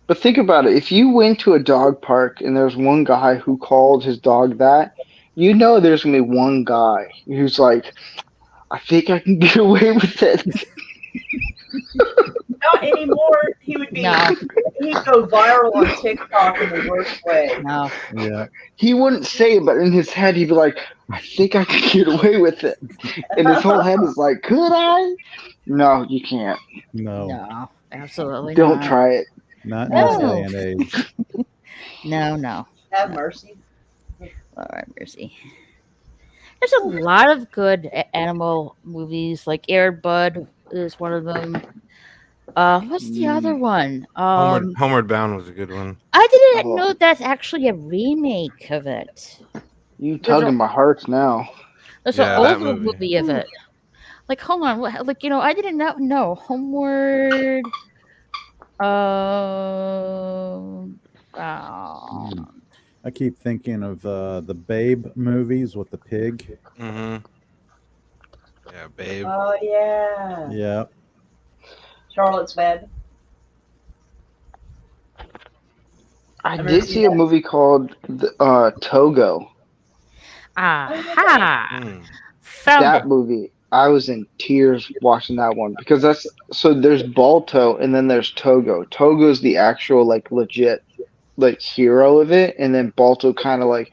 But think about it. If you went to a dog park and there's one guy who called his dog that, there's going to be one guy who's like, I think I can get away with it. Not anymore. He would be. No. He'd go viral on TikTok in the worst way. No. Yeah. He wouldn't say it, but in his head, he'd be like, I think I can get away with it. And his whole head is like, could I? No, you can't. No. No. Absolutely Don't not. try it. Not in this No. day and age. No. Have mercy. All right, mercy. There's a lot of good animal movies, like Air Bud is one of them. What's the other one? Homeward Bound was a good one. I didn't know that's actually a remake of it. You tugging my hearts now. There's Yeah, an that older movie. movie of it. Like, hold on, I did not know Homeward. I keep thinking of the Babe movies with the pig. Mm-hmm. Yeah, Babe. Oh yeah. Yeah. Charlotte's Web. I I've never did seen see a that. movie called Togo. Aha! Mm. Found That it. movie, I was in tears watching that one because there's Balto and then there's Togo. Togo's the actual legit hero of it, and then Balto kind of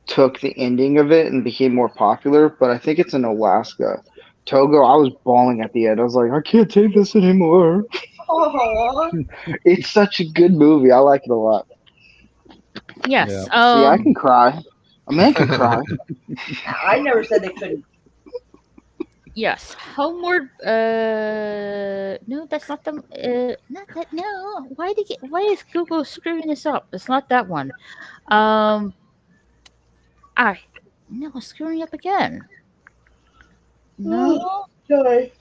took the ending of it and became more popular. But I think it's in Alaska. Togo, I was bawling at the end. I was like, I can't take this anymore. Oh. It's such a good movie. I like it a lot. Yes. Yeah. See, I can cry. A man can cry. I never said they couldn't. Yes. Homeward. No, that's not the. Not that. No. Why is Google screwing this up? It's not that one. No, it's screwing up again. No. Sorry.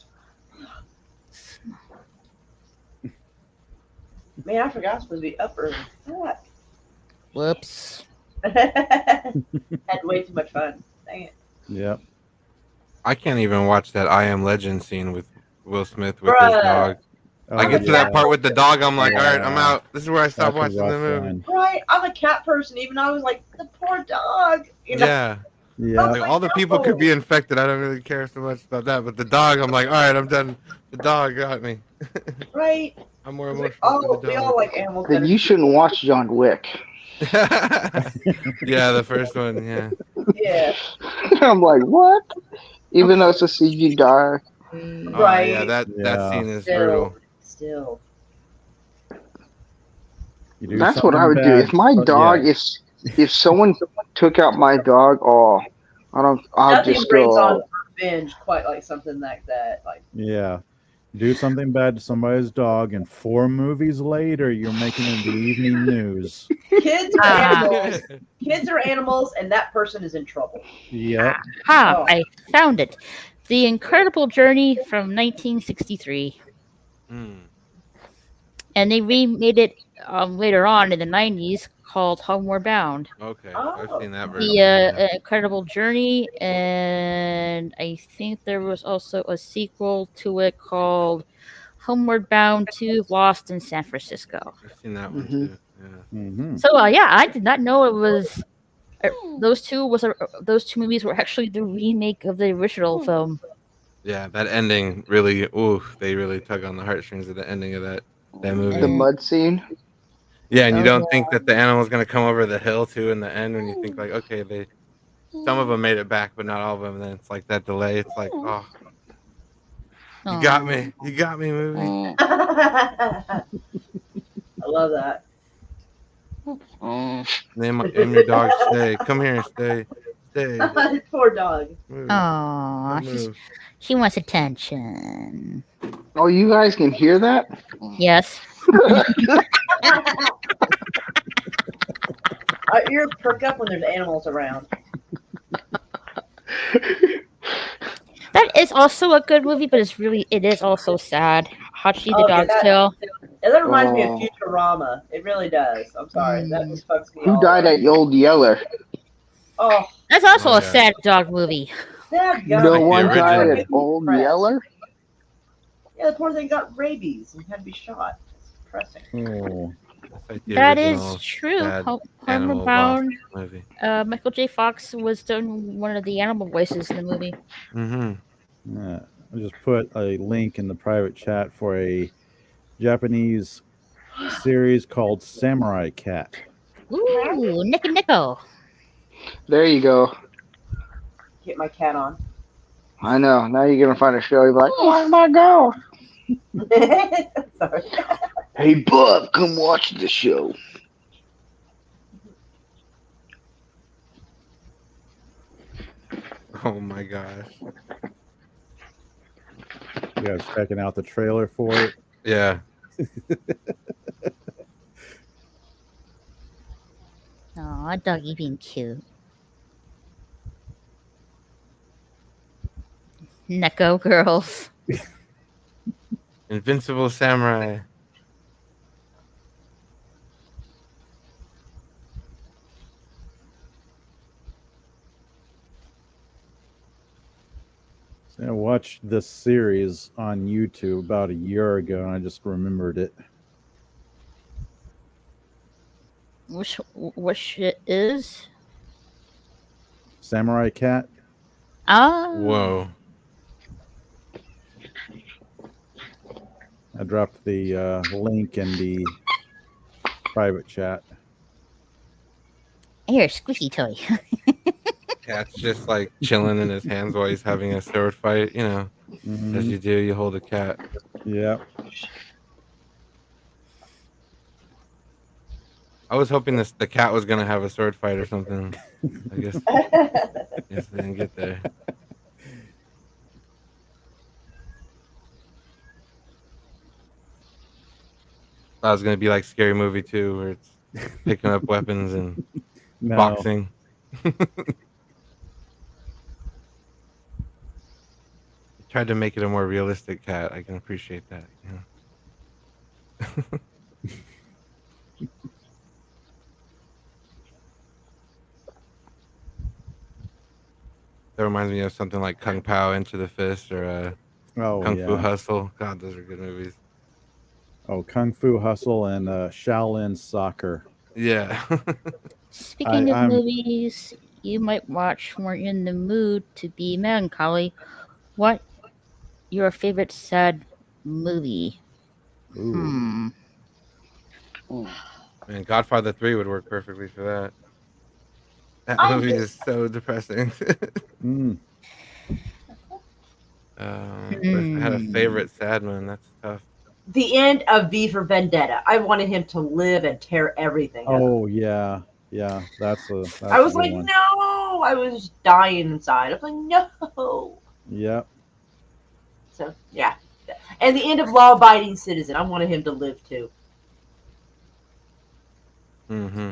Man, I forgot it's supposed to be up early. What? Whoops. Had way too much fun. Dang it. Yep. I can't even watch that I Am Legend scene with Will Smith with his Bruh. dog. Oh, I get to that part with the dog, I'm like, all right, I'm out. This is where I stop That's a watching the rough movie. one. Right, I'm a cat person. Even though I was like the poor dog. You know? Yeah. Yeah. Like all the people could be infected. I don't really care so much about that. But the dog, I'm like, all right, I'm done. The dog got me. Right. I'm more It's emotional like, for oh, the we all dog. like animals. Then better. you shouldn't watch John Wick. Yeah, the first one. Yeah. Yeah. I'm like, what? Even though it's a CG guy. Oh, Right. yeah, that Yeah. scene is brutal. Still. You do That's what I something would do. bad, If my but dog, yeah. if someone took out my dog, I'll Nothing just brings on go. revenge quite like something like that. Like, Yeah. Do something bad to somebody's dog, and 4 movies later, you're making it the evening news. Kids are animals. Kids are animals, and that person is in trouble. Yep. Ha! Oh. I found it. The Incredible Journey from 1963. Mm. And they remade it later on in the 90s called Homeward Bound. Okay, Oh. I've seen that version. The yeah. Incredible Journey, and I think there was also a sequel to it called Homeward Bound 2 Lost in San Francisco. I've seen that one Mhm. too. Yeah. Mm-hmm. So yeah, I did not know it was those two movies were actually the remake of the original film. Yeah, that ending really, they really tug on the heartstrings at the ending of that movie. The mud scene. Yeah, and you Oh, don't think that the animal's gonna come over the hill too in the end when you think like, okay, some of them made it back, but not all of them. And then it's like that delay. It's like, oh, you got me, movie. I love that. Name your dog Stay. Come here, Stay. Poor dog. Move. Aw, Move. she wants attention. Oh, you guys can hear that? Yes. Our ears perk up when there's animals around. That is also a good movie, but it is also sad. Hachi the Okay, Dog's that- Tale. And that reminds me of Oh. Futurama. It really does. I'm sorry. That just fucks me Who all died up. at Old Yeller? Oh, That's also Oh, a yeah. sad dog movie. that No guy. one original. died at Old Yeller? Yeah, the poor thing got rabies and had to be shot. It's depressing. Oh, That's like the That original is true. sad Homeward animal lost Bound. movie. Michael J. Fox was doing one of the animal voices in the movie. Mm-hmm. yeah. I just put a link in the private chat for a Japanese series called Samurai Cat. Ooh, Nico. There you go. Get my cat on. I know. Now you're gonna find a show. You're like, oh, where's my girl? Sorry. Hey, Bub, come watch the show. Oh my gosh. You guys checking out the trailer for it? Yeah. Aw, doggy being cute. Neko girls. Invincible Samurai. So I watched this series on YouTube about a year ago, and I just remembered it. Which it is? Samurai Cat. Ah. Whoa. I dropped the link in the private chat. Here, squishy toy. Cat's just like chilling in his hands while he's having a sword fight. You know, Mhm. as you do, you hold a cat. Yep. I was hoping the cat was gonna have a sword fight or something. I guess they didn't get there. That was gonna be like Scary Movie 2, where it's picking up weapons and No. boxing. Tried to make it a more realistic cat. I can appreciate that. Yeah. That reminds me of something like Kung Pao, Into the Fist, or Oh, Kung yeah. Fu Hustle. God, those are good movies. Oh, Kung Fu Hustle and Shaolin Soccer. Yeah. Speaking of I'm- movies you might watch when you're in the mood to be melancholy, what your favorite sad movie? Ooh. And Godfather 3 would work perfectly for that. That I movie just- is so depressing. Mm. If I had a favorite sad one, that's tough. The end of V for Vendetta. I wanted him to live and tear everything up. Oh, yeah. Yeah, that's a I was good like, one. no. I was just dying inside. I was like, no. Yep. So, yeah. And the end of Law Abiding Citizen. I wanted him to live too. Mm-hmm.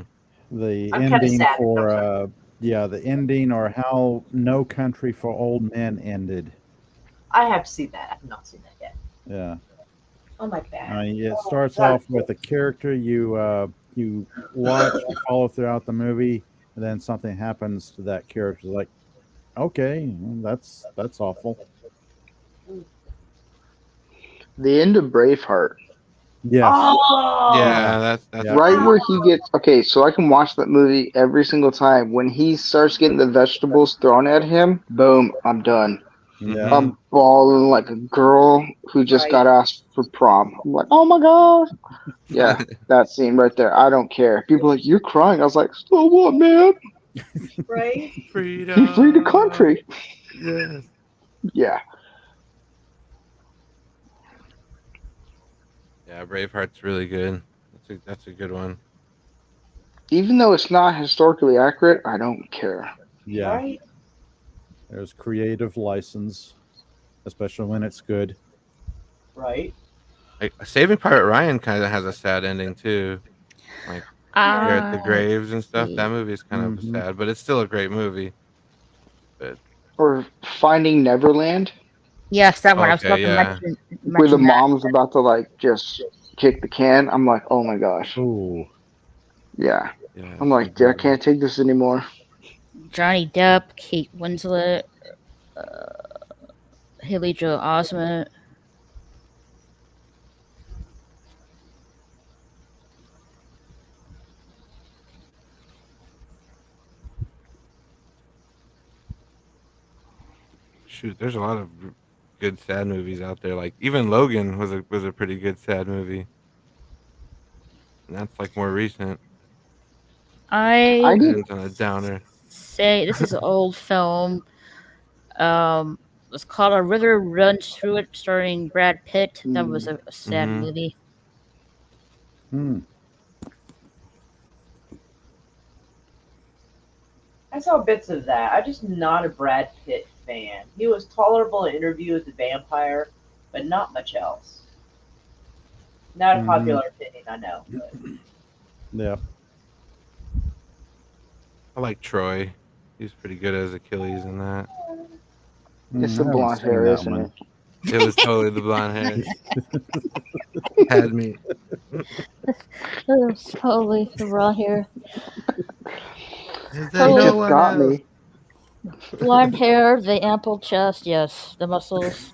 the I'm kind of ending sad. for the ending or how No Country for Old Men ended. I have to see that. I have not seen that yet. Yeah. Oh my god. It Oh, starts God. off with a character you watch, you follow throughout the movie, and then something happens to that character. Like, okay, that's awful. The end of Braveheart. Yes. Oh, Yeah, that's Yeah. Right where he gets so I can watch that movie every single time. When he starts getting the vegetables thrown at him, boom, I'm done. Yeah. I'm bawling like a girl who just got asked for prom. I'm like, oh my god. Yeah, that scene right there. I don't care. People are like, you're crying. I was like, so what, man? Right? freedom. He freed the country. Yes. Yeah. Yeah, Braveheart's really good. That's a good one. Even though it's not historically accurate, I don't care. Yeah. Right? There's creative license, especially when it's good. Right. Like Saving Private Ryan kind of has a sad ending too. Like they're at the graves and stuff. That movie is kind of Mhm. sad, but it's still a great movie. But Or Finding Neverland, Yes, that one. I was about okay, to yeah. where the mention that. mom's about to like just kick the can. I'm like, oh my gosh. Ooh. Yeah. Yeah. I'm like, I can't take this anymore. Johnny Depp, Kate Winslet, Haley Joel Osment. Shoot, there's a lot of good sad movies out there. Like even Logan was a pretty good sad movie. And that's like more recent. I did- Ends on a downer. say this is an old film. It's called A River Runs Through It, starring Brad Pitt. That was a sad Mhm. movie. Hmm. I saw bits of that. I'm just not a Brad Pitt fan. He was tolerable in Interview with the Vampire, but not much else. Not a Mhm. popular opinion, I know. But Yeah. I like Troy. He's pretty good as Achilles in that. It's I the haven't blonde seen hair, that isn't one. it? It was totally the blonde hair. Had me. Totally raw hair. Is He there Totally. no just one got else? me. Blonde hair, the ample chest, yes. The muscles.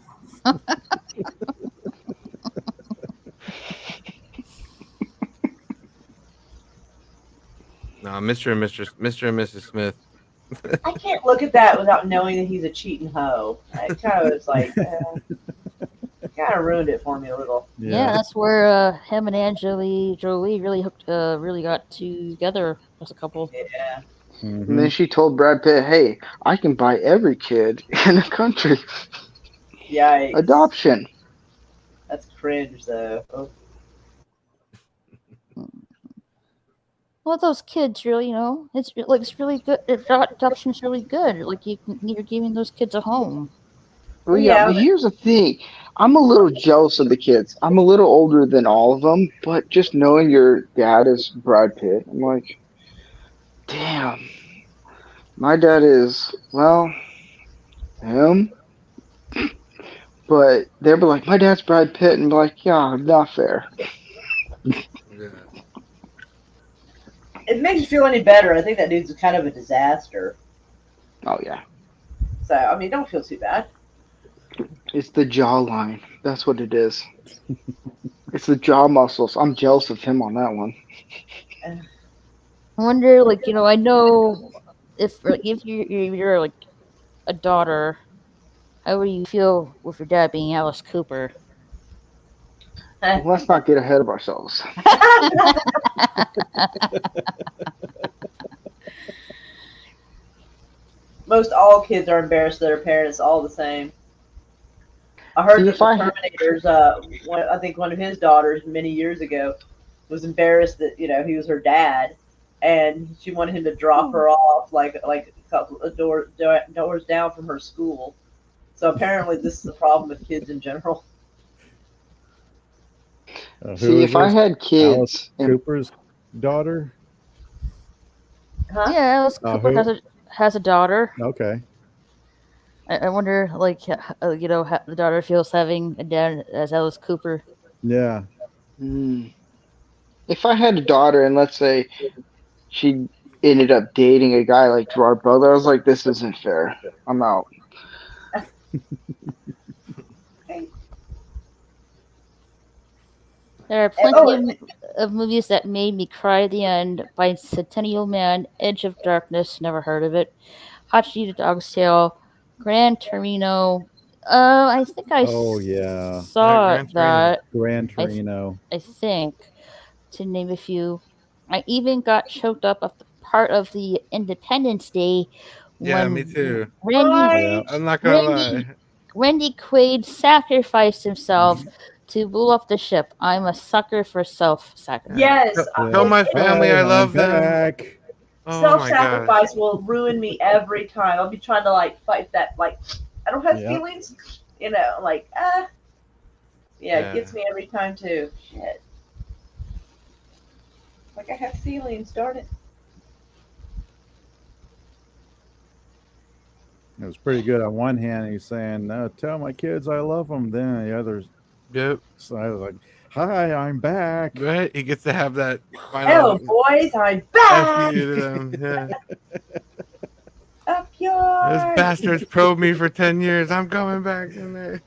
No, Mr. and Mrs. Smith. I can't look at that without knowing that he's a cheating hoe. I kind of was like, kind of ruined it for me a little. Yeah, that's where him and Angela Jolie really got together as a couple. Yeah. And then she told Brad Pitt, hey, I can buy every kid in the country. Yikes. Adoption. That's cringe, though. Oh. Well, those kids really, it's really good. Adoption's really good. Like you're giving those kids a home. Well, Yeah, yeah, but here's the thing. I'm a little jealous of the kids. I'm a little older than all of them, but just knowing your dad is Brad Pitt, I'm like, damn. My dad is, well, him. But they'll be like, my dad's Brad Pitt, and be like, yeah, not fair. Yeah. It makes you feel any better. I think that dude's kind of a disaster. Oh, yeah. So, I mean, don't feel too bad. It's the jawline. That's what it is. It's the jaw muscles. I'm jealous of him on that one. I wonder, I know if you're like a daughter, how would you feel with your dad being Alice Cooper? Well, let's not get ahead of ourselves. Most all kids are embarrassed of their parents, all the same. I heard that the Terminator's, I think one of his daughters many years ago was embarrassed that, he was her dad, and she wanted him to drop her off like a couple of doors down from her school. So apparently this is a problem with kids in general. See, if I had kids, Alice Cooper's daughter. Huh? Yeah, Alice Cooper who? has a daughter. Okay. I wonder, like, how the daughter feels having a dad as Alice Cooper. Yeah. If I had a daughter and let's say she ended up dating a guy like Gerard Butler, I was like, this isn't fair. I'm out. There are plenty of movies that made me cry at the end. By Centennial Man, Edge of Darkness, never heard of it. Hachi the Dog's Tale, Gran Torino. I think I Oh yeah. saw Gran Torino. that. Gran Torino. I think, to name a few. I even got choked up at the part of the Independence Day Yeah, when me too. Randy I'm not gonna lie. Randy Quaid sacrificed himself to blow up the ship. I'm a sucker for self-sacrifice. Yes. Tell my family I I'm love them. back. Oh my god. Self-sacrifice will ruin me every time. I'll be trying to like fight that. Like, I don't have Yeah. feelings. You know, like Yeah, Yeah. it gets me every time too. Shit. Like I have feelings, darn it. It was pretty good. On one hand, he's saying, "No, tell my kids I love them." Then on the others, Yep. so I was like, "Hi, I'm back." Right? He gets to have that Hello, final boys, I'm F back. you to them. Yeah. Up yours. Those bastards probed me for 10 years. I'm coming back in there.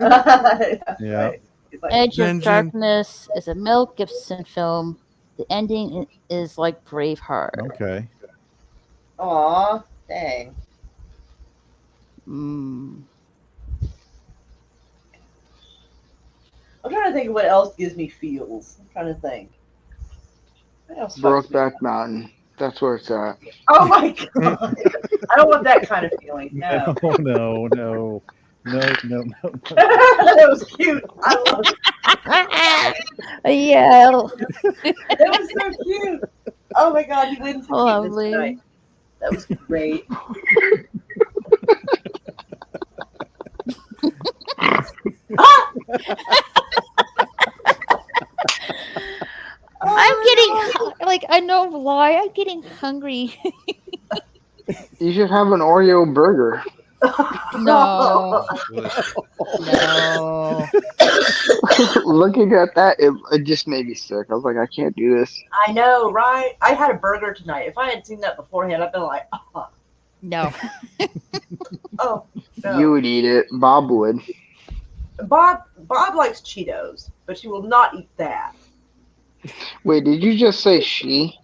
Yeah. He's like, Edge of Vengeance. Darkness is a Mel Gibson film. The ending is like Braveheart. Okay. aw, dang. Mm. I'm trying to think of what else gives me feels. I'm trying to think. What else fucks me Brokeback up? Mountain. That's where it's at. Oh my god. I don't want that kind of feeling. No. No. That was cute. I love it. Yeah. That was so cute. Oh my god, you went into cuteness Lovely. tonight. That was great. I'm getting like I know why I'm getting hungry. You should have an Oreo burger. No. Delicious. No. Looking at that, it just made me sick. I was like, I can't do this. I know, right? I had a burger tonight. If I had seen that beforehand, I'd been like, oh, No. oh no. You would eat it. Bob would. Bob likes Cheetos, but she will not eat that. Wait, did you just say she?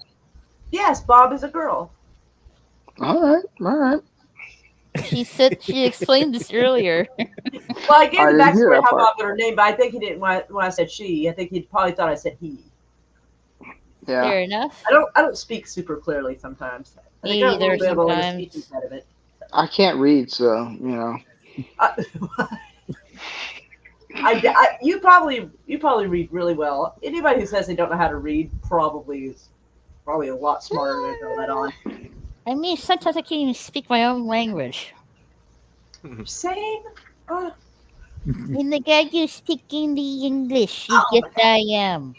Yes, Bob is a girl. All right. She explained this earlier. Well, I gave I the didn't hear backstory that how part. Bob got her name, but I think he didn't when I said she. I think he probably thought I said he. Yeah. Fair enough. I don't speak super clearly sometimes. I Me think I have a either little bit of a sometimes. speech impediment. I can't read, so you know. You probably read really well. Anybody who says they don't know how to read is probably a lot smarter than they let on. I mean, sometimes I can't even speak my own language. Same. When the guy you speaking the English, you Oh get my I am.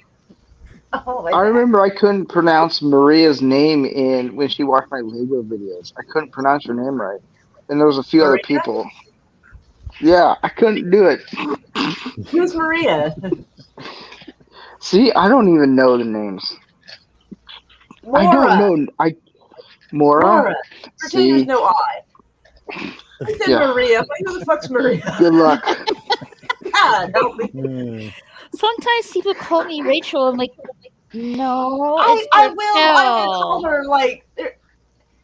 Oh my I God. remember I couldn't pronounce Maria's name when she watched my Lego videos. I couldn't pronounce her name right, and there was a few other Maria? people. Yeah, I couldn't do it. Who's Maria? See, I don't even know the names. Mora. I don't know. Mora. Mora. Pretend there's See, no I. I said Yeah. Maria. Like, who the fuck's Maria? good luck. God, help me. Sometimes people call me Rachel. I'm like, no, I it's will call Raquel. her like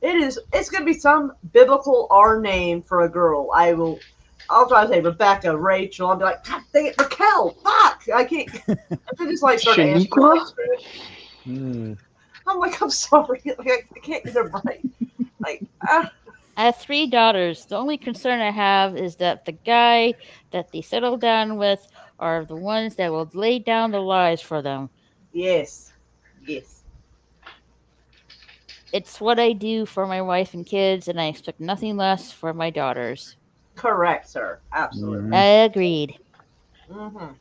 it's gonna be some biblical R name for a girl. I'll try to say Rebecca, Rachel. I'll be like, God dang it, Raquel, fuck! I can't. I just like start to answer Shaniqua? like screw. Hmm. I'm like, I'm sorry, like I can't get it right. Like, I have 3 daughters. The only concern I have is that the guy that they settle down with are the ones that will lay down the lies for them. yes. It's what I do for my wife and kids, and I expect nothing less for my daughters. Correct, sir. Absolutely. Agreed. Mm-hmm.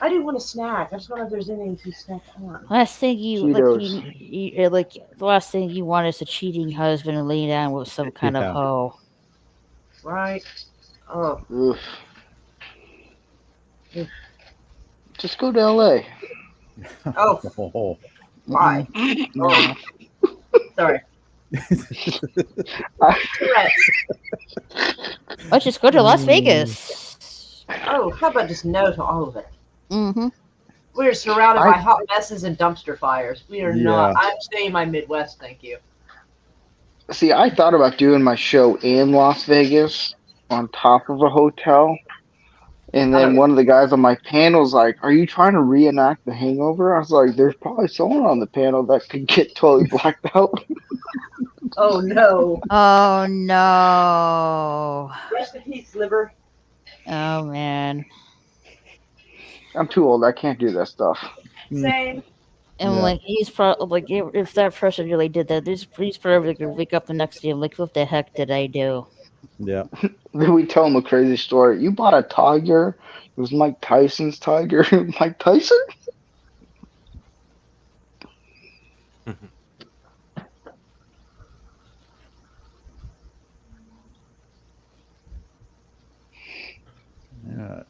I do want a snack. I just wonder if there's anything to snack on. Last thing you Cheetos. like the last thing you want is a cheating husband and laying down with some kind of Yeah. hoe. Right? Oh, Oof. Just go to LA. Oh. Oh. why? No. Sorry. Tourette's. Let's just go to Las Vegas. Oh, how about just no to all of it? Mm-hmm. We're surrounded by hot messes and dumpster fires. We are not. Yeah. I'm staying in my Midwest, thank you. See, I thought about doing my show in Las Vegas on top of a hotel. And then one of the guys on my panel's like, "Are you trying to reenact The Hangover?" I was like, "There's probably someone on the panel that could get totally blacked out." Oh no. Oh no. Rest in peace, liver. Oh man. I'm too old. I can't do that stuff. Same. And Yeah. like he's probably like if that person really did that, he's probably gonna wake up the next day and like, what the heck did I do? Yeah. Then we tell him a crazy story. You bought a tiger. It was Mike Tyson's tiger. Mike Tyson? Yeah.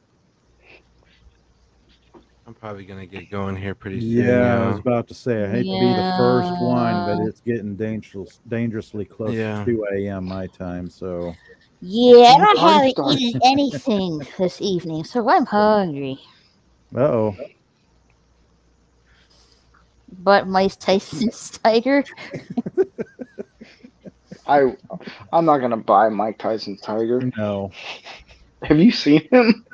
I'm probably gonna get going here pretty soon. Yeah, I was y'all. about to say, I hate to be the first one, but Yeah. it's getting dangerously close Yeah. to 2 a.m. my time. So Yeah, I don't I'm have starving. eaten anything this evening, so I'm hungry. uh-oh. But Mike Tyson's tiger. I'm not gonna buy Mike Tyson's tiger. No. Have you seen him?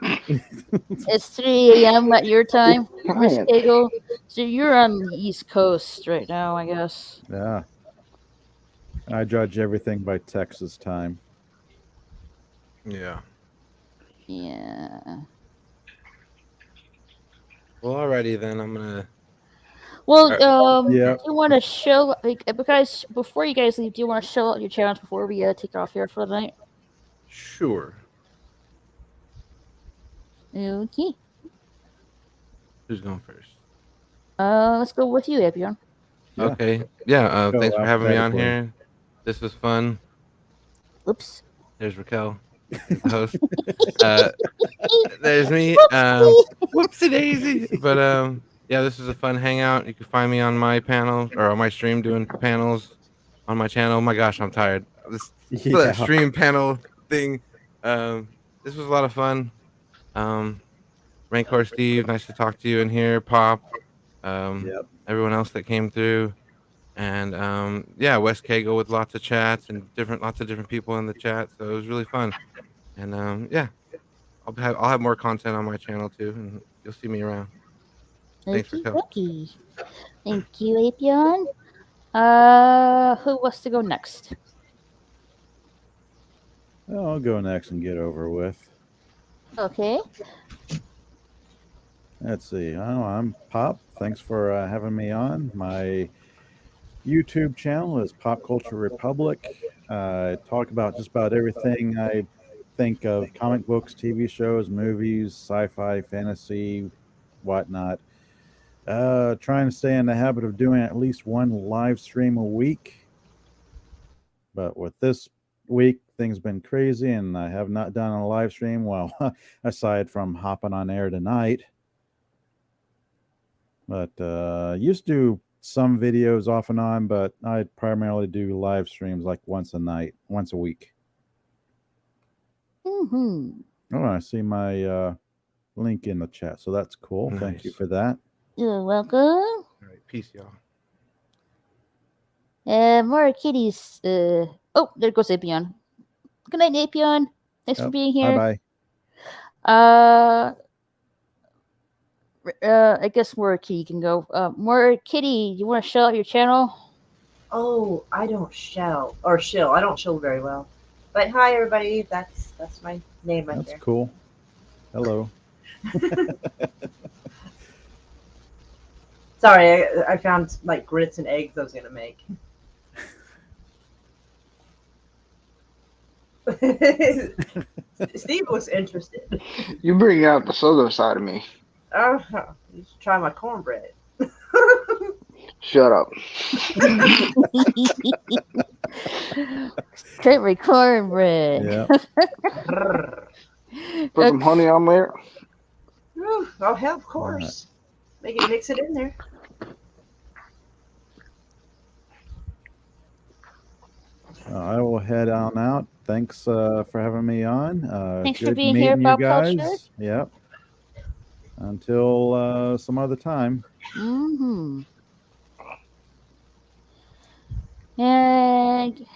It's 3 a.m. at your time, Miss Giant. Kegel. So you're on the East Coast right now, I guess. Yeah. I judge everything by Texas time. Yeah. Yeah. Well, alrighty then. I'm gonna. Well, Yeah. do you want to show because before you guys leave, do you want to show out your channels before we take off here for the night? Sure. Okay. Who's going first? Let's go with you, Epion. Yeah. Okay. Yeah. Go Thanks for having me on alphabetically. here. This was fun. Oops. There's Raquel, the host. There's me. Whoopsie daisy. But yeah, this is a fun hangout. You can find me on my panel or on my stream doing panels on my channel. Oh my gosh, I'm tired. This Yeah. stream panel thing. This was a lot of fun. Rancor Steve, nice to talk to you in here. Pop. Yep. Everyone else that came through. And yeah, West Kegel with lots of chats and lots of different people in the chat. So it was really fun. And yeah, I'll have more content on my channel too, and you'll see me around. Thanks for coming. Okay. Thank you, Apion. Who wants to go next? Well, I'll go next and get over with. Okay. Let's see. Oh, I'm Pop. Thanks for having me on. My YouTube channel is Pop Culture Republic. I talk about just about everything I think of: comic books, TV shows, movies, sci-fi, fantasy, whatnot. Trying to stay in the habit of doing at least one live stream a week. But with this week, things been crazy, and I have not done a live stream. Well, aside from hopping on air tonight. But used to do some videos off and on, but I primarily do live streams like once a week. Mm-hmm. Oh, I see my link in the chat, so that's cool. Nice. Thank you for that. You're welcome. All right, peace, y'all. More kitties. Oh, there goes Apion. Good night, Apion. Thanks for being here. Bye I guess More Kitty can go. More Kitty, you want to show out your channel? Oh, I don't shout or shill. I don't shill very well. But hi, everybody. That's my name right That's there. cool. Hello. Sorry, I found like grits and eggs I was gonna make. Steve looks interested. You bring out the solo side of me. You should try my cornbread. Shut up. Straight cornbread. Yeah. Put some honey on there. Oh, hell, of course. Make it mix it in there. I will head on out. Thanks for having me on. Thanks for good being here, meeting you Pop Culture. guys. Yep. Until some other time. Mm-hmm. And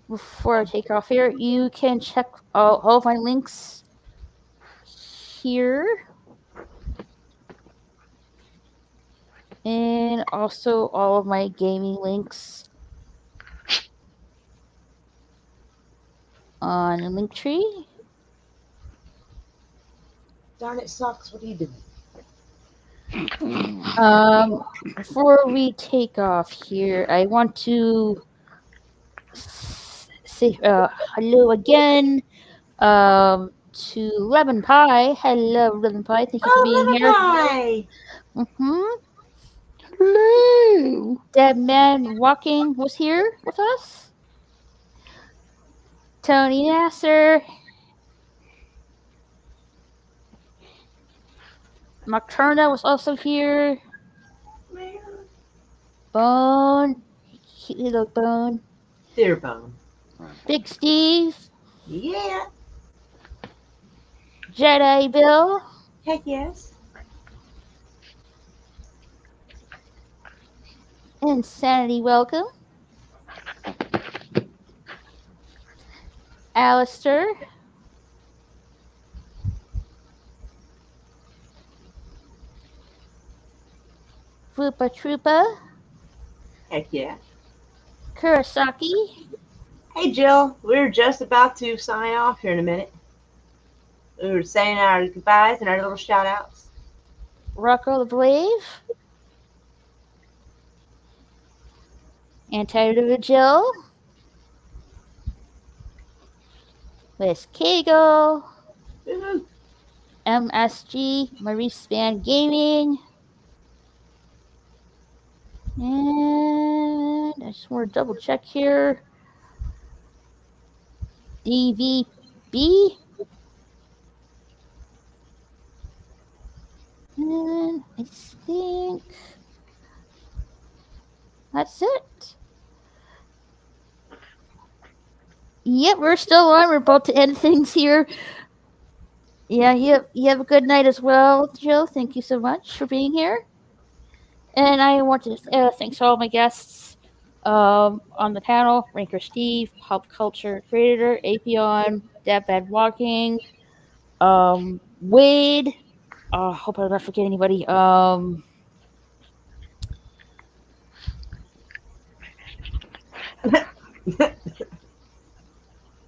before I take off here, you can check all of my links here. And also all of my gaming links on Linktree. Darn it, Socks. What are you doing? Before we take off here, I want to say hello again to Lemon Pie. Hello, Lemon Pie. Thank you for being here. Hi. Mm-hmm. Hello. Dead Man Walking was here with us. Tony Nasser. Nocturna was also here. Bone. Cute little Bone. Dear Bone. Big Steve. Yeah. Jedi Bill. Heck yes. Insanity Welcome. Alistair. Frupa Troopa. Heck yeah. Kurosaki. Hey, Jill. We're just about to sign off here in a minute. We were saying our goodbyes and our little shout outs. Rocco the Brave. Anti Jill. Liz Kegel. Woohoo. MSG, Marie Span Gaming. And I just want to double check here. DVB. And I think that's it. Yep, we're still on. We're about to end things here. Yeah, you have a good night as well, Jill. Thank you so much for being here. And I want to thanks all my guests on the panel: Ranker Steve, Pop Culture Creator, Apion, Deadbed Walking, Wade. Hope I don't forget anybody.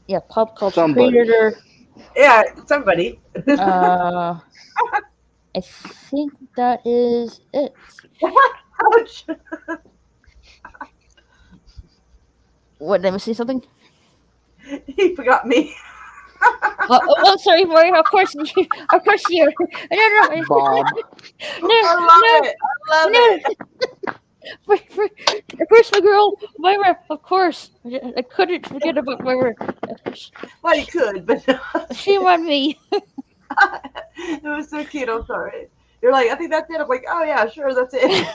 Yeah, Pop Culture Somebody. Creator. Yeah, somebody. I think that is it. Ouch. What, did I say something? He forgot me. Oh, sorry, Mario. Of course you. Of course you. No. Bob. I love it. I love it. Of course, my girl, Myra. Of course, I couldn't forget about Myra. Well, you could, but Shame on me. it was so cute. I'm sorry. You're like, I think that's it. I'm like, oh yeah, sure, that's it.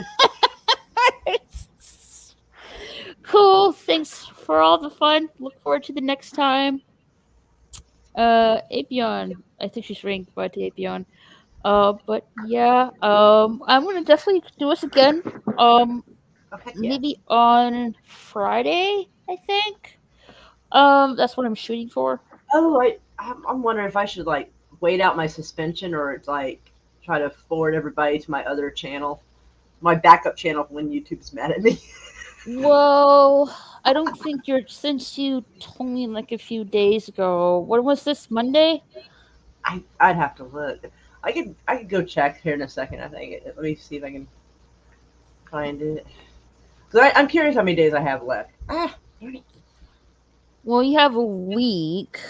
Cool. Thanks for all the fun. Look forward to the next time. Apion. I think she's ranked by the Apion. But yeah, I'm gonna definitely do this again. Okay, Maybe on Friday, I think. That's what I'm shooting for. Oh, I'm wondering if I should like wait out my suspension or like try to forward everybody to my other channel, my backup channel when YouTube's mad at me. Well, I don't think since you told me like a few days ago. When was this, Monday? I'd have to look. I could go check here in a second. I think. Let me see if I can find it. Cause I'm curious how many days I have left. Darn it. Well, you have a week.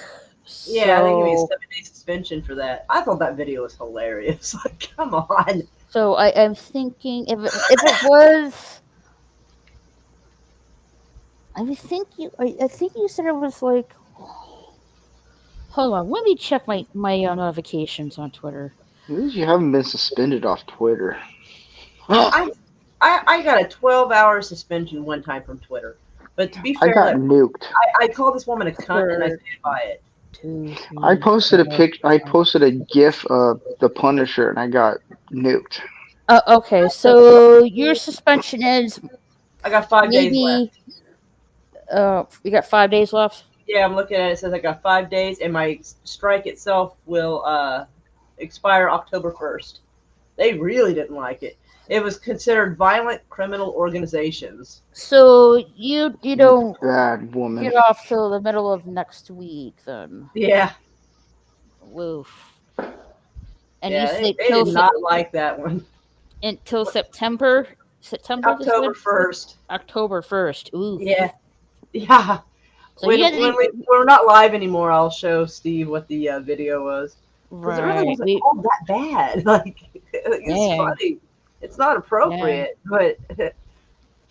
Yeah, I think give me a So 7-day suspension for that. I thought that video was hilarious. Like, come on. so I am thinking if it was. I think you said it was like. Hold on, let me check my notifications on Twitter. At least you haven't been suspended off Twitter. I got a 12-hour suspension one time from Twitter. But to be I fair, got like, nuked. I called this woman a cunt and I For stand by it. 2, I 3, posted a 4, pic. I 5. posted a GIF of the Punisher, and I got nuked. Okay, so your suspension is I got 5 days left. maybe. You got 5 days left. Yeah, I'm looking at it. It says I got 5 days, and my strike itself will expire October 1st. They really didn't like it. It was considered violent criminal organizations. So you don't Bad woman. get off till the middle of next week then. Yeah, Woof. And yeah, you they, say they did not like that one. until September. September this October one? 1st. October 1st. Oof. Yeah, yeah. So you When we're not live anymore, I'll show Steve what the video was. Because it really right. wasn't all that bad. Like, it's Yeah. funny. It's not appropriate, but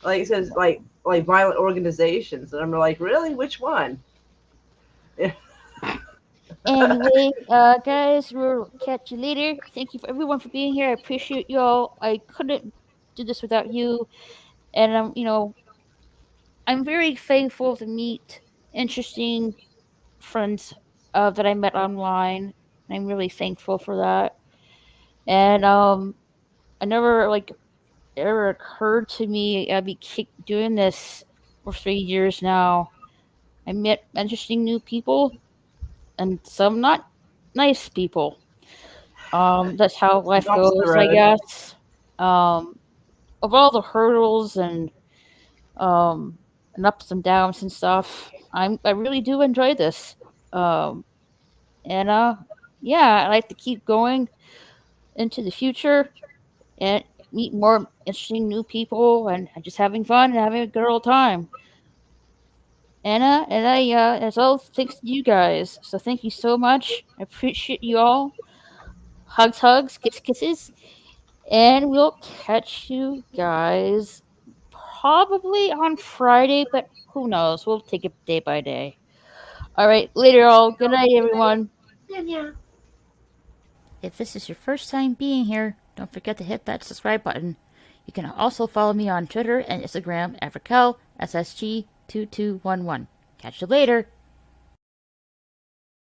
like it says, like violent organizations, and I'm like, really, which one? Anyway, guys, we'll catch you later. Thank you for everyone for being here. I appreciate you all. I couldn't do this without you. And I'm very thankful to meet interesting friends that I met online. I'm really thankful for that. And I never ever occurred to me I'd be doing this for 3 years now. I met interesting new people and some not nice people. That's how life Bumps in the goes, I road. guess. Of all the hurdles and ups and downs and stuff, I really do enjoy this. And yeah, I like to keep going into the future and meet more interesting new people and just having fun and having a good old time. And I as well thanks to you guys. So thank you so much. I appreciate you all. Hugs, kisses. And we'll catch you guys probably on Friday, but who knows? We'll take it day by day. All right, later, all. Good night, everyone. If this is your first time being here, don't forget to hit that subscribe button. You can also follow me on Twitter and Instagram at RaquelSSG2211. Catch you later.